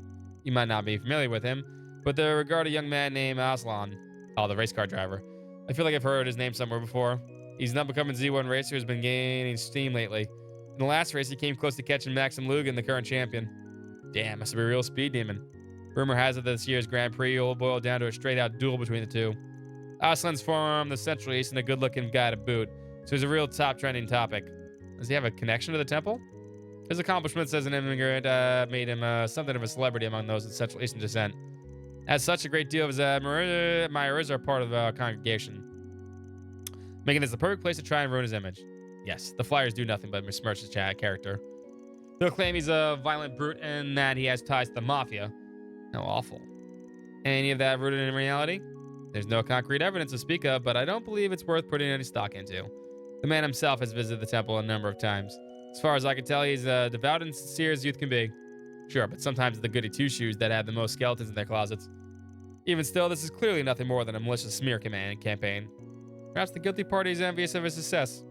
You might not be familiar with him, but they regard a young man named Aslan. Oh, the race car driver. I feel like I've heard his name somewhere before. He's an up-and-coming Z1 racer who's been gaining steam lately. In the last race, he came close to catching Maxim Lugan, the current champion. Damn, must be a real speed demon. Rumor has it that this year's Grand Prix will boil down to a straight-out duel between the two. Aslan's from the Central East and a good-looking guy to boot, so he's a real top-trending topic. Does he have a connection to the temple? His accomplishments as an immigrant made him something of a celebrity among those of Central Eastern descent. As such, a great deal of his admirers are part of the congregation, making this the perfect place to try and ruin his image. Yes, the flyers do nothing but besmirch his character. They'll claim he's a violent brute and that he has ties to the mafia. How awful. Any of that rooted in reality? There's no concrete evidence to speak of, but I don't believe it's worth putting any stock into. The man himself has visited the temple a number of times. As far as I can tell, he's devout and sincere as youth can be. Sure, but sometimes it's the goody two-shoes that have the most skeletons in their closets. Even still, this is clearly nothing more than a malicious smear campaign. Perhaps the guilty party is envious of his success.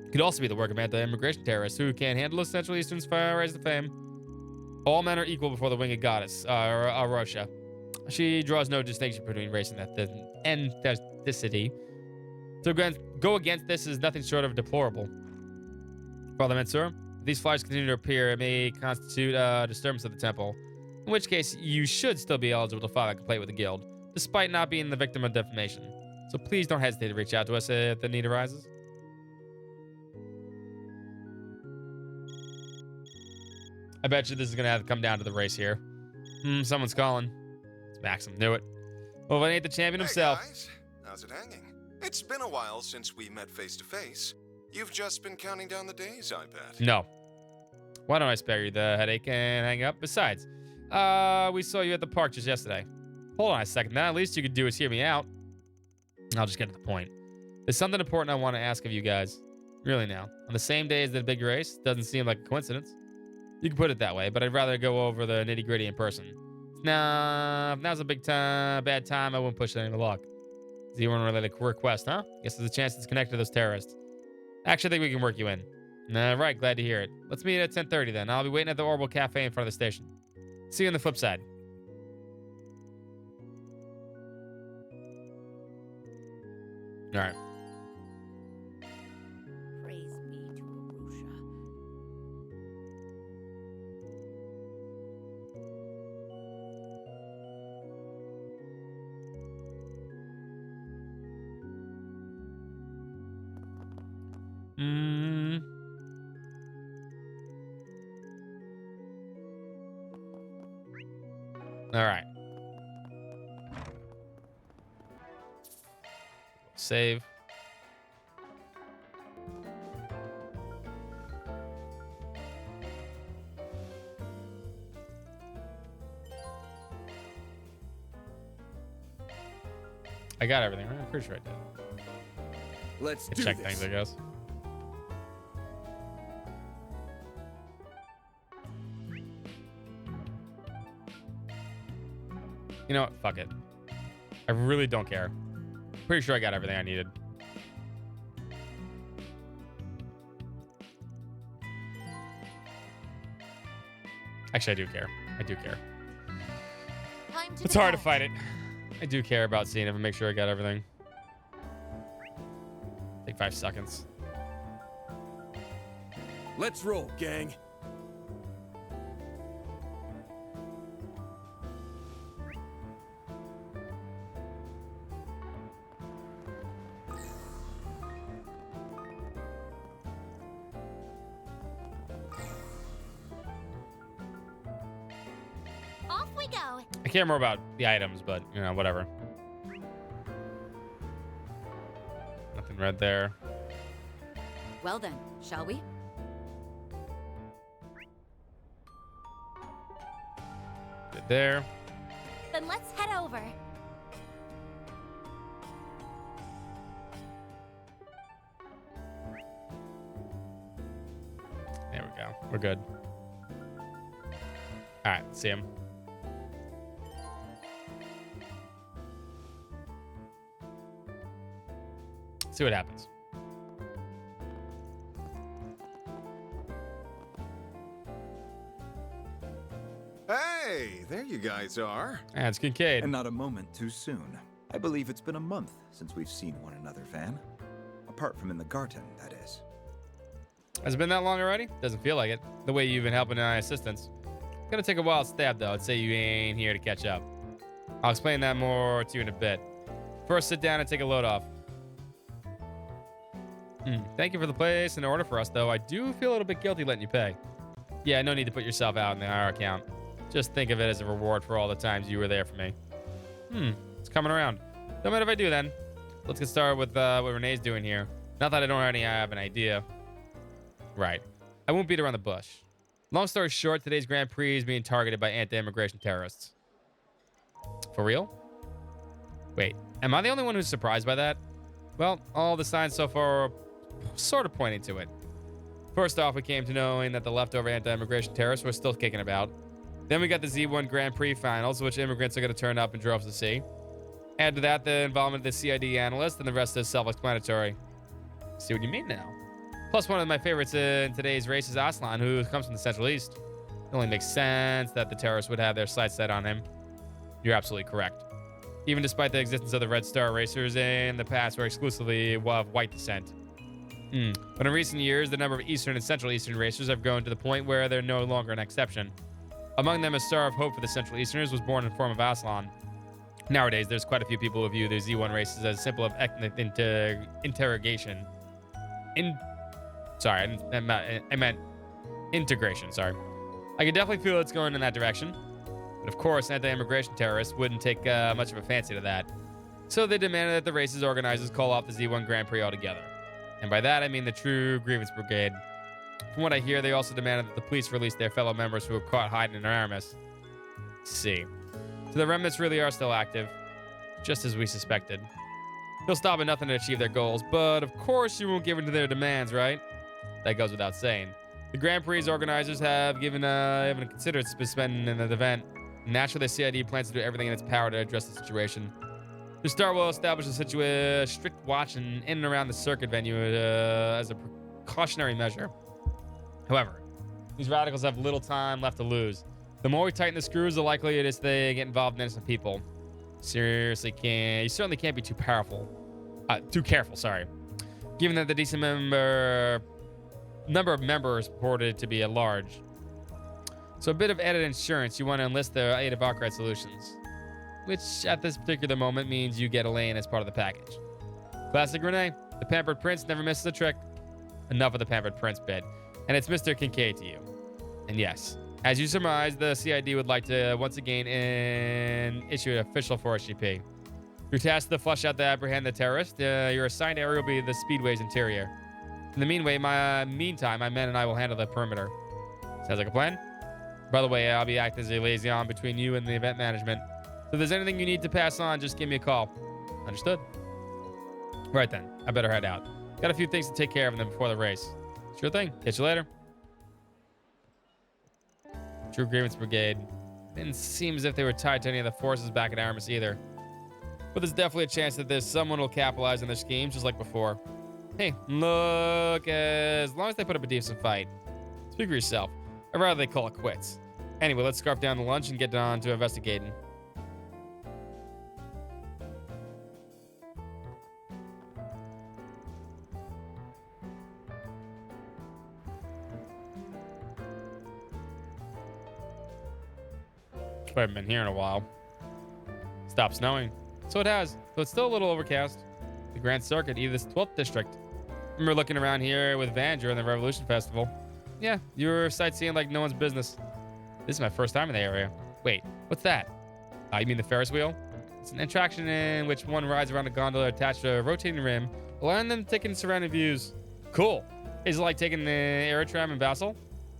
It could also be the work of anti-immigration terrorists who can't handle the Central Eastern's rise to fame. All men are equal before the winged goddess, Arosha. She draws no distinction between race and ethnicity. To go against this is nothing short of deplorable. Father Mansour, if these flyers continue to appear, it may constitute a disturbance of the temple. In which case, you should still be eligible to file a complaint with the guild, despite not being the victim of defamation. So please don't hesitate to reach out to us if the need arises. I bet you this is going to have to come down to the race here. Someone's calling. It's Maxim. Knew it. Well, if it ain't the champion himself. Hey guys, how's it hanging? It's been a while since we met face to face. You've just been counting down the days, I bet. No. Why don't I spare you the headache and hang up? Besides, we saw you at the park just yesterday. Hold on a second. Now, at least you could do is hear me out. I'll just get to the point. There's something important I want to ask of you guys. Really now. On the same day as the big race, doesn't seem like a coincidence. You can put it that way, but I'd rather go over the nitty-gritty in person. Nah, if now's a bad time, I wouldn't push it any luck. Z1-related request, huh? Guess there's a chance it's connected to those terrorists. Actually, I think we can work you in. Right, glad to hear it. Let's meet at 10:30 then. I'll be waiting at the Orbital Cafe in front of the station. See you on the flip side. All right. Praise be to Arusha. All right. Save. I got everything, right? I'm pretty sure I did. Let's Can do check this. things, I guess. You know what? Fuck it. I really don't care. Pretty sure I got everything I needed. Actually, I do care. I do care. It's hard to fight it. I do care about seeing if and make sure I got everything. Take 5 seconds. Let's roll, gang. Off we go. I care more about the items, but, you know, whatever. Nothing red there. Well then, shall we? Good there. Then let's head over. There we go. We're good. All right, see him. See what happens. Hey, there you guys are. It's Kincaid. And not a moment too soon. I believe it's been a month since we've seen one another, Van. Apart from in the garden, that is. Has it been that long already? Doesn't feel like it. The way you've been helping my assistance. Gonna take a while to stab, though. I'd say you ain't here to catch up. I'll explain that more to you in a bit. First, sit down and take a load off. Thank you for the place and the order for us, though. I do feel a little bit guilty letting you pay. Yeah, no need to put yourself out in our account. Just think of it as a reward for all the times you were there for me. It's coming around. Don't mind if I do, then. Let's get started with what Renee's doing here. Not that I don't already have an idea. Right. I won't beat around the bush. Long story short, today's Grand Prix is being targeted by anti-immigration terrorists. For real? Wait, am I the only one who's surprised by that? Well, all the signs so far are sort of pointing to it. First off, we came to knowing that the leftover anti-immigration terrorists were still kicking about. Then we got the Z1 Grand Prix finals, which immigrants are going to turn up in droves to see. Add to that the involvement of the CID analyst, and the rest is self-explanatory. See what you mean now. Plus, one of my favorites in today's race is Aslan, who comes from the Central East. It only makes sense that the terrorists would have their sights set on him. You're absolutely correct. Even despite the existence of the Red Star racers in the past were exclusively of white descent. But in recent years, the number of Eastern and Central Eastern racers have grown to the point where they're no longer an exception. Among them, a star of hope for the Central Easterners was born in the form of Aslan. Nowadays, there's quite a few people who view the Z1 races as simple of ethnic interrogation. Sorry, I meant integration, sorry. I can definitely feel it's going in that direction. But of course, anti-immigration terrorists wouldn't take much of a fancy to that. So they demanded that the race's organizers call off the Z1 Grand Prix altogether. And by that, I mean the True Grievance Brigade. From what I hear, they also demanded that the police release their fellow members who were caught hiding in Aramis. See. So the remnants really are still active, just as we suspected. They'll stop at nothing to achieve their goals, but of course you won't give in to their demands, right? That goes without saying. The Grand Prix organizers have even considered suspending the event. Naturally, the CID plans to do everything in its power to address the situation. The Star will establish a strict watch in and around the circuit venue as a precautionary measure. However, these radicals have little time left to lose. The more we tighten the screws, the likelier it is they get involved in innocent people. You certainly can't be too careful, sorry. Given that the decent number of members reported to be at large. So a bit of added insurance, you want to enlist the aid of Arkwright Solutions. Which, at this particular moment, means you get Elaine as part of the package. Classic Renee. The Pampered Prince never misses a trick. Enough of the Pampered Prince bit. And it's Mr. Kincaid to you. And yes, As you surmise, the CID would like to once again issue an official for SGP. You're tasked to flush out to apprehend the terrorist. Your assigned area will be the Speedway's interior. In the meantime, my men and I will handle the perimeter. Sounds like a plan? By the way, I'll be acting as a liaison between you and the event management. So if there's anything you need to pass on, just give me a call. Understood? Right then, I better head out. Got a few things to take care of them before the race. Sure thing. Catch you later. True Grievance Brigade. Didn't seem as if they were tied to any of the forces back at Aramis either. But there's definitely a chance that there's someone who'll capitalize on their schemes just like before. Hey, look, as long as they put up a decent fight. Speak for yourself. I'd rather they call it quits. Anyway, let's scarf down the lunch and get on to investigating. I haven't been here in a while. Stopped snowing. So it has. So it's still a little overcast. The Grand Circuit, Edith's 12th district. Remember looking around here with Van during the Revolution Festival. Yeah, you were sightseeing like no one's business. This is my first time in the area. Wait, what's that? You mean the Ferris wheel? It's an attraction in which one rides around a gondola attached to a rotating rim, allowing them to take in surrounding views. Cool. Is it like taking the Aerotram in Basel?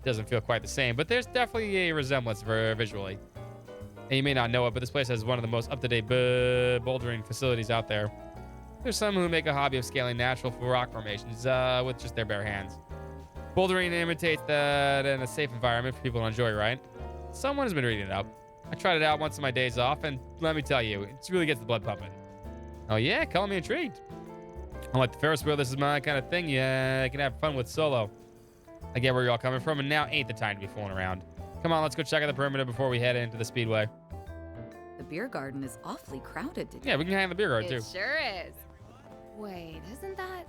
Doesn't feel quite the same, but there's definitely a resemblance visually. And you may not know it, but this place has one of the most up-to-date bouldering facilities out there. There's some who make a hobby of scaling natural rock formations with just their bare hands. Bouldering imitates that in a safe environment for people to enjoy, right? Someone has been reading it up. I tried it out once on my days off, and let me tell you, it really gets the blood pumping. Oh yeah, calling me intrigued. Unlike the Ferris wheel, this is my kind of thing you can have fun with solo. I get where you're all coming from, and now ain't the time to be fooling around. Come on, let's go check out the perimeter before we head into the Speedway. The beer garden is awfully crowded today. Yeah, we can hang the beer garden, too. It sure is. Wait, isn't that...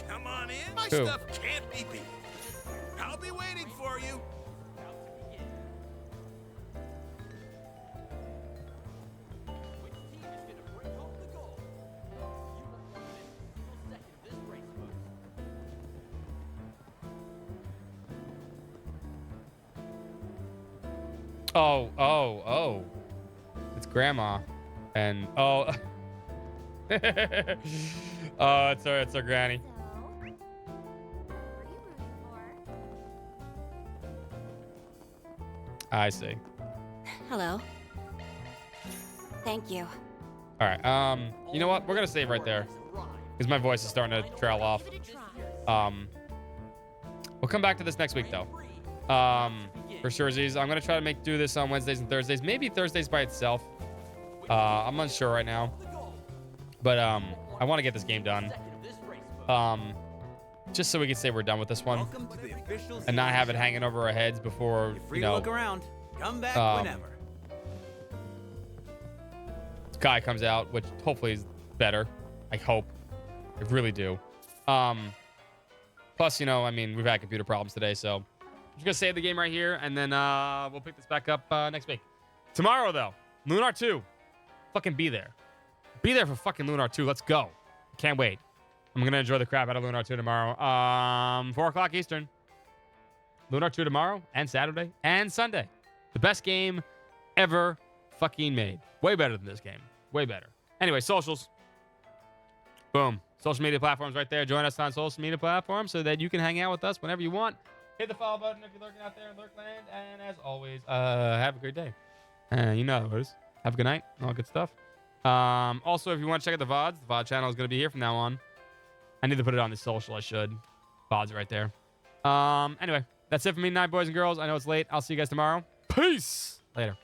Come on in. My Who? stuff can't be beat. I'll be waiting for you. Oh. It's Grandma. And, oh. Oh, it's our granny. I see. Hello. Thank you. All right. You know what? We're gonna save right there because my voice is starting to trail off. We'll come back to this next week though. For sure, Z's. I'm gonna try to do this on Wednesdays and Thursdays. Maybe Thursdays by itself. I'm unsure right now, but I want to get this game done. Just so we can say we're done with this one and not have it hanging over our heads before Free to look around. Come back whenever. Sky comes out, which hopefully is better. I hope. I really do. Plus, I mean, we've had computer problems today, so I'm just gonna save the game right here, and then we'll pick this back up next week. Tomorrow, though, Lunar 2. Fucking be there. Be there for fucking Lunar 2. Let's go. Can't wait. I'm gonna enjoy the crap out of Lunar 2 tomorrow. 4 o'clock Eastern. Lunar 2 tomorrow, and Saturday, and Sunday. The best game ever fucking made. Way better than this game. Way better. Anyway, socials. Boom. Social media platforms right there. Join us on social media platforms so that you can hang out with us whenever you want. Hit the follow button if you're lurking out there in Lurkland. And as always, have a great day. You know how it is. Have a good night. All good stuff. Also, if you want to check out the VODs, the VOD channel is going to be here from now on. I need to put it on the social. I should. VODs right there. Anyway, that's it for me tonight, boys and girls. I know it's late. I'll see you guys tomorrow. Peace. Later.